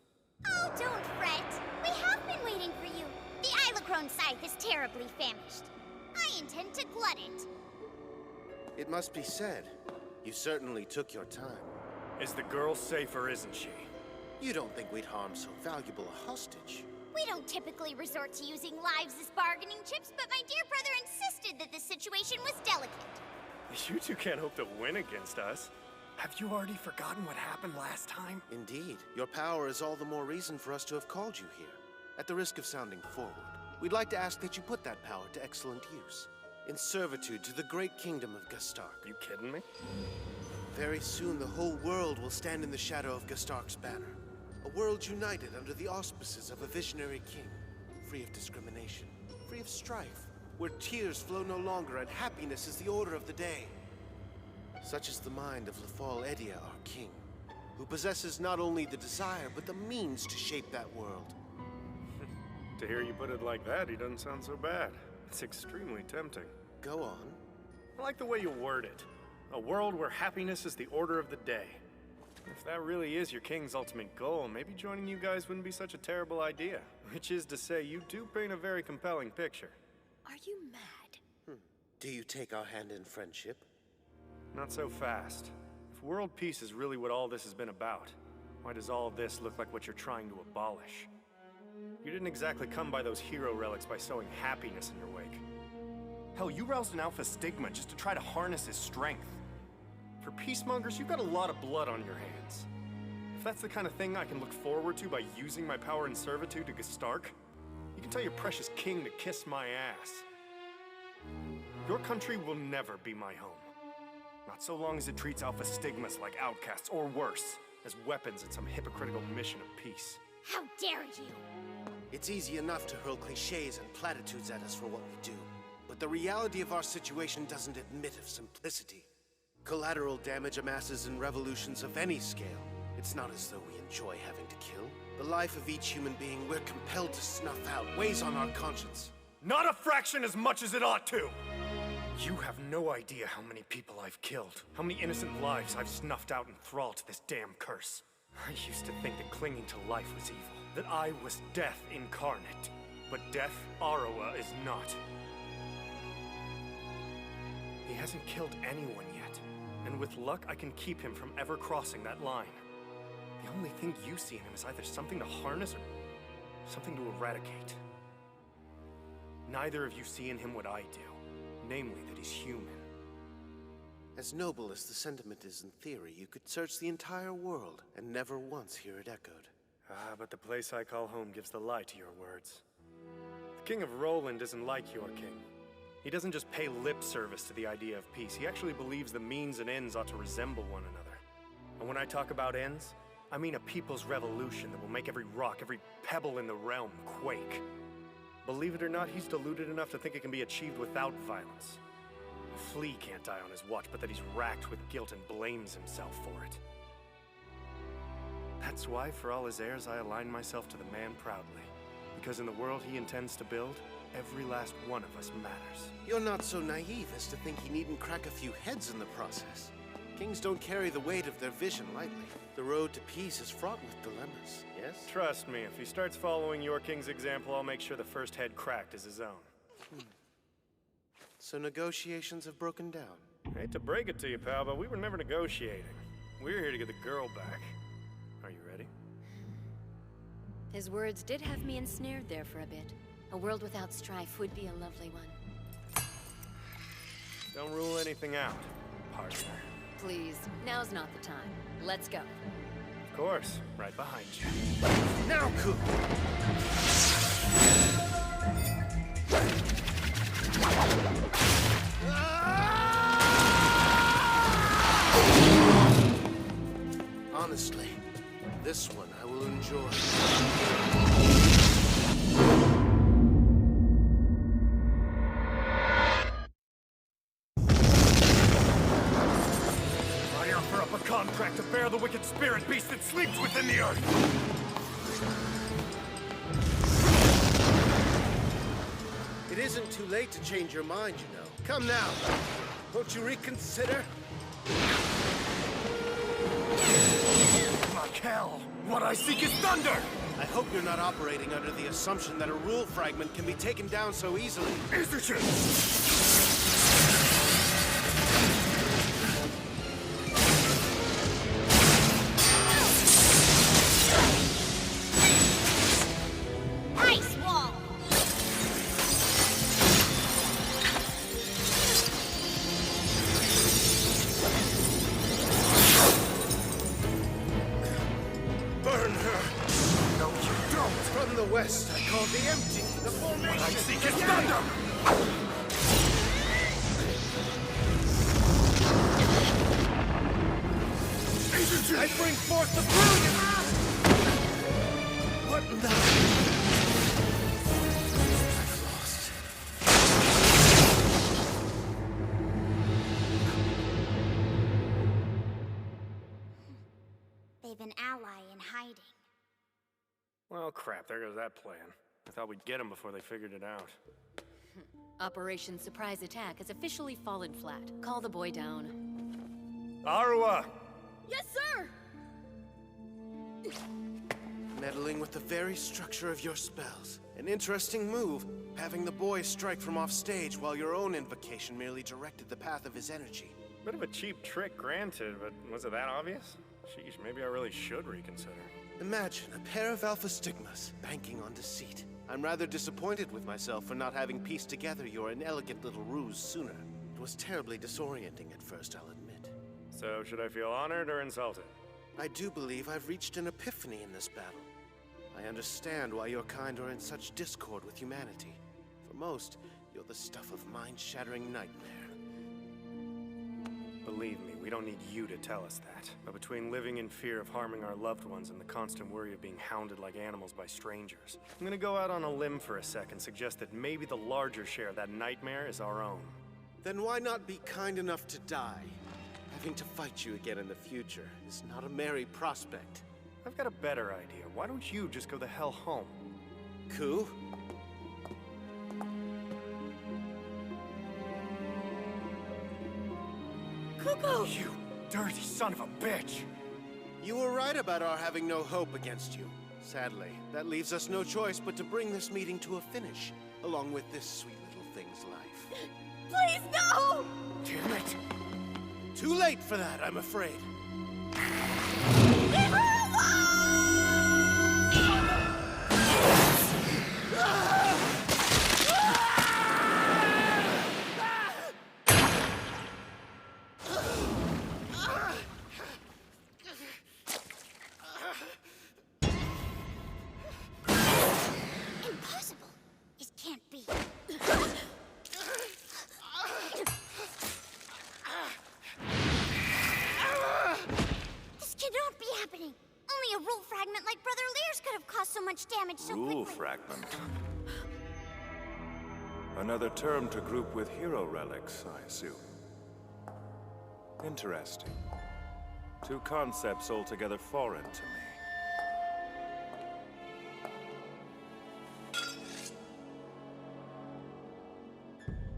Oh, don't fret. We have been waiting for you. The Ilacrone scythe is terribly famished. I intend to glut it.
It must be said, you certainly took your time.
Is the girl safe or isn't she?
You don't think we'd harm so valuable a hostage?
We don't typically resort to using lives as bargaining chips, but my dear brother insisted that the situation was delicate.
You two can't hope to win against us. Have you already forgotten what happened last time?
Indeed. Your power is all the more reason for us to have called you here. At the risk of sounding forward, we'd like to ask that you put that power to excellent use. In servitude to the great kingdom of Gastark.
You kidding me?
Very soon the whole world will stand in the shadow of Gastark's banner. A world united under the auspices of a visionary king. Free of discrimination, free of strife. Where tears flow no longer and happiness is the order of the day. Such is the mind of Lefal Edia, our king, who possesses not only the desire, but the means to shape that world.
To hear you put it like that, he doesn't sound so bad. It's extremely tempting.
Go on.
I like the way you word it. A world where happiness is the order of the day. If that really is your king's ultimate goal, maybe joining you guys wouldn't be such a terrible idea. Which is to say, you do paint a very compelling picture.
Are you mad?
Do you take our hand in friendship?
Not so fast. If world peace is really what all this has been about, why does all this look like what you're trying to abolish? You didn't exactly come by those hero relics by sowing happiness in your wake. Hell, you roused an alpha stigma just to try to harness his strength. For peacemongers, you've got a lot of blood on your hands. If that's the kind of thing I can look forward to by using my power and servitude to Gastark, you can tell your precious king to kiss my ass. Your country will never be my home. Not so long as it treats alpha stigmas like outcasts, or worse, as weapons in some hypocritical mission of peace.
How dare you!
It's easy enough to hurl cliches and platitudes at us for what we do. But the reality of our situation doesn't admit of simplicity. Collateral damage amasses in revolutions of any scale. It's not as though we enjoy having to kill. The life of each human being we're compelled to snuff out weighs on our conscience.
Not a fraction as much as it ought to! You have no idea how many people I've killed, how many innocent lives I've snuffed out in thrall to this damn curse. I used to think that clinging to life was evil, that I was death incarnate. But death, Arawa, is not. He hasn't killed anyone yet, and with luck I can keep him from ever crossing that line. The only thing you see in him is either something to harness or something to eradicate. Neither of you see in him what I do, namely that he's human.
As noble as the sentiment is in theory, you could search the entire world and never once hear it echoed.
Ah, but the place I call home gives the lie to your words. The King of Roland isn't like your king. He doesn't just pay lip service to the idea of peace. He actually believes the means and ends ought to resemble one another. And when I talk about ends, I mean a people's revolution that will make every rock, every pebble in the realm quake. Believe it or not, he's deluded enough to think it can be achieved without violence. A flea can't die on his watch, but that he's racked with guilt and blames himself for it. That's why, for all his heirs, I align myself to the man proudly. Because in the world he intends to build, every last one of us matters.
You're not so naive as to think he needn't crack a few heads in the process. Kings don't carry the weight of their vision lightly. The road to peace is fraught with dilemmas, yes?
Trust me, if he starts following your king's example, I'll make sure the first head cracked is his own.
So negotiations have broken down.
I hate to break it to you, pal, but we were never negotiating. We're here to get the girl back. Are you ready?
His words did have me ensnared there for a bit. A world without strife would be a lovely one.
Don't rule anything out, partner.
Please, now's not the time. Let's go.
Of course, right behind you.
Now, Ku! Honestly, this one I will enjoy.
I offer up a contract to bear the wicked spirit beast that sleeps within the earth!
It isn't too late to change your mind, you know. Come now. Won't you reconsider?
Like hell! What I seek is thunder!
I hope you're not operating under the assumption that a rule fragment can be taken down so easily.
Isn't it?
Ice wall!
Burn her! No, you don't!
From the west, I call the empty, the formation.
What I seek is thunder!
I bring forth the brilliant! What in the... I've lost.
They've an ally in hiding.
Well, crap, there goes that plan. I thought we'd get him before they figured it out.
Operation Surprise Attack has officially fallen flat. Call the boy down.
Arua!
Yes, sir!
Meddling with the very structure of your spells. An interesting move, having the boy strike from off stage while your own invocation merely directed the path of his energy.
Bit of a cheap trick, granted, but was it that obvious? Sheesh, maybe I really should reconsider.
Imagine a pair of alpha stigmas banking on deceit. I'm rather disappointed with myself for not having pieced together your inelegant little ruse sooner. It was terribly disorienting at first, I'll admit.
So, should I feel honored or insulted?
I do believe I've reached an epiphany in this battle. I understand why your kind are in such discord with humanity. For most, you're the stuff of mind-shattering nightmare.
Believe me, we don't need you to tell us that. But between living in fear of harming our loved ones and the constant worry of being hounded like animals by strangers, I'm gonna go out on a limb for a sec and suggest that maybe the larger share of that nightmare is our own.
Then why not be kind enough to die? Having to fight you again in the future is not a merry prospect.
I've got a better idea. Why don't you just go the hell home?
Ku?
Cuckoo!
You dirty son of a bitch!
You were right about our having no hope against you. Sadly, that leaves us no choice but to bring this meeting to a finish, along with this sweet little thing's life.
Please, no!
Damn it!
Too late for that, I'm afraid.
Leave her alone!
Impossible. It can't be. This cannot be happening. Only a rule fragment like Brother Lear's could have caused so much damage so quickly.
Rule fragment. Another term to group with hero relics, I assume. Interesting. Two concepts altogether foreign to me.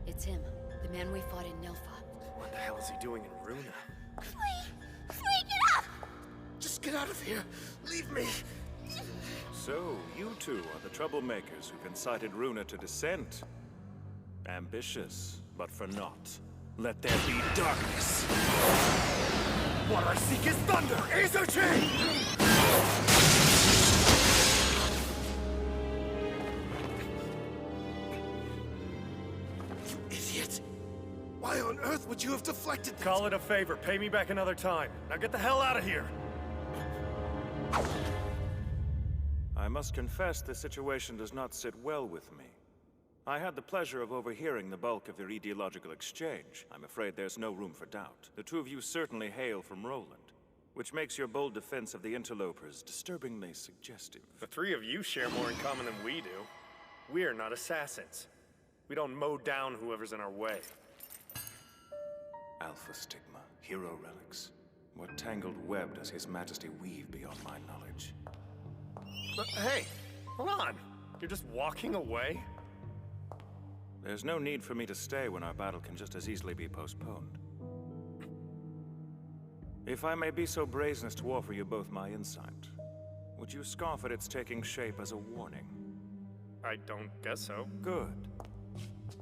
It's him, the man we fought in Nilfa.
What the hell is he doing in Runa?
Flee, get up!
Just get out of here. Leave me.
So, you two are the troublemakers who've incited Runa to dissent. Ambitious, but for naught. Let there be darkness.
What I seek is thunder, Izuchi! You idiot! Why on earth would you have deflected that?
Call it a favor. Pay me back another time. Now get the hell out of here!
I must confess the situation does not sit well with me. I had the pleasure of overhearing the bulk of your ideological exchange. I'm afraid there's no room for doubt. The two of you certainly hail from Roland, which makes your bold defense of the interlopers disturbingly suggestive.
The three of you share more in common than we do. We're not assassins. We don't mow down whoever's in our way.
Alpha Stigma, hero relics. What tangled web does His Majesty weave beyond my knowledge?
But hey, hold on. You're just walking away?
There's no need for me to stay when our battle can just as easily be postponed. If I may be so brazen as to offer you both my insight, would you scoff at its taking shape as a warning?
I don't guess so.
Good.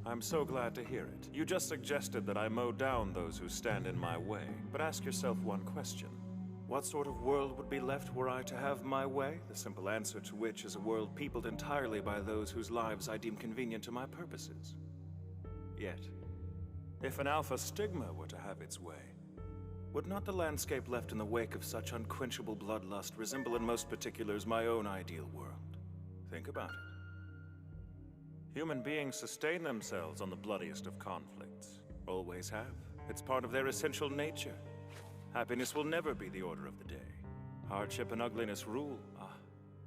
I'm so glad to hear it. You just suggested that I mow down those who stand in my way, but ask yourself one question. What sort of world would be left were I to have my way? The simple answer to which is a world peopled entirely by those whose lives I deem convenient to my purposes. Yet, if an Alpha Stigma were to have its way, would not the landscape left in the wake of such unquenchable bloodlust resemble in most particulars my own ideal world? Think about it. Human beings sustain themselves on the bloodiest of conflicts. Always have. It's part of their essential nature. Happiness will never be the order of the day. Hardship and ugliness rule.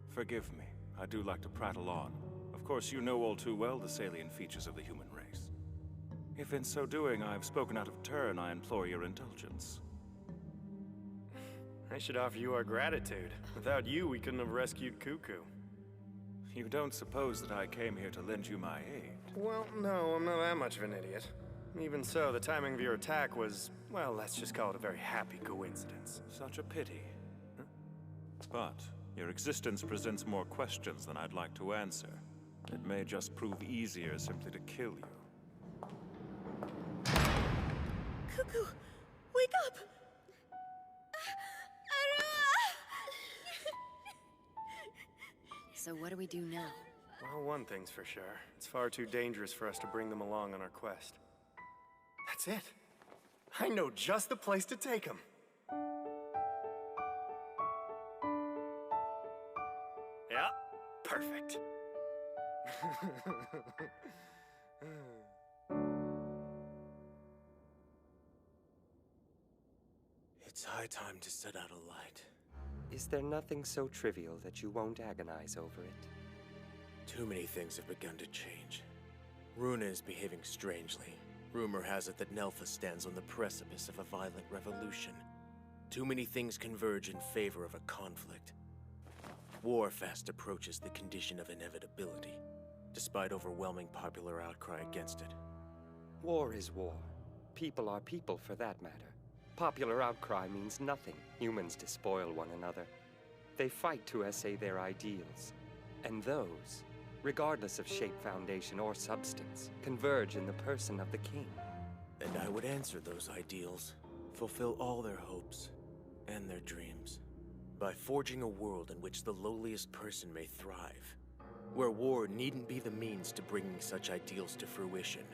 Forgive me. I do like to prattle on. Of course, you know all too well the salient features of the human race. If in so doing I've spoken out of turn, I implore your indulgence.
I should offer you our gratitude. Without you, we couldn't have rescued Cuckoo.
You don't suppose that I came here to lend you my aid?
Well, no, I'm not that much of an idiot. Even so, the timing of your attack was, well, let's just call it a very happy coincidence.
Such a pity. Huh? But your existence presents more questions than I'd like to answer. It may just prove easier simply to kill you.
Cuckoo, wake up!
So what do we do now?
Well, one thing's for sure. It's far too dangerous for us to bring them along on our quest. That's it. I know just the place to take them. Yeah, perfect.
It's high time to set out a light.
Is there nothing so trivial that you won't agonize over it?
Too many things have begun to change. Runa is behaving strangely. Rumor has it that Nelfa stands on the precipice of a violent revolution. Too many things converge in favor of a conflict. War fast approaches the condition of inevitability, despite overwhelming popular outcry against it.
War is war. People are people, for that matter. Popular outcry means nothing. Humans despoil one another. They fight to essay their ideals. And those, regardless of shape, foundation, or substance, converge in the person of the king.
And I would answer those ideals, fulfill all their hopes and their dreams, by forging a world in which the lowliest person may thrive, where war needn't be the means to bringing such ideals to fruition,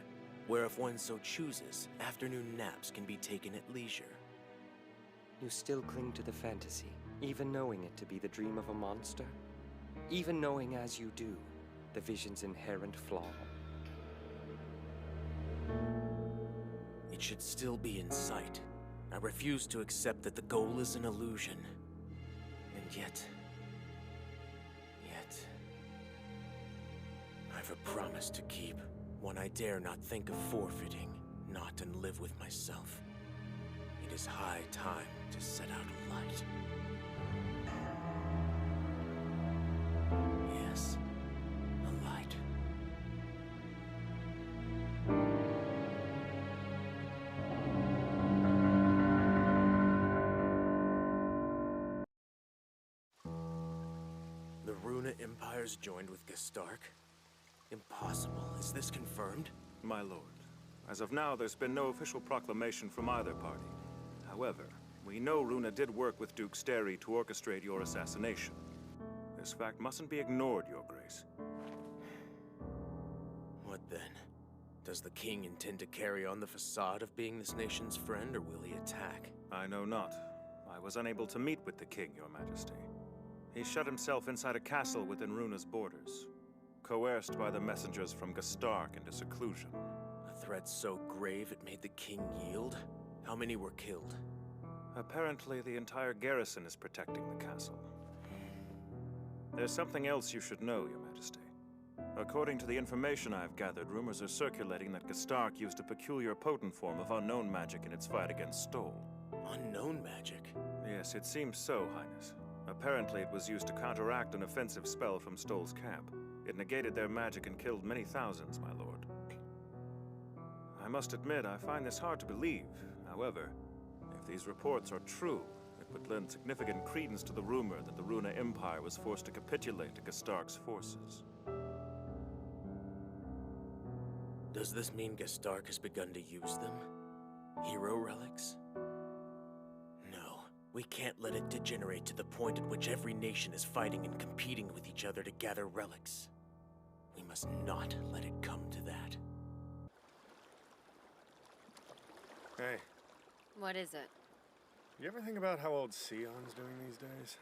where if one so chooses, afternoon naps can be taken at leisure.
You still cling to the fantasy, even knowing it to be the dream of a monster? Even knowing, as you do, the vision's inherent flaw?
It should still be in sight. I refuse to accept that the goal is an illusion. And yet... I've a promise to keep. One I dare not think of forfeiting, not and live with myself. It is high time to set out a light. Yes, a light. Runa Empire's joined with Gestark? Impossible. Is this confirmed?
My lord, as of now, there's been no official proclamation from either party. However, we know Runa did work with Duke Steri to orchestrate your assassination. This fact mustn't be ignored, Your Grace.
What then? Does the king intend to carry on the facade of being this nation's friend, or will he attack?
I know not. I was unable to meet with the king, Your Majesty. He shut himself inside a castle within Runa's borders, coerced by the messengers from Gestark into seclusion.
A threat so grave it made the king yield? How many were killed?
Apparently, the entire garrison is protecting the castle. There's something else you should know, Your Majesty. According to the information I've gathered, rumors are circulating that Gestark used a peculiar potent form of unknown magic in its fight against Stoll.
Unknown magic?
Yes, it seems so, Highness. Apparently it was used to counteract an offensive spell from Stoll's camp. It negated their magic and killed many thousands, my lord. I must admit, I find this hard to believe. However, if these reports are true, it would lend significant credence to the rumor that the Runa Empire was forced to capitulate to Gestark's forces.
Does this mean Gestark has begun to use them? Hero relics? No, we can't let it degenerate to the point at which every nation is fighting and competing with each other to gather relics. We must not let it come to that.
Hey,
What is it?
you ever think about how old Sion's doing these days?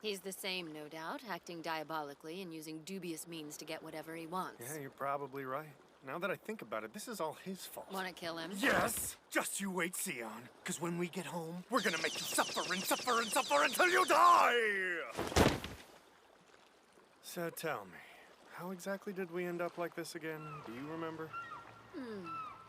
He's the same, no doubt, acting diabolically and using dubious means to get whatever he wants.
Yeah, you're probably right. Now that I think about it, this is all his fault.
Wanna kill him?
Yes! Just you wait, Sion. Because when we get home, we're gonna make you suffer and suffer and suffer until you die! So tell me, how exactly did we end up like this again? Do you remember?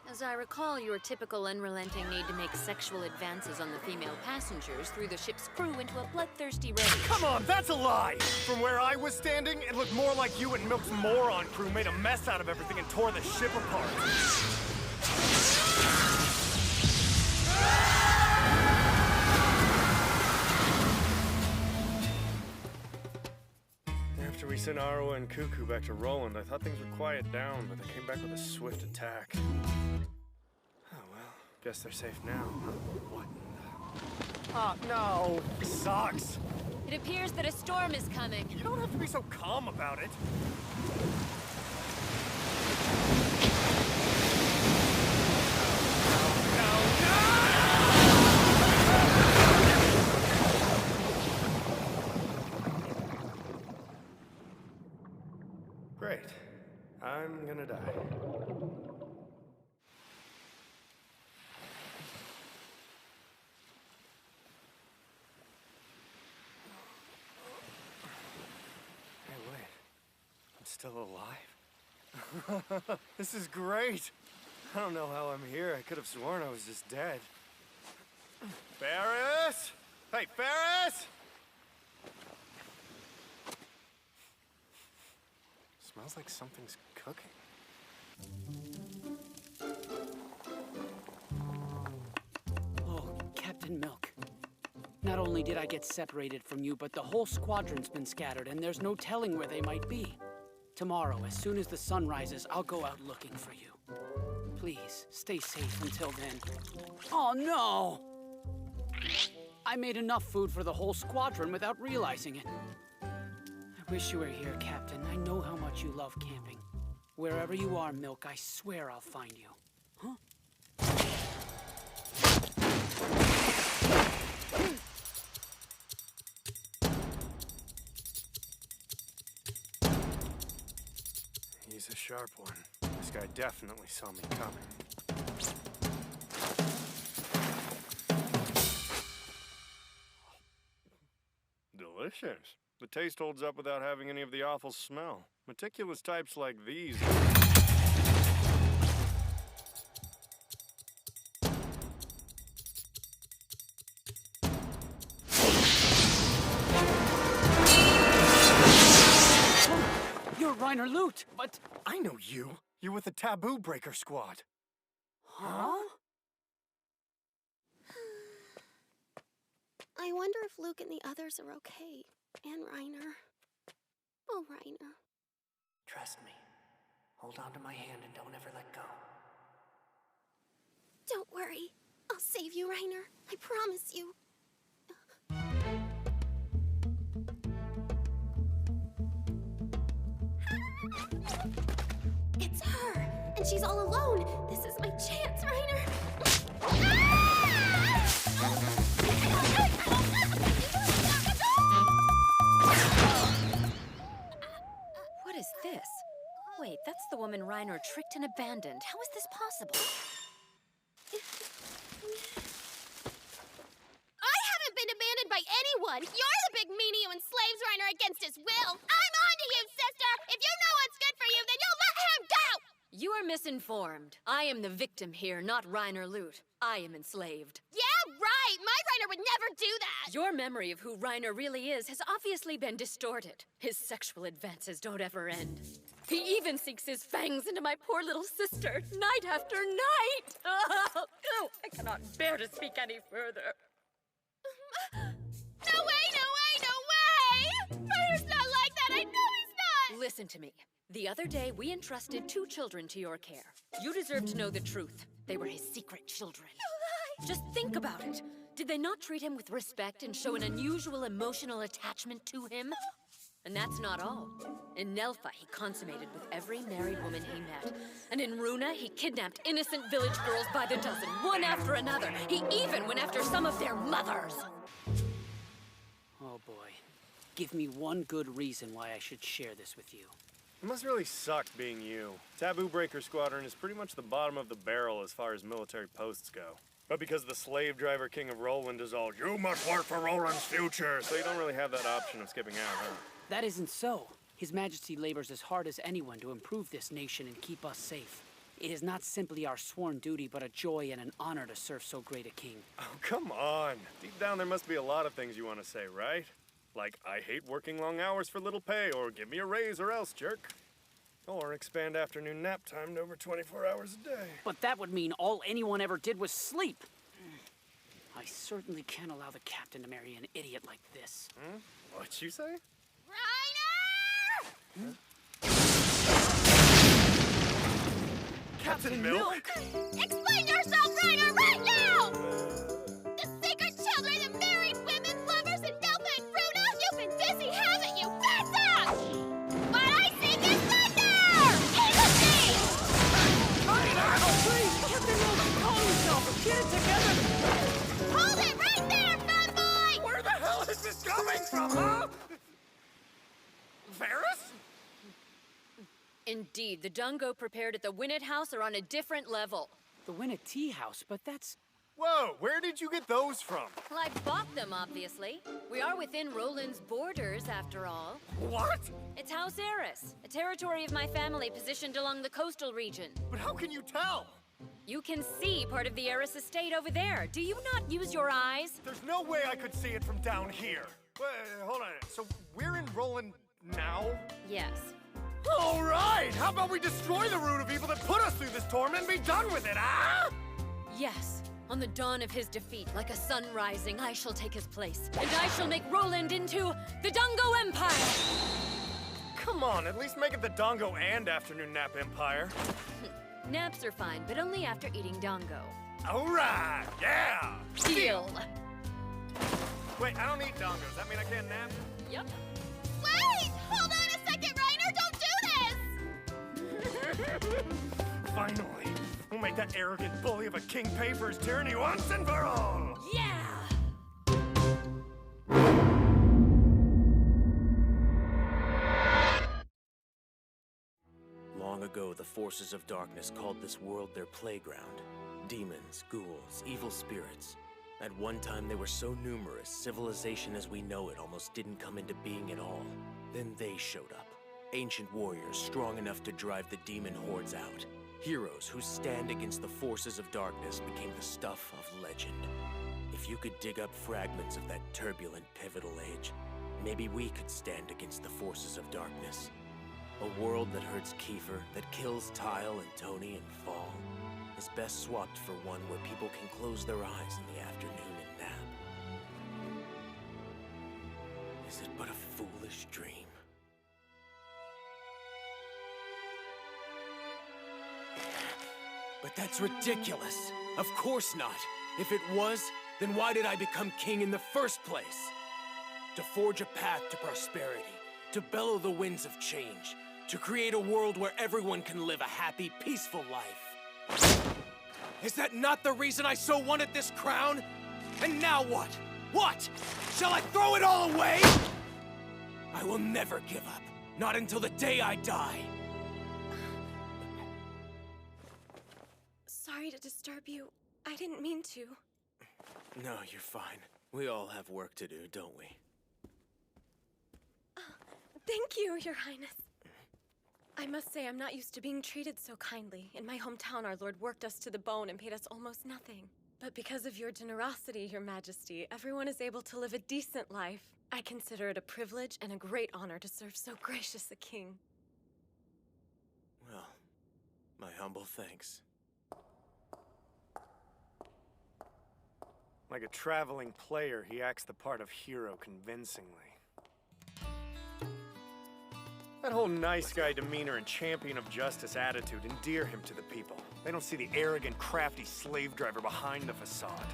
As I recall, your typical unrelenting need to make sexual advances on the female passengers threw the ship's crew into a bloodthirsty rage.
Come on, that's a lie! From where I was standing, it looked more like you and Milk's moron crew made a mess out of everything and tore the ship apart. After we sent Arwa and Cuckoo back to Roland, I thought things would quiet down, but they came back with a swift attack. Oh well, guess they're safe now. What in the... Oh, no! Sucks!
It appears that a storm is coming.
You don't have to be so calm about it. Great. I'm gonna die. Hey, wait. I'm still alive? This is great! I don't know how I'm here. I could have sworn I was just dead. Ferris! Hey, Ferris! Smells like something's cooking.
Oh, Captain Milk. Not only did I get separated from you, but the whole squadron's been scattered, and there's no telling where they might be. Tomorrow, as soon as the sun rises, I'll go out looking for you. Please, stay safe until then. Oh, no! I made enough food for the whole squadron without realizing it. I wish you were here, Captain. I know how much you love camping. Wherever you are, Milk, I swear I'll find you. Huh?
He's a sharp one. This guy definitely saw me coming. Delicious. The taste holds up without having any of the awful smell. Meticulous types like these.
You're Reiner Loot, but...
I know you. You're with the Taboo Breaker Squad.
Huh?
I wonder if Luke and the others are okay. And Reiner. Oh, Reiner.
Trust me. Hold on to my hand and don't ever let go.
Don't worry. I'll save you, Reiner. I promise you. It's her, and she's all alone. This is my chance, Reiner.
What is this? Wait, that's the woman Reiner tricked and abandoned. How is this possible?
I haven't been abandoned by anyone! You're the big meanie who enslaves Reiner against his will! I'm on to you, sister! If you know what's good for you, then you'll let him go!
You are misinformed. I am the victim here, not Reiner Lute. I am enslaved.
Yeah, right! My Reiner would never do that!
Your memory of who Reiner really is has obviously been distorted. His sexual advances don't ever end. He even sinks his fangs into my poor little sister, night after night! Oh, I cannot bear to speak any further.
No way, no way, no way! Reiner's not like that, I know he's not!
Listen to me. The other day, we entrusted 2 children to your care. You deserve to know the truth. They were his secret children.
You lie!
Just think about it. Did they not treat him with respect and show an unusual emotional attachment to him? And that's not all. In Nelfa, he consummated with every married woman he met. And in Runa, he kidnapped innocent village girls by the dozen, one after another. He even went after some of their mothers.
Oh boy. Give me one good reason why I should share this with you.
It must really suck being you. Taboo Breaker Squadron is pretty much the bottom of the barrel as far as military posts go. But because the slave driver king of Roland is all, you must work for Roland's future, so you don't really have that option of skipping out, huh?
That isn't so. His Majesty labors as hard as anyone to improve this nation and keep us safe. It is not simply our sworn duty, but a joy and an honor to serve so great a king.
Oh, come on. Deep down there must be a lot of things you want to say, right? Like, I hate working long hours for little pay, or give me a raise or else, jerk. Or expand afternoon nap time to over 24 hours a day.
But that would mean all anyone ever did was sleep. I certainly can't allow the captain to marry an idiot like this.
Hmm? What'd you say?
Reiner!
Captain Milk?
Explain yourself, Reiner, right now! The secret children of married women, lovers, and Nelfa and Runa, you've been busy, haven't you? That's up! What I sing is thunder! Easy!
Please, Captain Milk, calm yourself! Get it together!
Hold it right there, fanboy!
Where the hell is this coming from, huh? Varys?
Indeed, the Dungo prepared at the Winnet House are on a different level.
The Winnet Tea House, but that's...
Whoa, where did you get those from?
Well, I bought them, obviously. We are within Roland's borders, after all.
What?
It's House Eris, a territory of my family positioned along the coastal region.
But how can you tell?
You can see part of the Eris estate over there. Do you not use your eyes?
There's no way I could see it from down here. Wait, hold on. So we're in Roland now?
Yes.
All right! How about we destroy the root of evil that put us through this torment and be done with it, ah?
Yes. On the dawn of his defeat, like a sun rising, I shall take his place. And I shall make Roland into the Dungo Empire!
Come on, at least make it the Dongo and Afternoon Nap Empire.
Naps are fine, but only after eating Dongo.
All right, yeah!
Deal!
Wait, I don't eat Dongos. Does that mean I can't nap?
Yep.
Wait! Hold on a second, Reiner! Don't do this!
Finally, we'll make that arrogant bully of a king pay for his tyranny once and for all!
Yeah!
Long ago, the forces of darkness called this world their playground. Demons, ghouls, evil spirits. At one time, they were so numerous, civilization as we know it almost didn't come into being at all. Then they showed up. Ancient warriors strong enough to drive the demon hordes out. Heroes whose stand against the forces of darkness became the stuff of legend. If you could dig up fragments of that turbulent, pivotal age, maybe we could stand against the forces of darkness. A world that hurts Kiefer, that kills Tile and Tony and Fall, is best swapped for one where people can close their eyes in the afternoon and nap. Is it but a foolish dream? But that's ridiculous. Of course not. If it was, then why did I become king in the first place? To forge a path to prosperity, to bellow the winds of change, to create a world where everyone can live a happy, peaceful life. Is that not the reason I so wanted this crown? And now what? What? Shall I throw it all away? I will never give up. Not until the day I die.
Sorry to disturb you. I didn't mean to.
No, you're fine. We all have work to do, don't we?
Thank you, Your Highness. I must say, I'm not used to being treated so kindly. In my hometown, our lord worked us to the bone and paid us almost nothing. But because of your generosity, Your Majesty, everyone is able to live a decent life. I consider it a privilege and a great honor to serve so gracious a king.
Well, my humble thanks.
Like a traveling player, he acts the part of hero convincingly. That whole nice guy demeanor and champion of justice attitude endear him to the people. They don't see the arrogant, crafty slave driver behind the facade.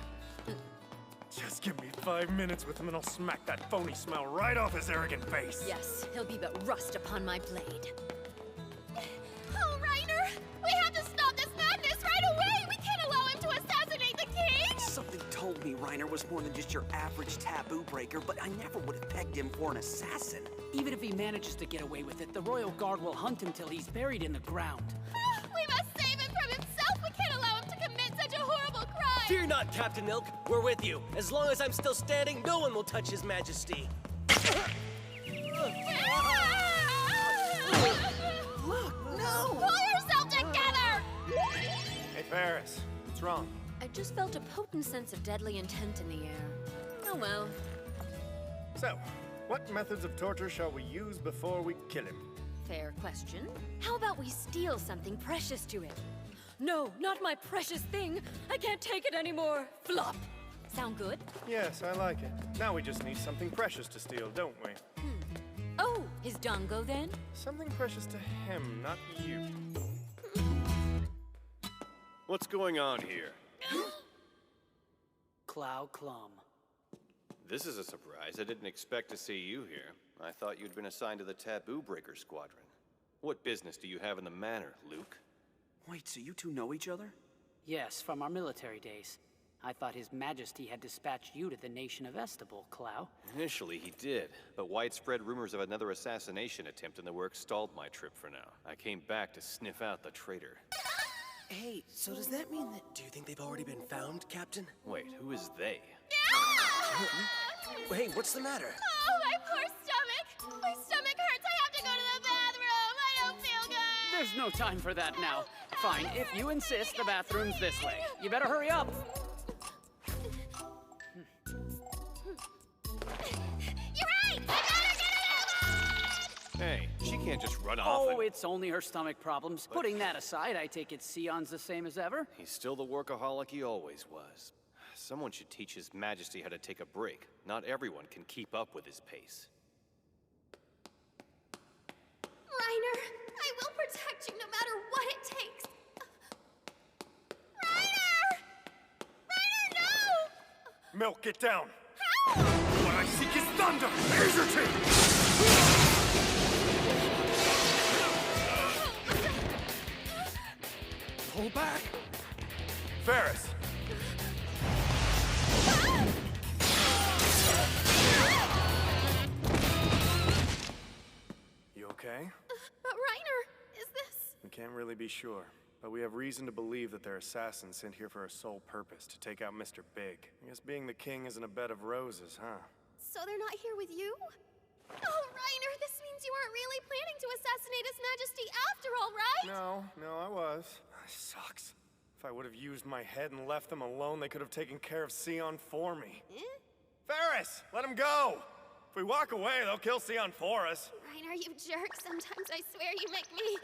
Just give me 5 minutes with him and I'll smack that phony smile right off his arrogant face.
Yes, he'll be but rust upon my blade.
Oh, Reiner! We have to stop this madness right away! We can't allow him to assassinate the king!
Something told me Reiner was more than just your average taboo breaker, but I never would have pegged him for an assassin.
Even if he manages to get away with it, the Royal Guard will hunt him till he's buried in the ground.
We must save him from himself! We can't allow him to commit such a horrible crime!
Fear not, Captain Milk. We're with you. As long as I'm still standing, no one will touch His Majesty.
Look, no!
Pull yourself together!
Hey, Ferris, what's wrong?
I just felt a potent sense of deadly intent in the air. Oh well.
So, what methods of torture shall we use before we kill him?
Fair question. How about we steal something precious to him? No, not my precious thing! I can't take it anymore! Flop! Sound good?
Yes, I like it. Now we just need something precious to steal, don't we?
Oh, his dongo then?
Something precious to him, not you.
What's going on here?
Clow Clum.
This is a surprise. I didn't expect to see you here. I thought you'd been assigned to the Taboo Breaker Squadron. What business do you have in the manor, Luke?
Wait, so you two know each other?
Yes, from our military days. I thought His Majesty had dispatched you to the nation of Estable, Clow.
Initially, he did, but widespread rumors of another assassination attempt in the works stalled my trip for now. I came back to sniff out the traitor.
Hey, so does that mean that...
Do you think they've already been found, Captain?
Wait, who is they?
Hey, what's the matter?
Oh, my poor stomach! My stomach hurts! I have to go to the bathroom! I don't feel good!
There's no time for that now. Fine, if you insist, the bathroom's this way. You better hurry up.
You're right! I better get it out!
Hey, she can't just run off
Oh,
and...
it's only her stomach problems. Putting that aside, I take it Sion's the same as ever?
He's still the workaholic he always was. Someone should teach His Majesty how to take a break. Not everyone can keep up with his pace.
Reiner, I will protect you no matter what it takes. Reiner! Reiner, no!
Milk, get down! What I seek is thunder! Laser
Pull back!
Ferris! You okay?
But Reiner, is this...
We can't really be sure, but we have reason to believe that they're assassins sent here for a sole purpose, to take out Mr. Big. I guess being the king isn't a bed of roses, huh?
So they're not here with you? Oh, Reiner, this means you weren't really planning to assassinate His Majesty after all, right?
No, I was. Sucks. If I would have used my head and left them alone, they could have taken care of Sion for me. Ferris, let him go! If we walk away, they'll kill Sion for us.
Reiner, you jerk. Sometimes I swear you make me...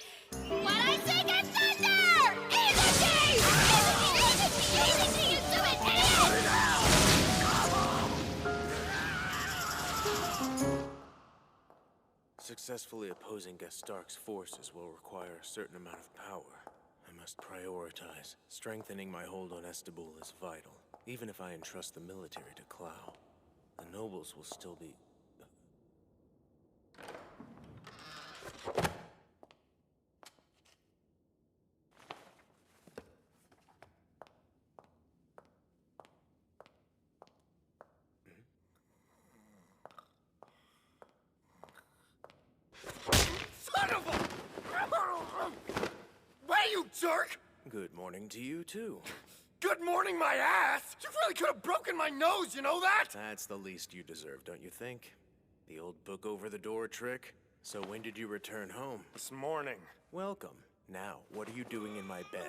What I say gets thunder! Easy! Easy! You do it, idiot!
Successfully opposing Gastark's forces will require a certain amount of power. I must prioritize. Strengthening my hold on Estebul is vital. Even if I entrust the military to Clow, the nobles will still be...
Son of a... Way, you jerk!
Good morning to you, too.
Good morning, my ass! You really could have broken my nose, you know that?
That's the least you deserve, don't you think? The old book over the door trick? So when did you return home?
This morning.
Welcome. Now, what are you doing in my bed?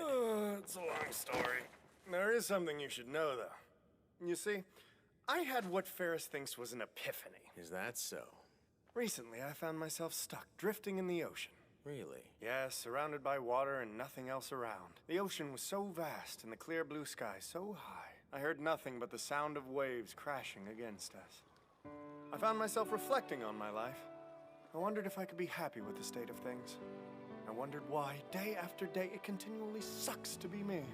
It's a long story. There is something you should know, though. You see, I had what Ferris thinks was an epiphany.
Is that so?
Recently, I found myself stuck, drifting in the ocean.
Really?
Yes, surrounded by water and nothing else around. The ocean was so vast and the clear blue sky so high, I heard nothing but the sound of waves crashing against us. I found myself reflecting on my life. I wondered if I could be happy with the state of things. I wondered why, day after day, it continually sucks to be me.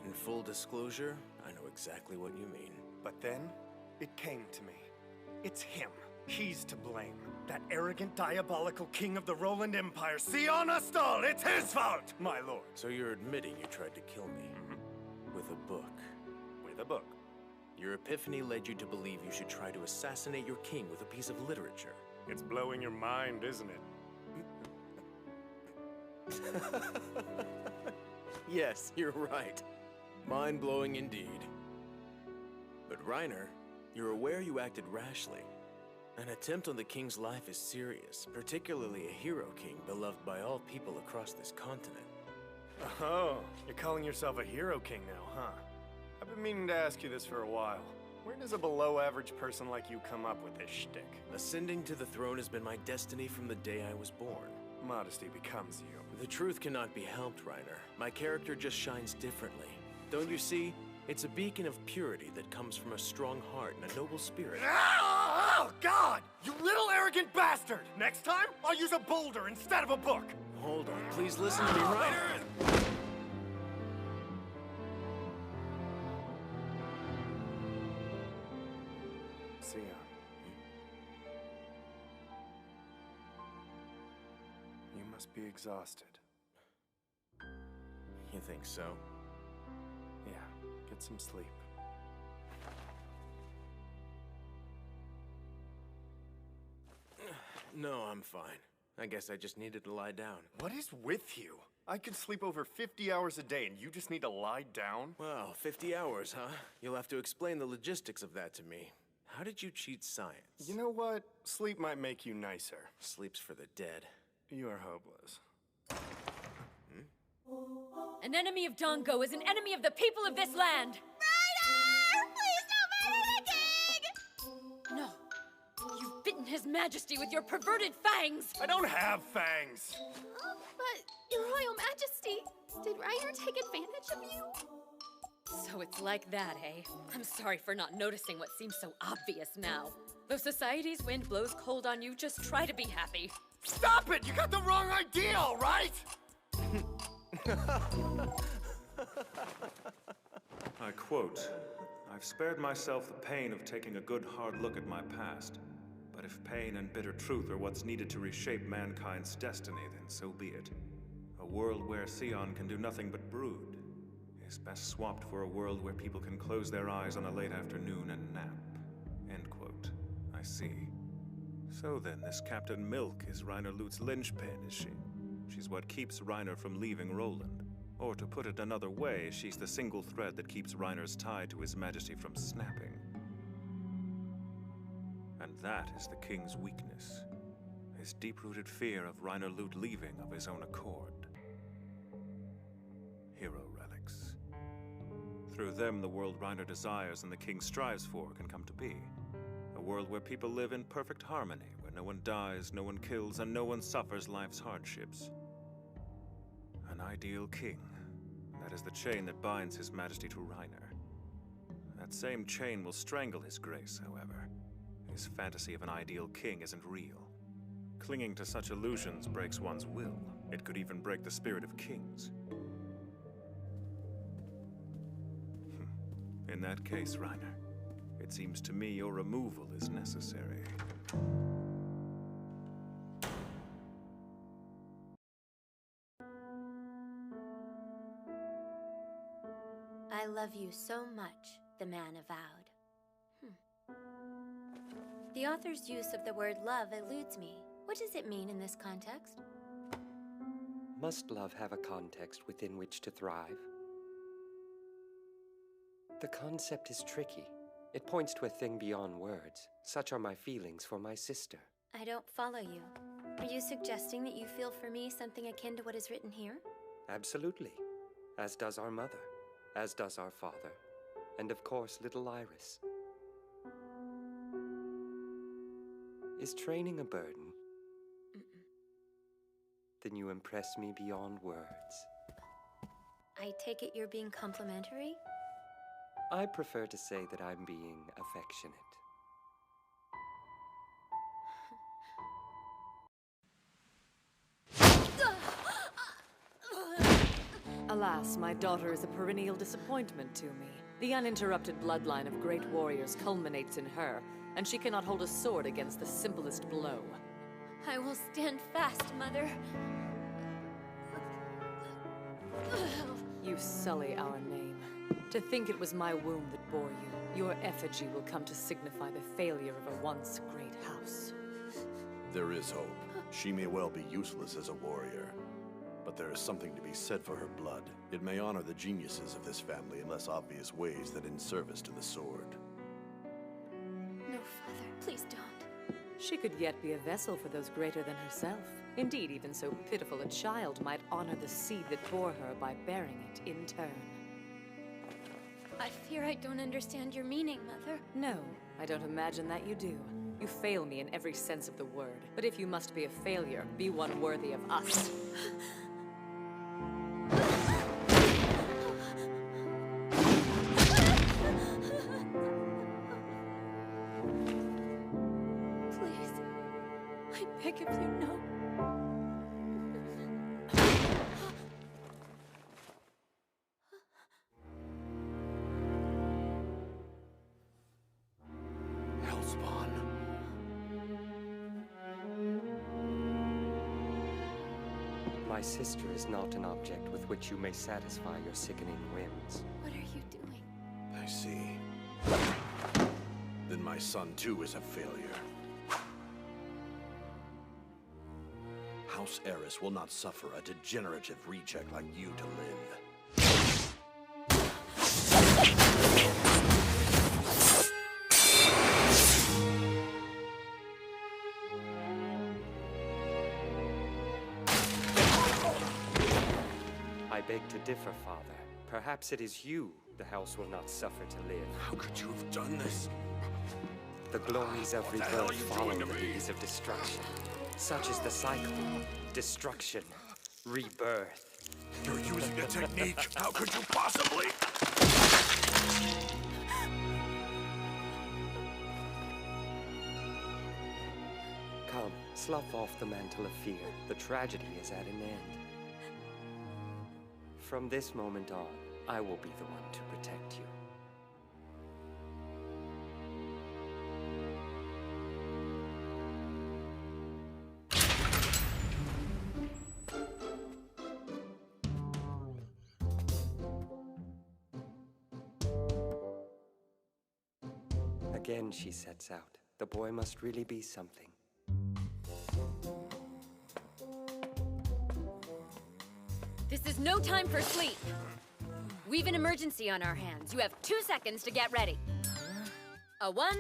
In full disclosure, I know exactly what you mean.
But then, it came to me. It's him. He's to blame. That arrogant, diabolical king of the Roland Empire, Sion Astal! It's his fault, my lord!
So you're admitting you tried to kill me? With a book?
With a book.
Your epiphany led you to believe you should try to assassinate your king with a piece of literature.
It's blowing your mind, isn't it?
Yes, you're right. Mind-blowing indeed. But Reiner, you're aware you acted rashly. An attempt on the king's life is serious, particularly a hero king beloved by all people across this continent.
Oh, you're calling yourself a hero king now, huh? I've been meaning to ask you this for a while. Where does a below-average person like you come up with this shtick?
Ascending to the throne has been my destiny from the day I was born.
Modesty becomes you.
The truth cannot be helped, Reiner. My character just shines differently. Don't you see? It's a beacon of purity that comes from a strong heart and a noble spirit.
Oh, God! You little arrogant bastard! Next time, I'll use a boulder instead of a book!
Hold on, please listen to me, Reiner!
Sion. You must be exhausted.
You think so?
Yeah, get some sleep.
No, I'm fine. I guess I just needed to lie down.
What is with you? I could sleep over 50 hours a day and you just need to lie down?
Well, 50 hours, huh? You'll have to explain the logistics of that to me. How did you cheat science?
You know what? Sleep might make you nicer.
Sleep's for the dead.
You are hopeless.
An enemy of Dongo is an enemy of the people of this land!
Ryder! Please don't murder the king!
No. You've bitten his majesty with your perverted fangs!
I don't have fangs!
But, Your Royal Majesty, did Reiner take advantage of you?
So it's like that, eh? I'm sorry for not noticing what seems so obvious now. Though society's wind blows cold on you, just try to be happy.
Stop it! You got the wrong idea, all right?
I quote, "I've spared myself the pain of taking a good hard look at my past. But if pain and bitter truth are what's needed to reshape mankind's destiny, then so be it. A world where Sion can do nothing but brood is best swapped for a world where people can close their eyes on a late afternoon and nap." End quote. I see. So then, this Captain Milk is Reiner Lut's linchpin, is she? She's what keeps Reiner from leaving Roland. Or to put it another way, she's the single thread that keeps Reiner's tie to His Majesty from snapping. And that is the King's weakness. His deep-rooted fear of Reiner Lut leaving of his own accord. Hero relics. Through them, the world Reiner desires and the King strives for can come to be. A world where people live in perfect harmony, where no one dies, no one kills, and no one suffers life's hardships. An ideal king. That is the chain that binds His Majesty to Reiner. That same chain will strangle His Grace, however. His fantasy of an ideal king isn't real. Clinging to such illusions breaks one's will. It could even break the spirit of kings. In that case, Reiner, it seems to me your removal is necessary.
I love you so much, the man avowed. The author's use of the word love eludes me. What does it mean in this context?
Must love have a context within which to thrive? The concept is tricky. It points to a thing beyond words. Such are my feelings for my sister.
I don't follow you. Are you suggesting that you feel for me something akin to what is written here?
Absolutely. As does our mother. As does our father. And of course, little Iris. Is training a burden? Then you impress me beyond words.
I take it you're being complimentary?
I prefer to say that I'm being affectionate.
Alas, my daughter is a perennial disappointment to me. The uninterrupted bloodline of great warriors culminates in her, and she cannot hold a sword against the simplest blow.
I will stand fast, Mother.
You sully our name. To think it was my womb that bore you, your effigy will come to signify the failure of a once great house.
There is hope. She may well be useless as a warrior, but there is something to be said for her blood. It may honor the geniuses of this family in less obvious ways than in service to the sword.
No, Father, please don't.
She could yet be a vessel for those greater than herself. Indeed, even so pitiful a child might honor the seed that bore her by bearing it in turn.
I fear I don't understand your meaning, Mother.
No, I don't imagine that you do. You fail me in every sense of the word. But if you must be a failure, be one worthy of us.
Please, I beg of you, no.
My sister is not an object with which you may satisfy your sickening whims.
What are you doing?
I see. Then my son, too, is a failure. House Eris will not suffer a degenerative reject like you to live.
I beg to differ, Father. Perhaps it is you the house will not suffer to live.
How could you have done this?
The glories of rebirth follow the days of destruction. Such is the cycle. Destruction. Rebirth.
You're using a technique. How could you possibly?
Come, slough off the mantle of fear. The tragedy is at an end. From this moment on, I will be the one to protect you. Again, she sets out. The boy must really be something.
This is no time for sleep. We've an emergency on our hands. You have 2 seconds to get ready. A 1,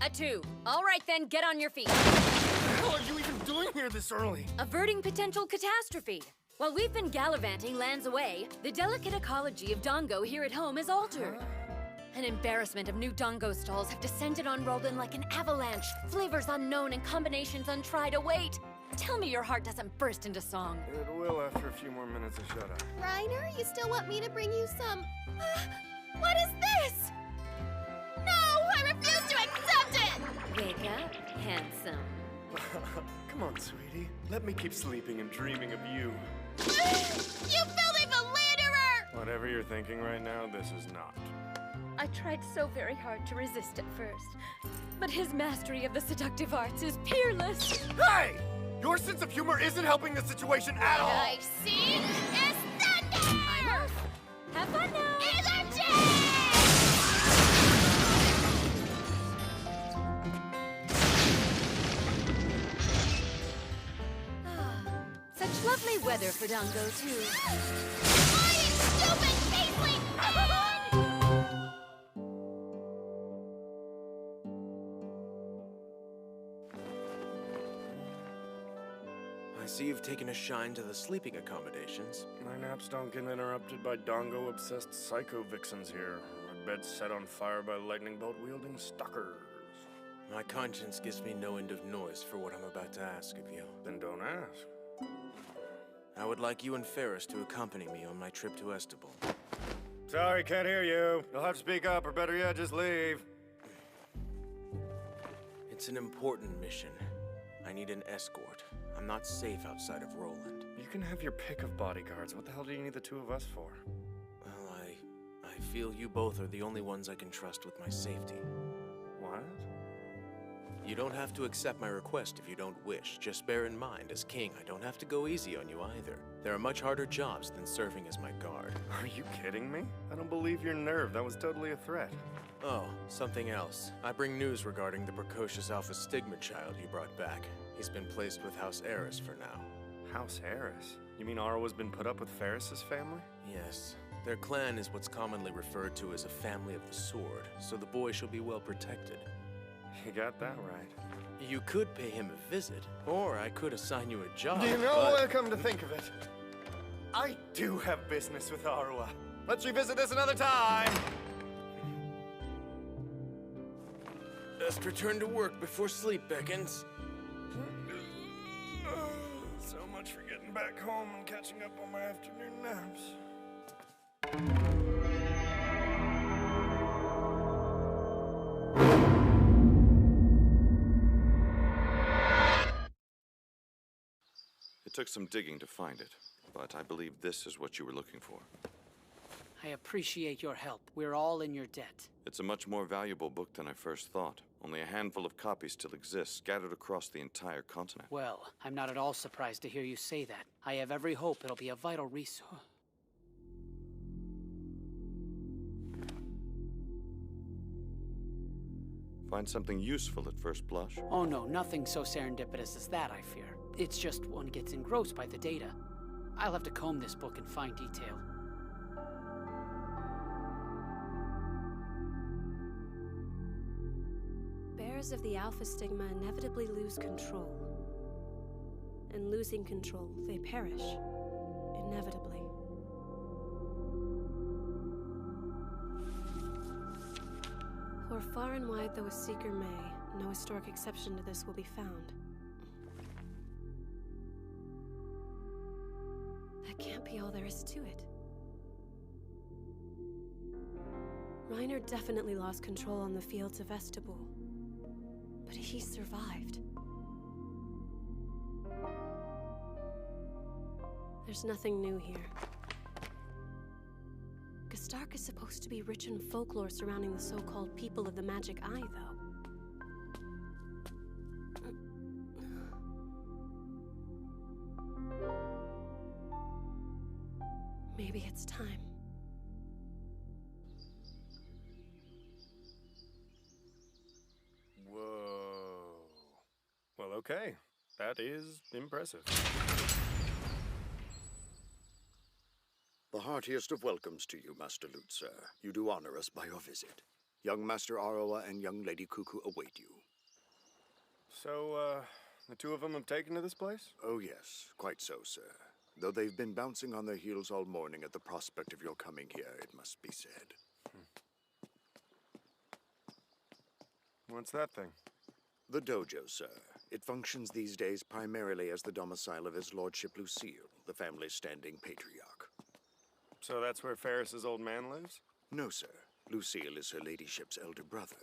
a 2. All right then, get on your feet.
What the hell are you even doing here this early?
Averting potential catastrophe. While we've been gallivanting lands away, the delicate ecology of Dongo here at home is altered. An embarrassment of new Dongo stalls have descended on Roland like an avalanche. Flavors unknown and combinations untried await. Tell me your heart doesn't burst into song.
It will after a few more minutes of shut-up.
Reiner, you still want me to bring you some... what is this? No, I refuse to accept it!
Wake up, handsome.
Come on, sweetie. Let me keep sleeping and dreaming of you.
You filthy philanderer!
Whatever you're thinking right now, this is not.
I tried so very hard to resist at first, but his mastery of the seductive arts is peerless.
Hey! Your sense of humor isn't helping the situation at all!
I see is thunder!
I'm off. Have fun now! Such lovely weather for Dongo, too.
Lying, stupid, faceling!
I see you've taken a shine to the sleeping accommodations.
My naps don't get interrupted by dongo-obsessed psycho vixens here. My bed's set on fire by lightning bolt-wielding stalkers.
My conscience gives me no end of noise for what I'm about to ask of you.
Then don't ask.
I would like you and Ferris to accompany me on my trip to Estable.
Sorry, can't hear you. You'll have to speak up, or better yet, just leave.
It's an important mission. I need an escort. I'm not safe outside of Roland.
You can have your pick of bodyguards. What the hell do you need the two of us for?
Well, I feel you both are the only ones I can trust with my safety.
What?
You don't have to accept my request if you don't wish. Just bear in mind, as king, I don't have to go easy on you either. There are much harder jobs than serving as my guard.
Are you kidding me? I don't believe your nerve. That was totally a threat.
Oh, something else. I bring news regarding the precocious Alpha Stigma child you brought back. He's been placed with House Eris for now.
House Eris? You mean Arawa's been put up with Ferris's family?
Yes. Their clan is what's commonly referred to as a family of the sword, so the boy shall be well protected.
You got that right.
You could pay him a visit, or I could assign you a job.
Do you know, well, come to think of it, I do have business with Arawa. Let's revisit this another time.
Best return to work before sleep beckons.
So much for getting back home and catching up on my afternoon naps.
It took some digging to find it, but I believe this is what you were looking for.
I appreciate your help. We're all in your debt.
It's a much more valuable book than I first thought. Only a handful of copies still exist, scattered across the entire continent.
Well, I'm not at all surprised to hear you say that. I have every hope it'll be a vital resource.
Find something useful at first blush?
Oh no, nothing so serendipitous as that, I fear. It's just one gets engrossed by the data. I'll have to comb this book in fine detail.
Bearers of the Alpha Stigma inevitably lose control. And losing control, they perish. Inevitably. For far and wide though a seeker may, no historic exception to this will be found. That can't be all there is to it. Reiner definitely lost control on the fields of Estable. But he survived. There's nothing new here. Gestark is supposed to be rich in folklore surrounding the so-called people of the Magic Eye, though. Maybe it's time.
Whoa. Well, okay. That is impressive.
The heartiest of welcomes to you, Master Lute, sir. You do honor us by your visit. Young Master Arawa and young Lady Cuckoo await you.
So, the two of them have taken to this place?
Oh, yes. Quite so, sir. Though they've been bouncing on their heels all morning at the prospect of your coming here, it must be said.
What's that thing?
The dojo, sir. It functions these days primarily as the domicile of His Lordship Lucille, the family's standing patriarch.
So that's where Ferris's old man lives?
No, sir. Lucille is her ladyship's elder brother.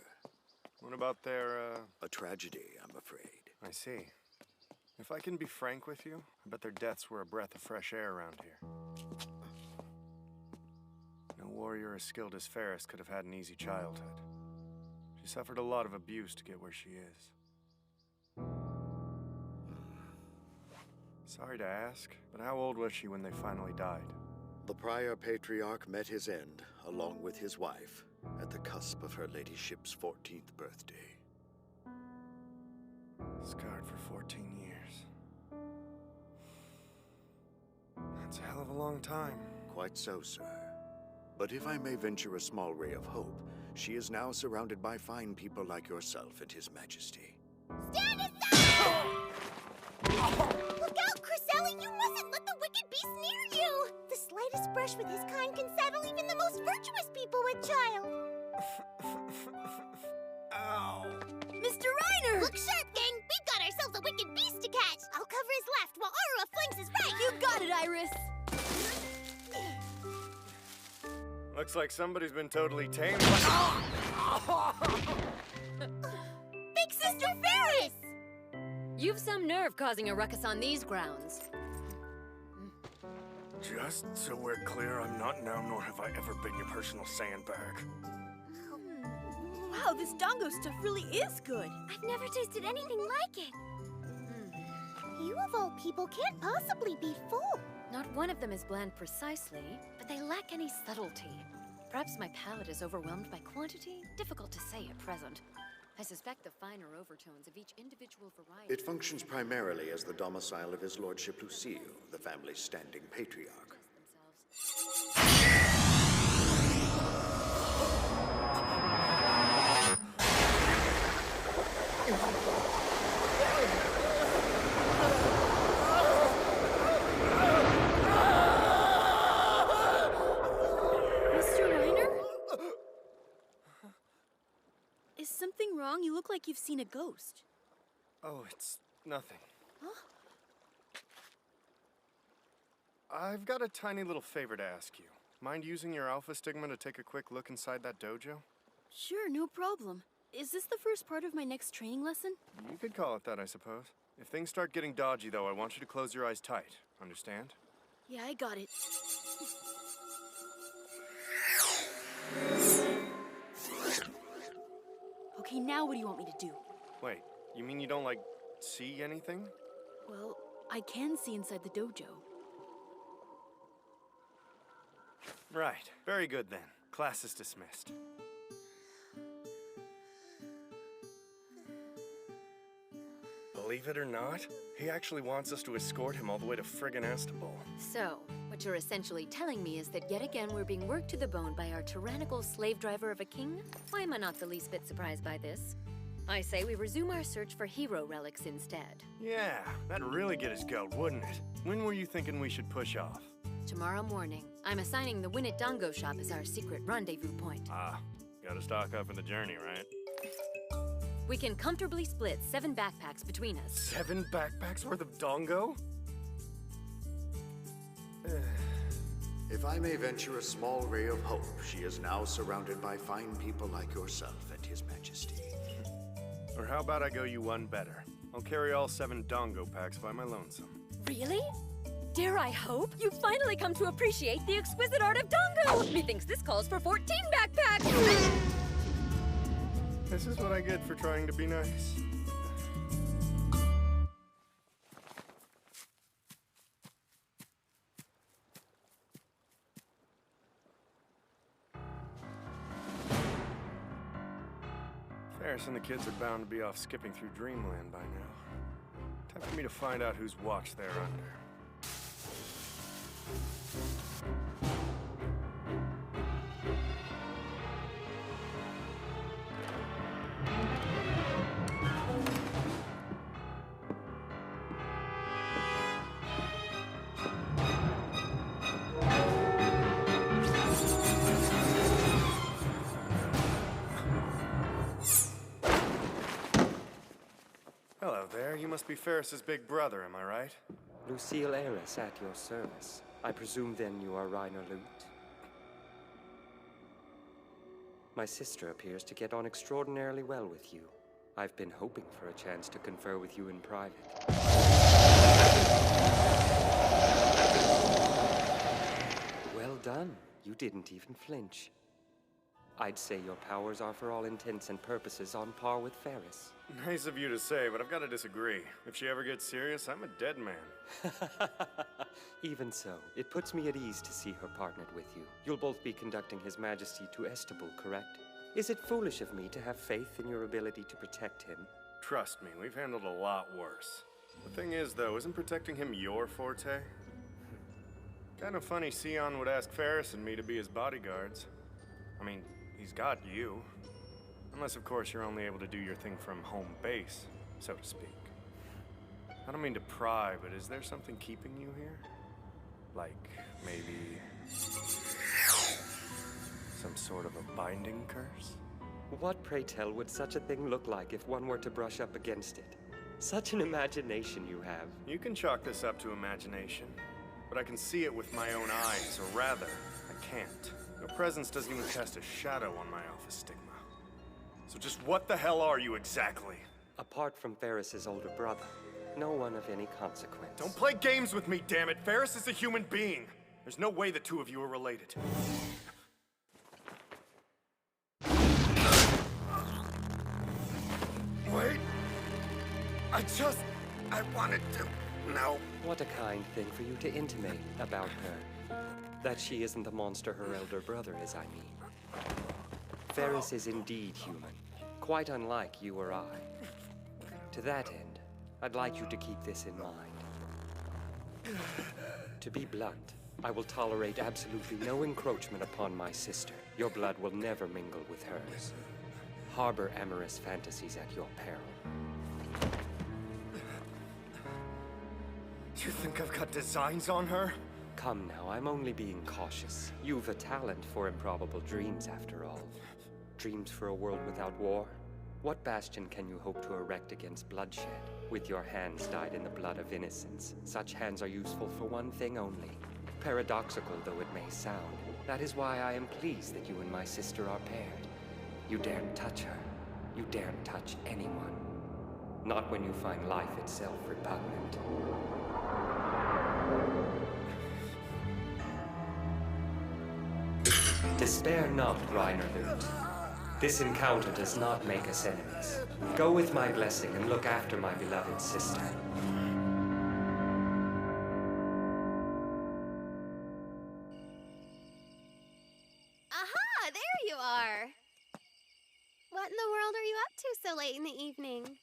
What about their,
A tragedy, I'm afraid.
I see. If I can be frank with you, I bet their deaths were a breath of fresh air around here. No warrior as skilled as Ferris could have had an easy childhood. She suffered a lot of abuse to get where she is. Sorry to ask, but how old was she when they finally died?
The prior patriarch met his end, along with his wife, at the cusp of her ladyship's 14th birthday.
Scarred for 14 years. That's a hell of a long time.
Quite so, sir. But if I may venture a small ray of hope, she is now surrounded by fine people like yourself and His Majesty.
Stand aside! Look out, Cresselli! You mustn't let the wicked beast near you! The slightest brush with his kind can saddle even the most virtuous people with child.
Ow!
Mr. Reiner!
Look sharp, gang! We've got ourselves a wicked beast to catch! I'll cover his left while Arua flanks his right!
You got it, Iris!
Looks like somebody's been totally tamed.
Big Sister Ferris!
You've some nerve causing a ruckus on these grounds.
Just so we're clear, I'm not now, nor have I ever been your personal sandbag.
Wow, this Dongo stuff really is good.
I've never tasted anything like it. You of all people can't possibly be full.
Not one of them is bland precisely, but they lack any subtlety. Perhaps my palate is overwhelmed by quantity? Difficult to say at present. I suspect the finer overtones of each individual variety...
It functions primarily as the domicile of His Lordship Lucille, the family's standing patriarch.
Is something wrong? You look like you've seen a ghost.
Oh, it's nothing.
Huh?
I've got a tiny little favor to ask you. Mind using your alpha stigma to take a quick look inside that dojo?
Sure, no problem. Is this the first part of my next training lesson?
You could call it that, I suppose. If things start getting dodgy, though, I want you to close your eyes tight. Understand?
Yeah, I got it. Okay, now what do you want me to do?
Wait, you mean you don't, like, see anything?
Well, I can see inside the dojo.
Right. Very good, then. Class is dismissed. Believe it or not, he actually wants us to escort him all the way to friggin' Astable.
So, what you're essentially telling me is that yet again we're being worked to the bone by our tyrannical slave driver of a king? Why am I not the least bit surprised by this? I say we resume our search for hero relics instead.
Yeah, that'd really get his goat, wouldn't it? When were you thinking we should push off?
Tomorrow morning. I'm assigning the Winnet Dongo shop as our secret rendezvous point.
Ah, gotta stock up for the journey, right?
We can comfortably split 7 backpacks between us.
7 backpacks worth of dongo?
If I may venture a small ray of hope, she is now surrounded by fine people like yourself and His Majesty.
Or how about I go you one better? I'll carry all 7 dongo packs by my lonesome.
Really? Dare I hope you've finally come to appreciate the exquisite art of dongo! Methinks this calls for 14 backpacks!
This is what I get for trying to be nice. Ferris and the kids are bound to be off skipping through Dreamland by now. Time for me to find out whose watch they're under. Hello there, you must be Ferris's big brother, am I right?
Lucille Eris at your service. I presume then you are Reiner Lute? My sister appears to get on extraordinarily well with you. I've been hoping for a chance to confer with you in private. Well done. You didn't even flinch. I'd say your powers are, for all intents and purposes, on par with Ferris.
Nice of you to say, but I've got to disagree. If she ever gets serious, I'm a dead man.
Even so, it puts me at ease to see her partnered with you. You'll both be conducting His Majesty to Estable, correct? Is it foolish of me to have faith in your ability to protect him?
Trust me, we've handled a lot worse. The thing is, though, isn't protecting him your forte? Kind of funny Sion would ask Ferris and me to be his bodyguards. I mean, he's got you. Unless, of course, you're only able to do your thing from home base, so to speak. I don't mean to pry, but is there something keeping you here? Like, maybe some sort of a binding curse?
What, pray tell, would such a thing look like if one were to brush up against it? Such an imagination you have.
You can chalk this up to imagination, but I can see it with my own eyes, or rather, I can't. Your presence doesn't even cast a shadow on my alpha stigma. So just what the hell are you exactly?
Apart from Ferris's older brother, no one of any consequence.
Don't play games with me, damn it! Ferris is a human being! There's no way the two of you are related. Wait! I wanted to know.
What a kind thing for you to intimate about her. That she isn't the monster her elder brother is, I mean. Ferris is indeed human, quite unlike you or I. To that end, I'd like you to keep this in mind. To be blunt, I will tolerate absolutely no encroachment upon my sister. Your blood will never mingle with hers. Harbor amorous fantasies at your peril.
You think I've got designs on her?
Come now, I'm only being cautious. You've a talent for improbable dreams, after all. Dreams for a world without war? What bastion can you hope to erect against bloodshed? With your hands dyed in the blood of innocents, such hands are useful for one thing only. Paradoxical though it may sound, that is why I am pleased that you and my sister are paired. You daren't touch her. You daren't touch anyone. Not when you find life itself repugnant. Despair not, Reiner Lute. This encounter does not make us enemies. Go with my blessing and look after my beloved sister.
Aha! There you are! What in the world are you up to so late in the evening?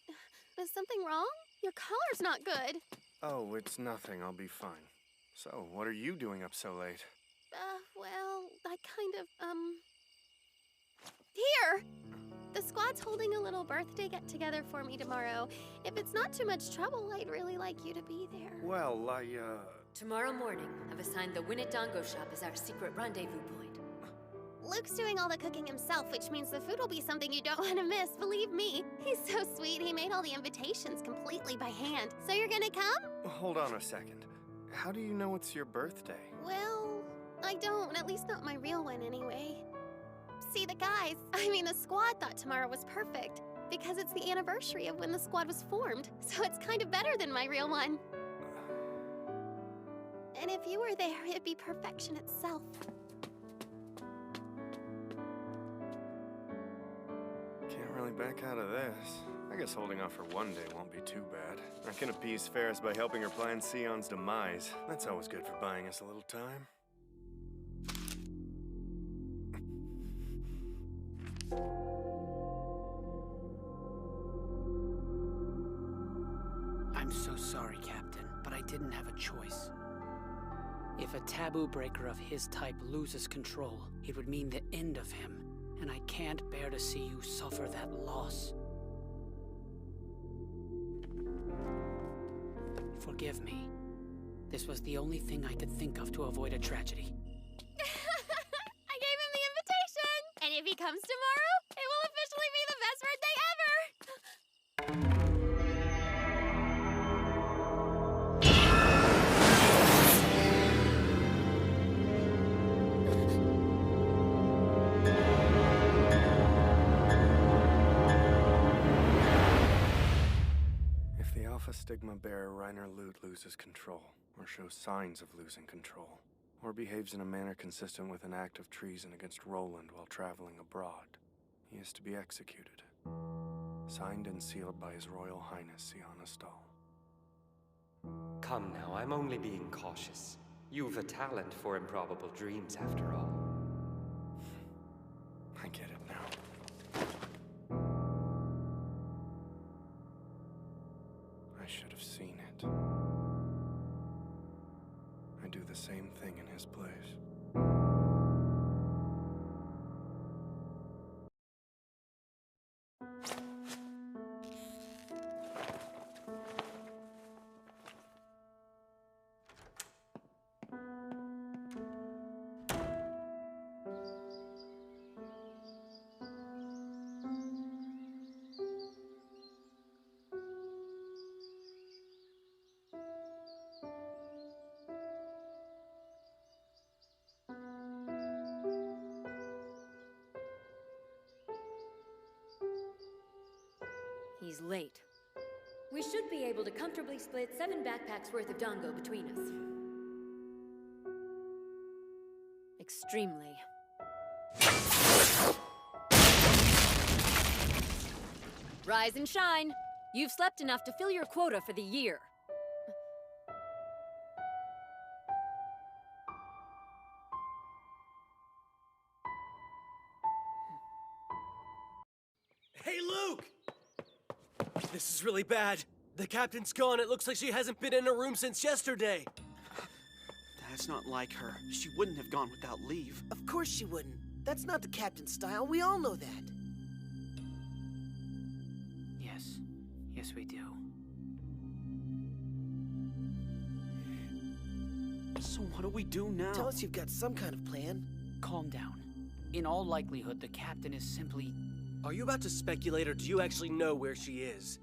Is something wrong? Your collar's not good.
Oh, it's nothing. I'll be fine. So, what are you doing up so late?
Well, I kind of, Here! The squad's holding a little birthday get-together for me tomorrow. If it's not too much trouble, I'd really like you to be there.
Well,
Tomorrow morning, I've assigned the Winnet Dongo shop as our secret rendezvous point.
Luke's doing all the cooking himself, which means the food will be something you don't want to miss, believe me. He's so sweet, he made all the invitations completely by hand. So you're gonna come?
Hold on a second. How do you know it's your birthday?
Well, I don't, at least not my real one anyway. See, the squad thought tomorrow was perfect, because it's the anniversary of when the squad was formed, so it's kind of better than my real one. And if you were there, it'd be perfection itself.
Can't really back out of this. I guess holding off for one day won't be too bad. I can appease Ferris by helping her plan Sion's demise. That's always good for buying us a little time.
I'm so sorry, Captain, but I didn't have a choice. If a taboo breaker of his type loses control, it would mean the end of him, and I can't bear to see you suffer that loss. Forgive me. This was the only thing I could think of to avoid a tragedy.
I gave him the invitation! And if he comes tomorrow, it will officially be the best birthday ever!
Stigma bearer Reiner Lute loses control, or shows signs of losing control, or behaves in a manner consistent with an act of treason against Roland while traveling abroad, he is to be executed. Signed and sealed by His Royal Highness Sienna Stahl.
Come now, I'm only being cautious. You've a talent for improbable dreams, after all.
I get it now. I should have seen it. I do the same thing in his place.
He's late. We should be able to comfortably split 7 backpacks worth of dongo between us. Extremely. Rise and shine. You've slept enough to fill your quota for the year.
Hey, Luke! This is really bad. The captain's gone. It looks like she hasn't been in her room since yesterday.
That's not like her. She wouldn't have gone without leave.
Of course she wouldn't. That's not the captain's style. We all know that.
Yes. Yes, we do.
So what do we do now?
Tell us you've got some kind of plan.
Calm down. In all likelihood, the captain is simply...
Are you about to speculate, or do you actually know where she is?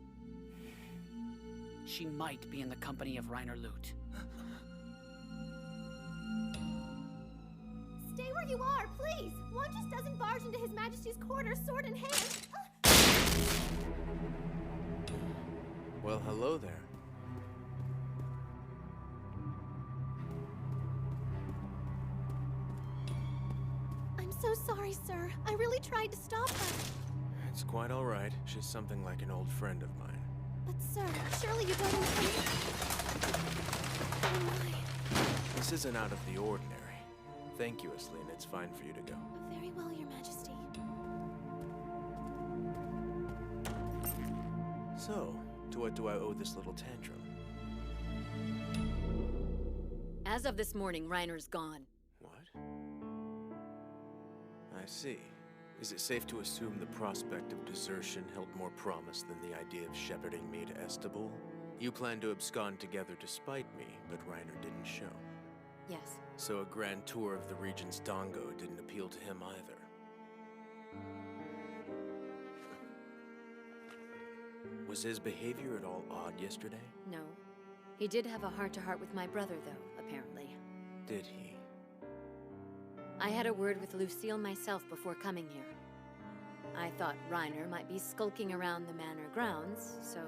She might be in the company of Reiner Lute.
Stay where you are, please! One just doesn't barge into His Majesty's quarters, sword in hand.
Well, hello there.
I'm so sorry, sir. I really tried to stop her.
It's quite all right. She's something like an old friend of mine.
But, sir, surely you don't intend... Oh, my.
This isn't out of the ordinary. Thank you, Aslin. It's fine for you to go.
Very well, Your Majesty.
So, to what do I owe this little tantrum?
As of this morning, Reiner's gone.
What? I see. Is it safe to assume the prospect of desertion held more promise than the idea of shepherding me to Estable? You planned to abscond together despite me, but Reiner didn't show.
Yes.
So a grand tour of the region's dongo didn't appeal to him either. Was his behavior at all odd yesterday?
No. He did have a heart-to-heart with my brother, though, apparently.
Did he?
I had a word with Lucille myself before coming here. I thought Reiner might be skulking around the manor grounds, so...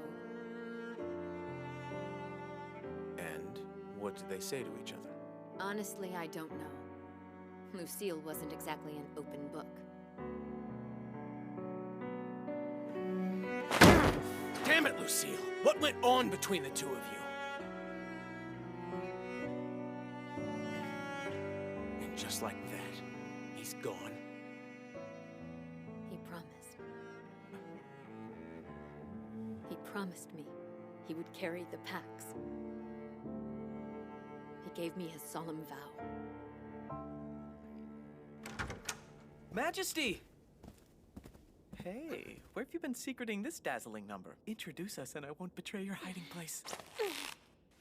And what did they say to each other?
Honestly, I don't know. Lucille wasn't exactly an open book.
Damn it, Lucille! What went on between the two of you? And just like that, he's gone.
He promised. He promised me he would carry the packs. He gave me his solemn vow.
Majesty! Hey, where have you been secreting this dazzling number? Introduce us and I won't betray your hiding place.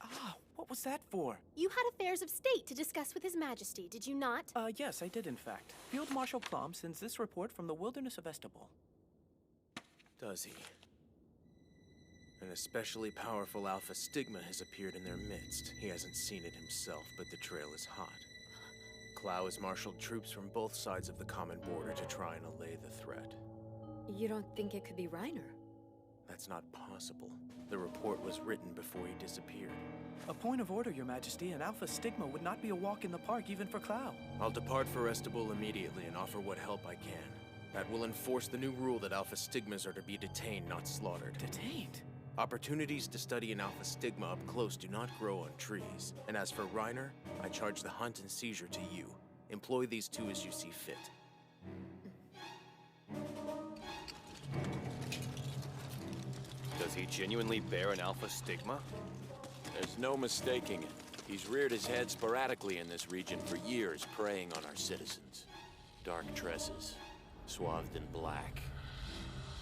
Ah, what was that for?
You had affairs of state to discuss with His Majesty, did you not?
Yes, I did in fact. Field Marshal Plum sends this report from the wilderness of Estable.
Does he? An especially powerful Alpha Stigma has appeared in their midst. He hasn't seen it himself, but the trail is hot. Clow has marshaled troops from both sides of the common border to try and allay the threat.
You don't think it could be Reiner?
That's not possible. The report was written before he disappeared.
A point of order, Your Majesty. An Alpha Stigma would not be a walk in the park even for Clow.
I'll depart for Estable immediately and offer what help I can. That will enforce the new rule that Alpha Stigmas are to be detained, not slaughtered.
Detained?
Opportunities to study an Alpha Stigma up close do not grow on trees. And as for Reiner, I charge the hunt and seizure to you. Employ these two as you see fit.
Does he genuinely bear an Alpha Stigma?
There's no mistaking it. He's reared his head sporadically in this region for years, preying on our citizens. Dark tresses, swathed in black.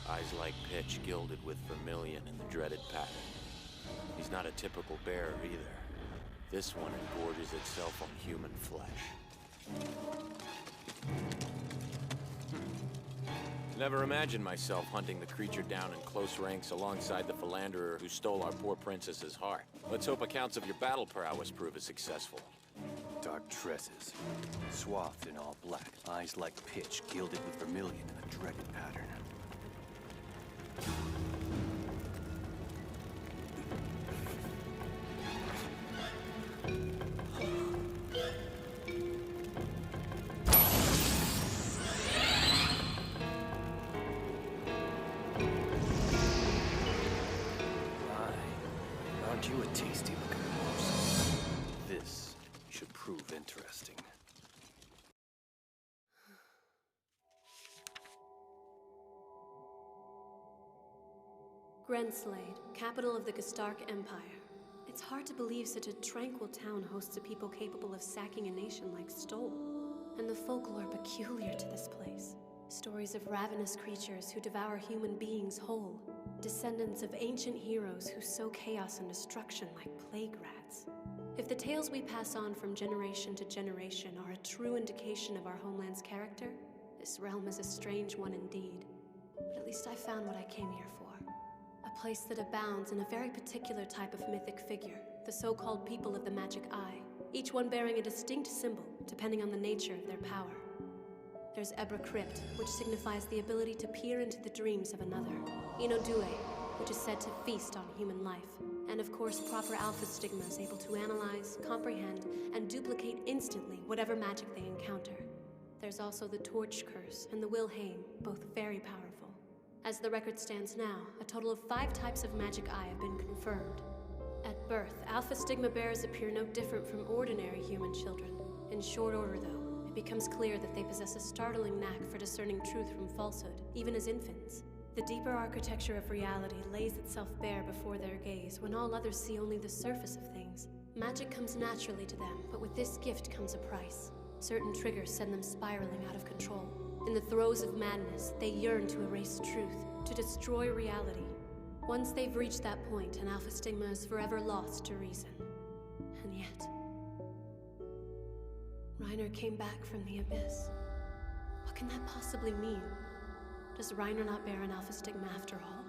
Eyes like pitch, gilded with vermilion and the dreaded pattern. He's not a typical bearer either. This one engorges itself on human flesh. Never imagined myself hunting the creature down in close ranks alongside the philanderer who stole our poor princess's heart. Let's hope accounts of your battle prowess prove as successful.
Dark tresses, swathed in all black, eyes like pitch, gilded with vermilion and a dreaded pattern. Aren't you a tasty-looking morsel? This should prove interesting.
Grenslade, capital of the Gestark Empire. It's hard to believe such a tranquil town hosts a people capable of sacking a nation like Stoll. And the folklore peculiar to this place. Stories of ravenous creatures who devour human beings whole. Descendants of ancient heroes who sow chaos and destruction like plague rats. If the tales we pass on from generation to generation are a true indication of our homeland's character, this realm is a strange one indeed. But at least I found what I came here for. A place that abounds in a very particular type of mythic figure, the so-called people of the magic eye, each one bearing a distinct symbol, depending on the nature of their power. There's Ebra Crypt, which signifies the ability to peer into the dreams of another. Inodue, which is said to feast on human life. And of course, proper Alpha Stigmas able to analyze, comprehend, and duplicate instantly whatever magic they encounter. There's also the Torch Curse and the Wilhelm, both very powerful. As the record stands now, a total of 5 types of magic eye have been confirmed. At birth, Alpha Stigma bearers appear no different from ordinary human children. In short order, though, it becomes clear that they possess a startling knack for discerning truth from falsehood, even as infants. The deeper architecture of reality lays itself bare before their gaze when all others see only the surface of things. Magic comes naturally to them, but with this gift comes a price. Certain triggers send them spiraling out of control. In the throes of madness, they yearn to erase truth, to destroy reality. Once they've reached that point, an Alpha Stigma is forever lost to reason. And yet... Reiner came back from the abyss. What can that possibly mean? Does Reiner not bear an Alpha Stigma after all?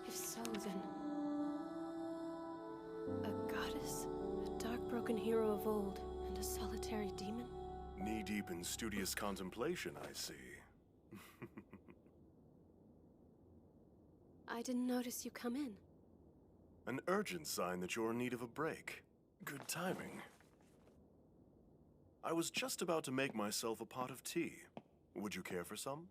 If so, then... a goddess? A dark broken hero of old, and a solitary demon?
Knee-deep in studious contemplation, I see.
I didn't notice you come in.
An urgent sign that you're in need of a break. Good timing. I was just about to make myself a pot of tea. Would you care for some?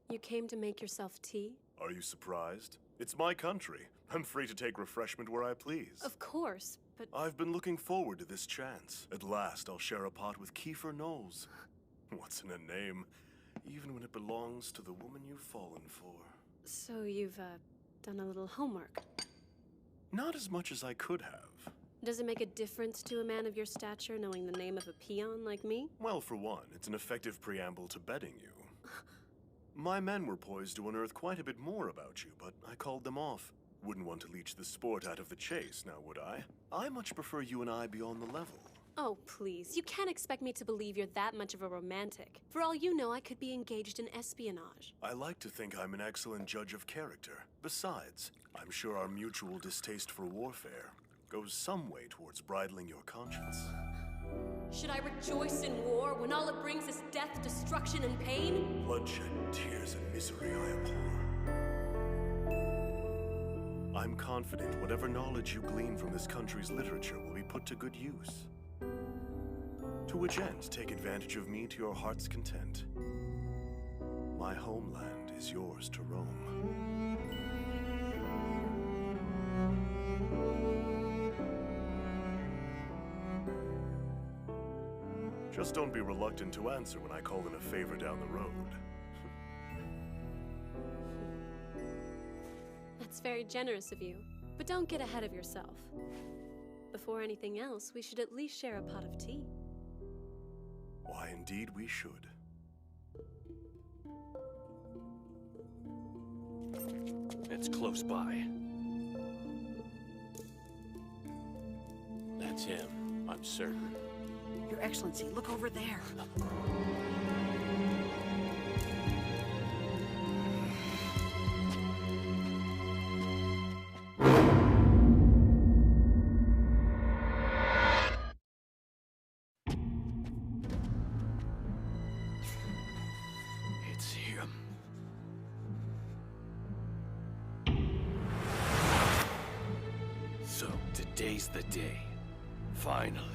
You came to make yourself tea?
Are you surprised? It's my country. I'm free to take refreshment where I please.
Of course, but...
I've been looking forward to this chance. At last, I'll share a pot with Kiefer Knowles. What's in a name, even when it belongs to the woman you've fallen for?
So you've, done a little homework?
Not as much as I could have.
Does it make a difference to a man of your stature knowing the name of a peon like me?
Well, for one, it's an effective preamble to betting you. My men were poised to unearth quite a bit more about you, but I called them off. Wouldn't want to leech the sport out of the chase, now would I? I much prefer you and I be on the level.
Oh, please. You can't expect me to believe you're that much of a romantic. For all you know, I could be engaged in espionage.
I like to think I'm an excellent judge of character. Besides, I'm sure our mutual distaste for warfare goes some way towards bridling your conscience.
Should I rejoice in war when all it brings is death, destruction, and pain?
Bloodshed, tears, and misery I abhor. I'm confident whatever knowledge you glean from this country's literature will be put to good use. To which end, take advantage of me to your heart's content. My homeland is yours to roam. Just don't be reluctant to answer when I call in a favor down the road.
That's very generous of you, but don't get ahead of yourself. Before anything else, we should at least share a pot of tea.
Why, indeed we should.
It's close by.
That's him, I'm certain.
Your Excellency, look over there.
It's him. So, today's the day. Finally.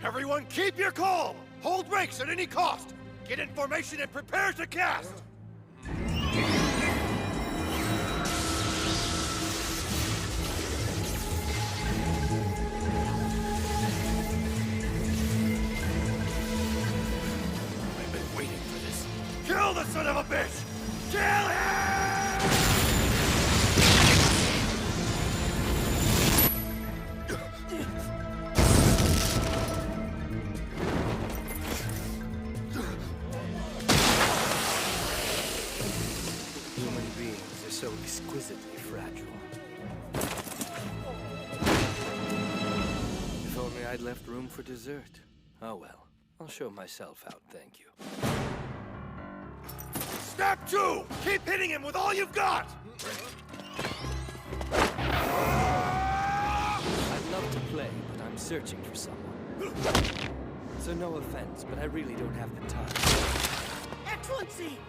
Everyone, keep your calm! Hold ranks at any cost! Get in formation and prepare to cast!
I've been waiting for this.
Kill the son of a bitch! Kill him!
Human beings are so exquisitely fragile. If only I'd left room for dessert. Oh well, I'll show myself out, thank you.
Snap two! Keep hitting him with all you've got!
I'd love to play, but I'm searching for someone. So no offense, but I really don't have the time.
Excellency!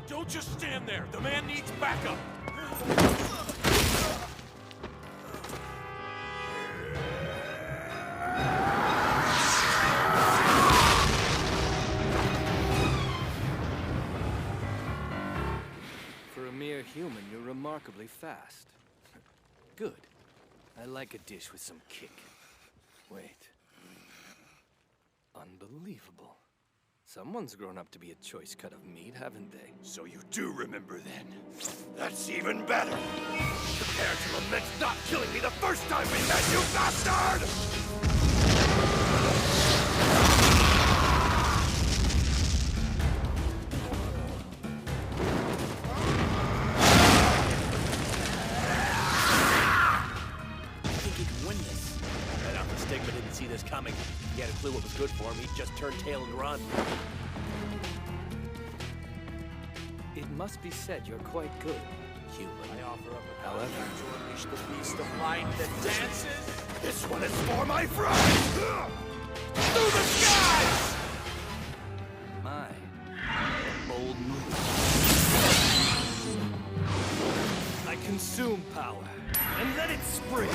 Don't just stand there! The man needs backup!
For a mere human, you're remarkably fast. Good. I like a dish with some kick. Wait. Unbelievable. Someone's grown up to be a choice cut of meat, haven't they?
So you do remember then. That's even better. Prepare to lament not killing me the first time we met, you bastard!
I think he can win this. I doubt the Stigma didn't see this coming. If he had a clue what was good for him, he'd just turn tail and run.
It must be said you're quite good.
Human. I offer up a
However,
to unleash the beast of light that dances.
This one is for my friends! Through the skies!
My bold move. I consume power and let it spring.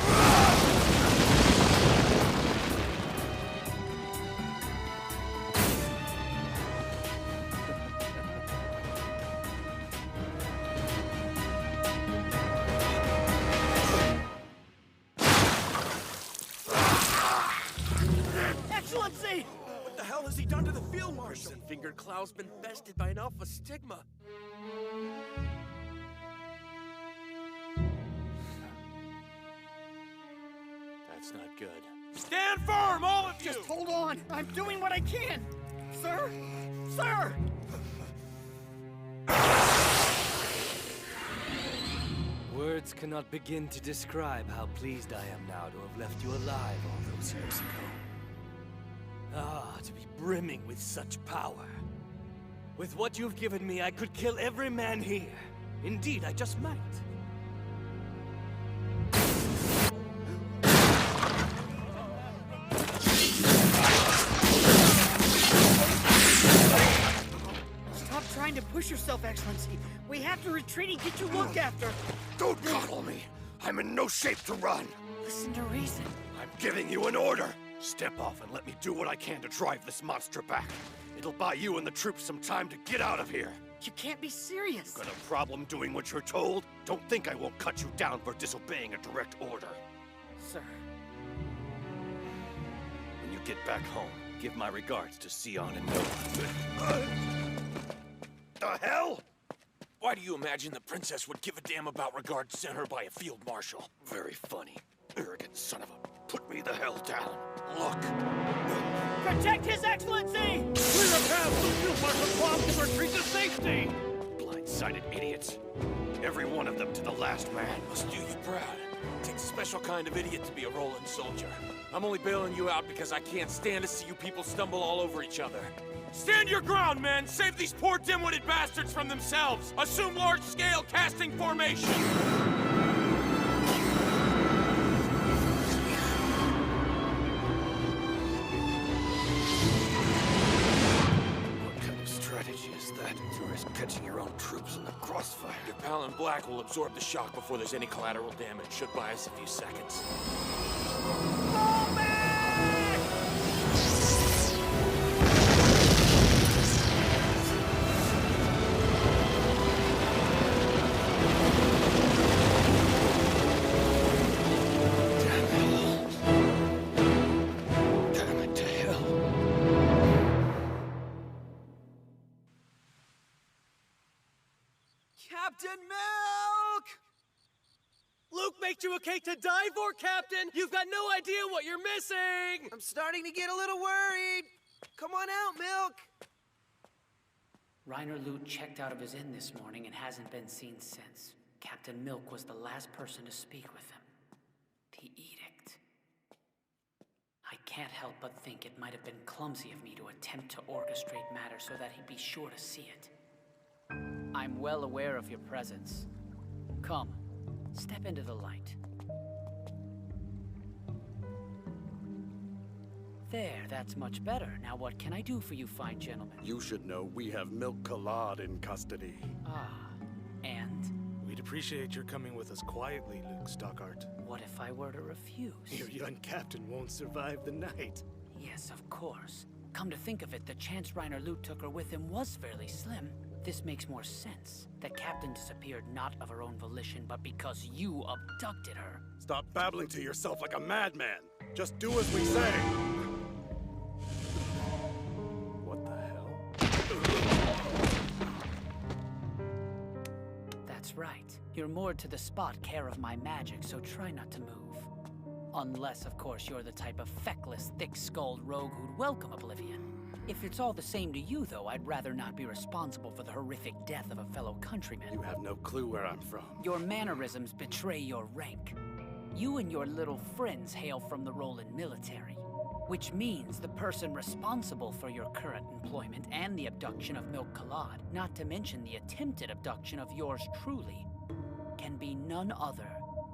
Excellency!
What the hell has he done to the field marshal? Fingered Clow's been bested by an alpha Stigma. That's not good. Stand firm, all of you!
Just hold on! I'm doing what I can! Sir! Sir!
Words cannot begin to describe how pleased I am now to have left you alive all those years ago. Ah, to be brimming with such power. With what you've given me, I could kill every man here. Indeed, I just might.
trying to push yourself, Excellency. We have to retreat and get you looked after.
Don't coddle me! I'm in no shape to run!
Listen to reason.
I'm giving you an order! Step off and let me do what I can to drive this monster back. It'll buy you and the troops some time to get out of here.
You can't be serious.
Got a problem doing what you're told? Don't think I won't cut you down for disobeying a direct order.
Sir.
When you get back home, give my regards to Sion and Noah. The hell?
Why do you imagine the princess would give a damn about regards sent her by a field marshal?
Very funny. Arrogant son of a... Put me the hell down. Look.
Protect His Excellency!
Clear a path so Field Marshal Quam can retreat to safety! Blind-sided idiots. Every one of them to the last man.
Must do you proud. It takes a special kind of idiot to be a Roland soldier. I'm only bailing you out because I can't stand to see you people stumble all over each other. Stand your ground, men! Save these poor dim-witted bastards from themselves! Assume large-scale casting formation!
To risk catching your own troops in the crossfire.
Your pal in black will absorb the shock before there's any collateral damage. Should buy us a few seconds.
Captain Milk! Luke made you a cake to die for, Captain! You've got no idea what you're missing!
I'm starting to get a little worried. Come on out, Milk.
Reiner Lute checked out of his inn this morning and hasn't been seen since. Captain Milk was the last person to speak with him. The edict. I can't help but think it might have been clumsy of me to attempt to orchestrate matters so that he'd be sure to see it. I'm well aware of your presence. Come, step into the light. There, that's much better. Now what can I do for you fine gentlemen?
You should know we have Milk Kalad in custody.
Ah, and?
We'd appreciate your coming with us quietly, Luke Stockart.
What if I were to refuse?
Your young captain won't survive the night.
Yes, of course. Come to think of it, the chance Reiner Lute took her with him was fairly slim. This makes more sense. The captain disappeared not of her own volition, but because you abducted her.
Stop babbling to yourself like a madman. Just do as we say. What the hell?
That's right. You're moored to the spot care of my magic, so try not to move. Unless, of course, you're the type of feckless, thick-skulled rogue who'd welcome oblivion. If it's all the same to you, though, I'd rather not be responsible for the horrific death of a fellow countryman.
You have no clue where I'm from.
Your mannerisms betray your rank. You and your little friends hail from the Roland military, which means the person responsible for your current employment and the abduction of Milk Kalad, not to mention the attempted abduction of yours truly, can be none other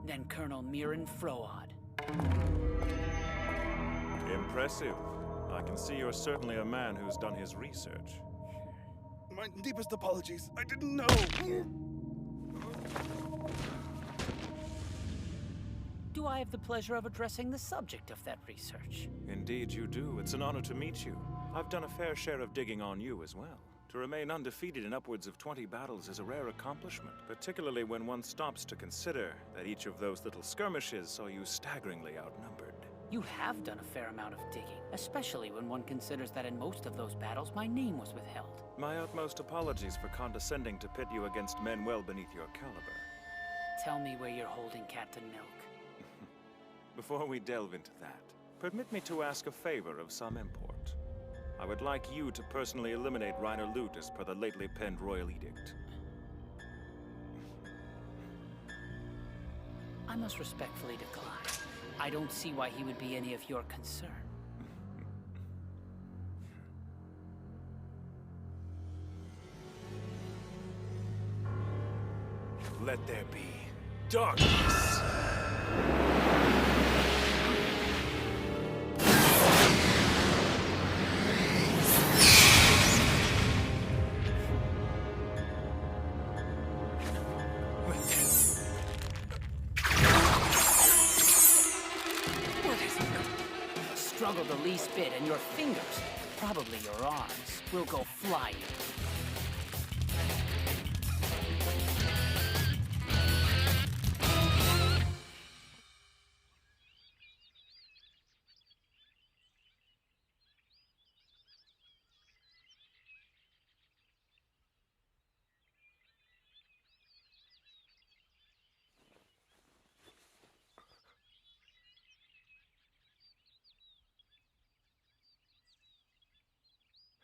than Colonel Mirren Froad.
Impressive. I can see you're certainly a man who's done his research.
My deepest apologies. I didn't know.
Do I have the pleasure of addressing the subject of that research?
Indeed you do. It's an honor to meet you. I've done a fair share of digging on you as well. To remain undefeated in upwards of 20 battles is a rare accomplishment, particularly when one stops to consider that each of those little skirmishes saw you staggeringly outnumbered.
You have done a fair amount of digging, especially when one considers that in most of those battles my name was withheld.
My utmost apologies for condescending to pit you against men well beneath your caliber.
Tell me where you're holding Captain Milk.
Before we delve into that, permit me to ask a favor of some import. I would like you to personally eliminate Reiner Lute as per the lately penned royal edict.
I must respectfully decline. I don't see why he would be any of your concern.
Let there be darkness.
least bit, and your fingers, probably your arms, will go flying.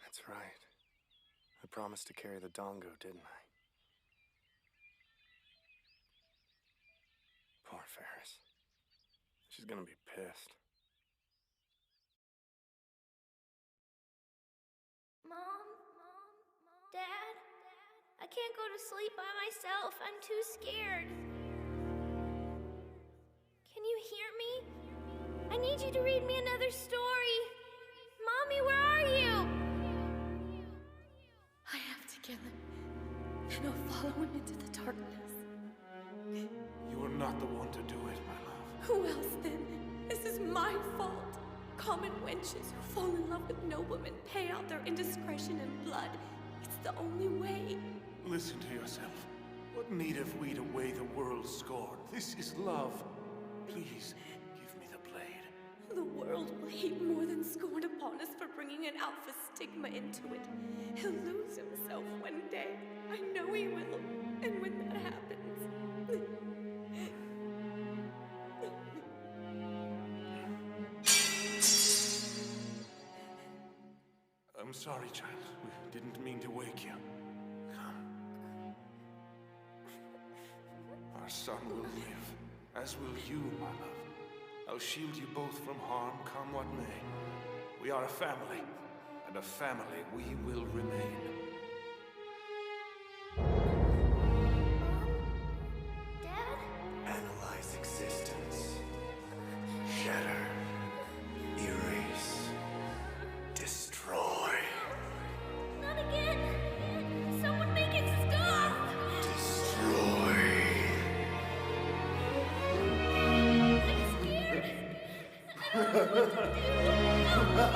That's right. I promised to carry the dongo, didn't I? Poor Ferris. She's gonna be pissed.
Mom? Dad? I can't go to sleep by myself. I'm too scared. Can you hear me? I need you to read me another story. Mommy, where are you?
I have to kill him, and I'll follow him into the darkness.
You are not the one to do it, my love.
Who else then? This is my fault. Common wenches who fall in love with noblemen pay out their indiscretion in blood. It's the only way.
Listen to yourself. What need have we to weigh the world's scorn? This is love. Please, give me the blade.
The world will heap more than scorn upon us for bringing an alpha stigma into it. He'll lose himself one day. I know he will. And when that happens...
I'm sorry, child. We didn't mean to wake you. Come. Our son will live, as will you, my love. I'll shield you both from harm, come what may. We are a family, and a family we will remain.
Dad?
Analyze existence. Shatter. Erase. Destroy.
Not again! Someone make it stop!
Destroy.
I'm scared! I don't know what to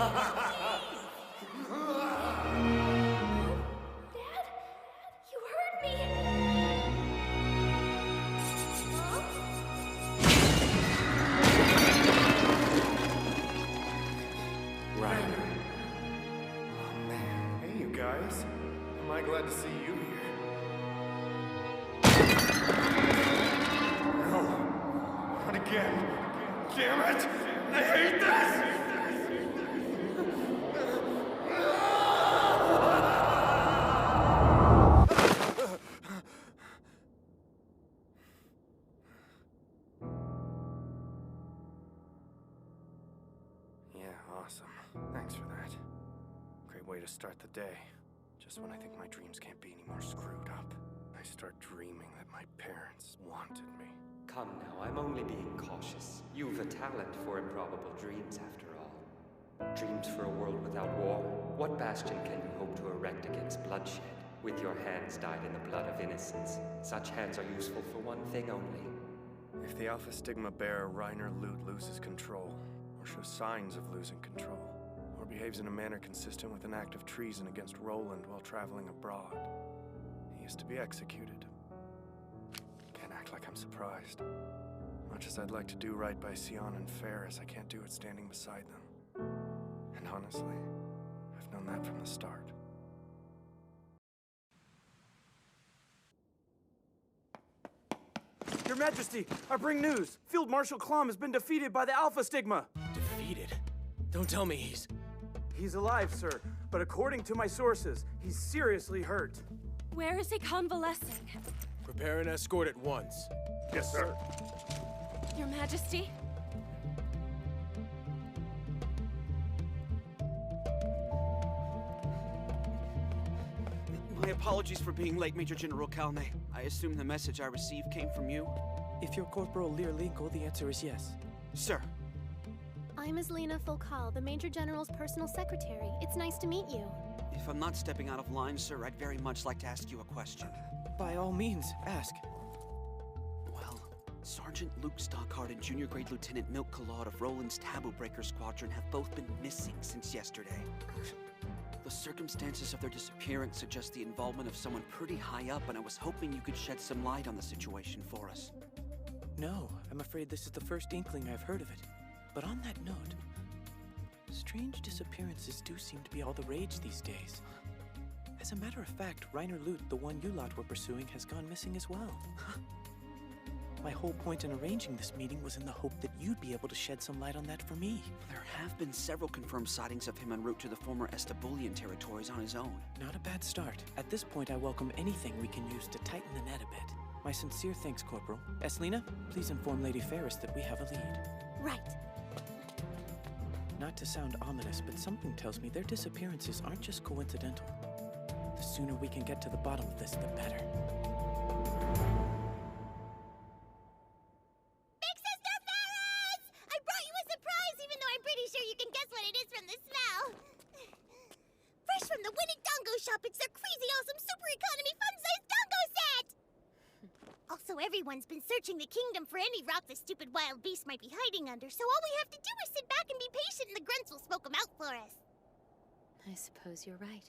do! Dad? You heard me! Mom?
Reiner. Oh, man. Hey, you guys. Am I glad to see you here? No. Not again. Damn it! I hate this! Yeah, awesome. Thanks for that. Great way to start the day. Just when I think my dreams can't be any more screwed up, I start dreaming that my parents wanted me.
Come now, I'm only being cautious. You've a talent for improbable dreams, after all. Dreams for a world without war. What bastion can you hope to erect against bloodshed? With your hands dyed in the blood of innocents. Such hands are useful for one thing only.
If the Alpha Stigma bearer Reiner Lute loses control, or shows signs of losing control, or behaves in a manner consistent with an act of treason against Roland while traveling abroad, he is to be executed. Can't act like I'm surprised. Much as I'd like to do right by Sion and Ferris, I can't do it standing beside them. And honestly, I've known that from the start.
Your Majesty, I bring news. Field Marshal Klom has been defeated by the Alpha Stigma.
Defeated? Don't tell me he's...
He's alive, sir, but according to my sources, he's seriously hurt.
Where is he convalescing?
Prepare an escort at once.
Yes, sir.
Your Majesty?
My apologies for being late, Major General Calne. I assume the message I received came from you?
If you're Corporal Lear Linkle, the answer is yes.
Sir.
I'm Lena Fulcal, the Major General's personal secretary. It's nice to meet you.
If I'm not stepping out of line, sir, I'd very much like to ask you a question.
By all means, ask.
Well, Sergeant Luke Stockhart and Junior Grade Lieutenant Milk Collard of Roland's Taboo Breaker Squadron have both been missing since yesterday. The circumstances of their disappearance suggest the involvement of someone pretty high up, and I was hoping you could shed some light on the situation for us.
No, I'm afraid this is the first inkling I've heard of it. But on that note, strange disappearances do seem to be all the rage these days. As a matter of fact, Reiner Lute, the one you lot were pursuing, has gone missing as well. My whole point in arranging this meeting was in the hope that you'd be able to shed some light on that for me.
There have been several confirmed sightings of him en route to the former Estabulian territories on his own.
Not a bad start. At this point, I welcome anything we can use to tighten the net a bit. My sincere thanks, Corporal. Eslina, please inform Lady Ferris that we have a lead.
Right.
Not to sound ominous, but something tells me their disappearances aren't just coincidental. The sooner we can get to the bottom of this, the better.
Big Sister Ferris! I brought you a surprise, even though I'm pretty sure you can guess what it is from the smell. Fresh from the Winnie Dongo shop, it's their crazy awesome super economy fun-sized dongo set! Also, everyone's been searching the kingdom for any rock the stupid wild beast might be hiding under, so all we have to do is sit back and be patient and the grunts will smoke them out for us.
I suppose you're right.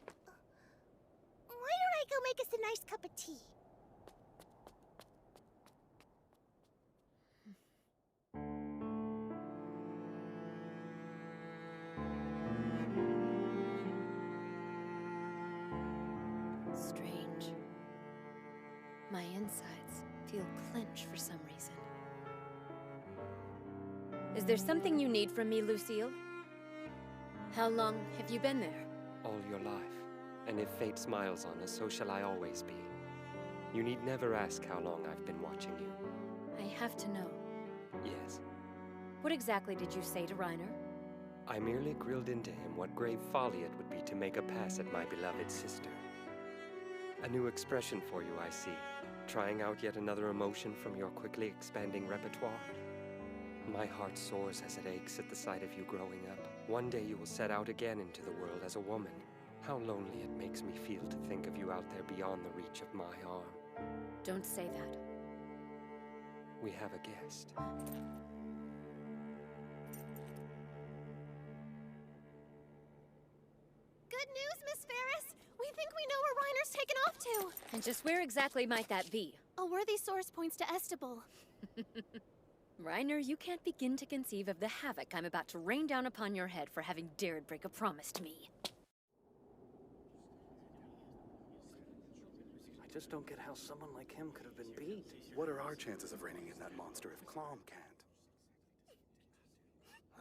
Why don't I go make us a nice cup of tea?
Strange. My insides feel clench for some reason. Is there something you need from me, Lucille? How long have you been there?
All your life. And if fate smiles on us, so shall I always be. You need never ask how long I've been watching you.
I have to know.
Yes.
What exactly did you say to Reiner?
I merely grilled into him what grave folly it would be to make a pass at my beloved sister. A new expression for you, I see. Trying out yet another emotion from your quickly expanding repertoire. My heart soars as it aches at the sight of you growing up. One day you will set out again into the world as a woman. How lonely it makes me feel to think of you out there beyond the reach of my arm.
Don't say that.
We have a guest.
Good news, Miss Ferris! We think we know where Reiner's taken off to!
And just where exactly might that be?
A worthy source points to Estable.
Reiner, you can't begin to conceive of the havoc I'm about to rain down upon your head for having dared break a promise to me.
I just don't get how someone like him could have been beat.
What are our chances of reining in that monster if Clom can't?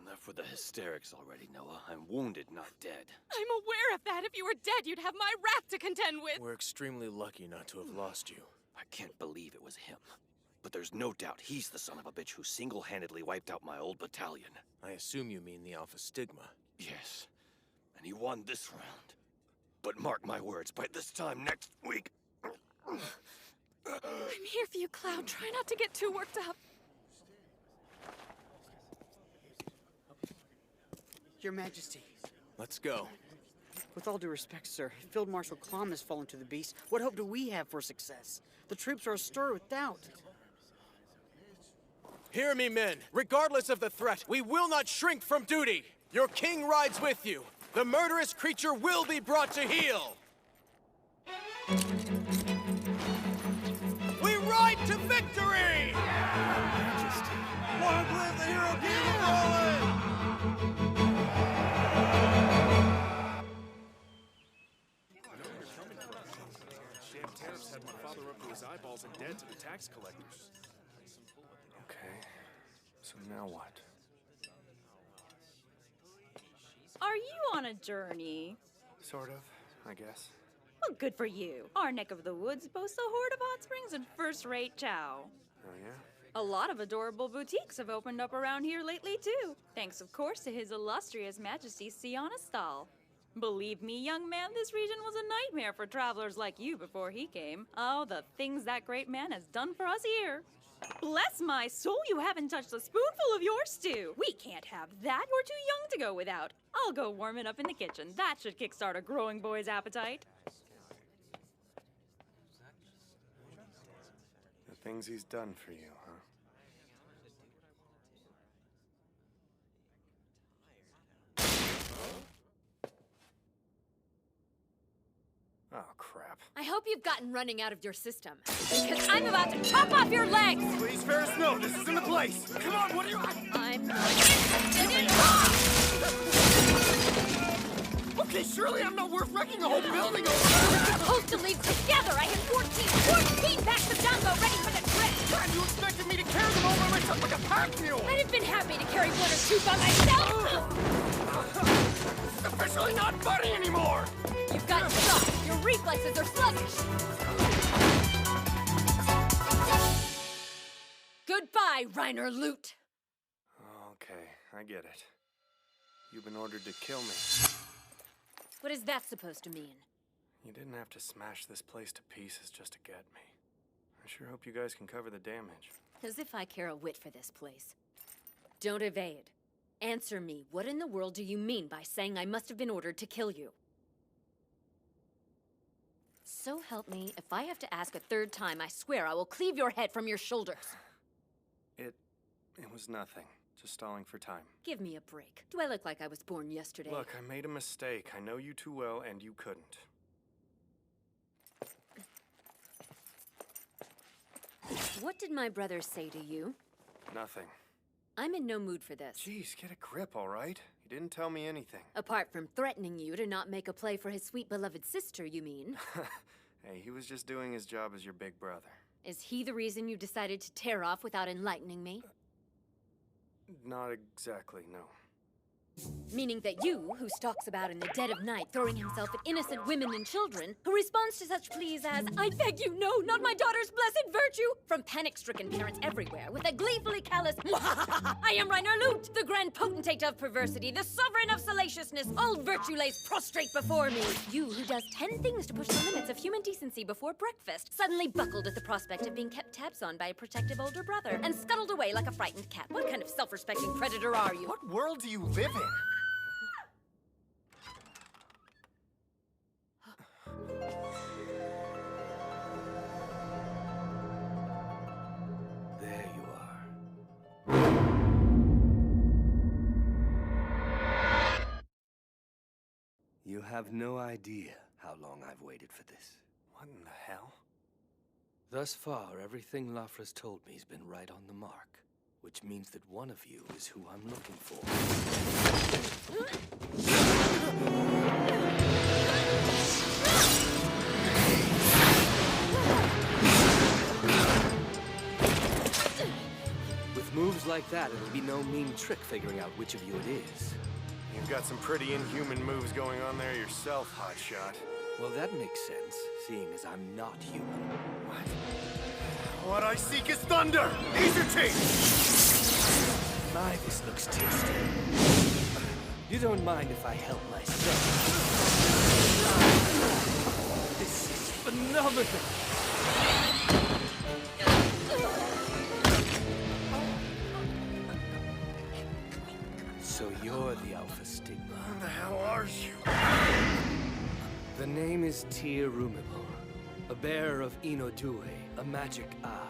Enough with the hysterics already, Noah. I'm wounded, not dead.
I'm aware of that. If you were dead, you'd have my wrath to contend with.
We're extremely lucky not to have lost you.
I can't believe it was him. But there's no doubt he's the son of a bitch who single-handedly wiped out my old battalion.
I assume you mean the Alpha Stigma.
Yes. And he won this round. But mark my words, by this time next week...
I'm here for you, Cloud. Try not to get too worked up.
Your Majesty.
Let's go.
With all due respect, sir, if Field Marshal Klom has fallen to the beast, what hope do we have for success? The troops are astir with doubt.
Hear me, men. Regardless of the threat, we will not shrink from duty. Your king rides with you. The murderous creature will be brought to heel. We ride to victory!
Majesty. Long live the hero king of Roland!
Sham tariffs had my father up to his eyeballs and dead to the tax collectors. Okay, so now what?
Are you on a journey?
Sort of, I guess.
Well, good for you. Our neck of the woods boasts a horde of hot springs and first-rate chow.
Oh, yeah?
A lot of adorable boutiques have opened up around here lately, too. Thanks, of course, to His Illustrious Majesty Sianastal. Believe me, young man, this region was a nightmare for travelers like you before he came. Oh, the things that great man has done for us here. Bless my soul, you haven't touched a spoonful of your stew. We can't have that. We're too young to go without. I'll go warm it up in the kitchen. That should kickstart a growing boy's appetite.
The things he's done for you, huh? Oh, crap.
I hope you've gotten running out of your system, because I'm about to chop off your legs!
Please, Ferris, no, this isn't the place! Come on, what are you...
I'm not
Okay, surely I'm not worth wrecking a whole building over!
We're supposed to leave together! I had 14 packs of Dumbo ready for the trip!
God, you expected me to carry them all by myself like a pack mule!
I'd have been happy to carry 1 or 2 by myself!
It's officially not funny anymore!
You've got shock! Your reflexes are sluggish! Goodbye, Reiner Loot!
Okay, I get it. You've been ordered to kill me.
What is that supposed to mean?
You didn't have to smash this place to pieces just to get me. I sure hope you guys can cover the damage.
As if I care a whit for this place. Don't evade. Answer me, what in the world do you mean by saying I must have been ordered to kill you? So help me, if I have to ask a 3rd time, I swear I will cleave your head from your shoulders.
It was nothing. Just stalling for time.
Give me a break. Do I look like I was born yesterday?
Look, I made a mistake. I know you too well, and you couldn't.
What did my brother say to you?
Nothing.
I'm in no mood for this.
Jeez, get a grip, all right? You didn't tell me anything.
Apart from threatening you to not make a play for his sweet beloved sister, you mean?
Hey, he was just doing his job as your big brother.
Is he the reason you decided to tear off without enlightening me?
Not exactly, no.
Meaning that you, who stalks about in the dead of night, throwing himself at innocent women and children, who responds to such pleas as, I beg you, no, not my daughter's blessed virtue, from panic-stricken parents everywhere, with a gleefully callous, I am Reiner Loot, the grand potentate of perversity, the sovereign of salaciousness, all virtue lays prostrate before me. You, who does 10 things to push the limits of human decency before breakfast, suddenly buckled at the prospect of being kept tabs on by a protective older brother, and scuttled away like a frightened cat. What kind of self-respecting predator are you?
What world do you live in?
There you are. You have no idea how long I've waited for this.
What in the hell?
Thus far, everything Lafra's told me's been right on the mark, which means that one of you is who I'm looking for. With moves like that, it'll be no mean trick figuring out which of you it is.
You've got some pretty inhuman moves going on there yourself, hotshot.
Well, that makes sense, seeing as I'm not human.
What? What I seek is thunder! Ease your teeth!
My, this looks tasty. You don't mind if I help myself? This is phenomenal! So you're the Alpha Stigma.
Who the hell are you?
The name is Tyr Rumibor, a bearer of Inodue, a magic eye.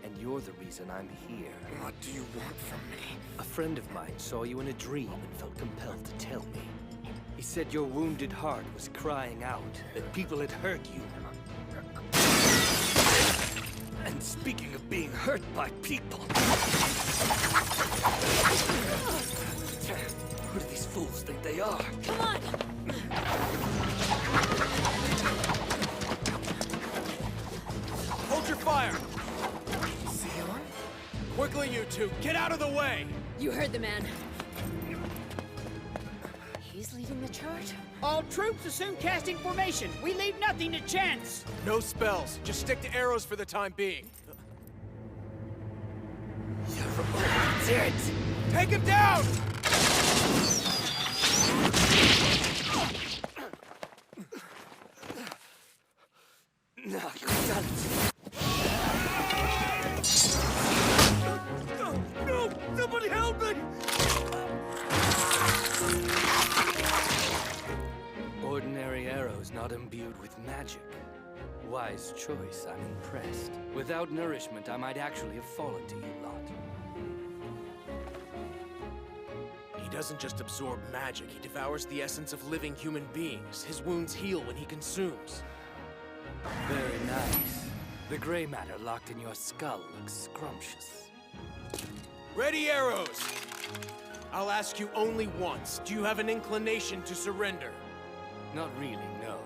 And you're the reason I'm here.
What do you want from me?
A friend of mine saw you in a dream and felt compelled to tell me. He said your wounded heart was crying out, that people had hurt you. And speaking of being hurt by people... Who do these fools think they are?
Come on!
Hold your fire! Quickly, you two, get out of the way!
You heard the man. He's leading the charge?
All troops assume casting formation. We leave nothing to chance.
No spells. Just stick to arrows for the time being.
You're all dead!
Take him down!
Now you done it!
No! Somebody help me!
Ordinary arrows not imbued with magic. Wise choice, I'm impressed. Without nourishment, I might actually have fallen to you lot.
He doesn't just absorb magic, he devours the essence of living human beings. His wounds heal when he consumes.
Very nice. The gray matter locked in your skull looks scrumptious.
Ready arrows! I'll ask you only once. Do you have an inclination to surrender?
Not really, no.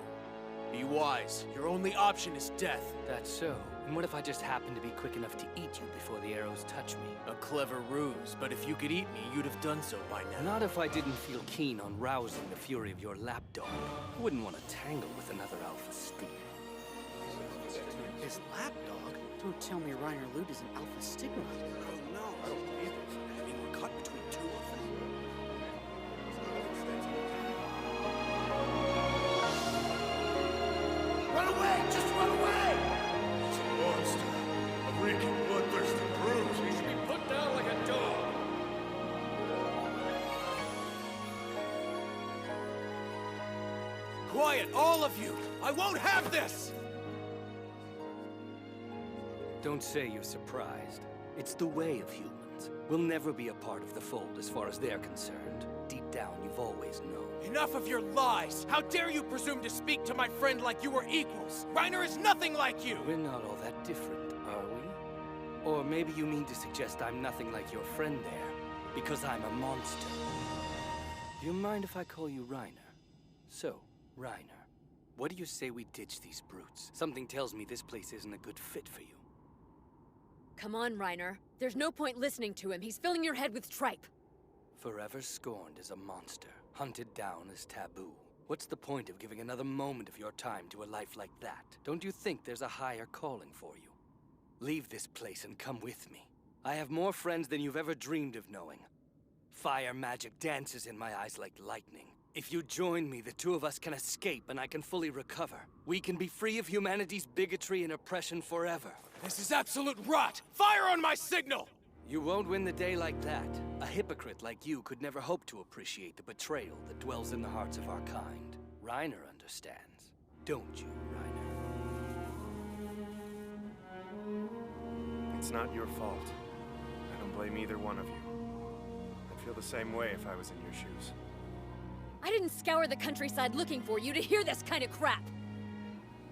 Be wise. Your only option is death.
That's so. And what if I just happen to be quick enough to eat you before the arrows touch me?
A clever ruse, but if you could eat me, you'd have done so by now.
Not if I didn't feel keen on rousing the fury of your lapdog. I wouldn't want to tangle with another alpha stigma.
His lapdog? Don't tell me Reiner Loot is an alpha stigma.
Oh no, I don't believe it. I mean, we're caught between two of them.
Run away! Just run away! It's a monster. A reeking, bloodthirsty brute. He should be put down like a dog.
Quiet, all of you! I won't have this!
Don't say you're surprised. It's the way of humans. We'll never be a part of the fold as far as they're concerned. Deep down, you've always known.
Enough of your lies! How dare you presume to speak to my friend like you were equals? Reiner is nothing like you!
We're not all that different, are we? Or maybe you mean to suggest I'm nothing like your friend there, because I'm a monster. Do you mind if I call you Reiner? So, Reiner, what do you say we ditch these brutes? Something tells me this place isn't a good fit for you.
Come on, Reiner. There's no point listening to him. He's filling your head with tripe.
Forever scorned as a monster, hunted down as taboo. What's the point of giving another moment of your time to a life like that? Don't you think there's a higher calling for you? Leave this place and come with me. I have more friends than you've ever dreamed of knowing. Fire magic dances in my eyes like lightning. If you join me, the two of us can escape and I can fully recover. We can be free of humanity's bigotry and oppression forever.
This is absolute rot! Fire on my signal!
You won't win the day like that. A hypocrite like you could never hope to appreciate the betrayal that dwells in the hearts of our kind. Reiner understands. Don't you, Reiner?
It's not your fault. I don't blame either one of you. I'd feel the same way if I was in your shoes.
I didn't scour the countryside looking for you to hear this kind of crap!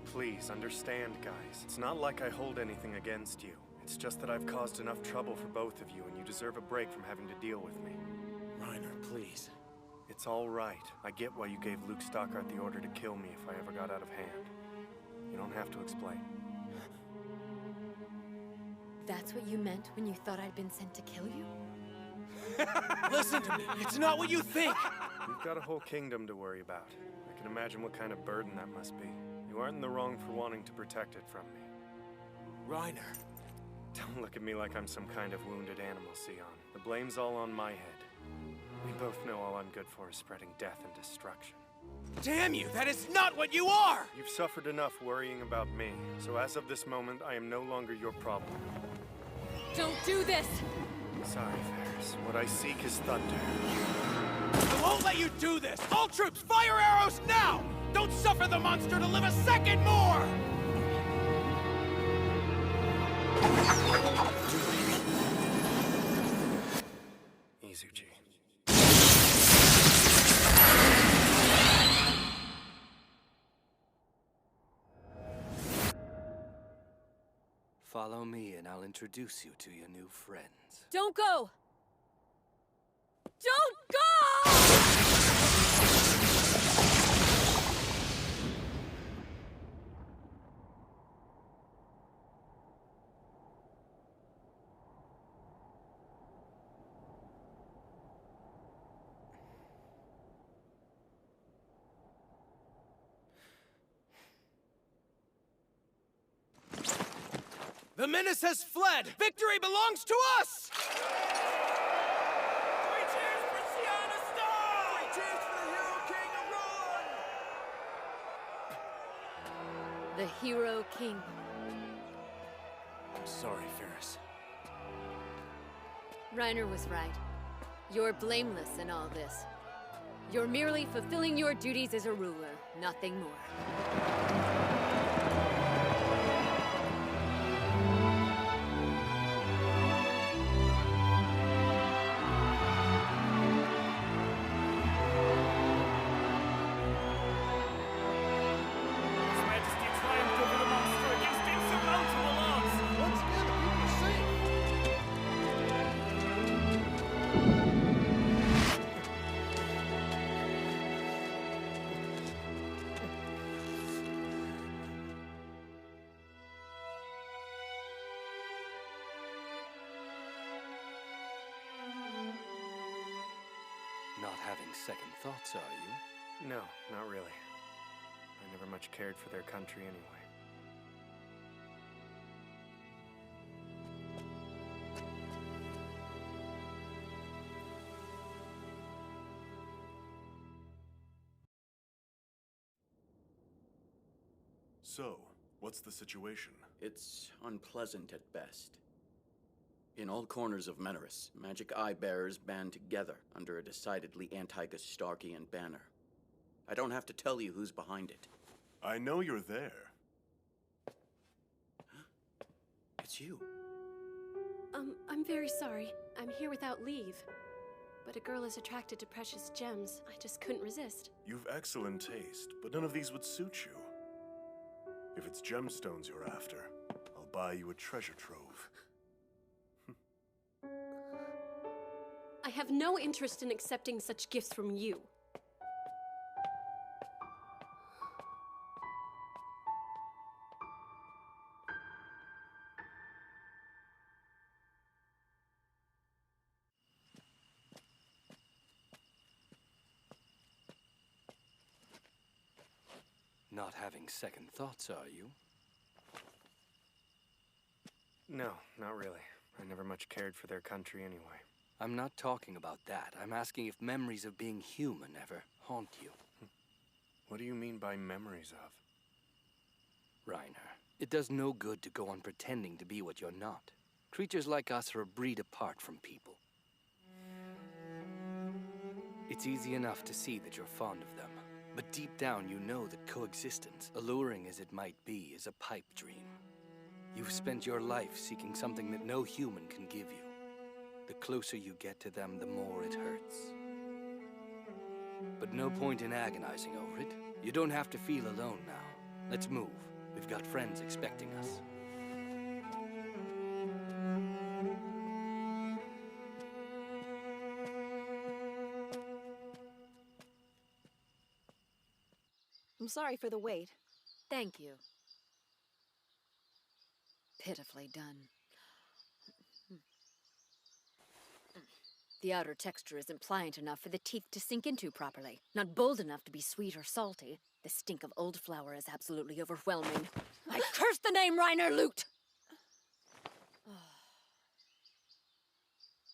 Please, understand, guys. It's not like I hold anything against you. It's just that I've caused enough trouble for both of you, and you deserve a break from having to deal with me.
Reiner, please.
It's all right. I get why you gave Luke Stockart the order to kill me if I ever got out of hand. You don't have to explain.
That's what you meant when you thought I'd been sent to kill you?
Listen to me, it's not what you think!
You've got a whole kingdom to worry about. I can imagine what kind of burden that must be. You aren't in the wrong for wanting to protect it from me.
Reiner.
Don't look at me like I'm some kind of wounded animal, Sion. The blame's all on my head. We both know all I'm good for is spreading death and destruction.
Damn you, that is not what you are!
You've suffered enough worrying about me, so as of this moment, I am no longer your problem.
Don't do this!
Sorry, Ferris. What I seek is thunder.
I won't let you do this! All troops, fire arrows now! Don't suffer the monster to live a second more!
Izuchi.
Follow me and I'll introduce you to your new friends.
Don't go! Don't go!
The menace has fled! Victory belongs to us!
Three cheers for Sienna Star! Three cheers for the Hero King of Roland!
The Hero King.
I'm sorry, Ferris.
Reiner was right. You're blameless in all this. You're merely fulfilling your duties as a ruler, nothing more.
His Majesty triumphed over
Not having second thoughts, are you?
No, not really. I never much cared for their country anyway.
So, what's the situation?
It's unpleasant at best. In all corners of Menorus, magic eye-bearers band together under a decidedly anti-Gustarkian banner. I don't have to tell you who's behind it.
I know you're there.
It's you.
I'm very sorry. I'm here without leave. But a girl is attracted to precious gems. I just couldn't resist.
You've excellent taste, but none of these would suit you. If it's gemstones you're after, I'll buy you a treasure trove.
I have no interest in accepting such gifts from you.
Not having second thoughts, are you?
No, not really. I never much cared for their country anyway.
I'm not talking about that. I'm asking if memories of being human ever haunt you.
What do you mean by memories of?
Reiner, it does no good to go on pretending to be what you're not. Creatures like us are a breed apart from people. It's easy enough to see that you're fond of them. But deep down, you know that coexistence, alluring as it might be, is a pipe dream. You've spent your life seeking something that no human can give you. The closer you get to them, the more it hurts. But no point in agonizing over it. You don't have to feel alone now. Let's move. We've got friends expecting us.
I'm sorry for the wait.
Thank you. Pitifully done. The outer texture isn't pliant enough for the teeth to sink into properly. Not bold enough to be sweet or salty. The stink of old flour is absolutely overwhelming. I curse the name Reiner Lute!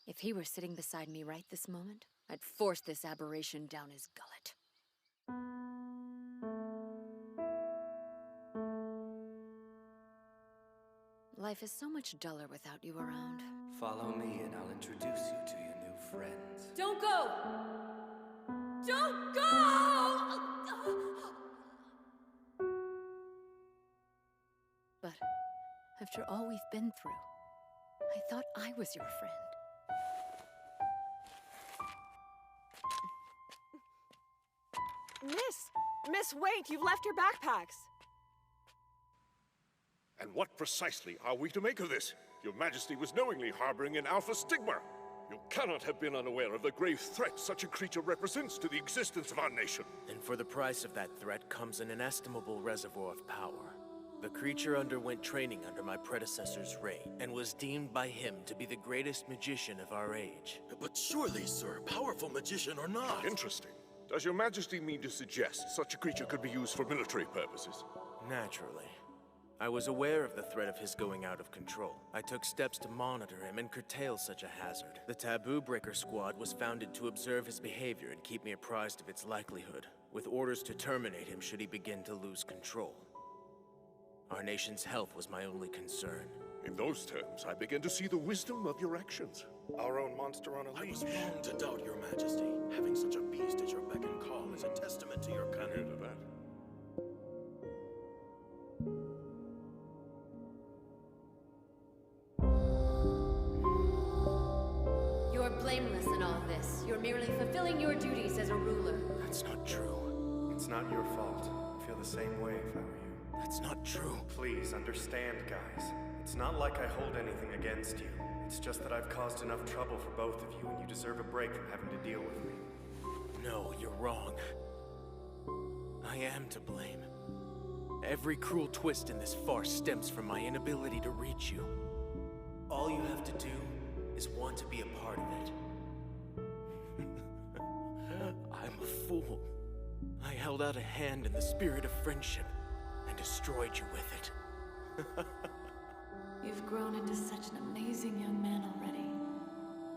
If he were sitting beside me right this moment, I'd force this aberration down his gullet. Life is so much duller without you around.
Follow me and I'll introduce you to your new friends.
Don't go! Don't go! But after all we've been through, I thought I was your friend.
Miss, wait! You've left your backpacks!
And what precisely are we to make of this? Your Majesty was knowingly harboring an alpha stigma. You cannot have been unaware of the grave threat such a creature represents to the existence of our nation.
And for the price of that threat comes an inestimable reservoir of power. The creature underwent training under my predecessor's reign, and was deemed by him to be the greatest magician of our age.
But surely, sir, powerful magician or not.
Interesting. Does Your Majesty mean to suggest such a creature could be used for military purposes?
Naturally. I was aware of the threat of his going out of control. I took steps to monitor him and curtail such a hazard. The Taboo Breaker Squad was founded to observe his behavior and keep me apprised of its likelihood, with orders to terminate him should he begin to lose control. Our nation's health was my only concern.
In those terms, I begin to see the wisdom of your actions.
Our own monster on a leash.
I was wrong to doubt your majesty. Having such a beast at your beck and call is a testament to your cunning.
To that.
You're blameless in all this. You're merely fulfilling your duties as a ruler.
That's not true.
It's not your fault. I feel the same way if I were you.
That's not true.
Please, understand, guys. It's not like I hold anything against you. It's just that I've caused enough trouble for both of you, and you deserve a break from having to deal with me.
No, you're wrong. I am to blame. Every cruel twist in this farce stems from my inability to reach you. All you have to do is want to be a part of it. held out a hand in the spirit of friendship and destroyed you with it.
You've grown into such an amazing young man already,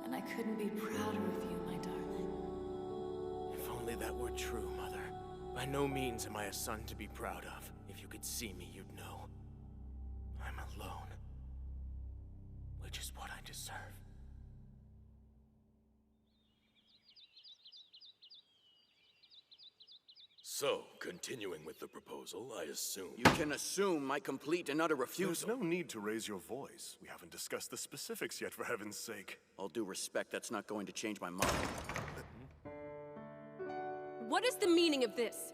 and I couldn't be prouder of you, my darling.
If only that were true, Mother. By no means am I a son to be proud of. If you could see me, you'd know. I'm alone. Which is what I deserve.
So, continuing with the proposal, I assume...
You can assume my complete and utter refusal.
There's no need to raise your voice. We haven't discussed the specifics yet, for heaven's sake.
All due respect, that's not going to change my mind.
What is the meaning of this?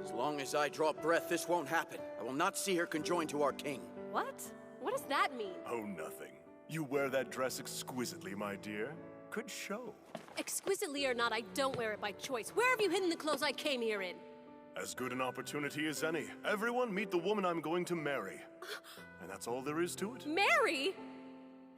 As long as I draw breath, this won't happen. I will not see her conjoined to our king.
What? What does that mean?
Oh, nothing. You wear that dress exquisitely, my dear. Could show.
Exquisitely or not, I don't wear it by choice. Where have you hidden the clothes I came here in?
As good an opportunity as any. Everyone meet the woman I'm going to marry. And that's all there is to it.
Mary?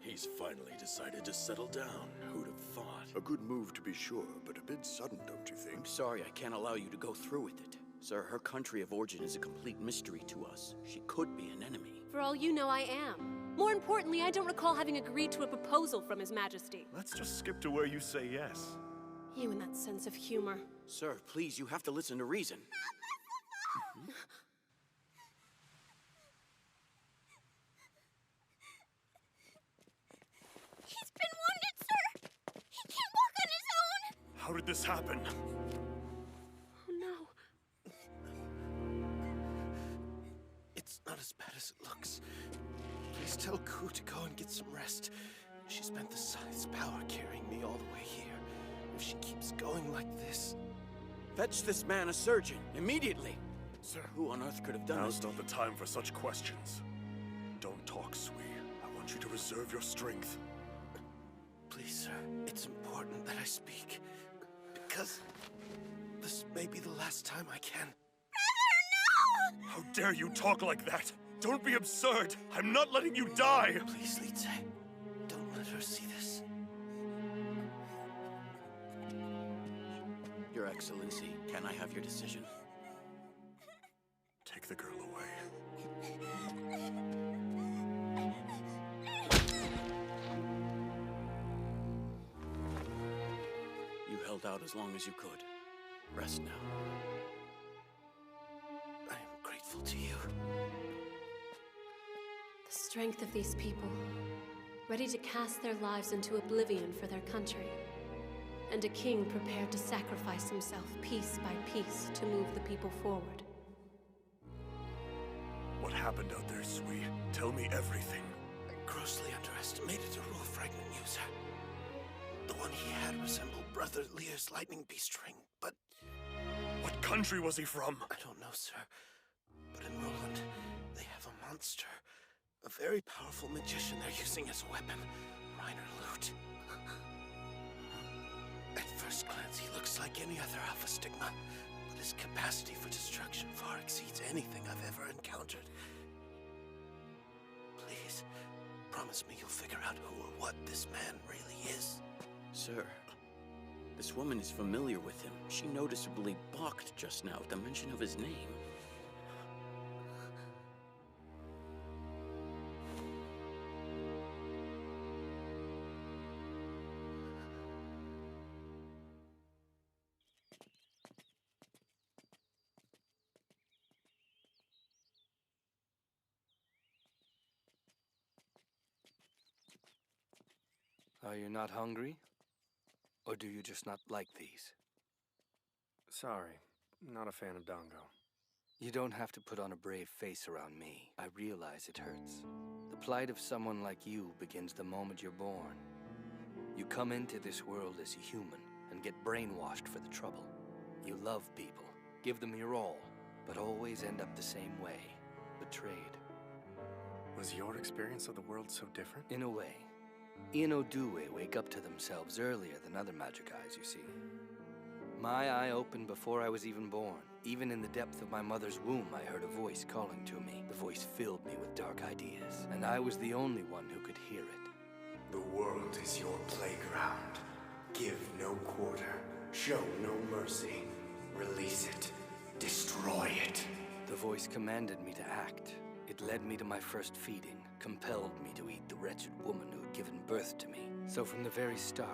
He's finally decided to settle down. Who'd have thought?
A good move to be sure, but a bit sudden, don't you think?
I'm sorry, I can't allow you to go through with it. Sir, her country of origin is a complete mystery to us. She could be an enemy.
For all you know, I am. More importantly, I don't recall having agreed to a proposal from His Majesty.
Let's just skip to where you say yes.
You and that sense of humor.
Sir, please, you have to listen to reason.
He's been wounded, sir! He can't walk on his own!
How did this happen?
Oh, no.
It's not as bad as it looks. Please tell Ku to go and get some rest. She spent the Scythe's power carrying me all the way here. If she keeps going like this...
Fetch this man a surgeon, immediately! Sir, who on earth could have done this?
Now's not the time for such questions. Don't talk, Sui. I want you to reserve your strength.
Please, sir, it's important that I speak. Because this may be the last time I can.
Brother, no!
How dare you talk like that? Don't be absurd! I'm not letting you die!
Please, Lize, don't let her see this.
Your Excellency, can I have your decision?
Take the girl away.
You held out as long as you could. Rest now.
I am grateful to you.
The strength of these people, ready to cast their lives into oblivion for their country. And a king prepared to sacrifice himself piece by piece to move the people forward.
What happened out there, Sui? Tell me everything.
I grossly underestimated a rule fragment user. The one he had resembled Brother Lear's lightning beast ring, but...
What country was he from?
I don't know, sir. But in Roland, they have a monster. A very powerful magician they're using as a weapon. Reiner Lute. At first glance, he looks like any other Alpha Stigma, but his capacity for destruction far exceeds anything I've ever encountered. Please, promise me you'll figure out who or what this man really is.
Sir, this woman is familiar with him. She noticeably balked just now at the mention of his name.
Are you not hungry? Or do you just not like these?
Sorry, not a fan of Dongo.
You don't have to put on a brave face around me. I realize it hurts. The plight of someone like you begins the moment you're born. You come into this world as a human and get brainwashed for the trouble. You love people, give them your all, but always end up the same way, betrayed.
Was your experience of the world so different?
In a way. Inodue wake up to themselves earlier than other magic eyes, you see. My eye opened before I was even born. Even in the depth of my mother's womb, I heard a voice calling to me. The voice filled me with dark ideas, and I was the only one who could hear it.
The world is your playground. Give no quarter, show no mercy.
Release it. Destroy it. The voice commanded me to act. It led me to my first feeding, compelled me to eat the wretched woman who had given birth to me. So from the very start,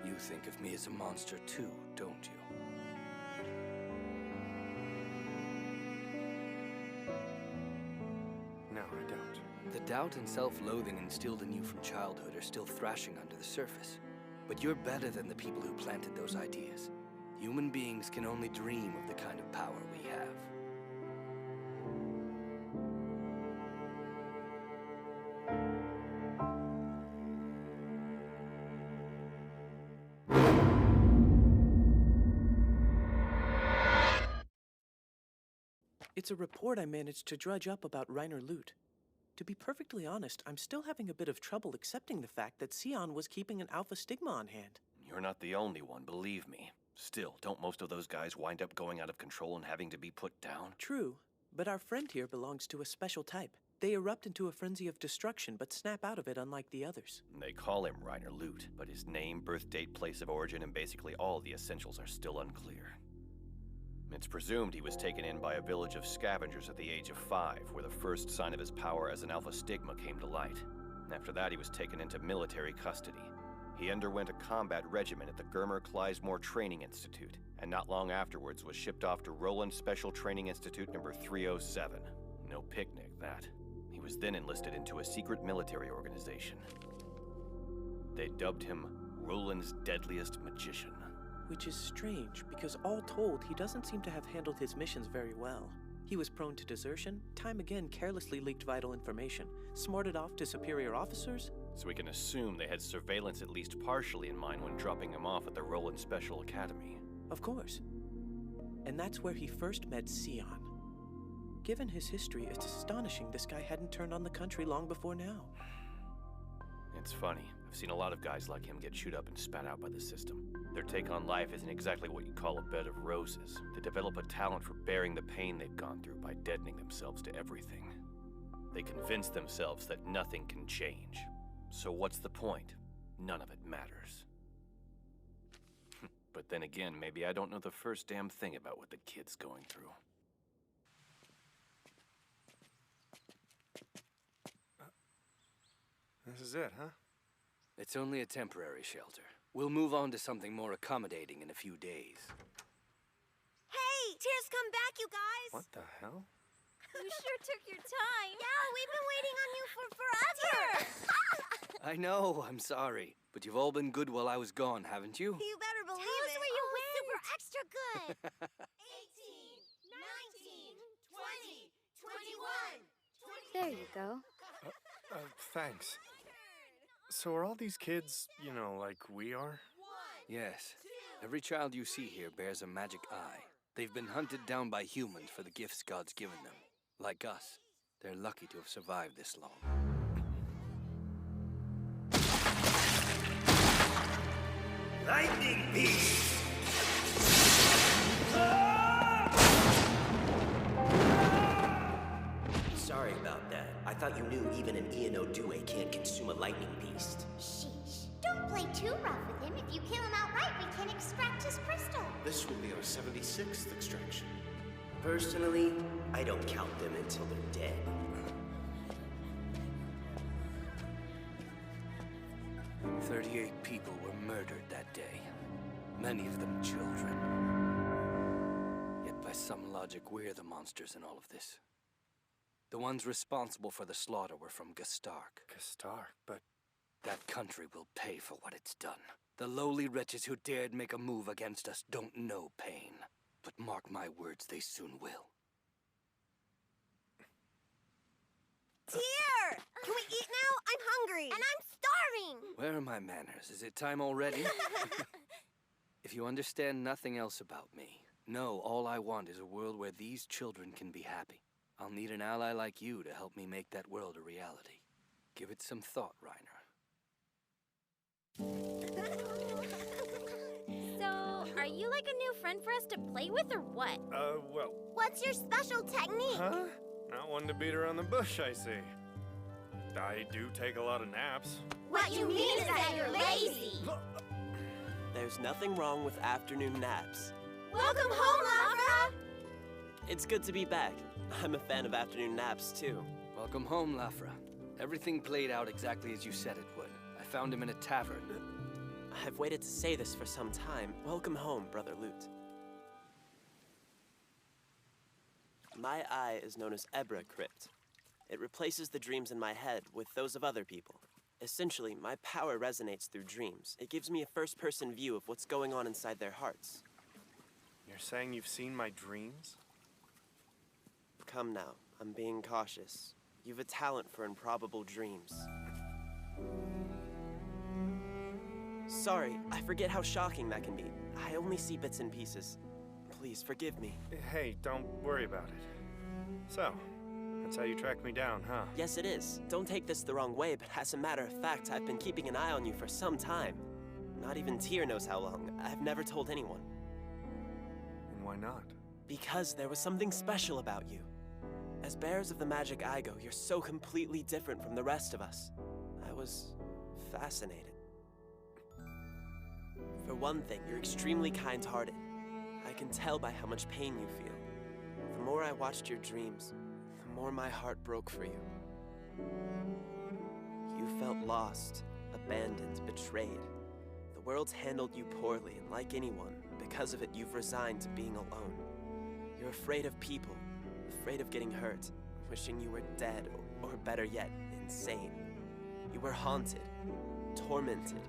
you think of me as a monster too, don't you?
No, I don't.
The doubt and self-loathing instilled in you from childhood are still thrashing under the surface. But you're better than the people who planted those ideas. Human beings can only dream of the kind of power we have.
It's a report I managed to drudge up about Reiner Loot. To be perfectly honest, I'm still having a bit of trouble accepting the fact that Sion was keeping an Alpha Stigma on hand.
You're not the only one, believe me. Still, don't most of those guys wind up going out of control and having to be put down?
True, but our friend here belongs to a special type. They erupt into a frenzy of destruction, but snap out of it unlike the others.
They call him Reiner Loot, but his name, birth date, place of origin, and basically all the essentials are still unclear. It's presumed he was taken in by a village of scavengers at the age of 5, where the first sign of his power as an Alpha Stigma came to light. After that, he was taken into military custody. He underwent a combat regimen at the Germer-Kleismore Training Institute, and not long afterwards was shipped off to Roland Special Training Institute number 307. No picnic, that. He was then enlisted into a secret military organization. They dubbed him Roland's Deadliest Magician.
Which is strange, because all told, he doesn't seem to have handled his missions very well. He was prone to desertion, time again carelessly leaked vital information, smarted off to superior officers.
So we can assume they had surveillance at least partially in mind when dropping him off at the Roland Special Academy.
Of course. And that's where he first met Sion. Given his history, it's astonishing this guy hadn't turned on the country long before now.
It's funny. I've seen a lot of guys like him get chewed up and spat out by the system. Their take on life isn't exactly what you'd call a bed of roses. They develop a talent for bearing the pain they've gone through by deadening themselves to everything. They convince themselves that nothing can change. So what's the point? None of it matters. But then again, maybe I don't know the first damn thing about what the kid's going through.
This is it, huh?
It's only a temporary shelter. We'll move on to something more accommodating in a few days.
Hey, Tears, come back, you guys!
What the hell?
You sure took your time. Yeah, we've been waiting on you for forever!
I know, I'm sorry. But you've all been good while I was gone, haven't you?
You better believe it. Tell us where you went. Super extra good. 18, 19, 20, 21, 22.
There you go.
Thanks. So are all these kids, you know, like we are?
Yes. Every child you see here bears a magic eye. They've been hunted down by humans for the gifts God's given them. Like us, they're lucky to have survived this long.
Lightning Beast!
Sorry about that. I thought you knew even an Iano-Due can't consume a lightning beast.
Sheesh. Don't play too rough with him. If you kill him outright, we can extract his crystal.
This will be our 76th extraction.
Personally, I don't count them until they're dead.
"38 people were murdered that day. Many of them children. Yet by some logic, we're the monsters in all of this. The ones responsible for the slaughter were from Gestark.
Gestark, but...
That country will pay for what it's done. The lowly wretches who dared make a move against us don't know pain. But mark my words, they soon will.
Tear! Can we eat now? I'm hungry. And I'm starving.
Where are my manners? Is it time already? If you understand nothing else about me, know all I want is a world where these children can be happy. I'll need an ally like you to help me make that world a reality. Give it some thought, Reiner.
So, are you like a new friend for us to play with or what?
Well...
What's your special technique?
Huh? Not one to beat around the bush, I see. I do take a lot of naps.
What you mean is that you're lazy.
There's nothing wrong with afternoon naps.
Welcome home, Lafra!
It's good to be back. I'm a fan of afternoon naps, too.
Welcome home, Lafra. Everything played out exactly as you said it would. I found him in a tavern.
I've waited to say this for some time. Welcome home, Brother Lute. My eye is known as Ebra Crypt. It replaces the dreams in my head with those of other people. Essentially, my power resonates through dreams. It gives me a first-person view of what's going on inside their hearts.
You're saying you've seen my dreams?
Come now, I'm being cautious. You've a talent for improbable dreams. Sorry, I forget how shocking that can be. I only see bits and pieces. Please, forgive me.
Hey, don't worry about it. So, that's how you tracked me down, huh?
Yes, it is. Don't take this the wrong way, but as a matter of fact, I've been keeping an eye on you for some time. Not even Tyr knows how long. I've never told anyone.
And why not?
Because there was something special about you. As bearers of the magic Igo, you're so completely different from the rest of us. I was fascinated. For one thing, you're extremely kind-hearted. I can tell by how much pain you feel. The more I watched your dreams, the more my heart broke for you. You felt lost, abandoned, betrayed. The world's handled you poorly, and like anyone, because of it, you've resigned to being alone. You're afraid of people, afraid of getting hurt, wishing you were dead, or better yet, insane. You were haunted, tormented,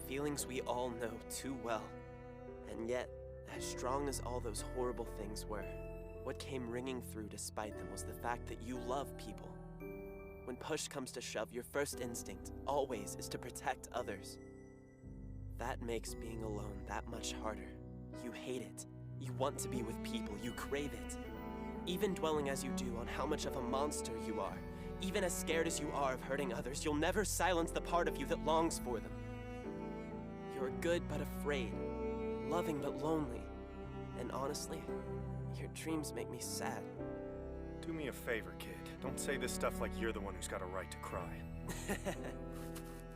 feelings we all know too well. And yet, as strong as all those horrible things were, what came ringing through despite them was the fact that you love people. When push comes to shove, your first instinct, always, is to protect others. That makes being alone that much harder. You hate it. You want to be with people. You crave it. Even dwelling as you do on how much of a monster you are, even as scared as you are of hurting others, you'll never silence the part of you that longs for them. You're good but afraid, loving but lonely. And honestly, your dreams make me sad.
Do me a favor, kid. Don't say this stuff like you're the one who's got a right to cry.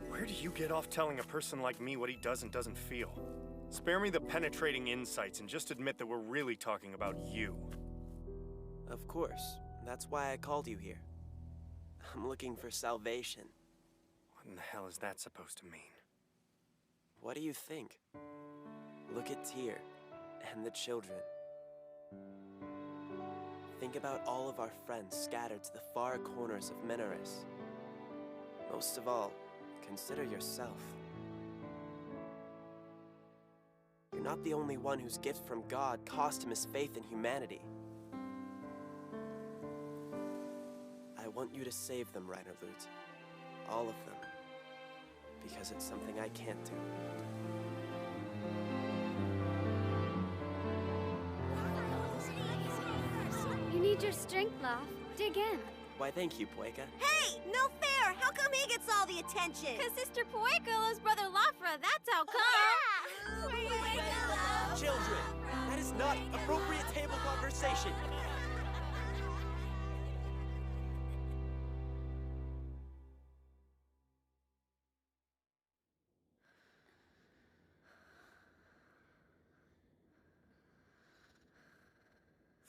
Where do you get off telling a person like me what he does and doesn't feel? Spare me the penetrating insights and just admit that we're really talking about you.
Of course. That's why I called you here. I'm looking for salvation.
What in the hell is that supposed to mean?
What do you think? Look at Tyr and the children. Think about all of our friends scattered to the far corners of Menaris. Most of all, consider yourself. You're not the only one whose gift from God cost him his faith in humanity. I want you to save them, Reiner Lute. All of them. Because it's something I can't do.
You need your strength, Laf. Dig in.
Why, thank you, Pueka.
Hey, no fair! How come he gets all the attention?
Because Sister Pueka loves Brother Lafra, that's how come.
Yeah!
Children, that is not appropriate table conversation.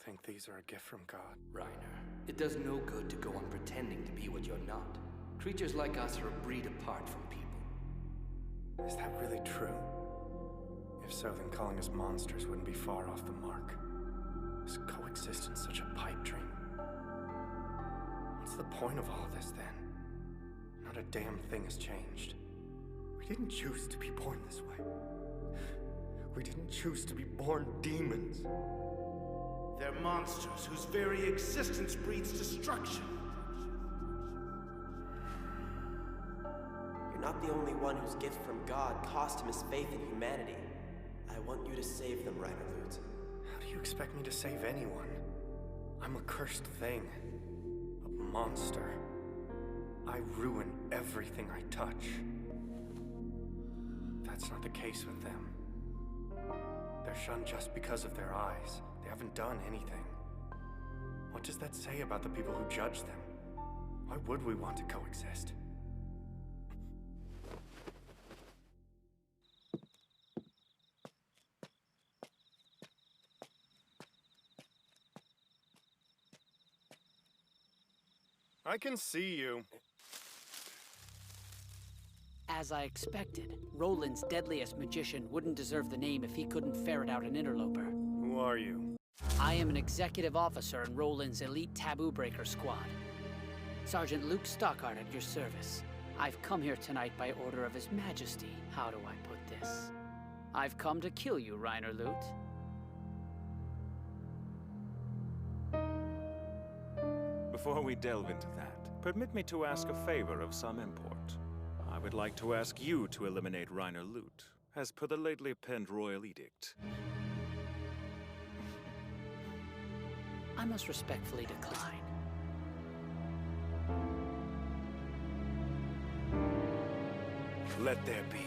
Think these are a gift from God?
Reiner, it does no good to go on pretending to be what you're not. Creatures like us are a breed apart from people.
Is that really true? If so, then calling us monsters wouldn't be far off the mark. Is coexistence such a pipe dream? What's the point of all this, then? Not a damn thing has changed. We didn't choose to be born this way. We didn't choose to be born demons.
They're monsters whose very existence breeds destruction.
You're not the only one whose gift from God cost him his faith in humanity. I want you to save them, Reiner Lute.
How do you expect me to save anyone? I'm a cursed thing. A monster. I ruin everything I touch. That's not the case with them. They're shunned just because of their eyes. They haven't done anything. What does that say about the people who judge them? Why would we want to coexist? I can see you.
As I expected, Roland's deadliest magician wouldn't deserve the name if he couldn't ferret out an interloper.
Who are you?
I am an executive officer in Roland's elite taboo breaker squad. Sergeant Luke Stockhart at your service. I've come here tonight by order of His Majesty. How do I put this? I've come to kill you, Reiner Lute.
Before we delve into that, permit me to ask a favor of some import. I would like to ask you to eliminate Reiner Lute, as per the lately penned royal edict.
I must respectfully decline.
Let there be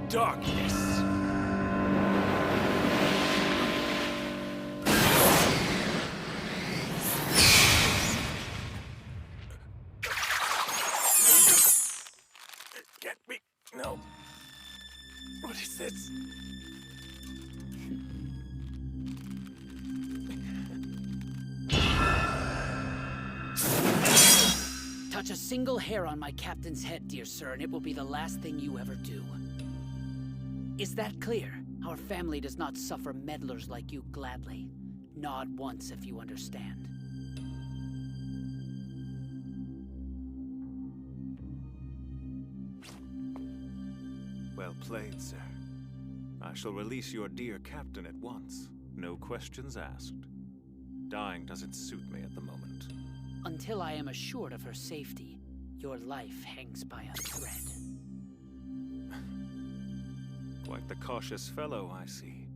darkness! Get me! No. What is this?
Touch a single hair on my captain's head, dear sir, and it will be the last thing you ever do. Is that clear? Our family does not suffer meddlers like you gladly. Nod once if you understand.
Well played, sir. I shall release your dear captain at once. No questions asked. Dying doesn't suit me at the moment.
Until I am assured of her safety, your life hangs by a thread.
Quite the cautious fellow, I see.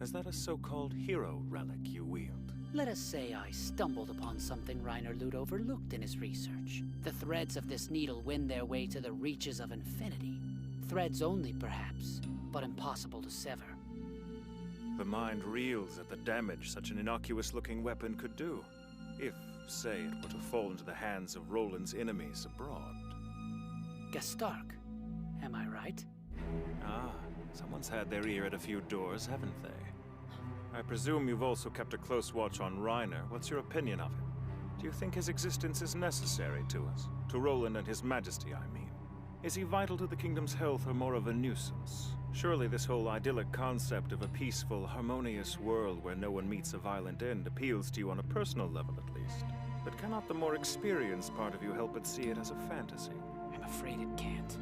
Is that a so-called hero relic you wield?
Let us say I stumbled upon something Reiner Lute overlooked in his research. The threads of this needle wend their way to the reaches of infinity. Threads only, perhaps, but impossible to sever.
The mind reels at the damage such an innocuous-looking weapon could do. If, say, it were to fall into the hands of Roland's enemies abroad.
Gastark, am I right?
Ah, someone's had their ear at a few doors, haven't they? I presume you've also kept a close watch on Reiner. What's your opinion of him? Do you think his existence is necessary to us? To Roland and His Majesty, I mean. Is he vital to the kingdom's health or more of a nuisance? Surely this whole idyllic concept of a peaceful, harmonious world where no one meets a violent end appeals to you on a personal level at least. But cannot the more experienced part of you help but see it as a fantasy?
I'm afraid it can't.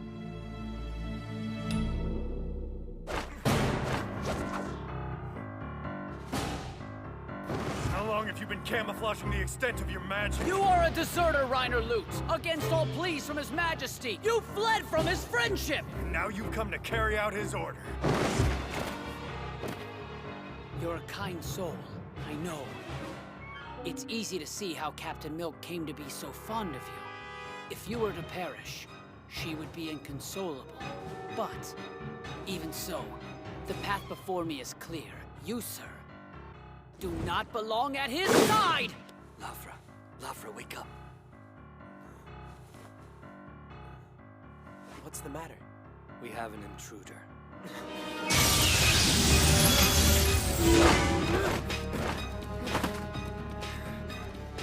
How long have you been camouflaging the extent of your magic?
You are a deserter, Reiner Lute! Against all pleas from His Majesty! You fled from his friendship!
And now you've come to carry out his order.
You're a kind soul, I know. It's easy to see how Captain Milk came to be so fond of you. If you were to perish, she would be inconsolable. But, even so, the path before me is clear. You, sir, do not belong at his side!
Lafra, wake up. What's the matter?
We have an intruder.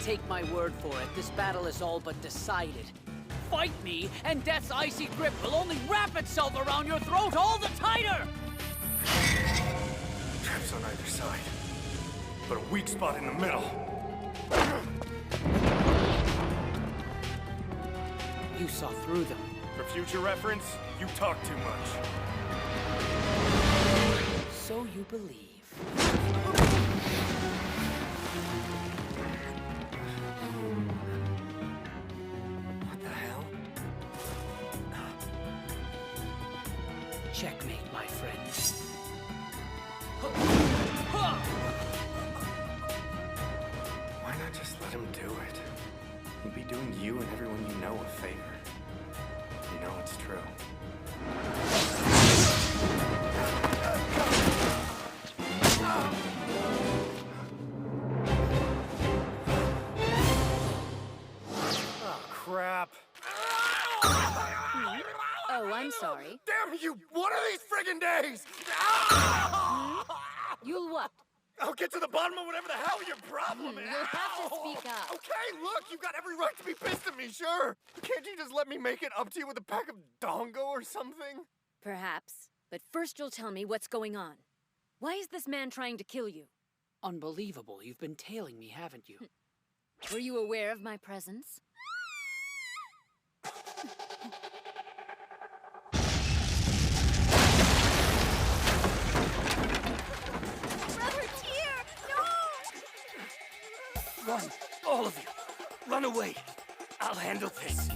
Take my word for it, this battle is all but decided. Fight me, and death's icy grip will only wrap itself around your throat all the tighter!
Traps on either side, but a weak spot in the middle.
You saw through them.
For future reference, you talk too much.
So you believe.
What the hell?
Checkmate, my friend.
Why not just let him do it? He'd be doing you and everyone you know a favor. You know it's true. Oh, crap.
Oh, I'm sorry.
Damn you! One of these friggin' days!
You'll what?
I'll get to the bottom of whatever the hell your problem is.
You'll have to speak up.
Okay, look, you've got every right to be pissed at me, sure. Can't you just let me make it up to you with a pack of dongo or something?
Perhaps. But first you'll tell me what's going on. Why is this man trying to kill you?
Unbelievable. You've been tailing me, haven't you?
Were you aware of my presence?
Brother Tyr! No!
Run, all of you. Run away. I'll handle this.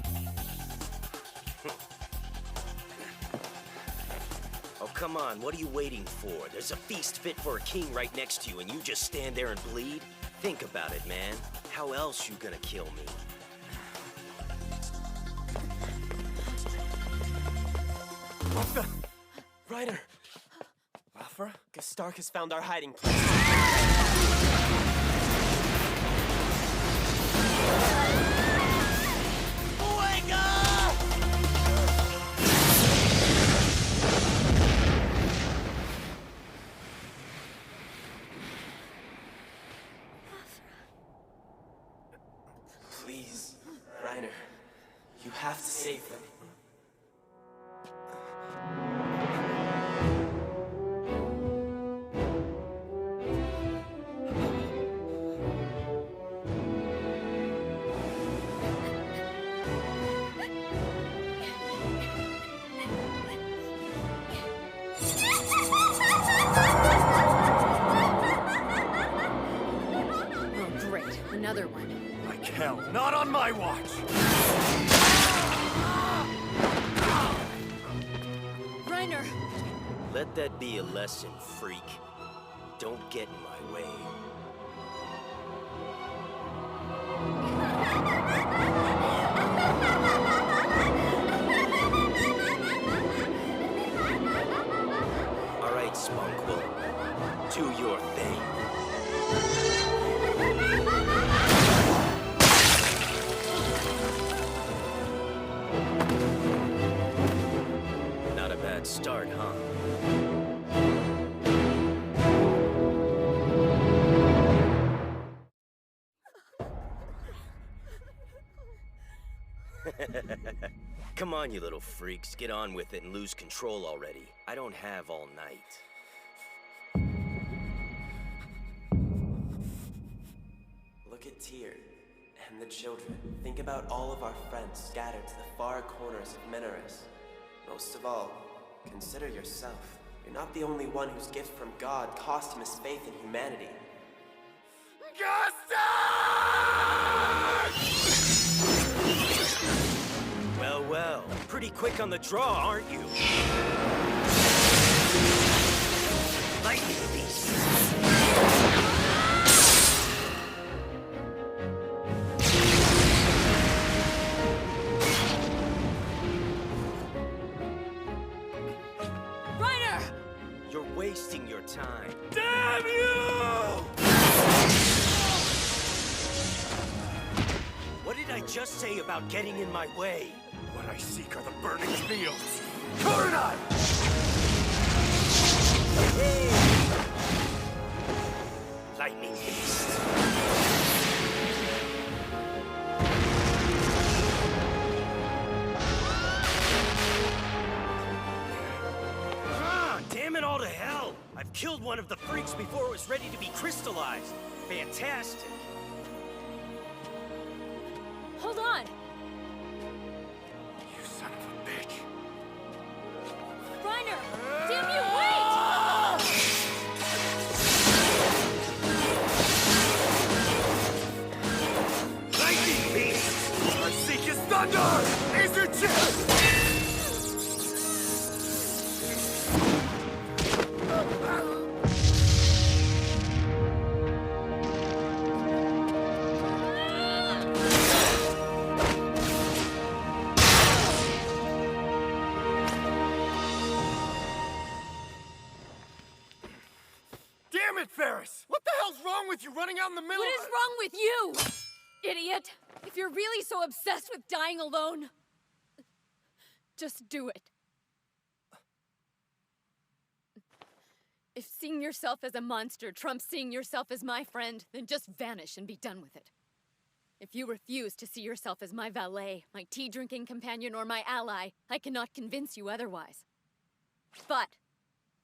Oh, come on, what are you waiting for? There's a feast fit for a king right next to you, and you just stand there and bleed? Think about it, man. How else you gonna kill me?
What the? Reiner!
Afra?
Gestark has found our hiding place. Please, Reiner, you have to save them.
Oh, great. Another one.
Like hell, not on my watch!
Reiner!
Let that be a lesson, freak. Don't get in my way. All right, Spunkwell. Do your thing. Not a bad start, huh? Come on, you little freaks. Get on with it and lose control already. I don't have all night.
Look at Tyr and the children. Think about all of our friends scattered to the far corners of Minaris. Most of all, consider yourself. You're not the only one whose gift from God cost him his faith in humanity.
Well, well. Pretty quick on the draw, aren't you? Lightning beast.
Reiner!
You're wasting your time.
Damn you!
What did I just say about getting in my way?
What I seek are the burning fields. Coronai!
Hey! Lightning beast. Ah, damn it all to hell! I've killed one of the freaks before it was ready to be crystallized. Fantastic.
Hold on!
You son of a bitch.
Reiner! Damn you, wait!
Lightning beast! I seek his thunder! Is your chest! Damn it, Ferris! What the hell's wrong with you running out in the middle
What is wrong with you, idiot? If you're really so obsessed with dying alone, just do it. If seeing yourself as a monster trumps seeing yourself as my friend, then just vanish and be done with it. If you refuse to see yourself as my valet, my tea-drinking companion, or my ally, I cannot convince you otherwise. But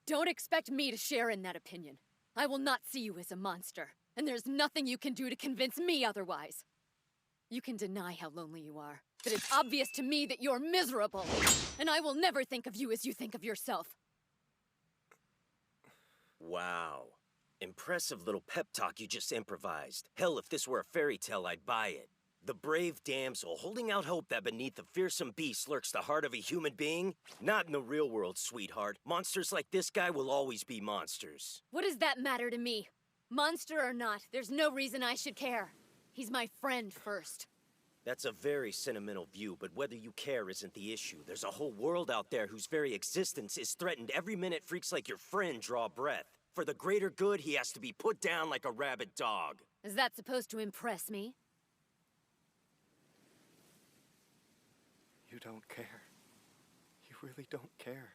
don't expect me to share in that opinion. I will not see you as a monster, and there's nothing you can do to convince me otherwise. You can deny how lonely you are, but it's obvious to me that you're miserable, and I will never think of you as you think of yourself.
Wow. Impressive little pep talk you just improvised. Hell, if this were a fairy tale, I'd buy it. The brave damsel holding out hope that beneath the fearsome beast lurks the heart of a human being? Not in the real world, sweetheart. Monsters like this guy will always be monsters.
What does that matter to me? Monster or not, there's no reason I should care. He's my friend first.
That's a very sentimental view, but whether you care isn't the issue. There's a whole world out there whose very existence is threatened every minute freaks like your friend draw breath. For the greater good, he has to be put down like a rabid dog.
Is that supposed to impress me?
You don't care. You really don't care.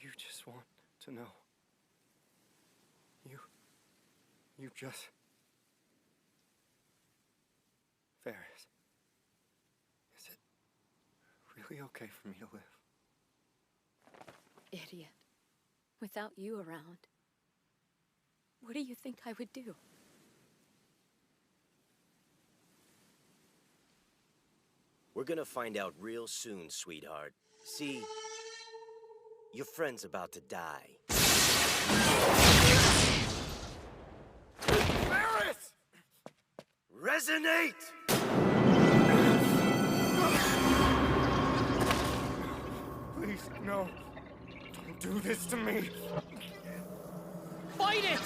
You just want to know. You just... Ferris, is it really okay for me to live?
Idiot. Without you around, what do you think I would do?
We're gonna find out real soon, sweetheart. See, your friend's about to die.
Ferris!
Resonate!
Please, no. Don't do this to me.
Fight it!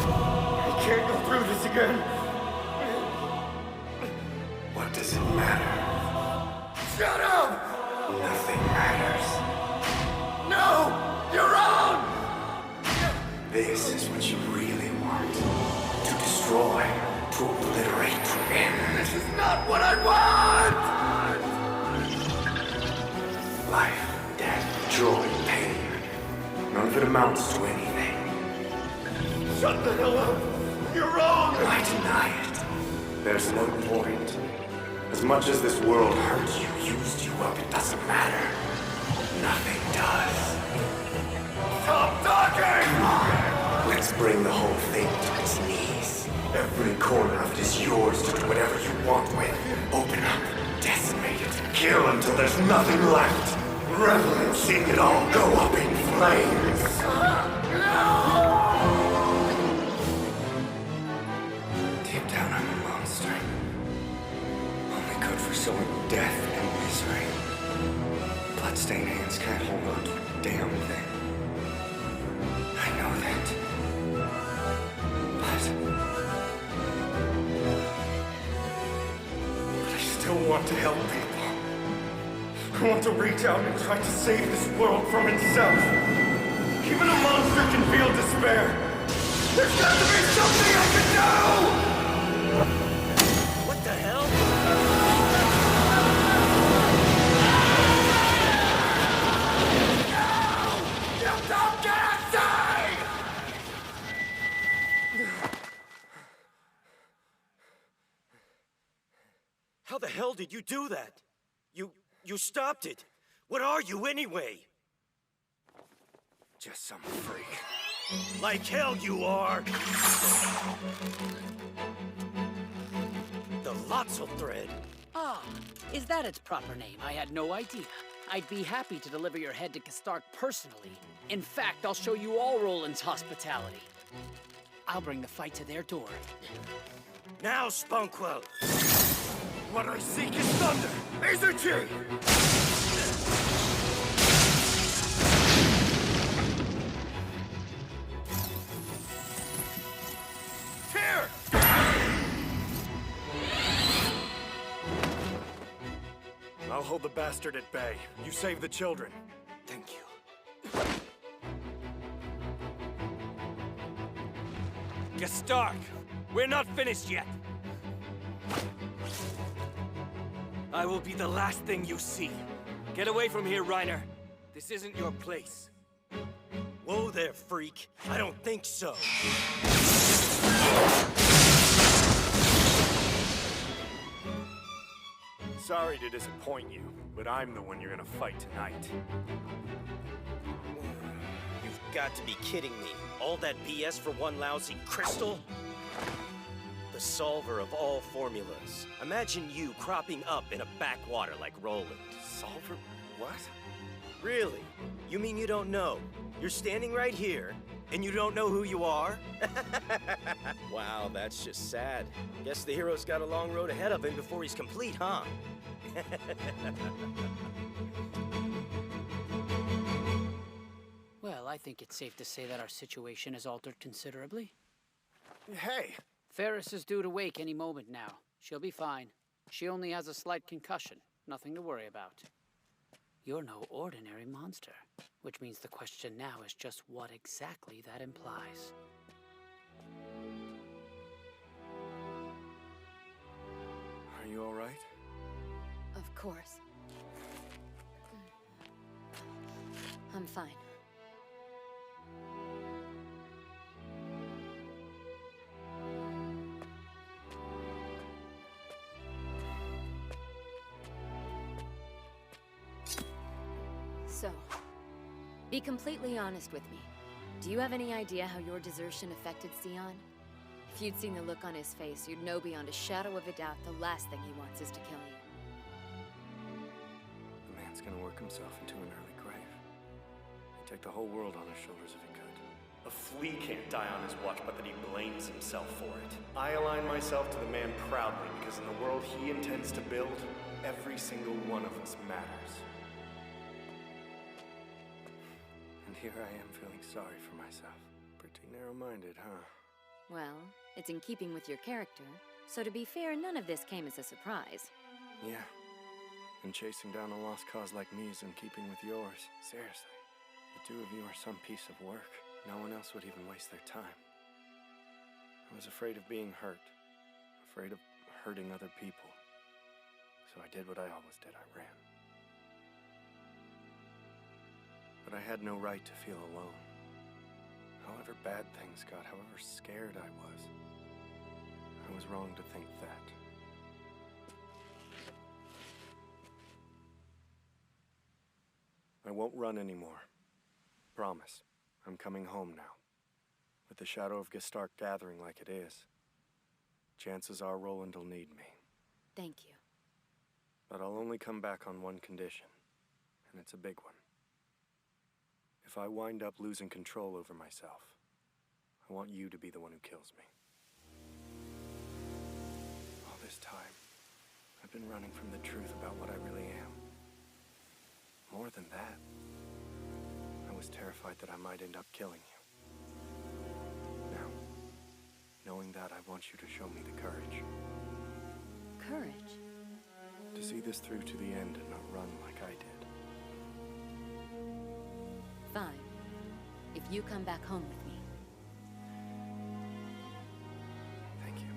I can't go through this again. What does it matter? Shut up! Nothing matters. No! You're wrong! This is what you really want. To destroy, to obliterate, to end. This is not what I want! Life, death, joy, pain. None of it amounts to anything. Shut the hell up! You're wrong! I deny it. There's no point. As much as this world hurt you, used you up, it doesn't matter. Nothing does. Stop talking! Come on. Let's bring the whole thing to its knees. Every corner of it is yours to do whatever you want with. Open up, decimate it, kill until there's nothing left. Revel in seeing it all go up in flames. Deep down, I'm a monster. Only good for sowing death and misery. Bloodstained hands can't hold on to a damn thing. I know that. But I still want to help people. I want to reach out and try to save this world from itself. Even a monster can feel despair. There's got to be something I can do!
What the hell?
No! You don't get a say!
How the hell did you do that? You stopped it. What are you anyway?
Just some freak.
Like hell you are! The Lotso thread.
Ah, is that its proper name? I had no idea. I'd be happy to deliver your head to Kastark personally. In fact, I'll show you all Roland's hospitality. I'll bring the fight to their door.
Now, Spunkwell!
What I seek is thunder! Azuchi! Here! I'll hold the bastard at bay. You save the children.
Thank you.
Kastark, we're not finished yet. I will be the last thing you see. Get away from here, Reiner. This isn't your place.
Whoa there, freak. I don't think so.
Sorry to disappoint you, but I'm the one you're gonna fight tonight.
You've got to be kidding me. All that BS for one lousy crystal? The solver of all formulas. Imagine you cropping up in a backwater like Roland.
Solver? What?
Really? You mean you don't know? You're standing right here, and you don't know who you are? Wow, that's just sad. Guess the hero's got a long road ahead of him before he's complete, huh?
Well, I think it's safe to say that our situation has altered considerably.
Hey!
Ferris is due to wake any moment now. She'll be fine. She only has a slight concussion. Nothing to worry about. You're no ordinary monster. Which means the question now is just what exactly that implies.
Are you all right?
Of course. I'm fine. So, be completely honest with me. Do you have any idea how your desertion affected Sion? If you'd seen the look on his face, you'd know beyond a shadow of a doubt the last thing he wants is to kill you.
The man's gonna work himself into an early grave. He'd take the whole world on his shoulders if he could. A flea can't die on his watch, but that he blames himself for it. I align myself to the man proudly because in the world he intends to build, every single one of us matters. And here I am feeling sorry for myself. Pretty narrow-minded, huh?
Well, it's in keeping with your character, so to be fair, none of this came as a surprise.
Yeah. And chasing down a lost cause like me is in keeping with yours. Seriously. The two of you are some piece of work. No one else would even waste their time. I was afraid of being hurt. Afraid of hurting other people. So I did what I always did. I ran. But I had no right to feel alone. However bad things got, however scared I was wrong to think that. I won't run anymore. Promise. I'm coming home now. With the shadow of Gestark gathering like it is, chances are Roland will need me.
Thank you.
But I'll only come back on one condition, and it's a big one. If I wind up losing control over myself, I want you to be the one who kills me. All this time, I've been running from the truth about what I really am. More than that, I was terrified that I might end up killing you. Now, knowing that, I want you to show me the courage.
Courage?
To see this through to the end and not run like I did.
Fine. If you come back home with me.
Thank you.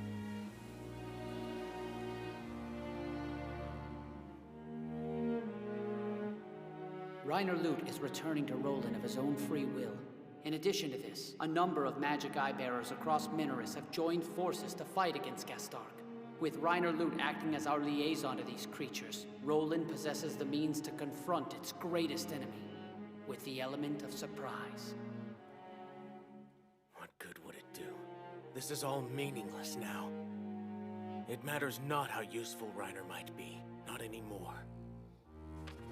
Reiner Lute is returning to Roland of his own free will. In addition to this, a number of magic eye-bearers across Minoris have joined forces to fight against Gestark. With Reiner Lute acting as our liaison to these creatures, Roland possesses the means to confront its greatest enemy, with the element of surprise.
What good would it do? This is all meaningless now. It matters not how useful Reiner might be, not anymore.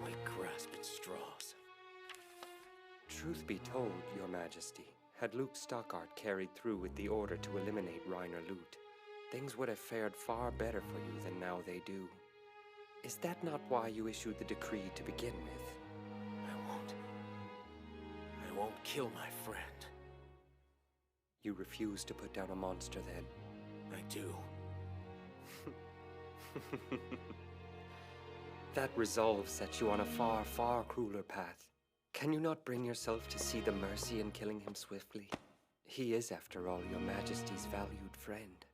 We grasp at straws.
Truth be told, Your Majesty, had Luke Stockart carried through with the order to eliminate Reiner Lute, things would have fared far better for you than now they do. Is that not why you issued the decree to begin with?
I won't kill my friend.
You refuse to put down a monster, then?
I do.
That resolve sets you on a far, far crueler path. Can you not bring yourself to see the mercy in killing him swiftly? He is, after all, Your Majesty's valued friend.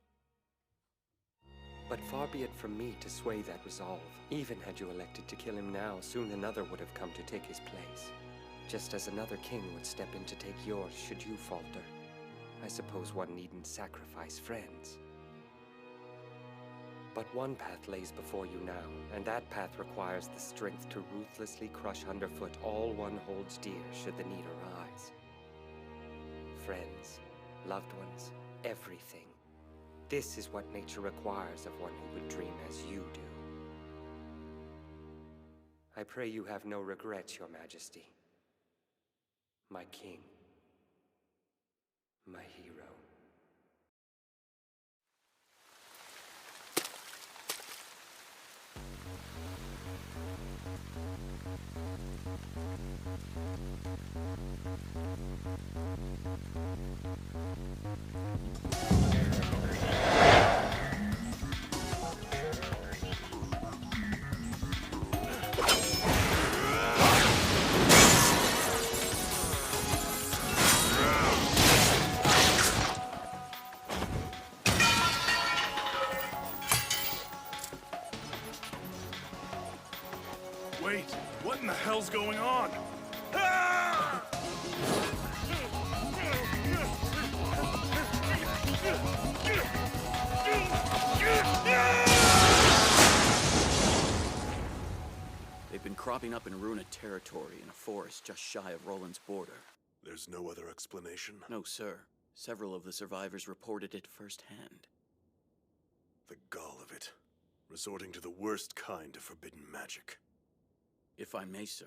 But far be it from me to sway that resolve. Even had you elected to kill him now, soon another would have come to take his place. just as another king would step in to take yours should you falter. I suppose one needn't sacrifice friends. But one path lays before you now, and that path requires the strength to ruthlessly crush underfoot all one holds dear should the need arise. Friends, loved ones, everything. This is what nature requires of one who would dream as you do. I pray you have no regrets, Your Majesty. My king. My hero.
Wait, what in the hell's going on? Ah!
They've been cropping up in Runa territory in a forest just shy of Roland's border.
There's no other explanation?
No, sir. Several of the survivors reported it firsthand.
The gall of it. Resorting to the worst kind of forbidden magic.
If I may, sir.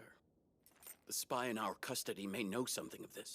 The spy in our custody may know something of this.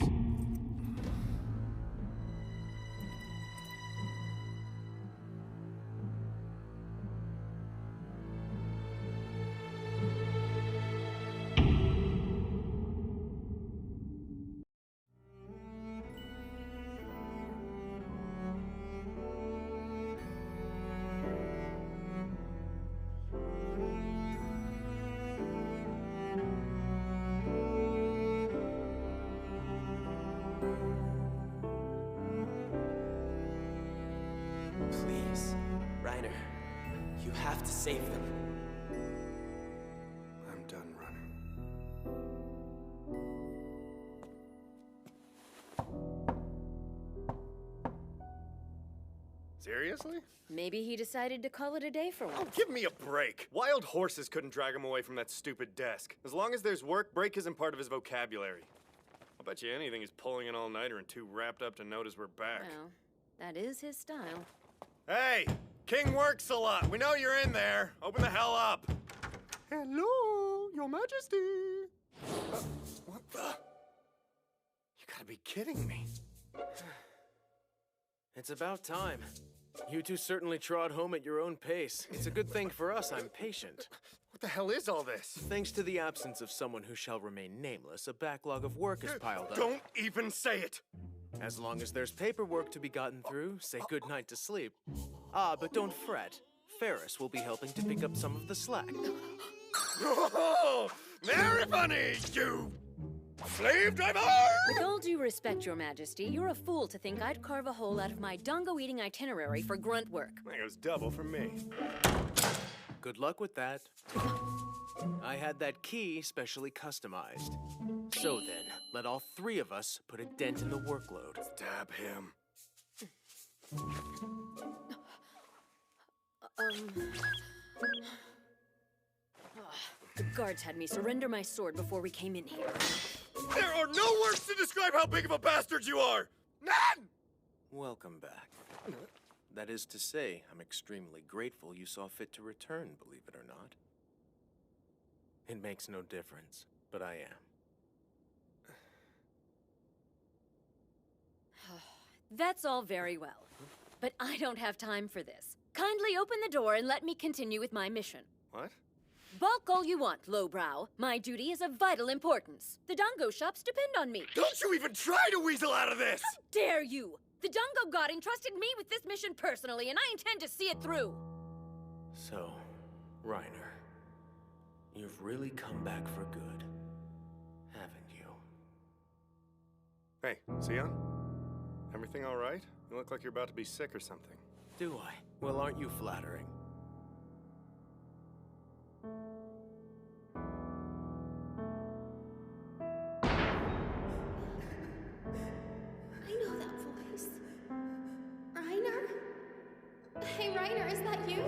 Please, Reiner, you have to save them.
I'm done running.
Seriously?
Maybe he decided to call it a day for
Oh,
once.
give me a break. Wild horses couldn't drag him away from that stupid desk. As long as there's work, break isn't part of his vocabulary. I'll bet you anything he's pulling an all-nighter and too wrapped up to notice we're back.
Well, that is his style.
Hey! King works a lot. We know you're in there. Open the hell up. Hello, Your Majesty. What the? You gotta be kidding me.
It's about time. You two certainly trod home at your own pace. It's a good thing for us I'm patient.
What the hell is all this?
Thanks to the absence of someone who shall remain nameless, a backlog of work is piled up.
Don't even say it!
As long as there's paperwork to be gotten through, say goodnight to sleep. Ah, but don't fret. Ferris will be helping to pick up some of the slack.
Oh, very funny, you slave driver!
With all due respect, Your Majesty, you're a fool to think I'd carve a hole out of my dongo-eating itinerary for grunt work.
That goes double for me.
Good luck with that. I had that key specially customized. So then, let all three of us put a dent in the workload.
Stab him.
The guards had me surrender my sword before we came in here.
There are no words to describe how big of a bastard you are! None!
Welcome back. That is to say, I'm extremely grateful you saw fit to return, believe it or not. It makes no difference, but I am.
That's all very well, but I don't have time for this. Kindly open the door and let me continue with my mission.
What?
Balk all you want, lowbrow. My duty is of vital importance. The Dongo shops depend on me.
Don't you even try to weasel out of this!
How dare you! The Dongo god entrusted me with this mission personally, and I intend to see it through.
So, Reiner, you've really come back for good, haven't you?
Hey, Sion? Everything all right? You look like you're about to be sick or something.
Do I? Well, aren't you flattering?
Reiner, is that you?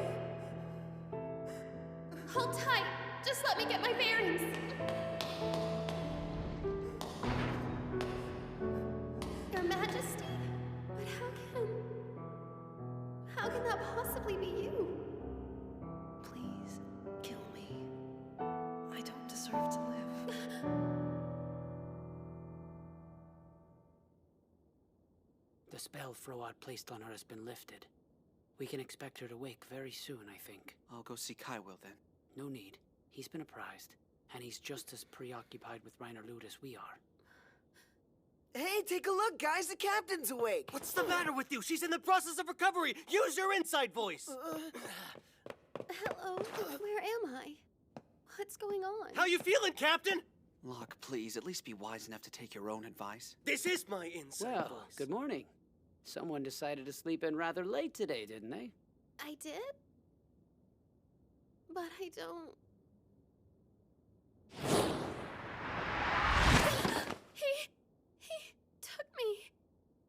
Hold tight. Just let me get my bearings. Your Majesty? But how can that possibly be you?
Please, kill me. I don't deserve to live.
The spell Froad placed on her has been lifted. We can expect her to wake very soon, I think.
I'll go see Kaiwell then.
No need. He's been apprised, and he's just as preoccupied with Reiner Lut as we are.
Hey, take a look, guys! The captain's awake!
What's the matter with you? She's in the process of recovery! Use your inside voice!
Hello? Where am I? What's going on?
How you feeling, Captain?
Locke, please, at least be wise enough to take your own advice.
This is my inside voice.
Good morning. Someone decided to sleep in rather late today, didn't they?
I did? But I don't... He took me.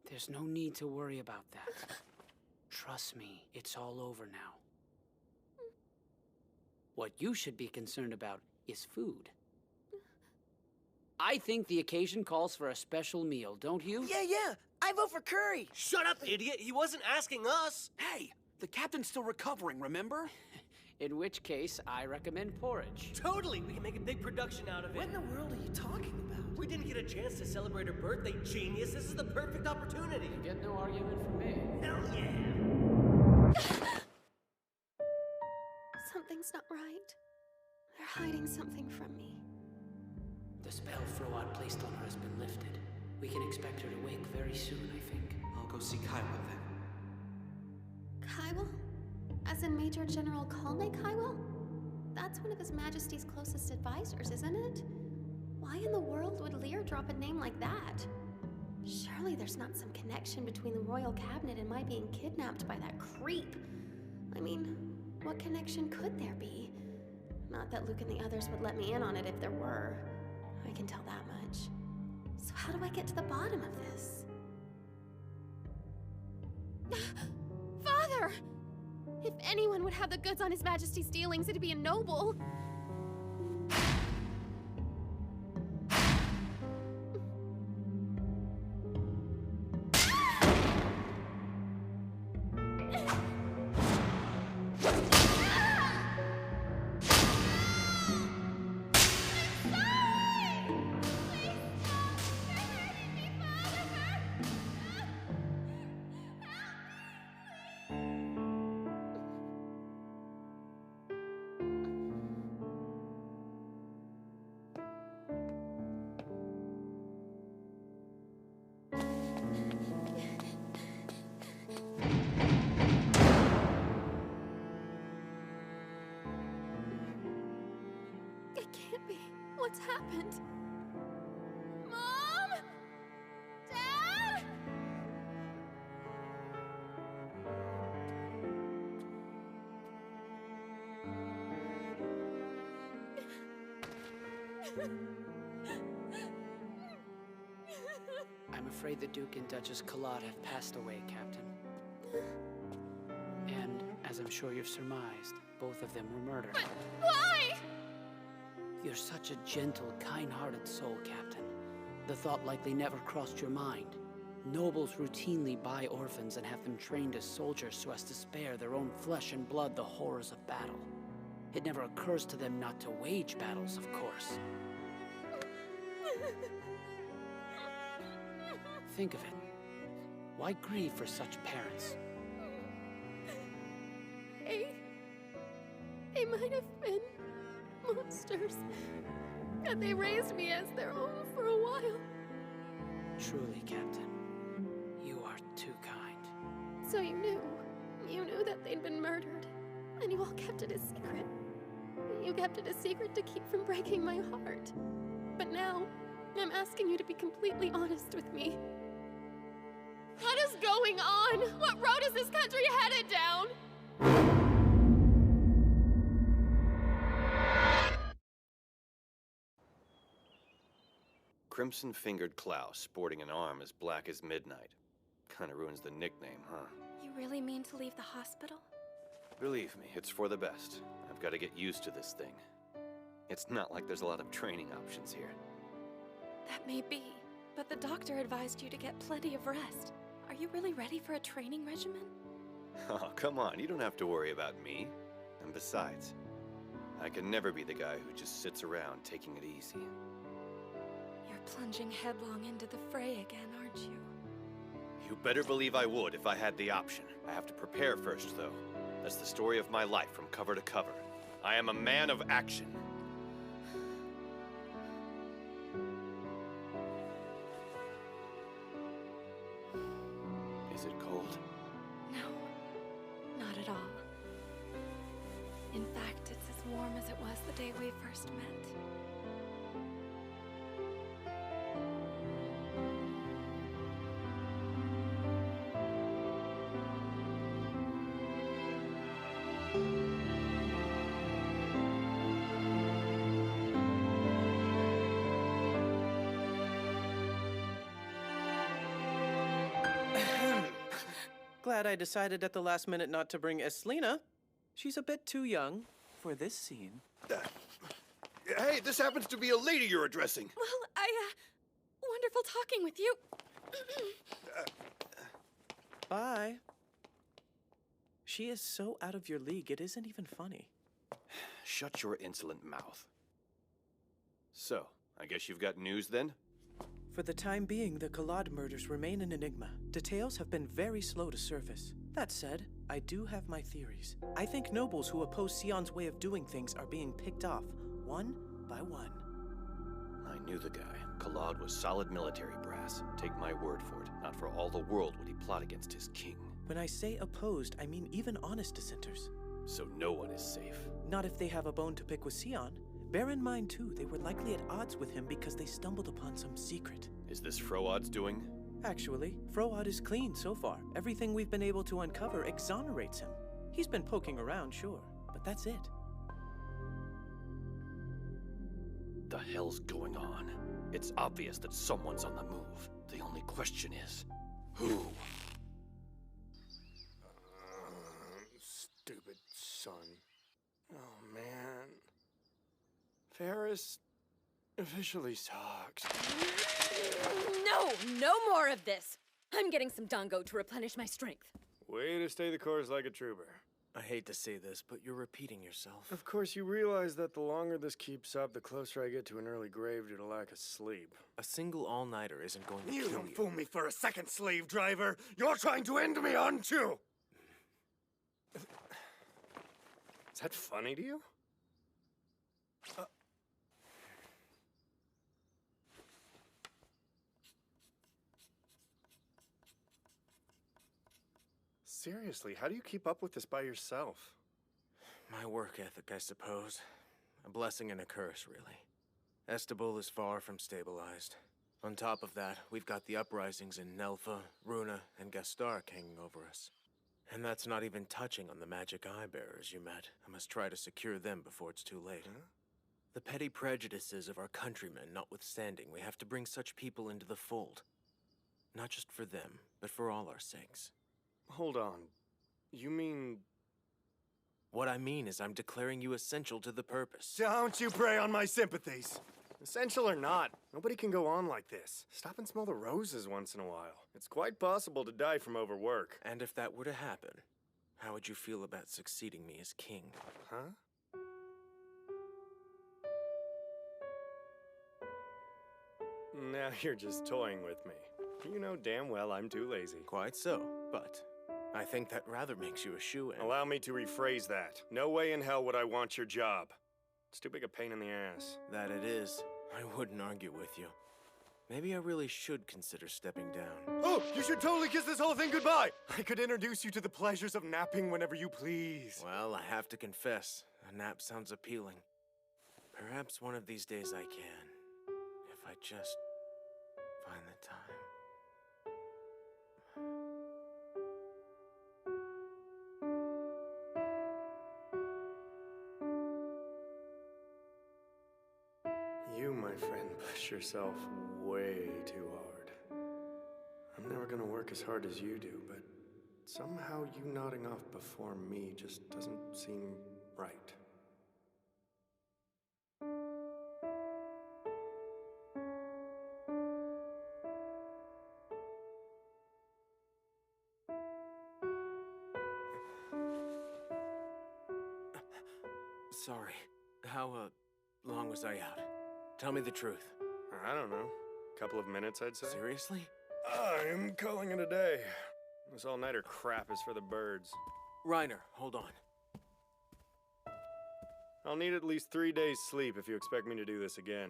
There's no need to worry about that. Trust me, it's all over now. What you should be concerned about is food. I think the occasion calls for a special meal, don't you?
Yeah, I vote for curry!
Shut up, idiot! He wasn't asking us!
Hey, the captain's still recovering, remember?
In which case, I recommend porridge.
Totally! We can make a big production out of it.
What in the world are you talking about?
We didn't get a chance to celebrate her birthday, genius! This is the perfect opportunity!
You get no argument from me.
Hell yeah!
Something's not right. They're hiding something from me.
The spell Froad placed on her has been lifted. We can expect her to wake very soon, I think.
I'll go see Kaiwell then.
Kaiwell? As in Major General Kalne Kaiwell? That's one of His Majesty's closest advisors, isn't it? Why in the world would Lear drop a name like that? Surely there's not some connection between the royal cabinet and my being kidnapped by that creep. I mean, what connection could there be? Not that Luke and the others would let me in on it if there were. I can tell that much. So how do I get to the bottom of this? Father! If anyone would have the goods on His Majesty's dealings, it'd be a noble. What's happened? Mom? Dad?
I'm afraid the Duke and Duchess Kalad have passed away, Captain. And, as I'm sure you've surmised, both of them were murdered.
But why?
You're such a gentle, kind-hearted soul, Captain. The thought likely never crossed your mind. Nobles routinely buy orphans and have them trained as soldiers so as to spare their own flesh and blood the horrors of battle. It never occurs to them not to wage battles, of course. Think of it. Why grieve for such parents?
They might have been monsters. And they raised me as their own for a while.
Truly, Captain, you are too kind.
So you knew that they'd been murdered. And you all kept it a secret. You kept it a secret to keep from breaking my heart. But now, I'm asking you to be completely honest with me. What is going on? What road is this country headed down?
Crimson-fingered Klaus, sporting an arm as black as midnight. Kinda ruins the nickname, huh?
You really mean to leave the hospital?
Believe me, it's for the best. I've got to get used to this thing. It's not like there's a lot of training options here.
That may be, but the doctor advised you to get plenty of rest. Are you really ready for a training regimen?
Oh, come on, you don't have to worry about me. And besides, I can never be the guy who just sits around taking it easy.
You're plunging headlong into the fray again, aren't you?
You better believe I would if I had the option. I have to prepare first, though. That's the story of my life from cover to cover. I am a man of action. Is it cold?
No, not at all. In fact, it's as warm as it was the day we first met.
Glad I decided at the last minute not to bring Eslina. She's a bit too young for this scene.
Hey, this happens to be a lady you're addressing.
Well, wonderful talking with you.
Bye. She is so out of your league, it isn't even funny.
Shut your insolent mouth. So, I guess you've got news then?
For the time being, the Collard murders remain an enigma. Details have been very slow to surface. That said, I do have my theories. I think nobles who oppose Sion's way of doing things are being picked off, one by one.
I knew the guy. Collard was solid military brass. Take my word for it. Not for all the world would he plot against his king.
When I say opposed, I mean even honest dissenters.
So no one is safe.
Not if they have a bone to pick with Sion. Bear in mind, too, they were likely at odds with him because they stumbled upon some secret.
Is this Froad's doing?
Actually, Froad is clean so far. Everything we've been able to uncover exonerates him. He's been poking around, sure, but that's it.
The hell's going on? It's obvious that someone's on the move. The only question is, who?
Stupid son. Oh, man. Ferris officially sucks.
No more of this! I'm getting some Dongo to replenish my strength.
Way to stay the course like a trooper.
I hate to say this, but you're repeating yourself.
Of course, you realize that the longer this keeps up, the closer I get to an early grave due to lack of sleep.
A single all-nighter isn't going to
You
kill
don't
you.
fool me for a second, slave driver! You're trying to end me, aren't you?
Is that funny to you? Seriously, how do you keep up with this by yourself?
My work ethic, I suppose. A blessing and a curse, really. Estable is far from stabilized. On top of that, we've got the uprisings in Nelfa, Runa, and Gastark hanging over us. And that's not even touching on the magic eye-bearers you met. I must try to secure them before it's too late.
Huh?
The petty prejudices of our countrymen notwithstanding, we have to bring such people into the fold. Not just for them, but for all our sakes.
Hold on. You mean...
What I mean is I'm declaring you essential to the purpose.
Don't you prey on my sympathies!
Essential or not, nobody can go on like this. Stop and smell the roses once in a while. It's quite possible to die from overwork.
And if that were to happen, how would you feel about succeeding me as king?
Huh? Now you're just toying with me. You know damn well I'm too lazy.
Quite so, but I think that rather makes you a shoo-in.
Allow me to rephrase that. No way in hell would I want your job. It's too big a pain in the ass.
That it is. I wouldn't argue with you. Maybe I really should consider stepping down.
Oh, you should totally kiss this whole thing goodbye! I could introduce you to the pleasures of napping whenever you please.
Well, I have to confess, a nap sounds appealing. Perhaps one of these days I can. If I just find the time.
You, my friend, push yourself way too hard. I'm never gonna work as hard as you do, but somehow you nodding off before me just doesn't seem right.
Sorry. How, long was I out? Tell me the truth.
I don't know. Couple of minutes, I'd say.
Seriously?
I'm calling it a day. This all-nighter crap is for the birds.
Reiner, hold on.
I'll need at least 3 days' sleep if you expect me to do this again.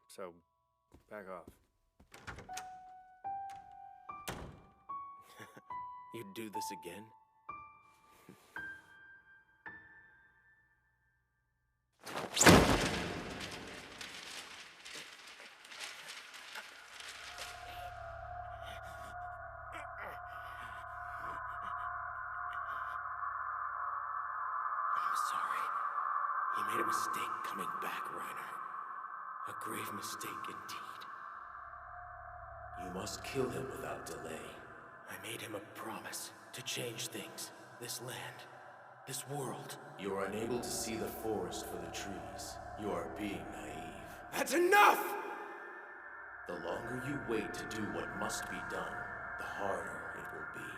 So, back off.
You'd do this again? You made a mistake coming back, Reiner. A grave mistake indeed. You must kill him without delay. I made him a promise to change things. This land. This world. You are unable to see the forest for the trees. You are being naive.
That's enough!
The longer you wait to do what must be done, the harder it will be.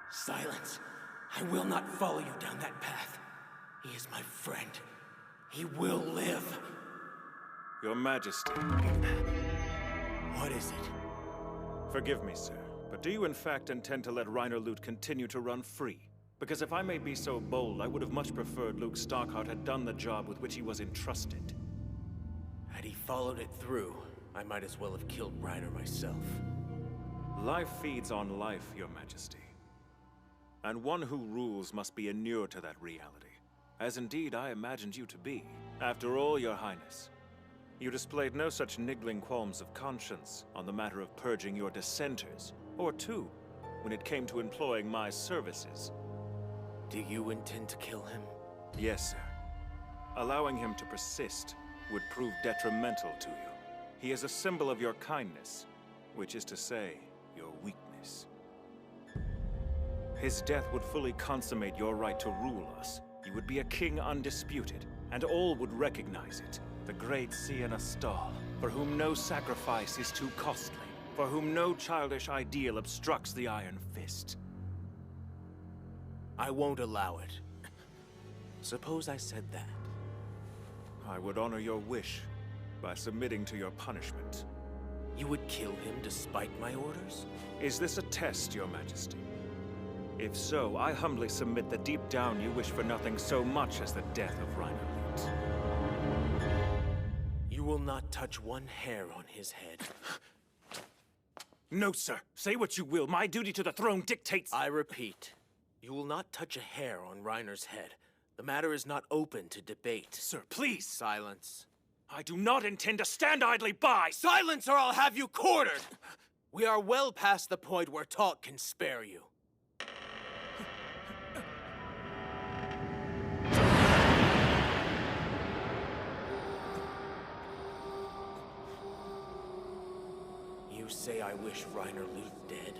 Silence! I will not follow you down that path. He is my friend. He will live.
Your Majesty.
What is it?
Forgive me, sir, but do you in fact intend to let Reiner Lut continue to run free? Because if I may be so bold, I would have much preferred Luke Stockheart had done the job with which he was entrusted.
Had he followed it through, I might as well have killed Reiner myself.
Life feeds on life, Your Majesty. And one who rules must be inured to that reality. As indeed I imagined you to be. After all, Your Highness, you displayed no such niggling qualms of conscience on the matter of purging your dissenters, or two, when it came to employing my services.
Do you intend to kill him?
Yes, sir. Allowing him to persist would prove detrimental to you. He is a symbol of your kindness, which is to say, your weakness. His death would fully consummate your right to rule us. You would be a king undisputed, and all would recognize it. The great Sienna Stahl, for whom no sacrifice is too costly, for whom no childish ideal obstructs the iron fist.
I won't allow it. Suppose I said that.
I would honor your wish by submitting to your punishment.
You would kill him despite my orders?
Is this a test, Your Majesty? If so, I humbly submit that deep down you wish for nothing so much as the death of Reiner Lut.
You will not touch one hair on his head.
No, sir. Say what you will. My duty to the throne dictates—
I repeat, you will not touch a hair on Reiner's head. The matter is not open to debate.
Sir, please!
Silence.
I do not intend to stand idly by!
Silence or I'll have you quartered! We are well past the point where talk can spare you. You say I wish Reiner Lut dead.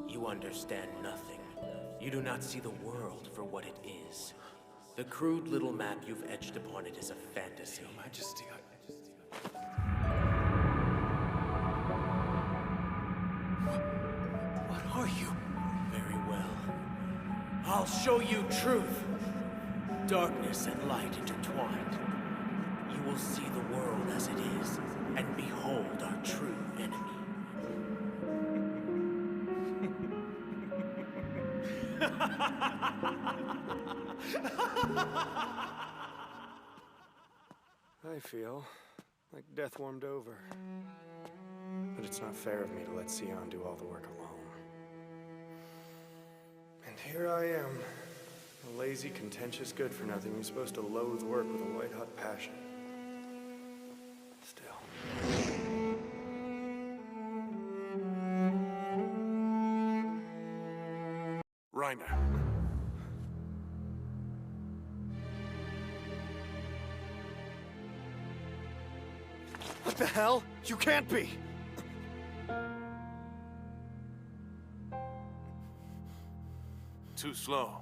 You understand nothing. You do not see the world for what it is. The crude little map you've etched upon it is a fantasy.
Your Majesty,
What are you? Very well. I'll show you truth. Darkness and light intertwined. You will see the world as it is, and behold our true enemy.
I feel like death warmed over. But it's not fair of me to let Sion do all the work alone. And here I am, a lazy, contentious good-for-nothing who's supposed to loathe work with a white-hot passion. Still.
Reiner.
What the hell? You can't be!
Too slow.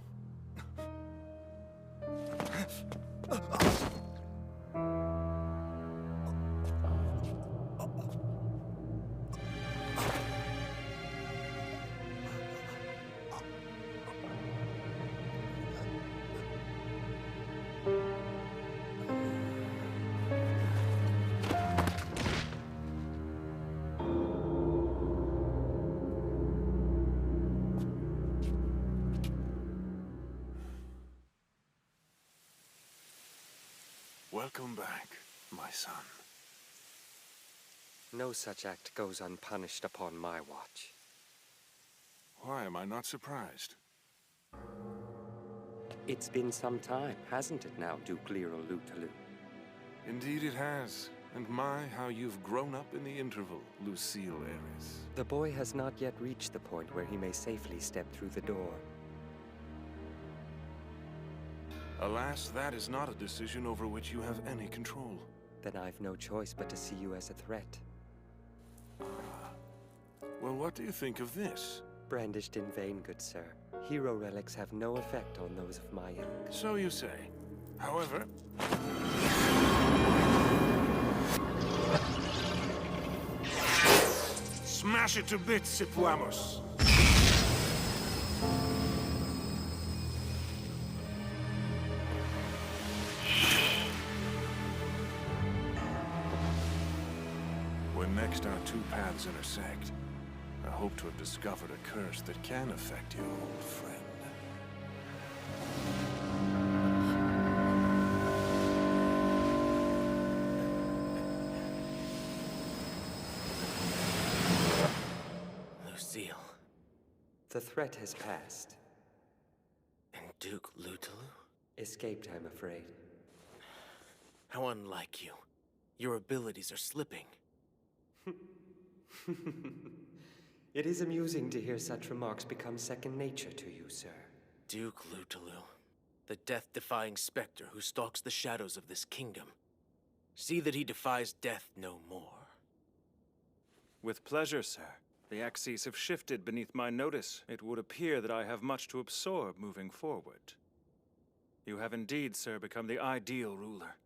Welcome back, my son.
No such act goes unpunished upon my watch.
Why am I not surprised?
It's been some time, hasn't it now, Duke Lero Lutalu?
Indeed it has. And my, how you've grown up in the interval, Lucille Ares.
The boy has not yet reached the point where he may safely step through the door.
Alas, that is not a decision over which you have any control.
Then I've no choice but to see you as a threat.
Well, what do you think of this?
Brandished in vain, good sir. Hero relics have no effect on those of my ilk.
So you say. However... Smash it to bits, Sipuamos! When next our two paths intersect, I hope to have discovered a curse that can affect your old friend.
Lucille.
The threat has passed.
And Duke Lutalu?
Escaped, I'm afraid.
How unlike you. Your abilities are slipping.
It is amusing to hear such remarks become second nature to you, sir.
Duke Lutalu, the death-defying specter who stalks the shadows of this kingdom. See that he defies death no more.
With pleasure, sir. The axes have shifted beneath my notice. It would appear that I have much to absorb moving forward. You have indeed, sir, become the ideal ruler.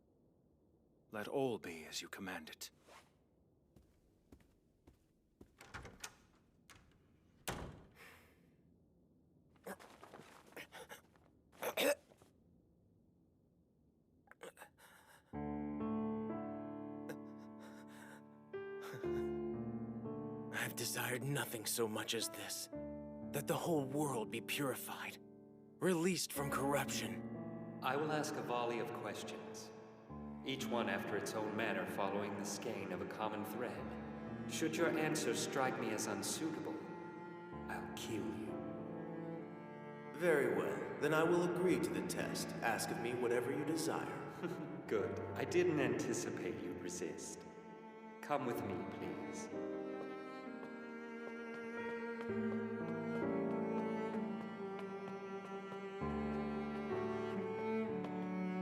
Let all be as you command it.
I've desired nothing so much as this. That the whole world be purified, released from corruption.
I will ask a volley of questions, each one after its own manner following the skein of a common thread. Should your answers strike me as unsuitable, I'll kill you.
Very well. Then I will agree to the test. Ask of me whatever you desire.
Good. I didn't anticipate you'd resist. Come with me, please.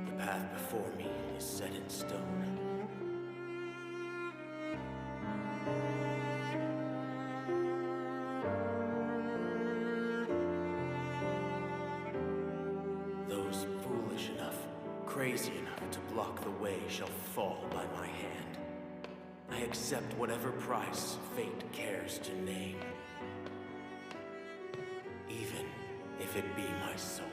The path before me is set in stone. Those foolish enough, crazy enough to block the way shall fall by my hand. I accept whatever price fate cares to name. Even if it be my soul.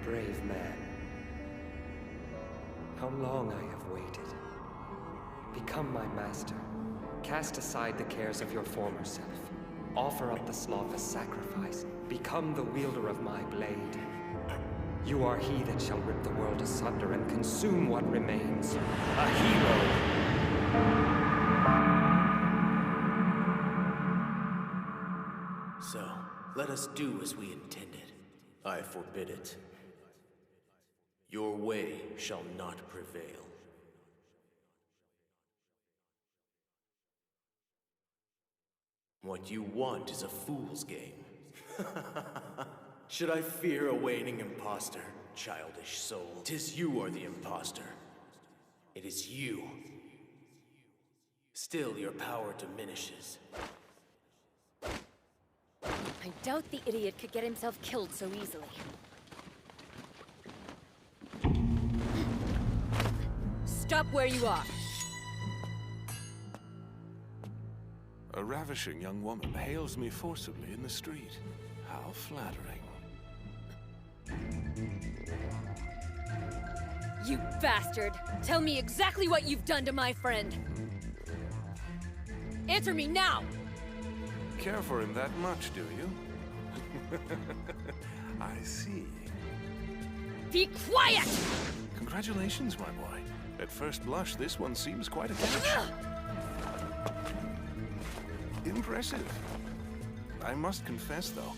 Brave man. How long I have waited. Become my master. Cast aside the cares of your former self. Offer up the sloth as sacrifice. Become the wielder of my blade. You are he that shall rip the world asunder and consume what remains. A hero!
So, let us do as we intended. I forbid it. Your way shall not prevail. What you want is a fool's game. Should I fear a waning imposter, childish soul? 'Tis you are the imposter. It is you. Still, your power diminishes.
I doubt the idiot could get himself killed so easily. Stop where you are.
A ravishing young woman hails me forcibly in the street. How flattering.
You bastard! Tell me exactly what you've done to my friend! Answer me now!
Care for him that much, do you? I see.
Be quiet!
Congratulations, my boy. At first blush, this one seems quite a catch. Impressive. I must confess, though,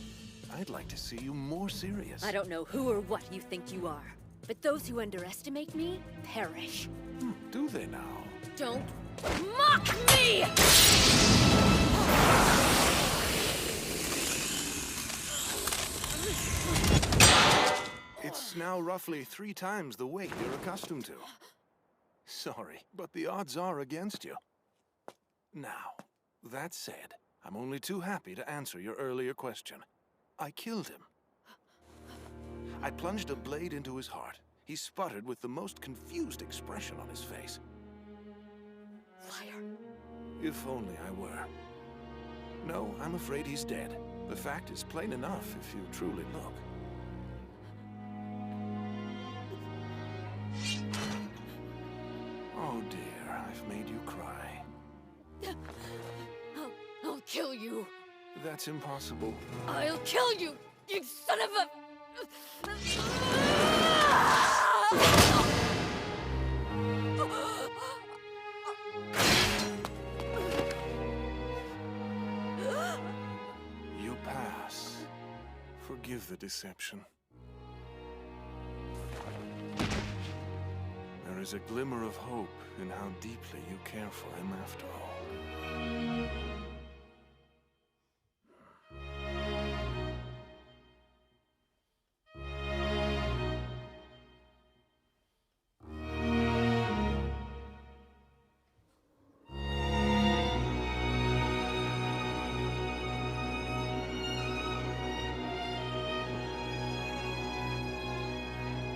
I'd like to see you more serious.
I don't know who or what you think you are, but those who underestimate me perish.
Do they now?
Don't mock me!
It's now roughly 3 times the weight you're accustomed to. Sorry, but the odds are against you. Now, that said, I'm only too happy to answer your earlier question. I killed him. I plunged a blade into his heart. He sputtered with the most confused expression on his face.
Liar.
If only I were. No, I'm afraid he's dead. The fact is plain enough if you truly look. Oh dear, I've made you cry.
I'll kill you.
That's impossible.
I'll kill you, you son of a...
You pass. Forgive the deception. There is a glimmer of hope in how deeply you care for him after all.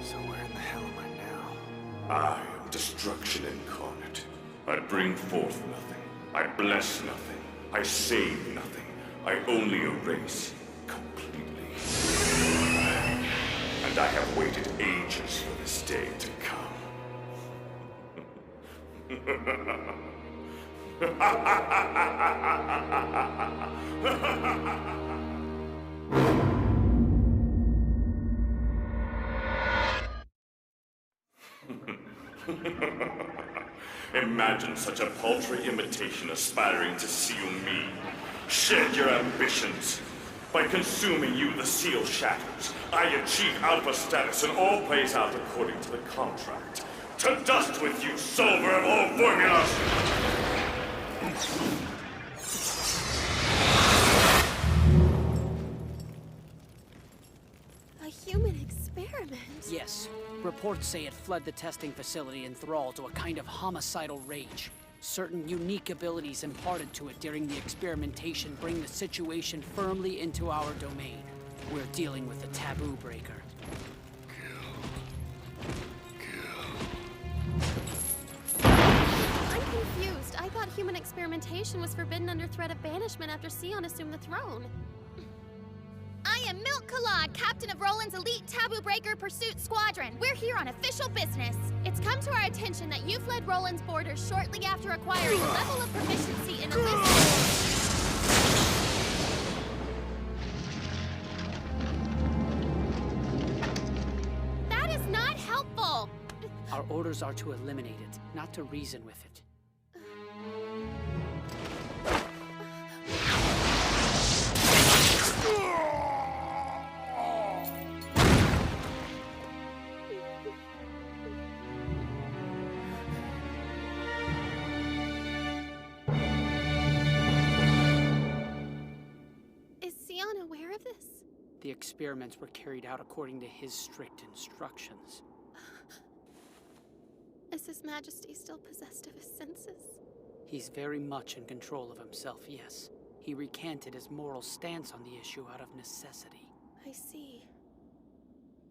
So where in the hell am I now?
I am destruction incarnate. I bring forth nothing. I bless nothing. I save nothing. I only erase completely. And I have waited ages for this day to come. Imagine such a paltry imitation aspiring to seal me. Shed your ambitions. By consuming you, the seal shatters. I achieve alpha status and all plays out according to the contract. To dust with you, solver of all formulas!
A human experiment?
Yes. Reports say it fled the testing facility in thrall to a kind of homicidal rage. Certain unique abilities imparted to it during the experimentation bring the situation firmly into our domain. We're dealing with a taboo breaker.
I'm confused. I thought human experimentation was forbidden under threat of banishment after Sion assumed the throne.
I am Milk Collard, captain of Roland's elite taboo breaker pursuit squadron. We're here on official business. It's come to our attention that you fled Roland's borders shortly after acquiring a level of proficiency in illicit... That is not helpful!
Our orders are to eliminate it, not to reason with it.
Is Sion aware of this?
The experiments were carried out according to his strict instructions.
Is His Majesty still possessed of his senses?
He's very much in control of himself, yes. He He recanted his moral stance on the issue out of necessity.
I see.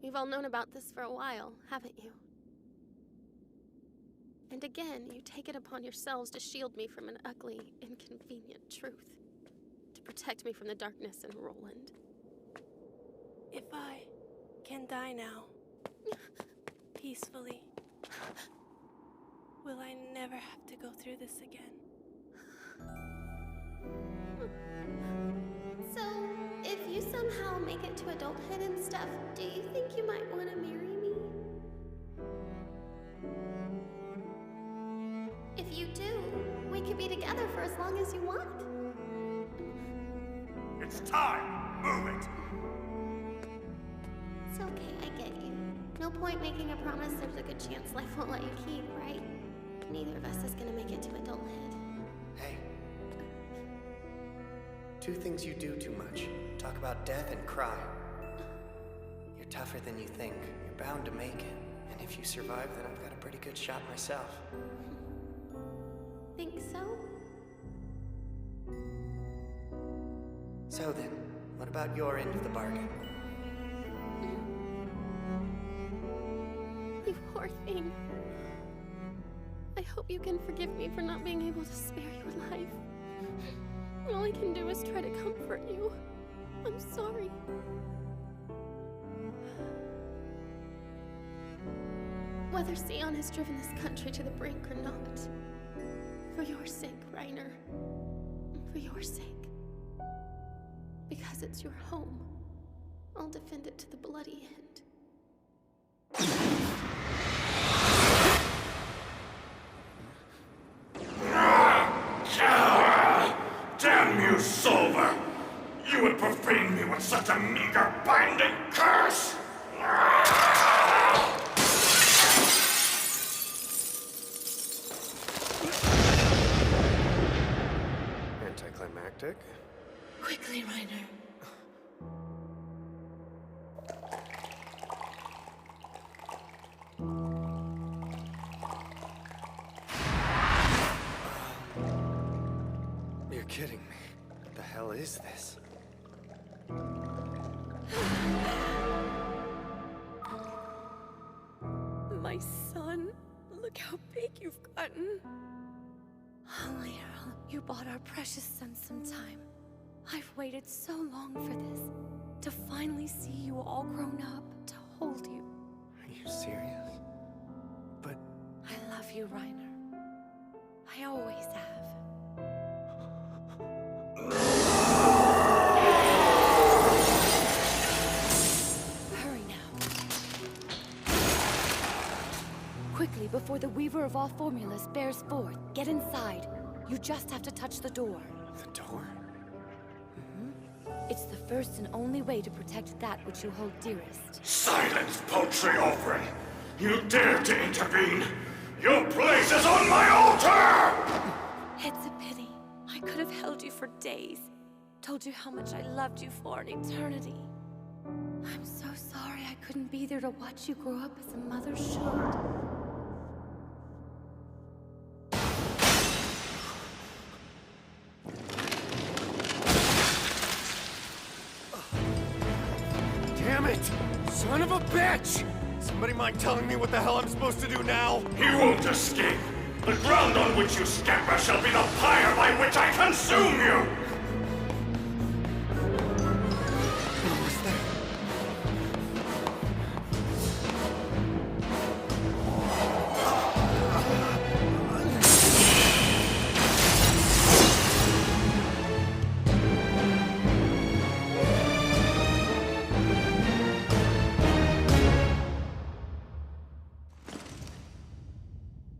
You've all known about this for a while, haven't you? And again, you take it upon yourselves to shield me from an ugly, inconvenient truth. To protect me from the darkness and Roland.
If I can die now, peacefully, will I never have to go through this again?
So, if you somehow make it to adulthood and stuff, do you think you might want to marry me? If you do, we could be together for as long as you want.
It's time! Move it!
It's okay, I get you. No point making a promise there's a good chance life won't let you keep, right? Neither of us is gonna make it to adulthood.
Hey. Two things you do too much. Talk about death and cry. You're tougher than you think. You're bound to make it. And if you survive, then I've got a pretty good shot myself.
Think so?
So then, what about your end of the bargain?
You poor thing. I hope you can forgive me for not being able to spare your life. All I can do is try to comfort you. I'm sorry. Whether Sion has driven this country to the brink or not, for your sake, Reiner. For your sake. Because it's your home. I'll defend it to the bloody end.
Damn you, Solver! You would profane me with such a meager binding curse!
Anticlimactic?
Quickly, Reiner.
You're kidding me. What the hell is this?
My son, look how big you've gotten. Only you bought our precious son some time. I've waited so long for this. To finally see you all grown up, to hold you.
Are you serious? But...
I love you, Reiner. I always have. Hurry now.
Quickly, before the Weaver of all formulas bears forth, get inside. You just have to touch the door.
The door?
It's the first and only way to protect that which you hold dearest.
Silence, paltry offering! You dare to intervene! Your place is on my altar!
It's a pity. I could have held you for days. Told you how much I loved you for an eternity. I'm so sorry I couldn't be there to watch you grow up as a mother should.
Damn it! Son of a bitch! Somebody mind telling me what the hell I'm supposed to do now?
He won't escape! The ground on which you scamper shall be the pyre by which I consume you!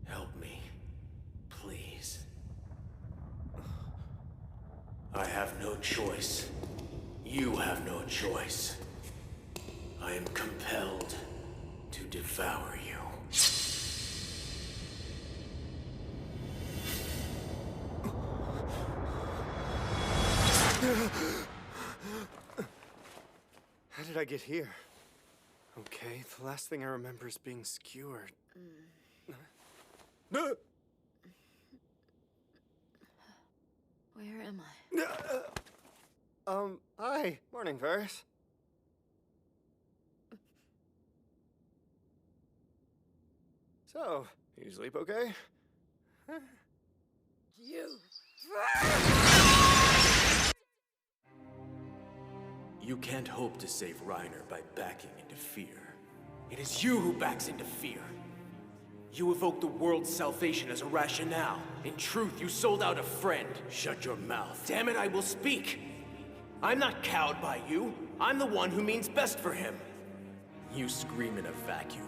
Help me, please. I have no choice. You have no choice. I am compelled to devour you.
How did I get here? Okay, the last thing I remember is being skewered.
Where am I?
Hi. Morning, Ferris. So, you sleep okay?
You can't hope to save Reiner by backing into fear. It is you who backs into fear. You evoke the world's salvation as a rationale. In truth, you sold out a friend. Shut your mouth. Damn it, I will speak. I'm not cowed by you. I'm the one who means best for him. You scream in a vacuum.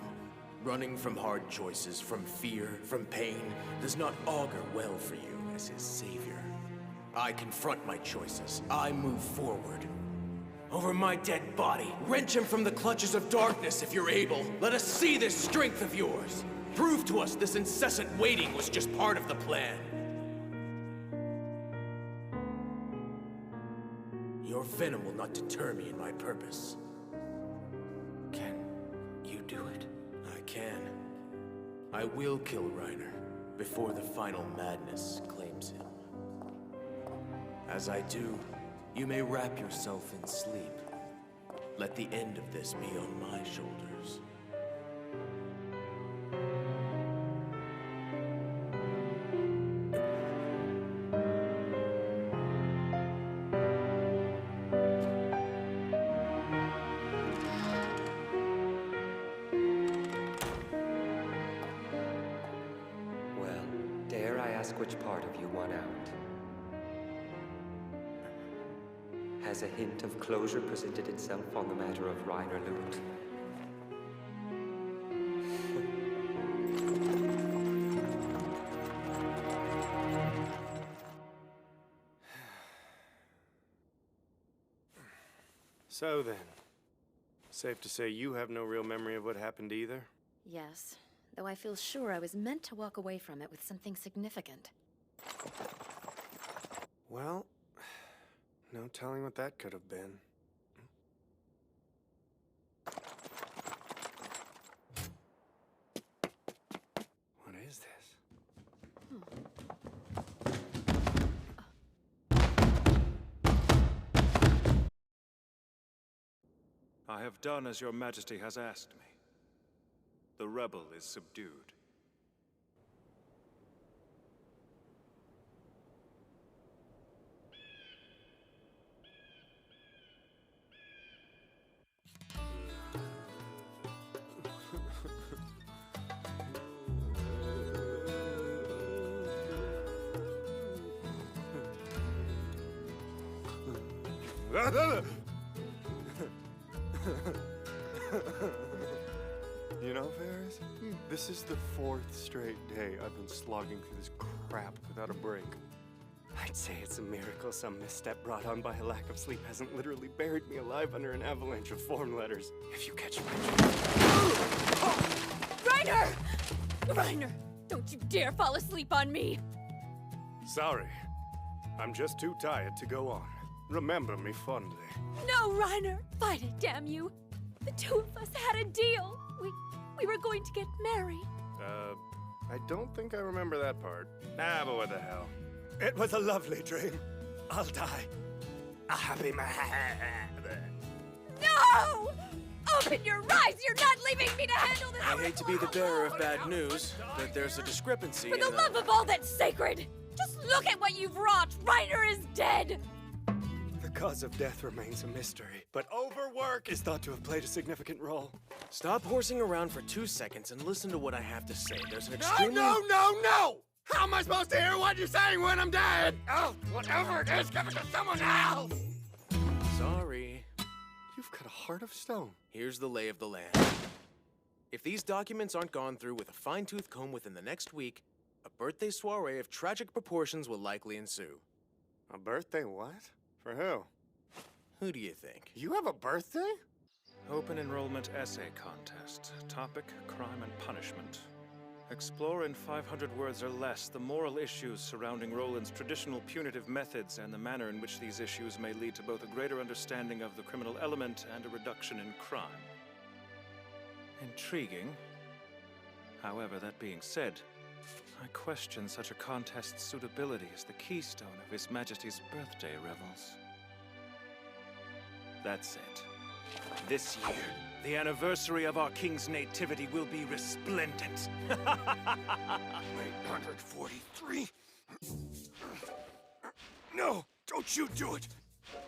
Running from hard choices, from fear, from pain, does not augur well for you as his savior. I confront my choices. I move forward. Over my dead body, wrench him from the clutches of darkness if you're able. Let us see this strength of yours. Prove to us this incessant waiting was just part of the plan. Your venom will not deter me in my purpose. Can you do it? I can. I will kill Reiner before the final madness claims him. As I do, you may wrap yourself in sleep. Let the end of this be on my shoulders.
Well, dare I ask which part of you won out? Has a hint of closure presented itself on the matter of Reiner Loot?
So then, safe to say you have no real memory of what happened either?
Yes, though I feel sure I was meant to walk away from it with something significant.
Well, no telling what that could have been. What is this?
I have done as your majesty has asked me. The rebel is subdued.
You know, Ferris, this is the 4th straight day I've been slogging through this crap without a break. I'd say it's a miracle some misstep brought on by a lack of sleep hasn't literally buried me alive under an avalanche of form letters. If you catch my
Reiner! Reiner, don't you dare fall asleep on me!
Sorry. I'm just too tired to go on. Remember me fondly.
No, Reiner! Fight it, damn you! The two of us had a deal. We were going to get married.
I don't think I remember that part. Ah, but what the hell. It was a lovely dream. I'll die a happy man.
No! Open your eyes! You're not leaving me to handle this!
I hate to be the bearer of bad news, but there's a discrepancy
For the love of all that's sacred! Just look at what you've wrought! Reiner is dead!
The cause of death remains a mystery, but overwork is thought to have played a significant role.
Stop horsing around for 2 seconds and listen to what I have to say. There's an extremely...
No! How am I supposed to hear what you're saying when I'm dead? Oh, whatever it is, give it to someone else!
Sorry.
You've got a heart of stone.
Here's the lay of the land. If these documents aren't gone through with a fine-tooth comb within the next week, a birthday soiree of tragic proportions will likely ensue.
A birthday what? For who?
Who do you think?
You have a birthday?
Open enrollment essay contest. Topic, crime and punishment. Explore in 500 words or less the moral issues surrounding Roland's traditional punitive methods and the manner in which these issues may lead to both a greater understanding of the criminal element and a reduction in crime. Intriguing. However, that being said, I question such a contest's suitability as the keystone of His Majesty's birthday revels. That's it. This year, the anniversary of our king's nativity will be resplendent.
843? No, don't you do it!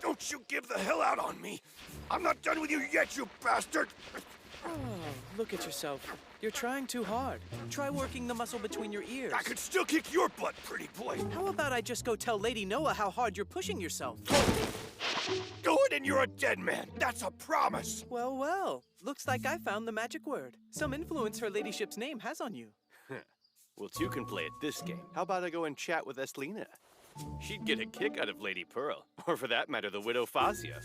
Don't you give the hell out on me! I'm not done with you yet, you bastard!
Oh, look at yourself. You're trying too hard. Try working the muscle between your ears.
I could still kick your butt, pretty boy!
How about I just go tell Lady Noah how hard you're pushing yourself?
Do it and you're a dead man! That's a promise!
Well, well. Looks like I found the magic word. Some influence her ladyship's name has on you.
Well, two can play at this game. How about I go and chat with Eslina? She'd get a kick out of Lady Pearl, or for that matter, the widow Fazia.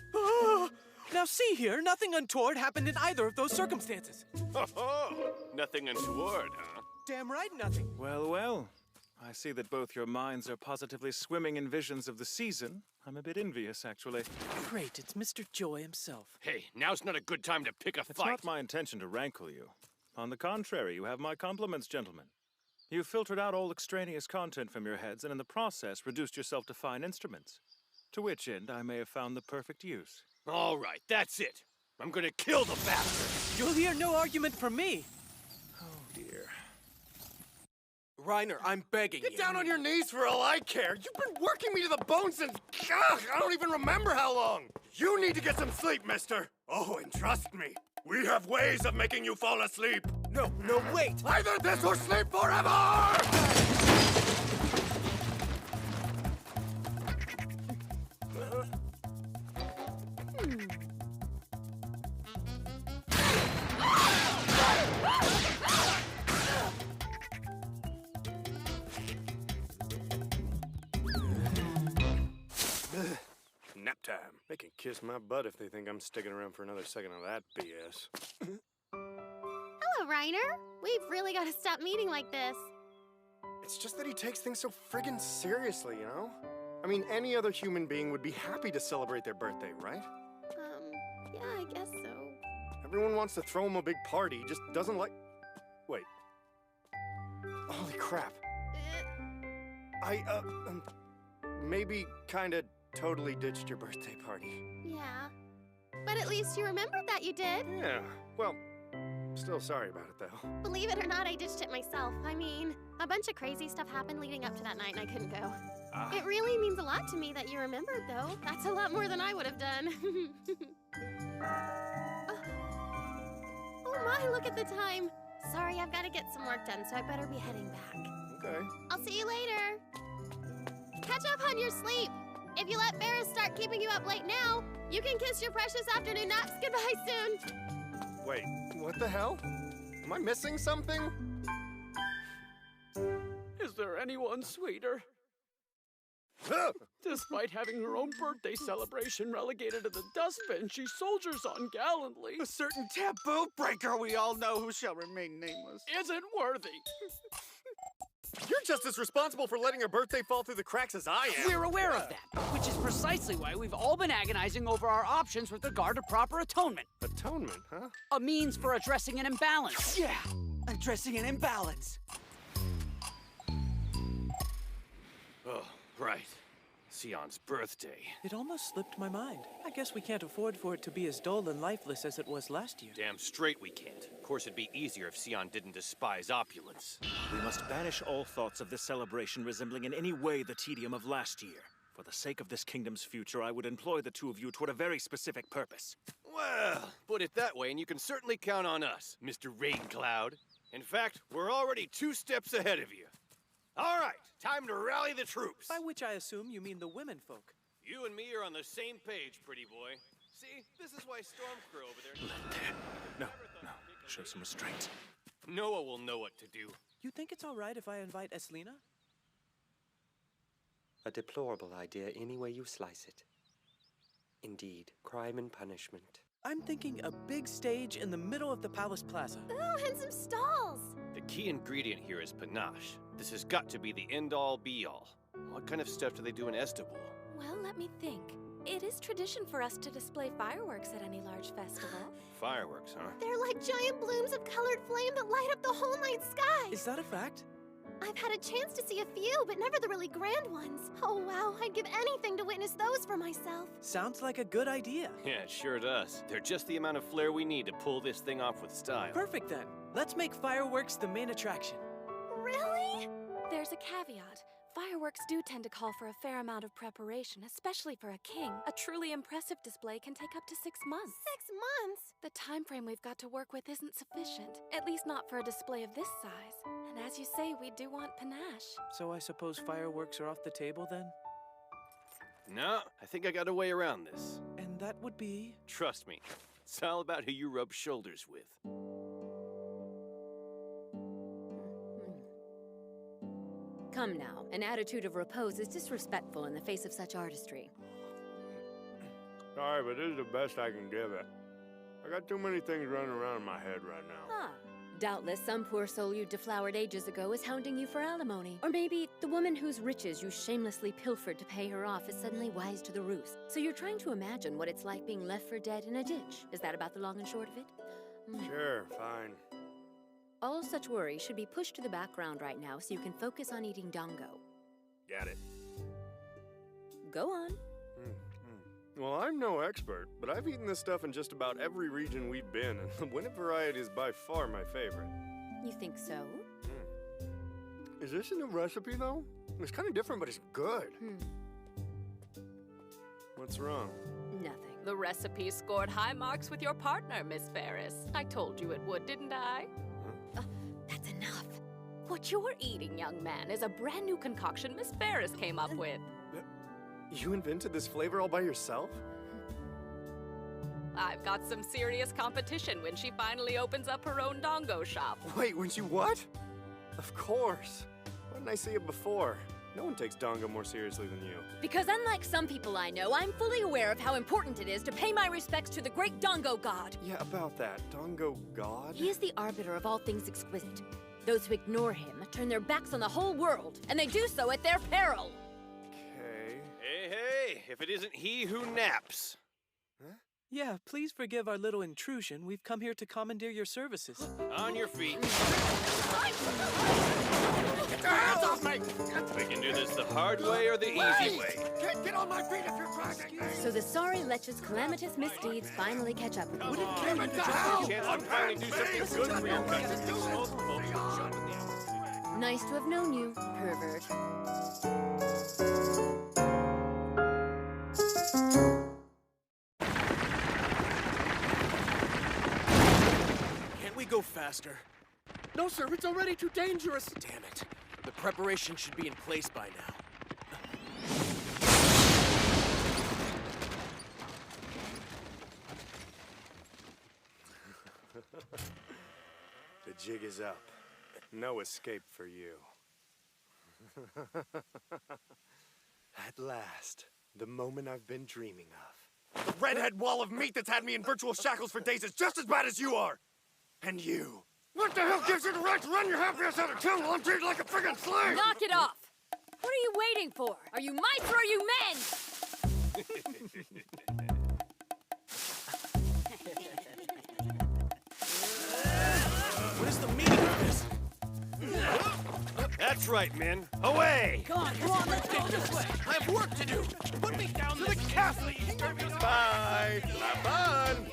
Now see here, nothing untoward happened in either of those circumstances.
Oh, nothing untoward, huh?
Damn right nothing.
Well, well. I see that both your minds are positively swimming in visions of the season. I'm a bit envious, actually.
Great, it's Mr. Joy himself.
Hey, now's not a good time to pick a
It's
fight.
not my intention to rankle you. On the contrary, you have my compliments, gentlemen. You've filtered out all extraneous content from your heads and in the process reduced yourself to fine instruments. To which end I may have found the perfect use.
All right, that's it. I'm gonna kill the bastard.
You'll hear no argument from me.
Oh, dear.
Reiner, I'm begging you.
Get down on your knees for all I care! You've been working me to the bone since... Ugh, I don't even remember how long! You need to get some sleep, mister! Oh, and trust me, we have ways of making you fall asleep!
No, wait!
Either this or sleep forever!
Nap time. They can kiss my butt if they think I'm sticking around for another second of that BS.
Hello, Reiner. We've really got to stop meeting like this.
It's just that he takes things so friggin' seriously, you know? I mean, any other human being would be happy to celebrate their birthday, right?
Yeah, I guess so.
Everyone wants to throw him a big party, he just doesn't like... Wait. Holy crap. Maybe kinda totally ditched your birthday party.
Yeah. But at least you remembered that you did.
Yeah, well, still sorry about it, though.
Believe it or not, I ditched it myself. I mean, a bunch of crazy stuff happened leading up to that night and I couldn't go. It really means a lot to me that you remembered, though. That's a lot more than I would have done. Oh my, look at the time. Sorry, I've got to get some work done, so I better be heading back.
Okay.
I'll see you later. Catch up on your sleep. If you let Barris start keeping you up late now, you can kiss your precious afternoon naps goodbye soon.
Wait, what the hell? Am I missing something?
Is there anyone sweeter? Despite having her own birthday celebration relegated to the dustbin, she soldiers on gallantly.
A certain taboo breaker we all know who shall remain nameless.
Isn't worthy.
You're just as responsible for letting her birthday fall through the cracks as I am.
We're aware of that, which is precisely why we've all been agonizing over our options with regard to proper atonement.
Atonement, huh?
A means for addressing an imbalance.
Yeah, addressing an imbalance.
Oh, right. Sion's birthday.
It almost slipped my mind. I guess we can't afford for it to be as dull and lifeless as it was last year.
Damn straight we can't. Of course, it'd be easier if Sion didn't despise opulence.
We must banish all thoughts of this celebration resembling in any way the tedium of last year. For the sake of this kingdom's future, I would employ the two of you toward a very specific purpose.
Well, put it that way, and you can certainly count on us, Mr. Raincloud. In fact, we're already 2 steps ahead of you. All right, time to rally the troops.
By which I assume you mean the women folk.
You and me are on the same page, pretty boy. See, this is why Stormcrow over there...
No. Show some restraint.
Noah will know what to do.
You think it's all right if I invite Eslina?
A deplorable idea any way you slice it. Indeed, crime and punishment.
I'm thinking a big stage in the middle of the palace plaza.
Ooh, and some stalls.
The key ingredient here is panache. This has got to be the end-all, be-all. What kind of stuff do they do in Istanbul?
Well, let me think. It is tradition for us to display fireworks at any large festival.
Fireworks, huh?
They're like giant blooms of colored flame that light up the whole night sky.
Is that a fact?
I've had a chance to see a few, but never the really grand ones. Oh wow, I'd give anything to witness those for myself.
Sounds like a good idea.
Yeah, it sure does. They're just the amount of flair we need to pull this thing off with style.
Perfect then. Let's make fireworks the main attraction.
Really?
There's a caveat. Fireworks do tend to call for a fair amount of preparation, especially for a king. A truly impressive display can take up to 6 months.
6 months?
The time frame we've got to work with isn't sufficient, at least not for a display of this size. And as you say, we do want panache.
So I suppose fireworks are off the table then?
No, I think I got a way around this.
And that would be?
Trust me, it's all about who you rub shoulders with.
Come now, an attitude of repose is disrespectful in the face of such artistry.
Sorry, but this is the best I can give it. I got too many things running around in my head right now.
Ah, doubtless some poor soul you deflowered ages ago is hounding you for alimony. Or maybe the woman whose riches you shamelessly pilfered to pay her off is suddenly wise to the ruse. So you're trying to imagine what it's like being left for dead in a ditch. Is that about the long and short of it?
Sure, fine.
All such worry should be pushed to the background right now so you can focus on eating dango.
Got it.
Go on.
Well, I'm no expert, but I've eaten this stuff in just about every region we've been, and the winter variety is by far my favorite.
You think so?
Is this a new recipe, though? It's kind of different, but it's good. What's wrong?
Nothing.
The recipe scored high marks with your partner, Miss Ferris. I told you it would, didn't I?
That's enough.
What you're eating, young man, is a brand new concoction Miss Ferris came up with.
You invented this flavor all by yourself?
I've got some serious competition when she finally opens up her own dongo shop.
Wait, when you what? Of course. Why didn't I see it before? No one takes Dongo more seriously than you.
Because unlike some people I know, I'm fully aware of how important it is to pay my respects to the great Dongo god.
Yeah, about that. Dongo god?
He is the arbiter of all things exquisite. Those who ignore him turn their backs on the whole world, and they do so at their peril.
Okay.
Hey, if it isn't he who naps.
Yeah, please forgive our little intrusion. We've come here to commandeer your services.
On your feet.
Get your hands off me!
We can do this the hard way or the easy way.
Get on my feet if you're dragging me!
So the sorry Lech's calamitous misdeeds finally catch up with you.
Give it to hell!
Chance to finally do something good for your country. Most folks don't show in the outside.
Nice to have known you, pervert.
Can't we go faster?
No, sir, it's already too dangerous.
Damn it. The preparation should be in place by now.
The jig is up. No escape for you. At last, the moment I've been dreaming of. The redhead wall of meat that's had me in virtual shackles for days is just as bad as you are! And you. What the hell gives you the right to run your happy ass out of town while I'm treated like a friggin' slave?
Knock it off! What are you waiting for? Are you mice or are you men?
What is the meaning of this?
That's right, men. Away!
Come on, let's go this way.
I have work to do. Put me down to the castle, you scurvy.
Bye! Have fun!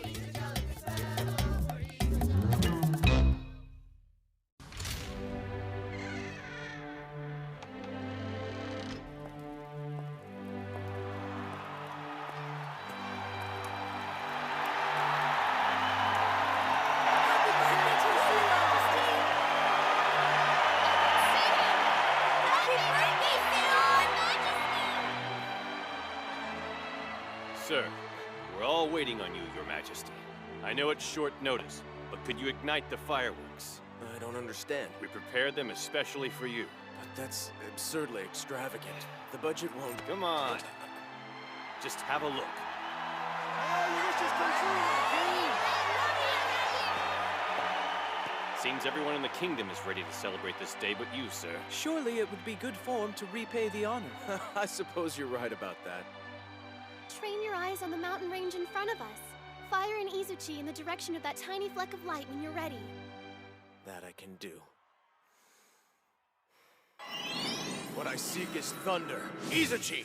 Sir, we're all waiting on you, Your Majesty. I know it's short notice, but could you ignite the fireworks?
I don't understand.
We prepared them especially for you.
But that's absurdly extravagant. The budget won't...
Come on. Just have a look. Seems everyone in the kingdom is ready to celebrate this day but you, sir.
Surely it would be good form to repay the honor.
I suppose you're right about that.
Train your eyes on the mountain range in front of us. Fire an Izuchi in the direction of that tiny fleck of light when you're ready.
That I can do. What I seek is thunder. Izuchi!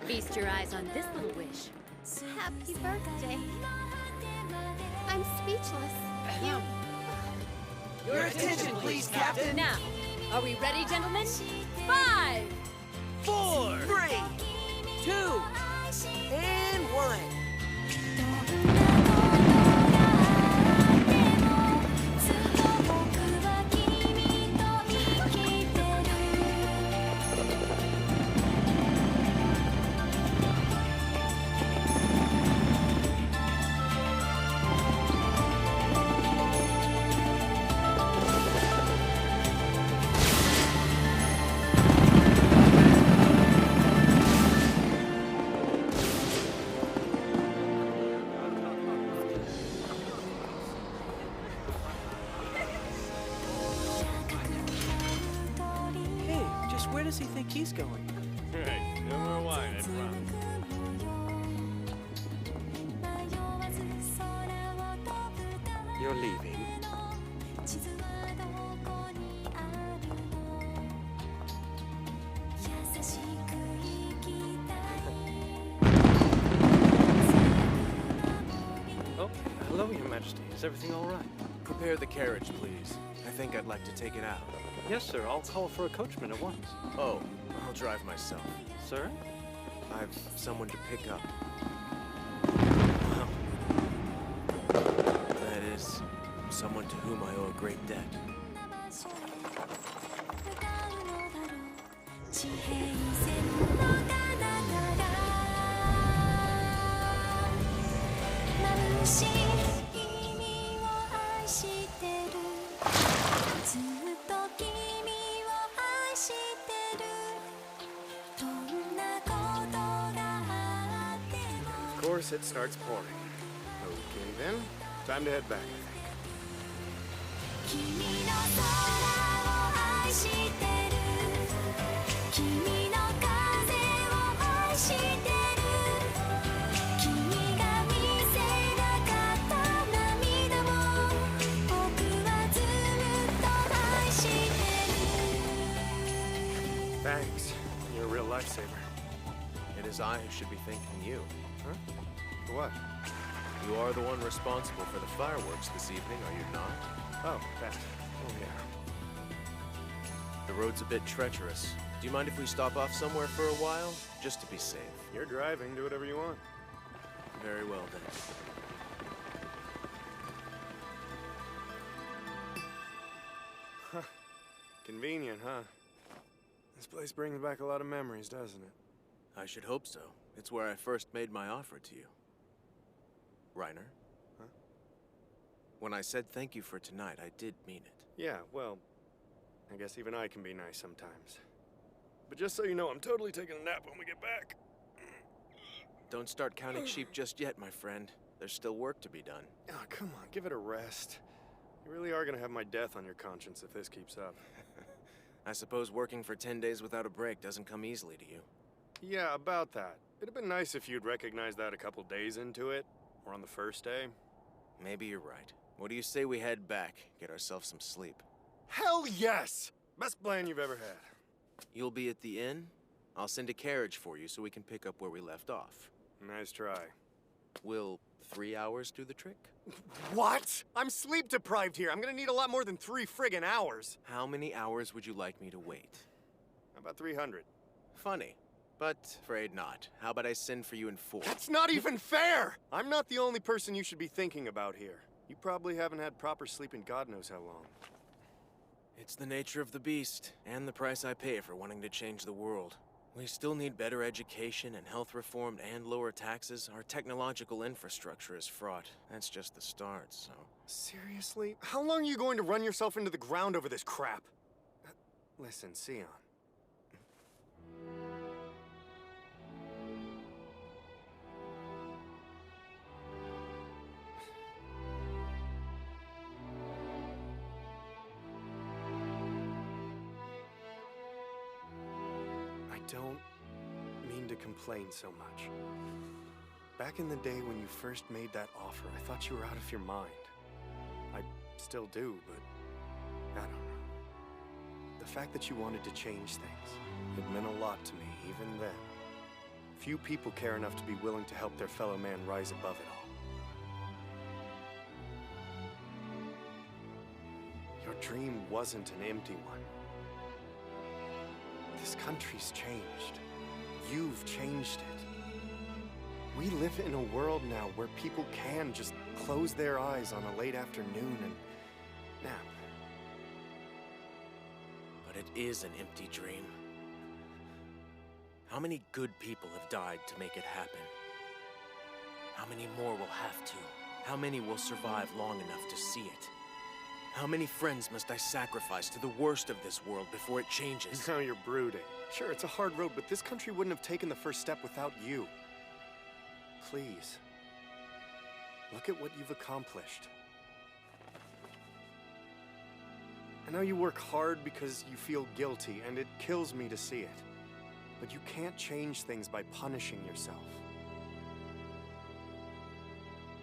Feast your eyes on this little wish.
Happy birthday. I'm speechless.
Your attention, please, Captain.
Now, are we ready, gentlemen? 5,
4, 3, 2, and 1.
Where does he think he's going?
Hey, no more wine, I promise.
You're leaving?
Oh, hello, Your Majesty. Is everything all right?
Prepare the carriage, please. I think I'd like to take it out.
Yes, sir. I'll call for a coachman at once.
Oh, I'll drive myself.
Sir?
I've someone to pick up. That is, someone to whom I owe a great debt.
Of course, it starts pouring. Okay, then. Time to head back, I think. Thanks. You're a real lifesaver.
It is I who should be thanking you.
Huh? For what?
You are the one responsible for the fireworks this evening, are you not?
Oh, that. Oh, yeah.
The road's a bit treacherous. Do you mind if we stop off somewhere for a while? Just to be safe.
You're driving. Do whatever you want.
Very well, then.
Huh. Convenient, huh? This place brings back a lot of memories, doesn't it?
I should hope so. It's where I first made my offer to you. Reiner?
Huh?
When I said thank you for tonight, I did mean it.
Yeah, well, I guess even I can be nice sometimes. But just so you know, I'm totally taking a nap when we get back.
Don't start counting sheep just yet, my friend. There's still work to be done.
Oh, come on, give it a rest. You really are gonna have my death on your conscience if this keeps up.
I suppose working for 10 days without a break doesn't come easily to you.
Yeah, about that. It'd have been nice if you'd recognized that a couple days into it, or on the first day.
Maybe you're right. What do you say we head back, get ourselves some sleep?
Hell yes! Best plan you've ever had.
You'll be at the inn? I'll send a carriage for you so we can pick up where we left off.
Nice try.
Will 3 hours do the trick?
What? I'm sleep deprived here. I'm gonna need a lot more than 3 friggin' hours.
How many hours would you like me to wait?
How about 300?
Funny. But afraid not. How about I send for you in force?
That's not even fair! I'm not the only person you should be thinking about here. You probably haven't had proper sleep in God knows how long.
It's the nature of the beast, and the price I pay for wanting to change the world. We still need better education and health reform and lower taxes. Our technological infrastructure is fraught. That's just the start, so...
Seriously? How long are you going to run yourself into the ground over this crap? Listen, Sion. I don't mean to complain so much. Back in the day when you first made that offer, I thought you were out of your mind. I still do, but I don't know. The fact that you wanted to change things, it meant a lot to me, even then. Few people care enough to be willing to help their fellow man rise above it all. Your dream wasn't an empty one. This country's changed. You've changed it. We live in a world now where people can just close their eyes on a late afternoon and nap.
But it is an empty dream. How many good people have died to make it happen? How many more will have to? How many will survive long enough to see it? How many friends must I sacrifice to the worst of this world before it changes?
Now you're brooding. Sure, it's a hard road, but this country wouldn't have taken the first step without you. Please. Look at what you've accomplished. I know you work hard because you feel guilty, and it kills me to see it. But you can't change things by punishing yourself.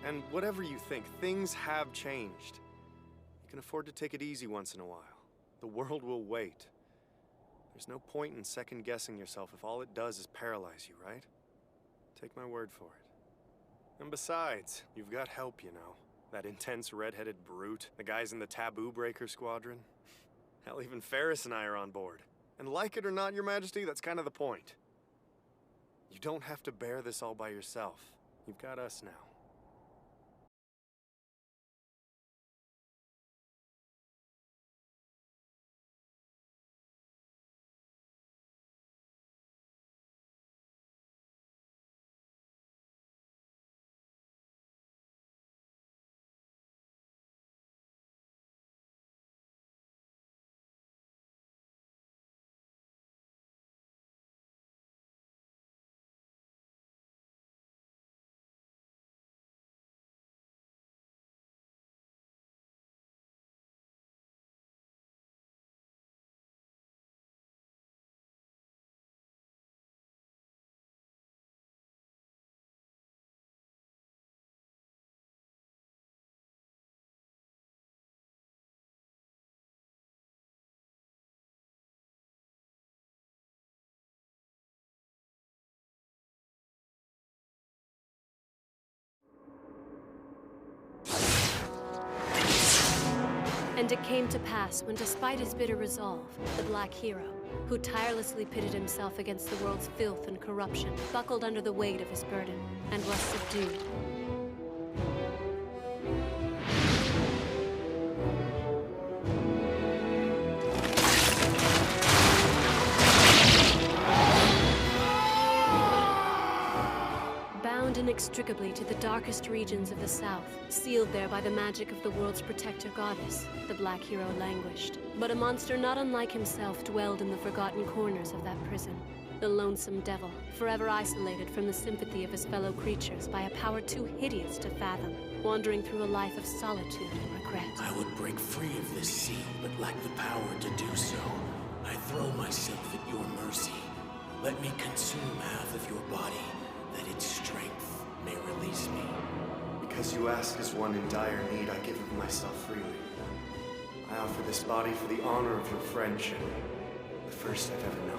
And whatever you think, things have changed. You can afford to take it easy once in a while. The world will wait. There's no point in second-guessing yourself if all it does is paralyze you, right? Take my word for it. And besides, you've got help, you know. That intense red-headed brute, the guys in the Taboo Breaker Squadron. Hell, even Ferris and I are on board. And like it or not, Your Majesty, that's kind of the point. You don't have to bear this all by yourself. You've got us now.
And it came to pass when, despite his bitter resolve, the Black Hero, who tirelessly pitted himself against the world's filth and corruption, buckled under the weight of his burden and was subdued. Inextricably to the darkest regions of the South, sealed there by the magic of the world's protector goddess, the Black Hero languished. But a monster not unlike himself dwelled in the forgotten corners of that prison. The lonesome devil, forever isolated from the sympathy of his fellow creatures by a power too hideous to fathom, wandering through a life of solitude and regret.
I would break free of this seal, but lack the power to do so. I throw myself at your mercy. Let me consume half of your body, that its strength may release me.
Because you ask as one in dire need, I give of myself freely. I offer this body for the honor of your friendship, the first I've ever known.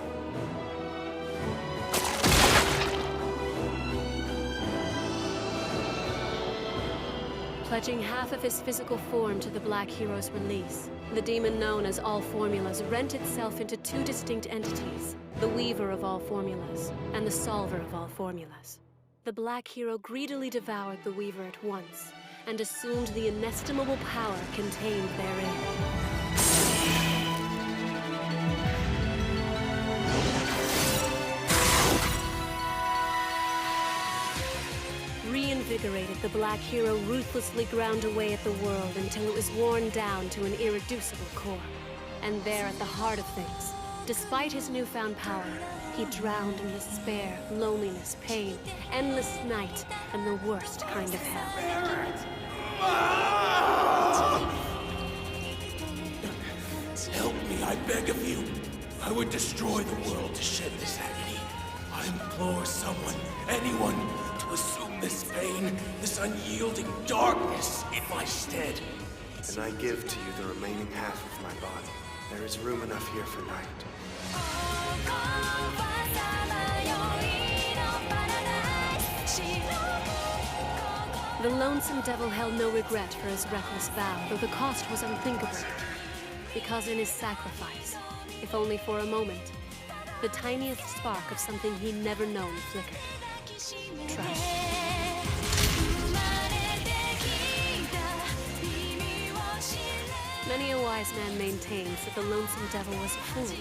pledging half of his physical form to the Black Hero's release, the demon known as All Formulas rent itself into two distinct entities, the Weaver of All Formulas and the Solver of All Formulas. The Black Hero greedily devoured the Weaver at once and assumed the inestimable power contained therein. Reinvigorated, the Black Hero ruthlessly ground away at the world until it was worn down to an irreducible core. And there at the heart of things, despite his newfound power, he drowned in despair, loneliness, pain, endless night, and the worst kind of hell.
Help me, I beg of you. I would destroy the world to shed this agony. I implore someone, anyone, to assume this pain, this unyielding darkness in my stead.
And I give to you the remaining half of my body. There is room enough here for night.
The lonesome devil held no regret for his reckless vow, though the cost was unthinkable. Because in his sacrifice, if only for a moment, the tiniest spark of something he'd never known flickered. Trust. Many a wise man maintains that the lonesome devil was a fool.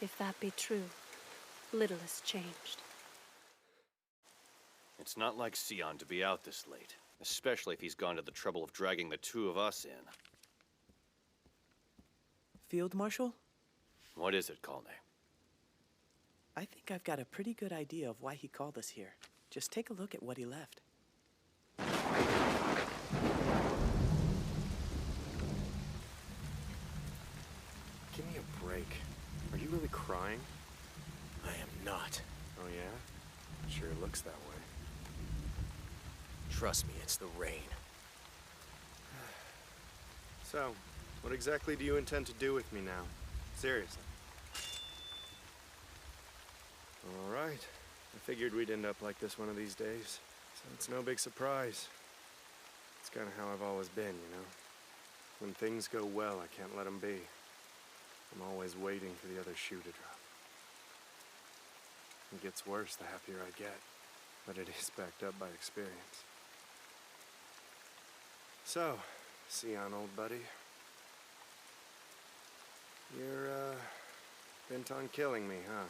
If that be true, little has changed.
It's not like Sion to be out this late, especially if he's gone to the trouble of dragging the two of us in.
Field Marshal?
What is it, Kalne?
I think I've got a pretty good idea of why he called us here. Just take a look at what he left.
Give me a break. Are you really crying?
I am not.
Oh yeah? Sure looks that way.
Trust me, it's the rain.
So, what exactly do you intend to do with me now? Seriously. All right. I figured we'd end up like this one of these days. So it's no big surprise. It's kind of how I've always been, you know? When things go well, I can't let them be. I'm always waiting for the other shoe to drop. It gets worse the happier I get, but it is backed up by experience. So, Sion, old buddy. You're, bent on killing me, huh?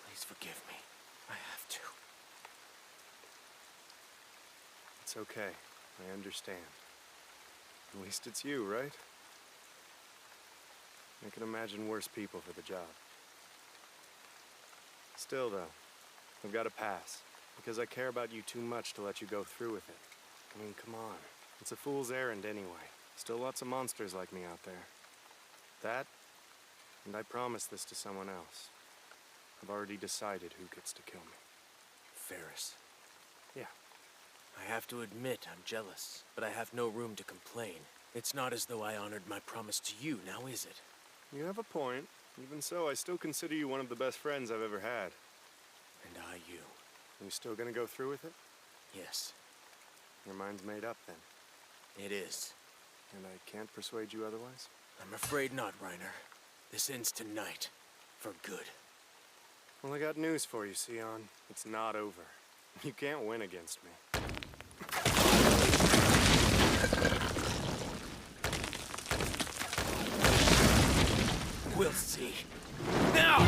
Please forgive me. I have to.
It's okay. I understand. At least it's you, right? I can imagine worse people for the job. Still, though, I've got to pass. Because I care about you too much to let you go through with it. I mean, come on. It's a fool's errand anyway. Still lots of monsters like me out there. That, and I promise this to someone else. I've already decided who gets to kill me.
Ferris.
Yeah.
I have to admit I'm jealous, but I have no room to complain. It's not as though I honored my promise to you, now is it?
You have a point. Even so, I still consider you one of the best friends I've ever had.
And I you.
Are you still gonna go through with it?
Yes.
Your mind's made up, then.
It is.
And I can't persuade you otherwise?
I'm afraid not, Reiner. This ends tonight. For good.
Well, I got news for you, Sion. It's not over. You can't win against me.
We'll see. Now!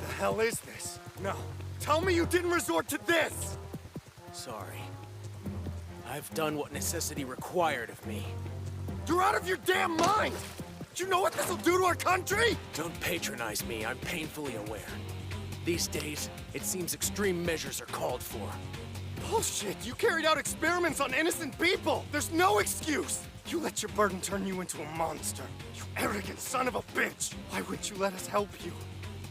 The hell is this? No. Tell me you didn't resort to this!
Sorry. I've done what necessity required of me.
You're out of your damn mind! Do you know what this will do to our country?
Don't patronize me. I'm painfully aware. These days, it seems extreme measures are called for.
Bullshit! You carried out experiments on innocent people! There's no excuse! You let your burden turn you into a monster. You arrogant son of a bitch! Why wouldn't you let us help you?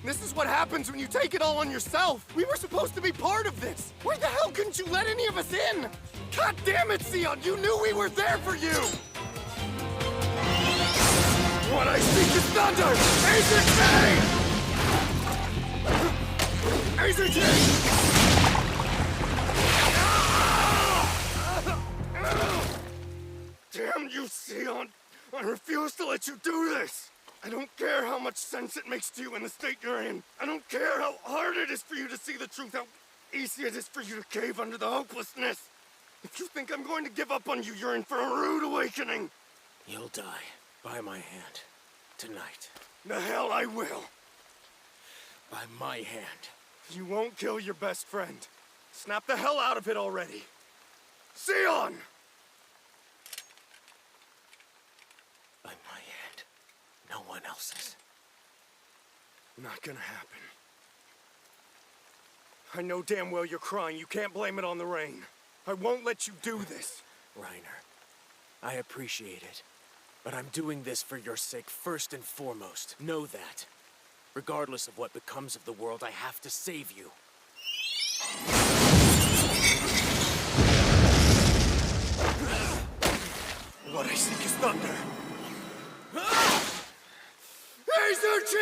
This is what happens when you take it all on yourself! We were supposed to be part of this! Why the hell couldn't you let any of us in? God damn it, Sion! You knew we were there for you! What I speak is thunder! Azer K! Azer K! Damn you, Sion! I refuse to let you do this! I don't care how much sense it makes to you in the state you're in. I don't care how hard it is for you to see the truth, how easy it is for you to cave under the hopelessness. If you think I'm going to give up on you, you're in for a rude awakening.
You'll die by my hand. Tonight.
The hell I will.
By my hand.
You won't kill your best friend. Snap the hell out of it already. Sion!
By my hand. No one else's.
Not gonna happen. I know damn well you're crying. You can't blame it on the rain. I won't let you do this.
Reiner, I appreciate it. But I'm doing this for your sake first and foremost. Know that. Regardless of what becomes of the world, I have to save you.
What I seek is thunder. Azer K!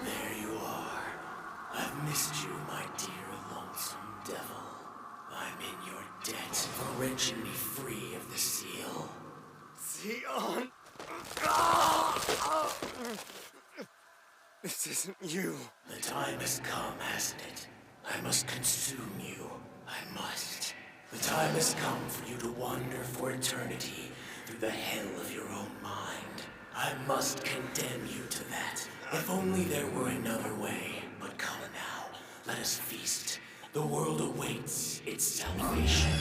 There you are. I've missed you, my dear lonesome devil. I'm in your debt for wrenching me free of the seal.
Sion! This isn't you.
The time has come, hasn't it? I must consume you. I must. The time has come for you to wander for eternity through the hell of your own mind. I must condemn you to that. If only there were another way. But come now, let us feast. The world awaits its salvation.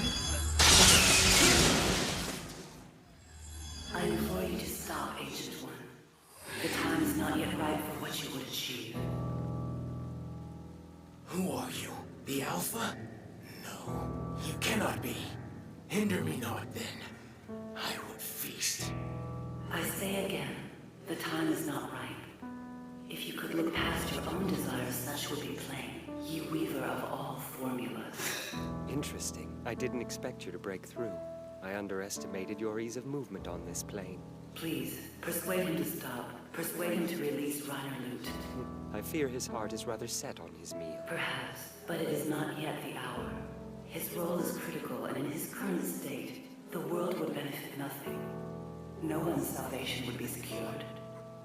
I implore you to stop, Ancient One. The time is not yet right for what you would achieve.
Who are you? The Alpha? No, you cannot be. Hinder me not then. I would feast.
I say again, the time is not ripe. If you could look past your own desires, such would be plain. You weaver of all formulas.
Interesting. I didn't expect you to break through. I underestimated your ease of movement on this plane.
Please, persuade him to stop. Persuade him to release Reiner Loot.
I fear his heart is rather set on his meal.
Perhaps, but it is not yet the hour. His role is critical, and in his current state, the world would benefit nothing. No one's salvation would be secured.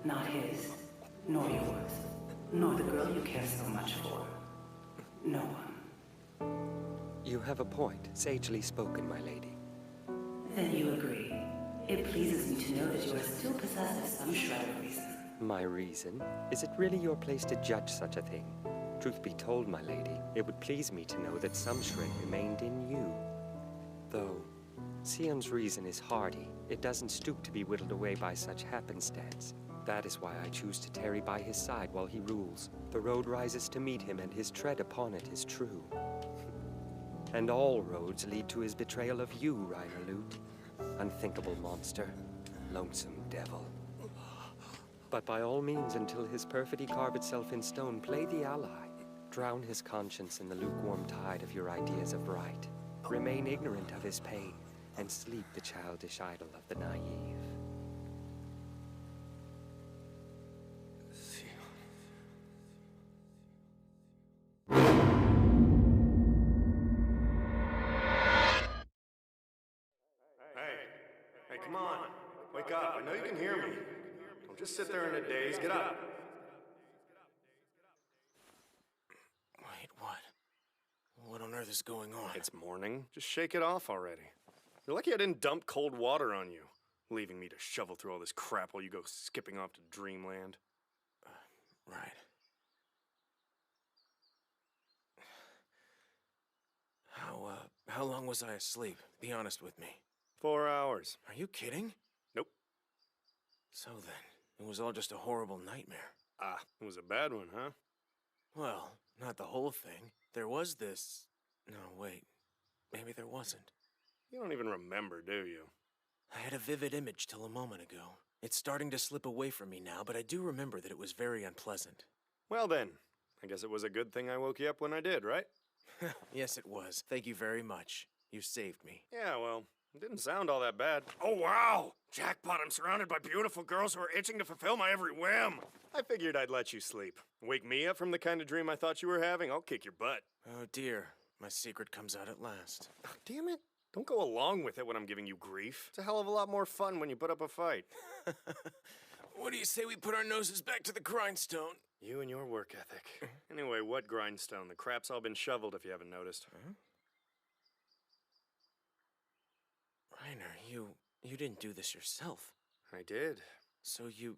Not his, nor yours, nor the girl you care so much for. No one.
You have a point, sagely spoken, my lady.
Then you agree. It pleases me to know that you are still possessed of some shred of reason.
My reason? Is it really your place to judge such a thing? Truth be told, my lady, it would please me to know that some shred remained in you. Though, Sion's reason is hardy. It doesn't stoop to be whittled away by such happenstance. That is why I choose to tarry by his side while he rules. The road rises to meet him, and his tread upon it is true. And all roads lead to his betrayal of you, Reiner Loot. Unthinkable monster. Lonesome devil. But by all means, until his perfidy carve itself in stone, play the ally. Drown his conscience in the lukewarm tide of your ideas of right. Remain ignorant of his pain, and sleep the childish idle of the naive.
Hey, come on. Wake up. I know you can hear me. Don't just sit there in a daze. Get up.
What on earth is going on?
It's morning. Just shake it off already. You're lucky I didn't dump cold water on you, leaving me to shovel through all this crap while you go skipping off to dreamland.
Right. How long was I asleep? Be honest with me.
4 hours.
Are you kidding?
Nope.
So then, it was all just a horrible nightmare.
Ah, it was a bad one, huh?
Well, not the whole thing. There was this... No, wait. Maybe there wasn't.
You don't even remember, do you?
I had a vivid image till a moment ago. It's starting to slip away from me now, but I do remember that it was very unpleasant.
Well then, I guess it was a good thing I woke you up when I did, right?
Yes, it was. Thank you very much. You saved me.
Yeah, well, it didn't sound all that bad. Oh, wow! Jackpot, I'm surrounded by beautiful girls who are itching to fulfill my every whim. I figured I'd let you sleep. Wake me up from the kind of dream I thought you were having, I'll kick your butt.
Oh dear, my secret comes out at last.
Oh, damn it. Don't go along with it when I'm giving you grief. It's a hell of a lot more fun when you put up a fight.
What do you say we put our noses back to the grindstone?
You and your work ethic. Anyway, what grindstone? The crap's all been shoveled if you haven't noticed.
Huh? Reiner, you didn't do this yourself.
I did.
So you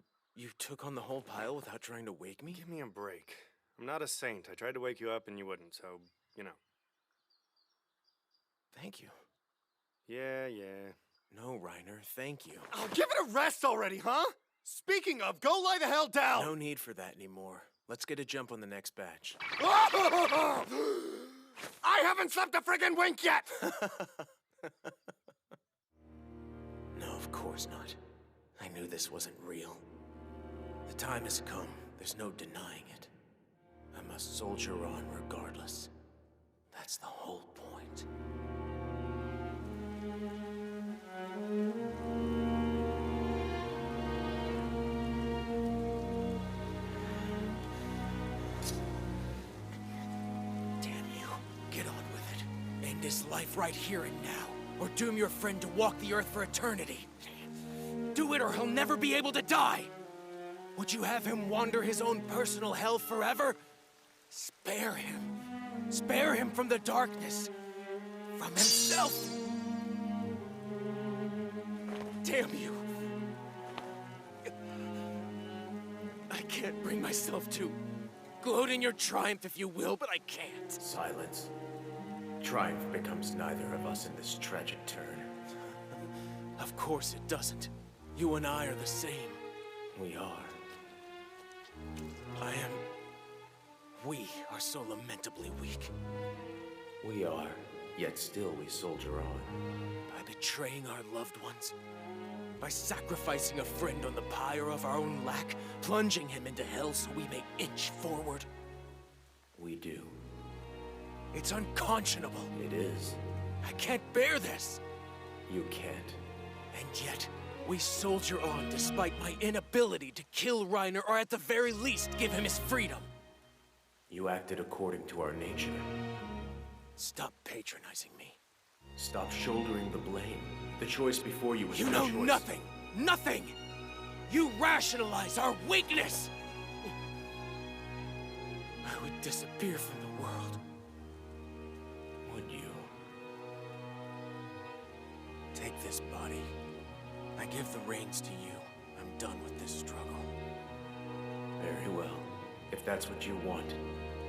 took on the whole pile without trying to wake me?
Give me a break. I'm not a saint. I tried to wake you up and you wouldn't, so, you know.
Thank you.
Yeah.
No, Reiner, thank you.
Oh, give it a rest already, huh? Speaking of, go lie the hell down!
No need for that anymore. Let's get a jump on the next batch.
I haven't slept a friggin' wink yet!
No, of course not. I knew this wasn't real. The time has come. There's no denying it. I must soldier on regardless. That's the whole point. Damn you. Get on with it. End his life right here and now, or doom your friend to walk the earth for eternity. Do it or he'll never be able to die! Would you have him wander his own personal hell forever? Spare him. Spare him from the darkness. From himself. Damn you. I can't bring myself to gloat in your triumph if you will, but I can't. Silence. Triumph becomes neither of us in this tragic turn. Of course it doesn't. You and I are the same. We are. We are so lamentably weak. We are, yet still we soldier on. By betraying our loved ones. By sacrificing a friend on the pyre of our own lack, plunging him into hell so we may inch forward. We do. It's unconscionable. It is. I can't bear this. You can't. And yet, we soldier on despite my inability to kill Reiner or at the very least give him his freedom. You acted according to our nature. Stop patronizing me. Stop shouldering the blame. The choice before you was your choice. You know nothing! Nothing! You rationalize our weakness! I would disappear from the world. Would you? Take this body. I give the reins to you. I'm done with this struggle. Very well. If that's what you want,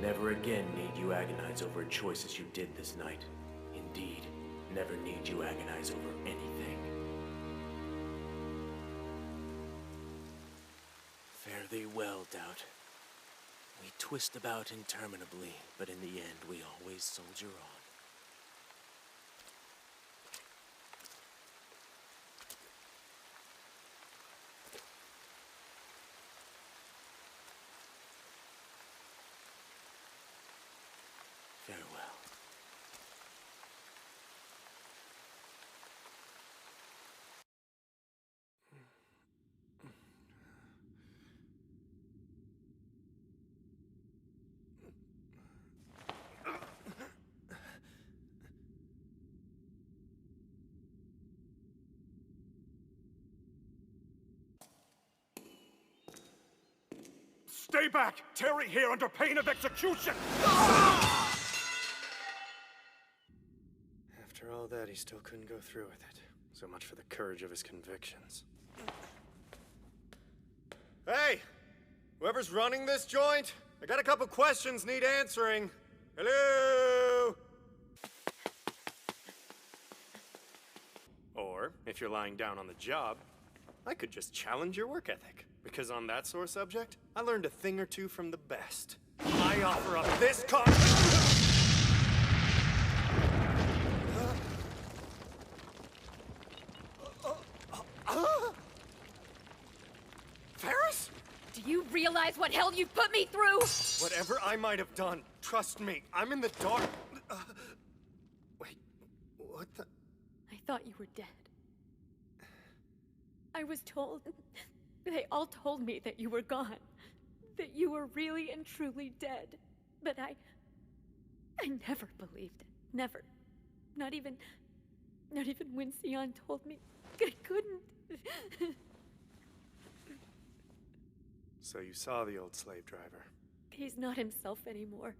never again need you agonize over choices you did this night. Indeed, never need you agonize over anything. Fare thee well, Doubt. We twist about interminably, but in the end we always soldier on. Farewell.
Stay back! Terry here under pain of execution!
all that, he still couldn't go through with it. So much for the courage of his convictions. Hey! Whoever's running this joint, I got a couple questions need answering. Hello? Or, if you're lying down on the job, I could just challenge your work ethic. Because on that sore subject, I learned a thing or two from the best. I offer up this Ferris?
Do you realize what hell you've put me through?
Whatever I might have done, trust me, I'm in the dark. Wait, what the?
I thought you were dead. I was told... They all told me that you were gone. That you were really and truly dead. But I never believed it. Never. Not even when Sion told me I couldn't.
So you saw the old slave driver.
He's not himself anymore.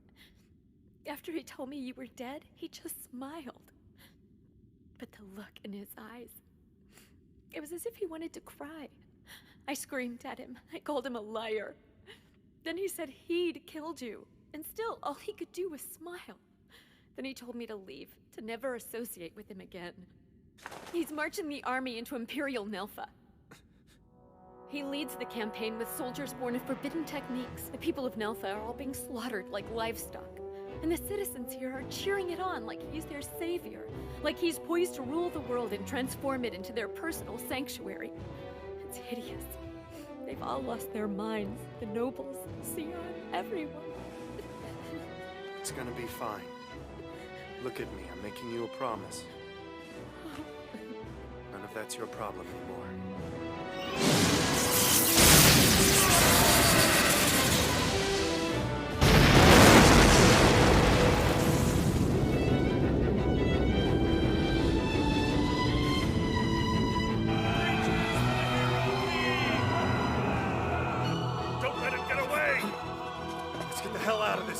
After he told me you were dead, he just smiled. But the look in his eyes, it was as if he wanted to cry. I screamed at him. I called him a liar. Then he said he'd killed you, and still all he could do was smile. Then he told me to leave, to never associate with him again. He's marching the army into Imperial Nelfa. He leads the campaign with soldiers born of forbidden techniques. The people of Nelfa are all being slaughtered like livestock. And the citizens here are cheering it on like he's their savior. Like he's poised to rule the world and transform it into their personal sanctuary. It's hideous. They've all lost their minds. The nobles, Sion, everyone.
It's gonna be fine. Look at me, I'm making you a promise. None of that's your problem anymore.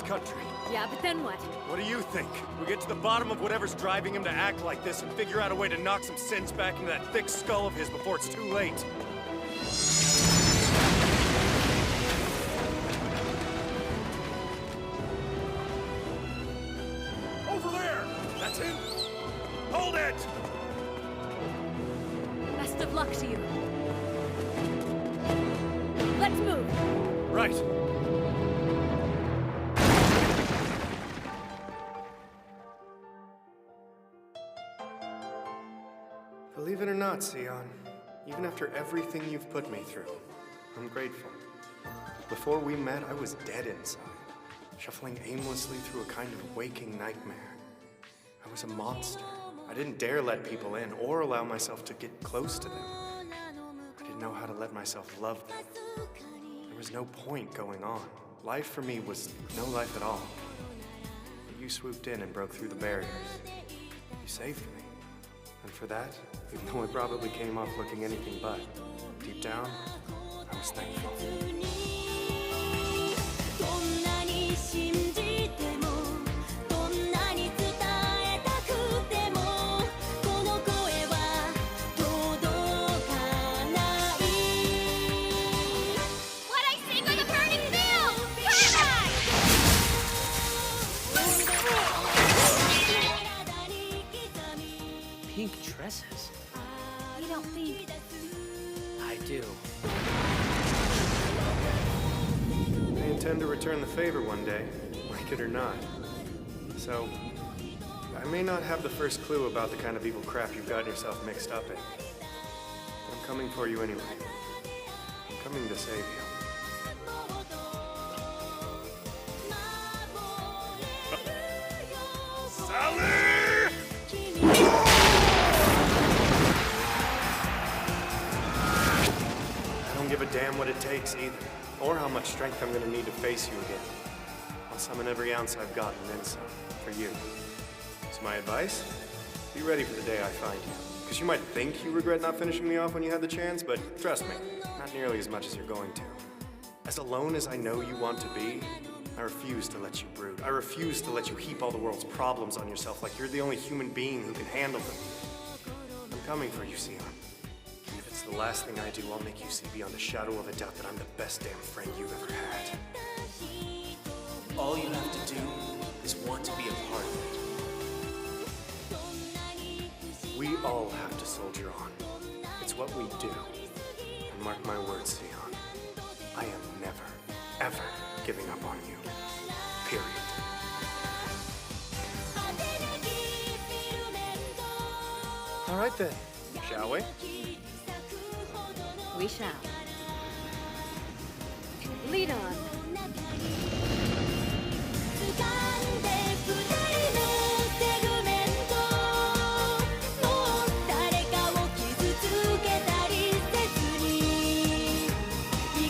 Country.
Yeah, but then what?
What do you think? We get to the bottom of whatever's driving him to act like this and figure out a way to knock some sense back into that thick skull of his before it's too late. Over there! That's him! Hold it!
Best of luck to you. Let's move!
Right. Believe it or not, Sion, even after everything you've put me through, I'm grateful. Before we met, I was dead inside, shuffling aimlessly through a kind of waking nightmare. I was a monster. I didn't dare let people in or allow myself to get close to them. I didn't know how to let myself love them. There was no point going on. Life for me was no life at all. But you swooped in and broke through the barriers. You saved me. And for that, even though I probably came off looking anything but, deep down, I was thankful.
What I sing on the burning field!
Pink dresses?
You don't think...
I do.
I intend to return the favor one day, like it or not. So, I may not have the first clue about the kind of evil crap you've gotten yourself mixed up in. But I'm coming for you anyway. I'm coming to save you. I don't give a damn what it takes either, or how much strength I'm gonna need to face you again. I'll summon every ounce I've got and then some, for you. So my advice? Be ready for the day I find you. Because you might think you regret not finishing me off when you had the chance, but trust me, not nearly as much as you're going to. As alone as I know you want to be, I refuse to let you brood. I refuse to let you heap all the world's problems on yourself like you're the only human being who can handle them. I'm coming for you, Sion. And if it's the last thing I do, I'll make you see beyond a shadow of a doubt that I'm the best damn friend you've ever had.
All you have to do is want to be a part of it.
We all have to soldier on. It's what we do. And mark my words, Sion. I am never, ever giving up on you. Period. All right then, shall we?
We shall. Lead on.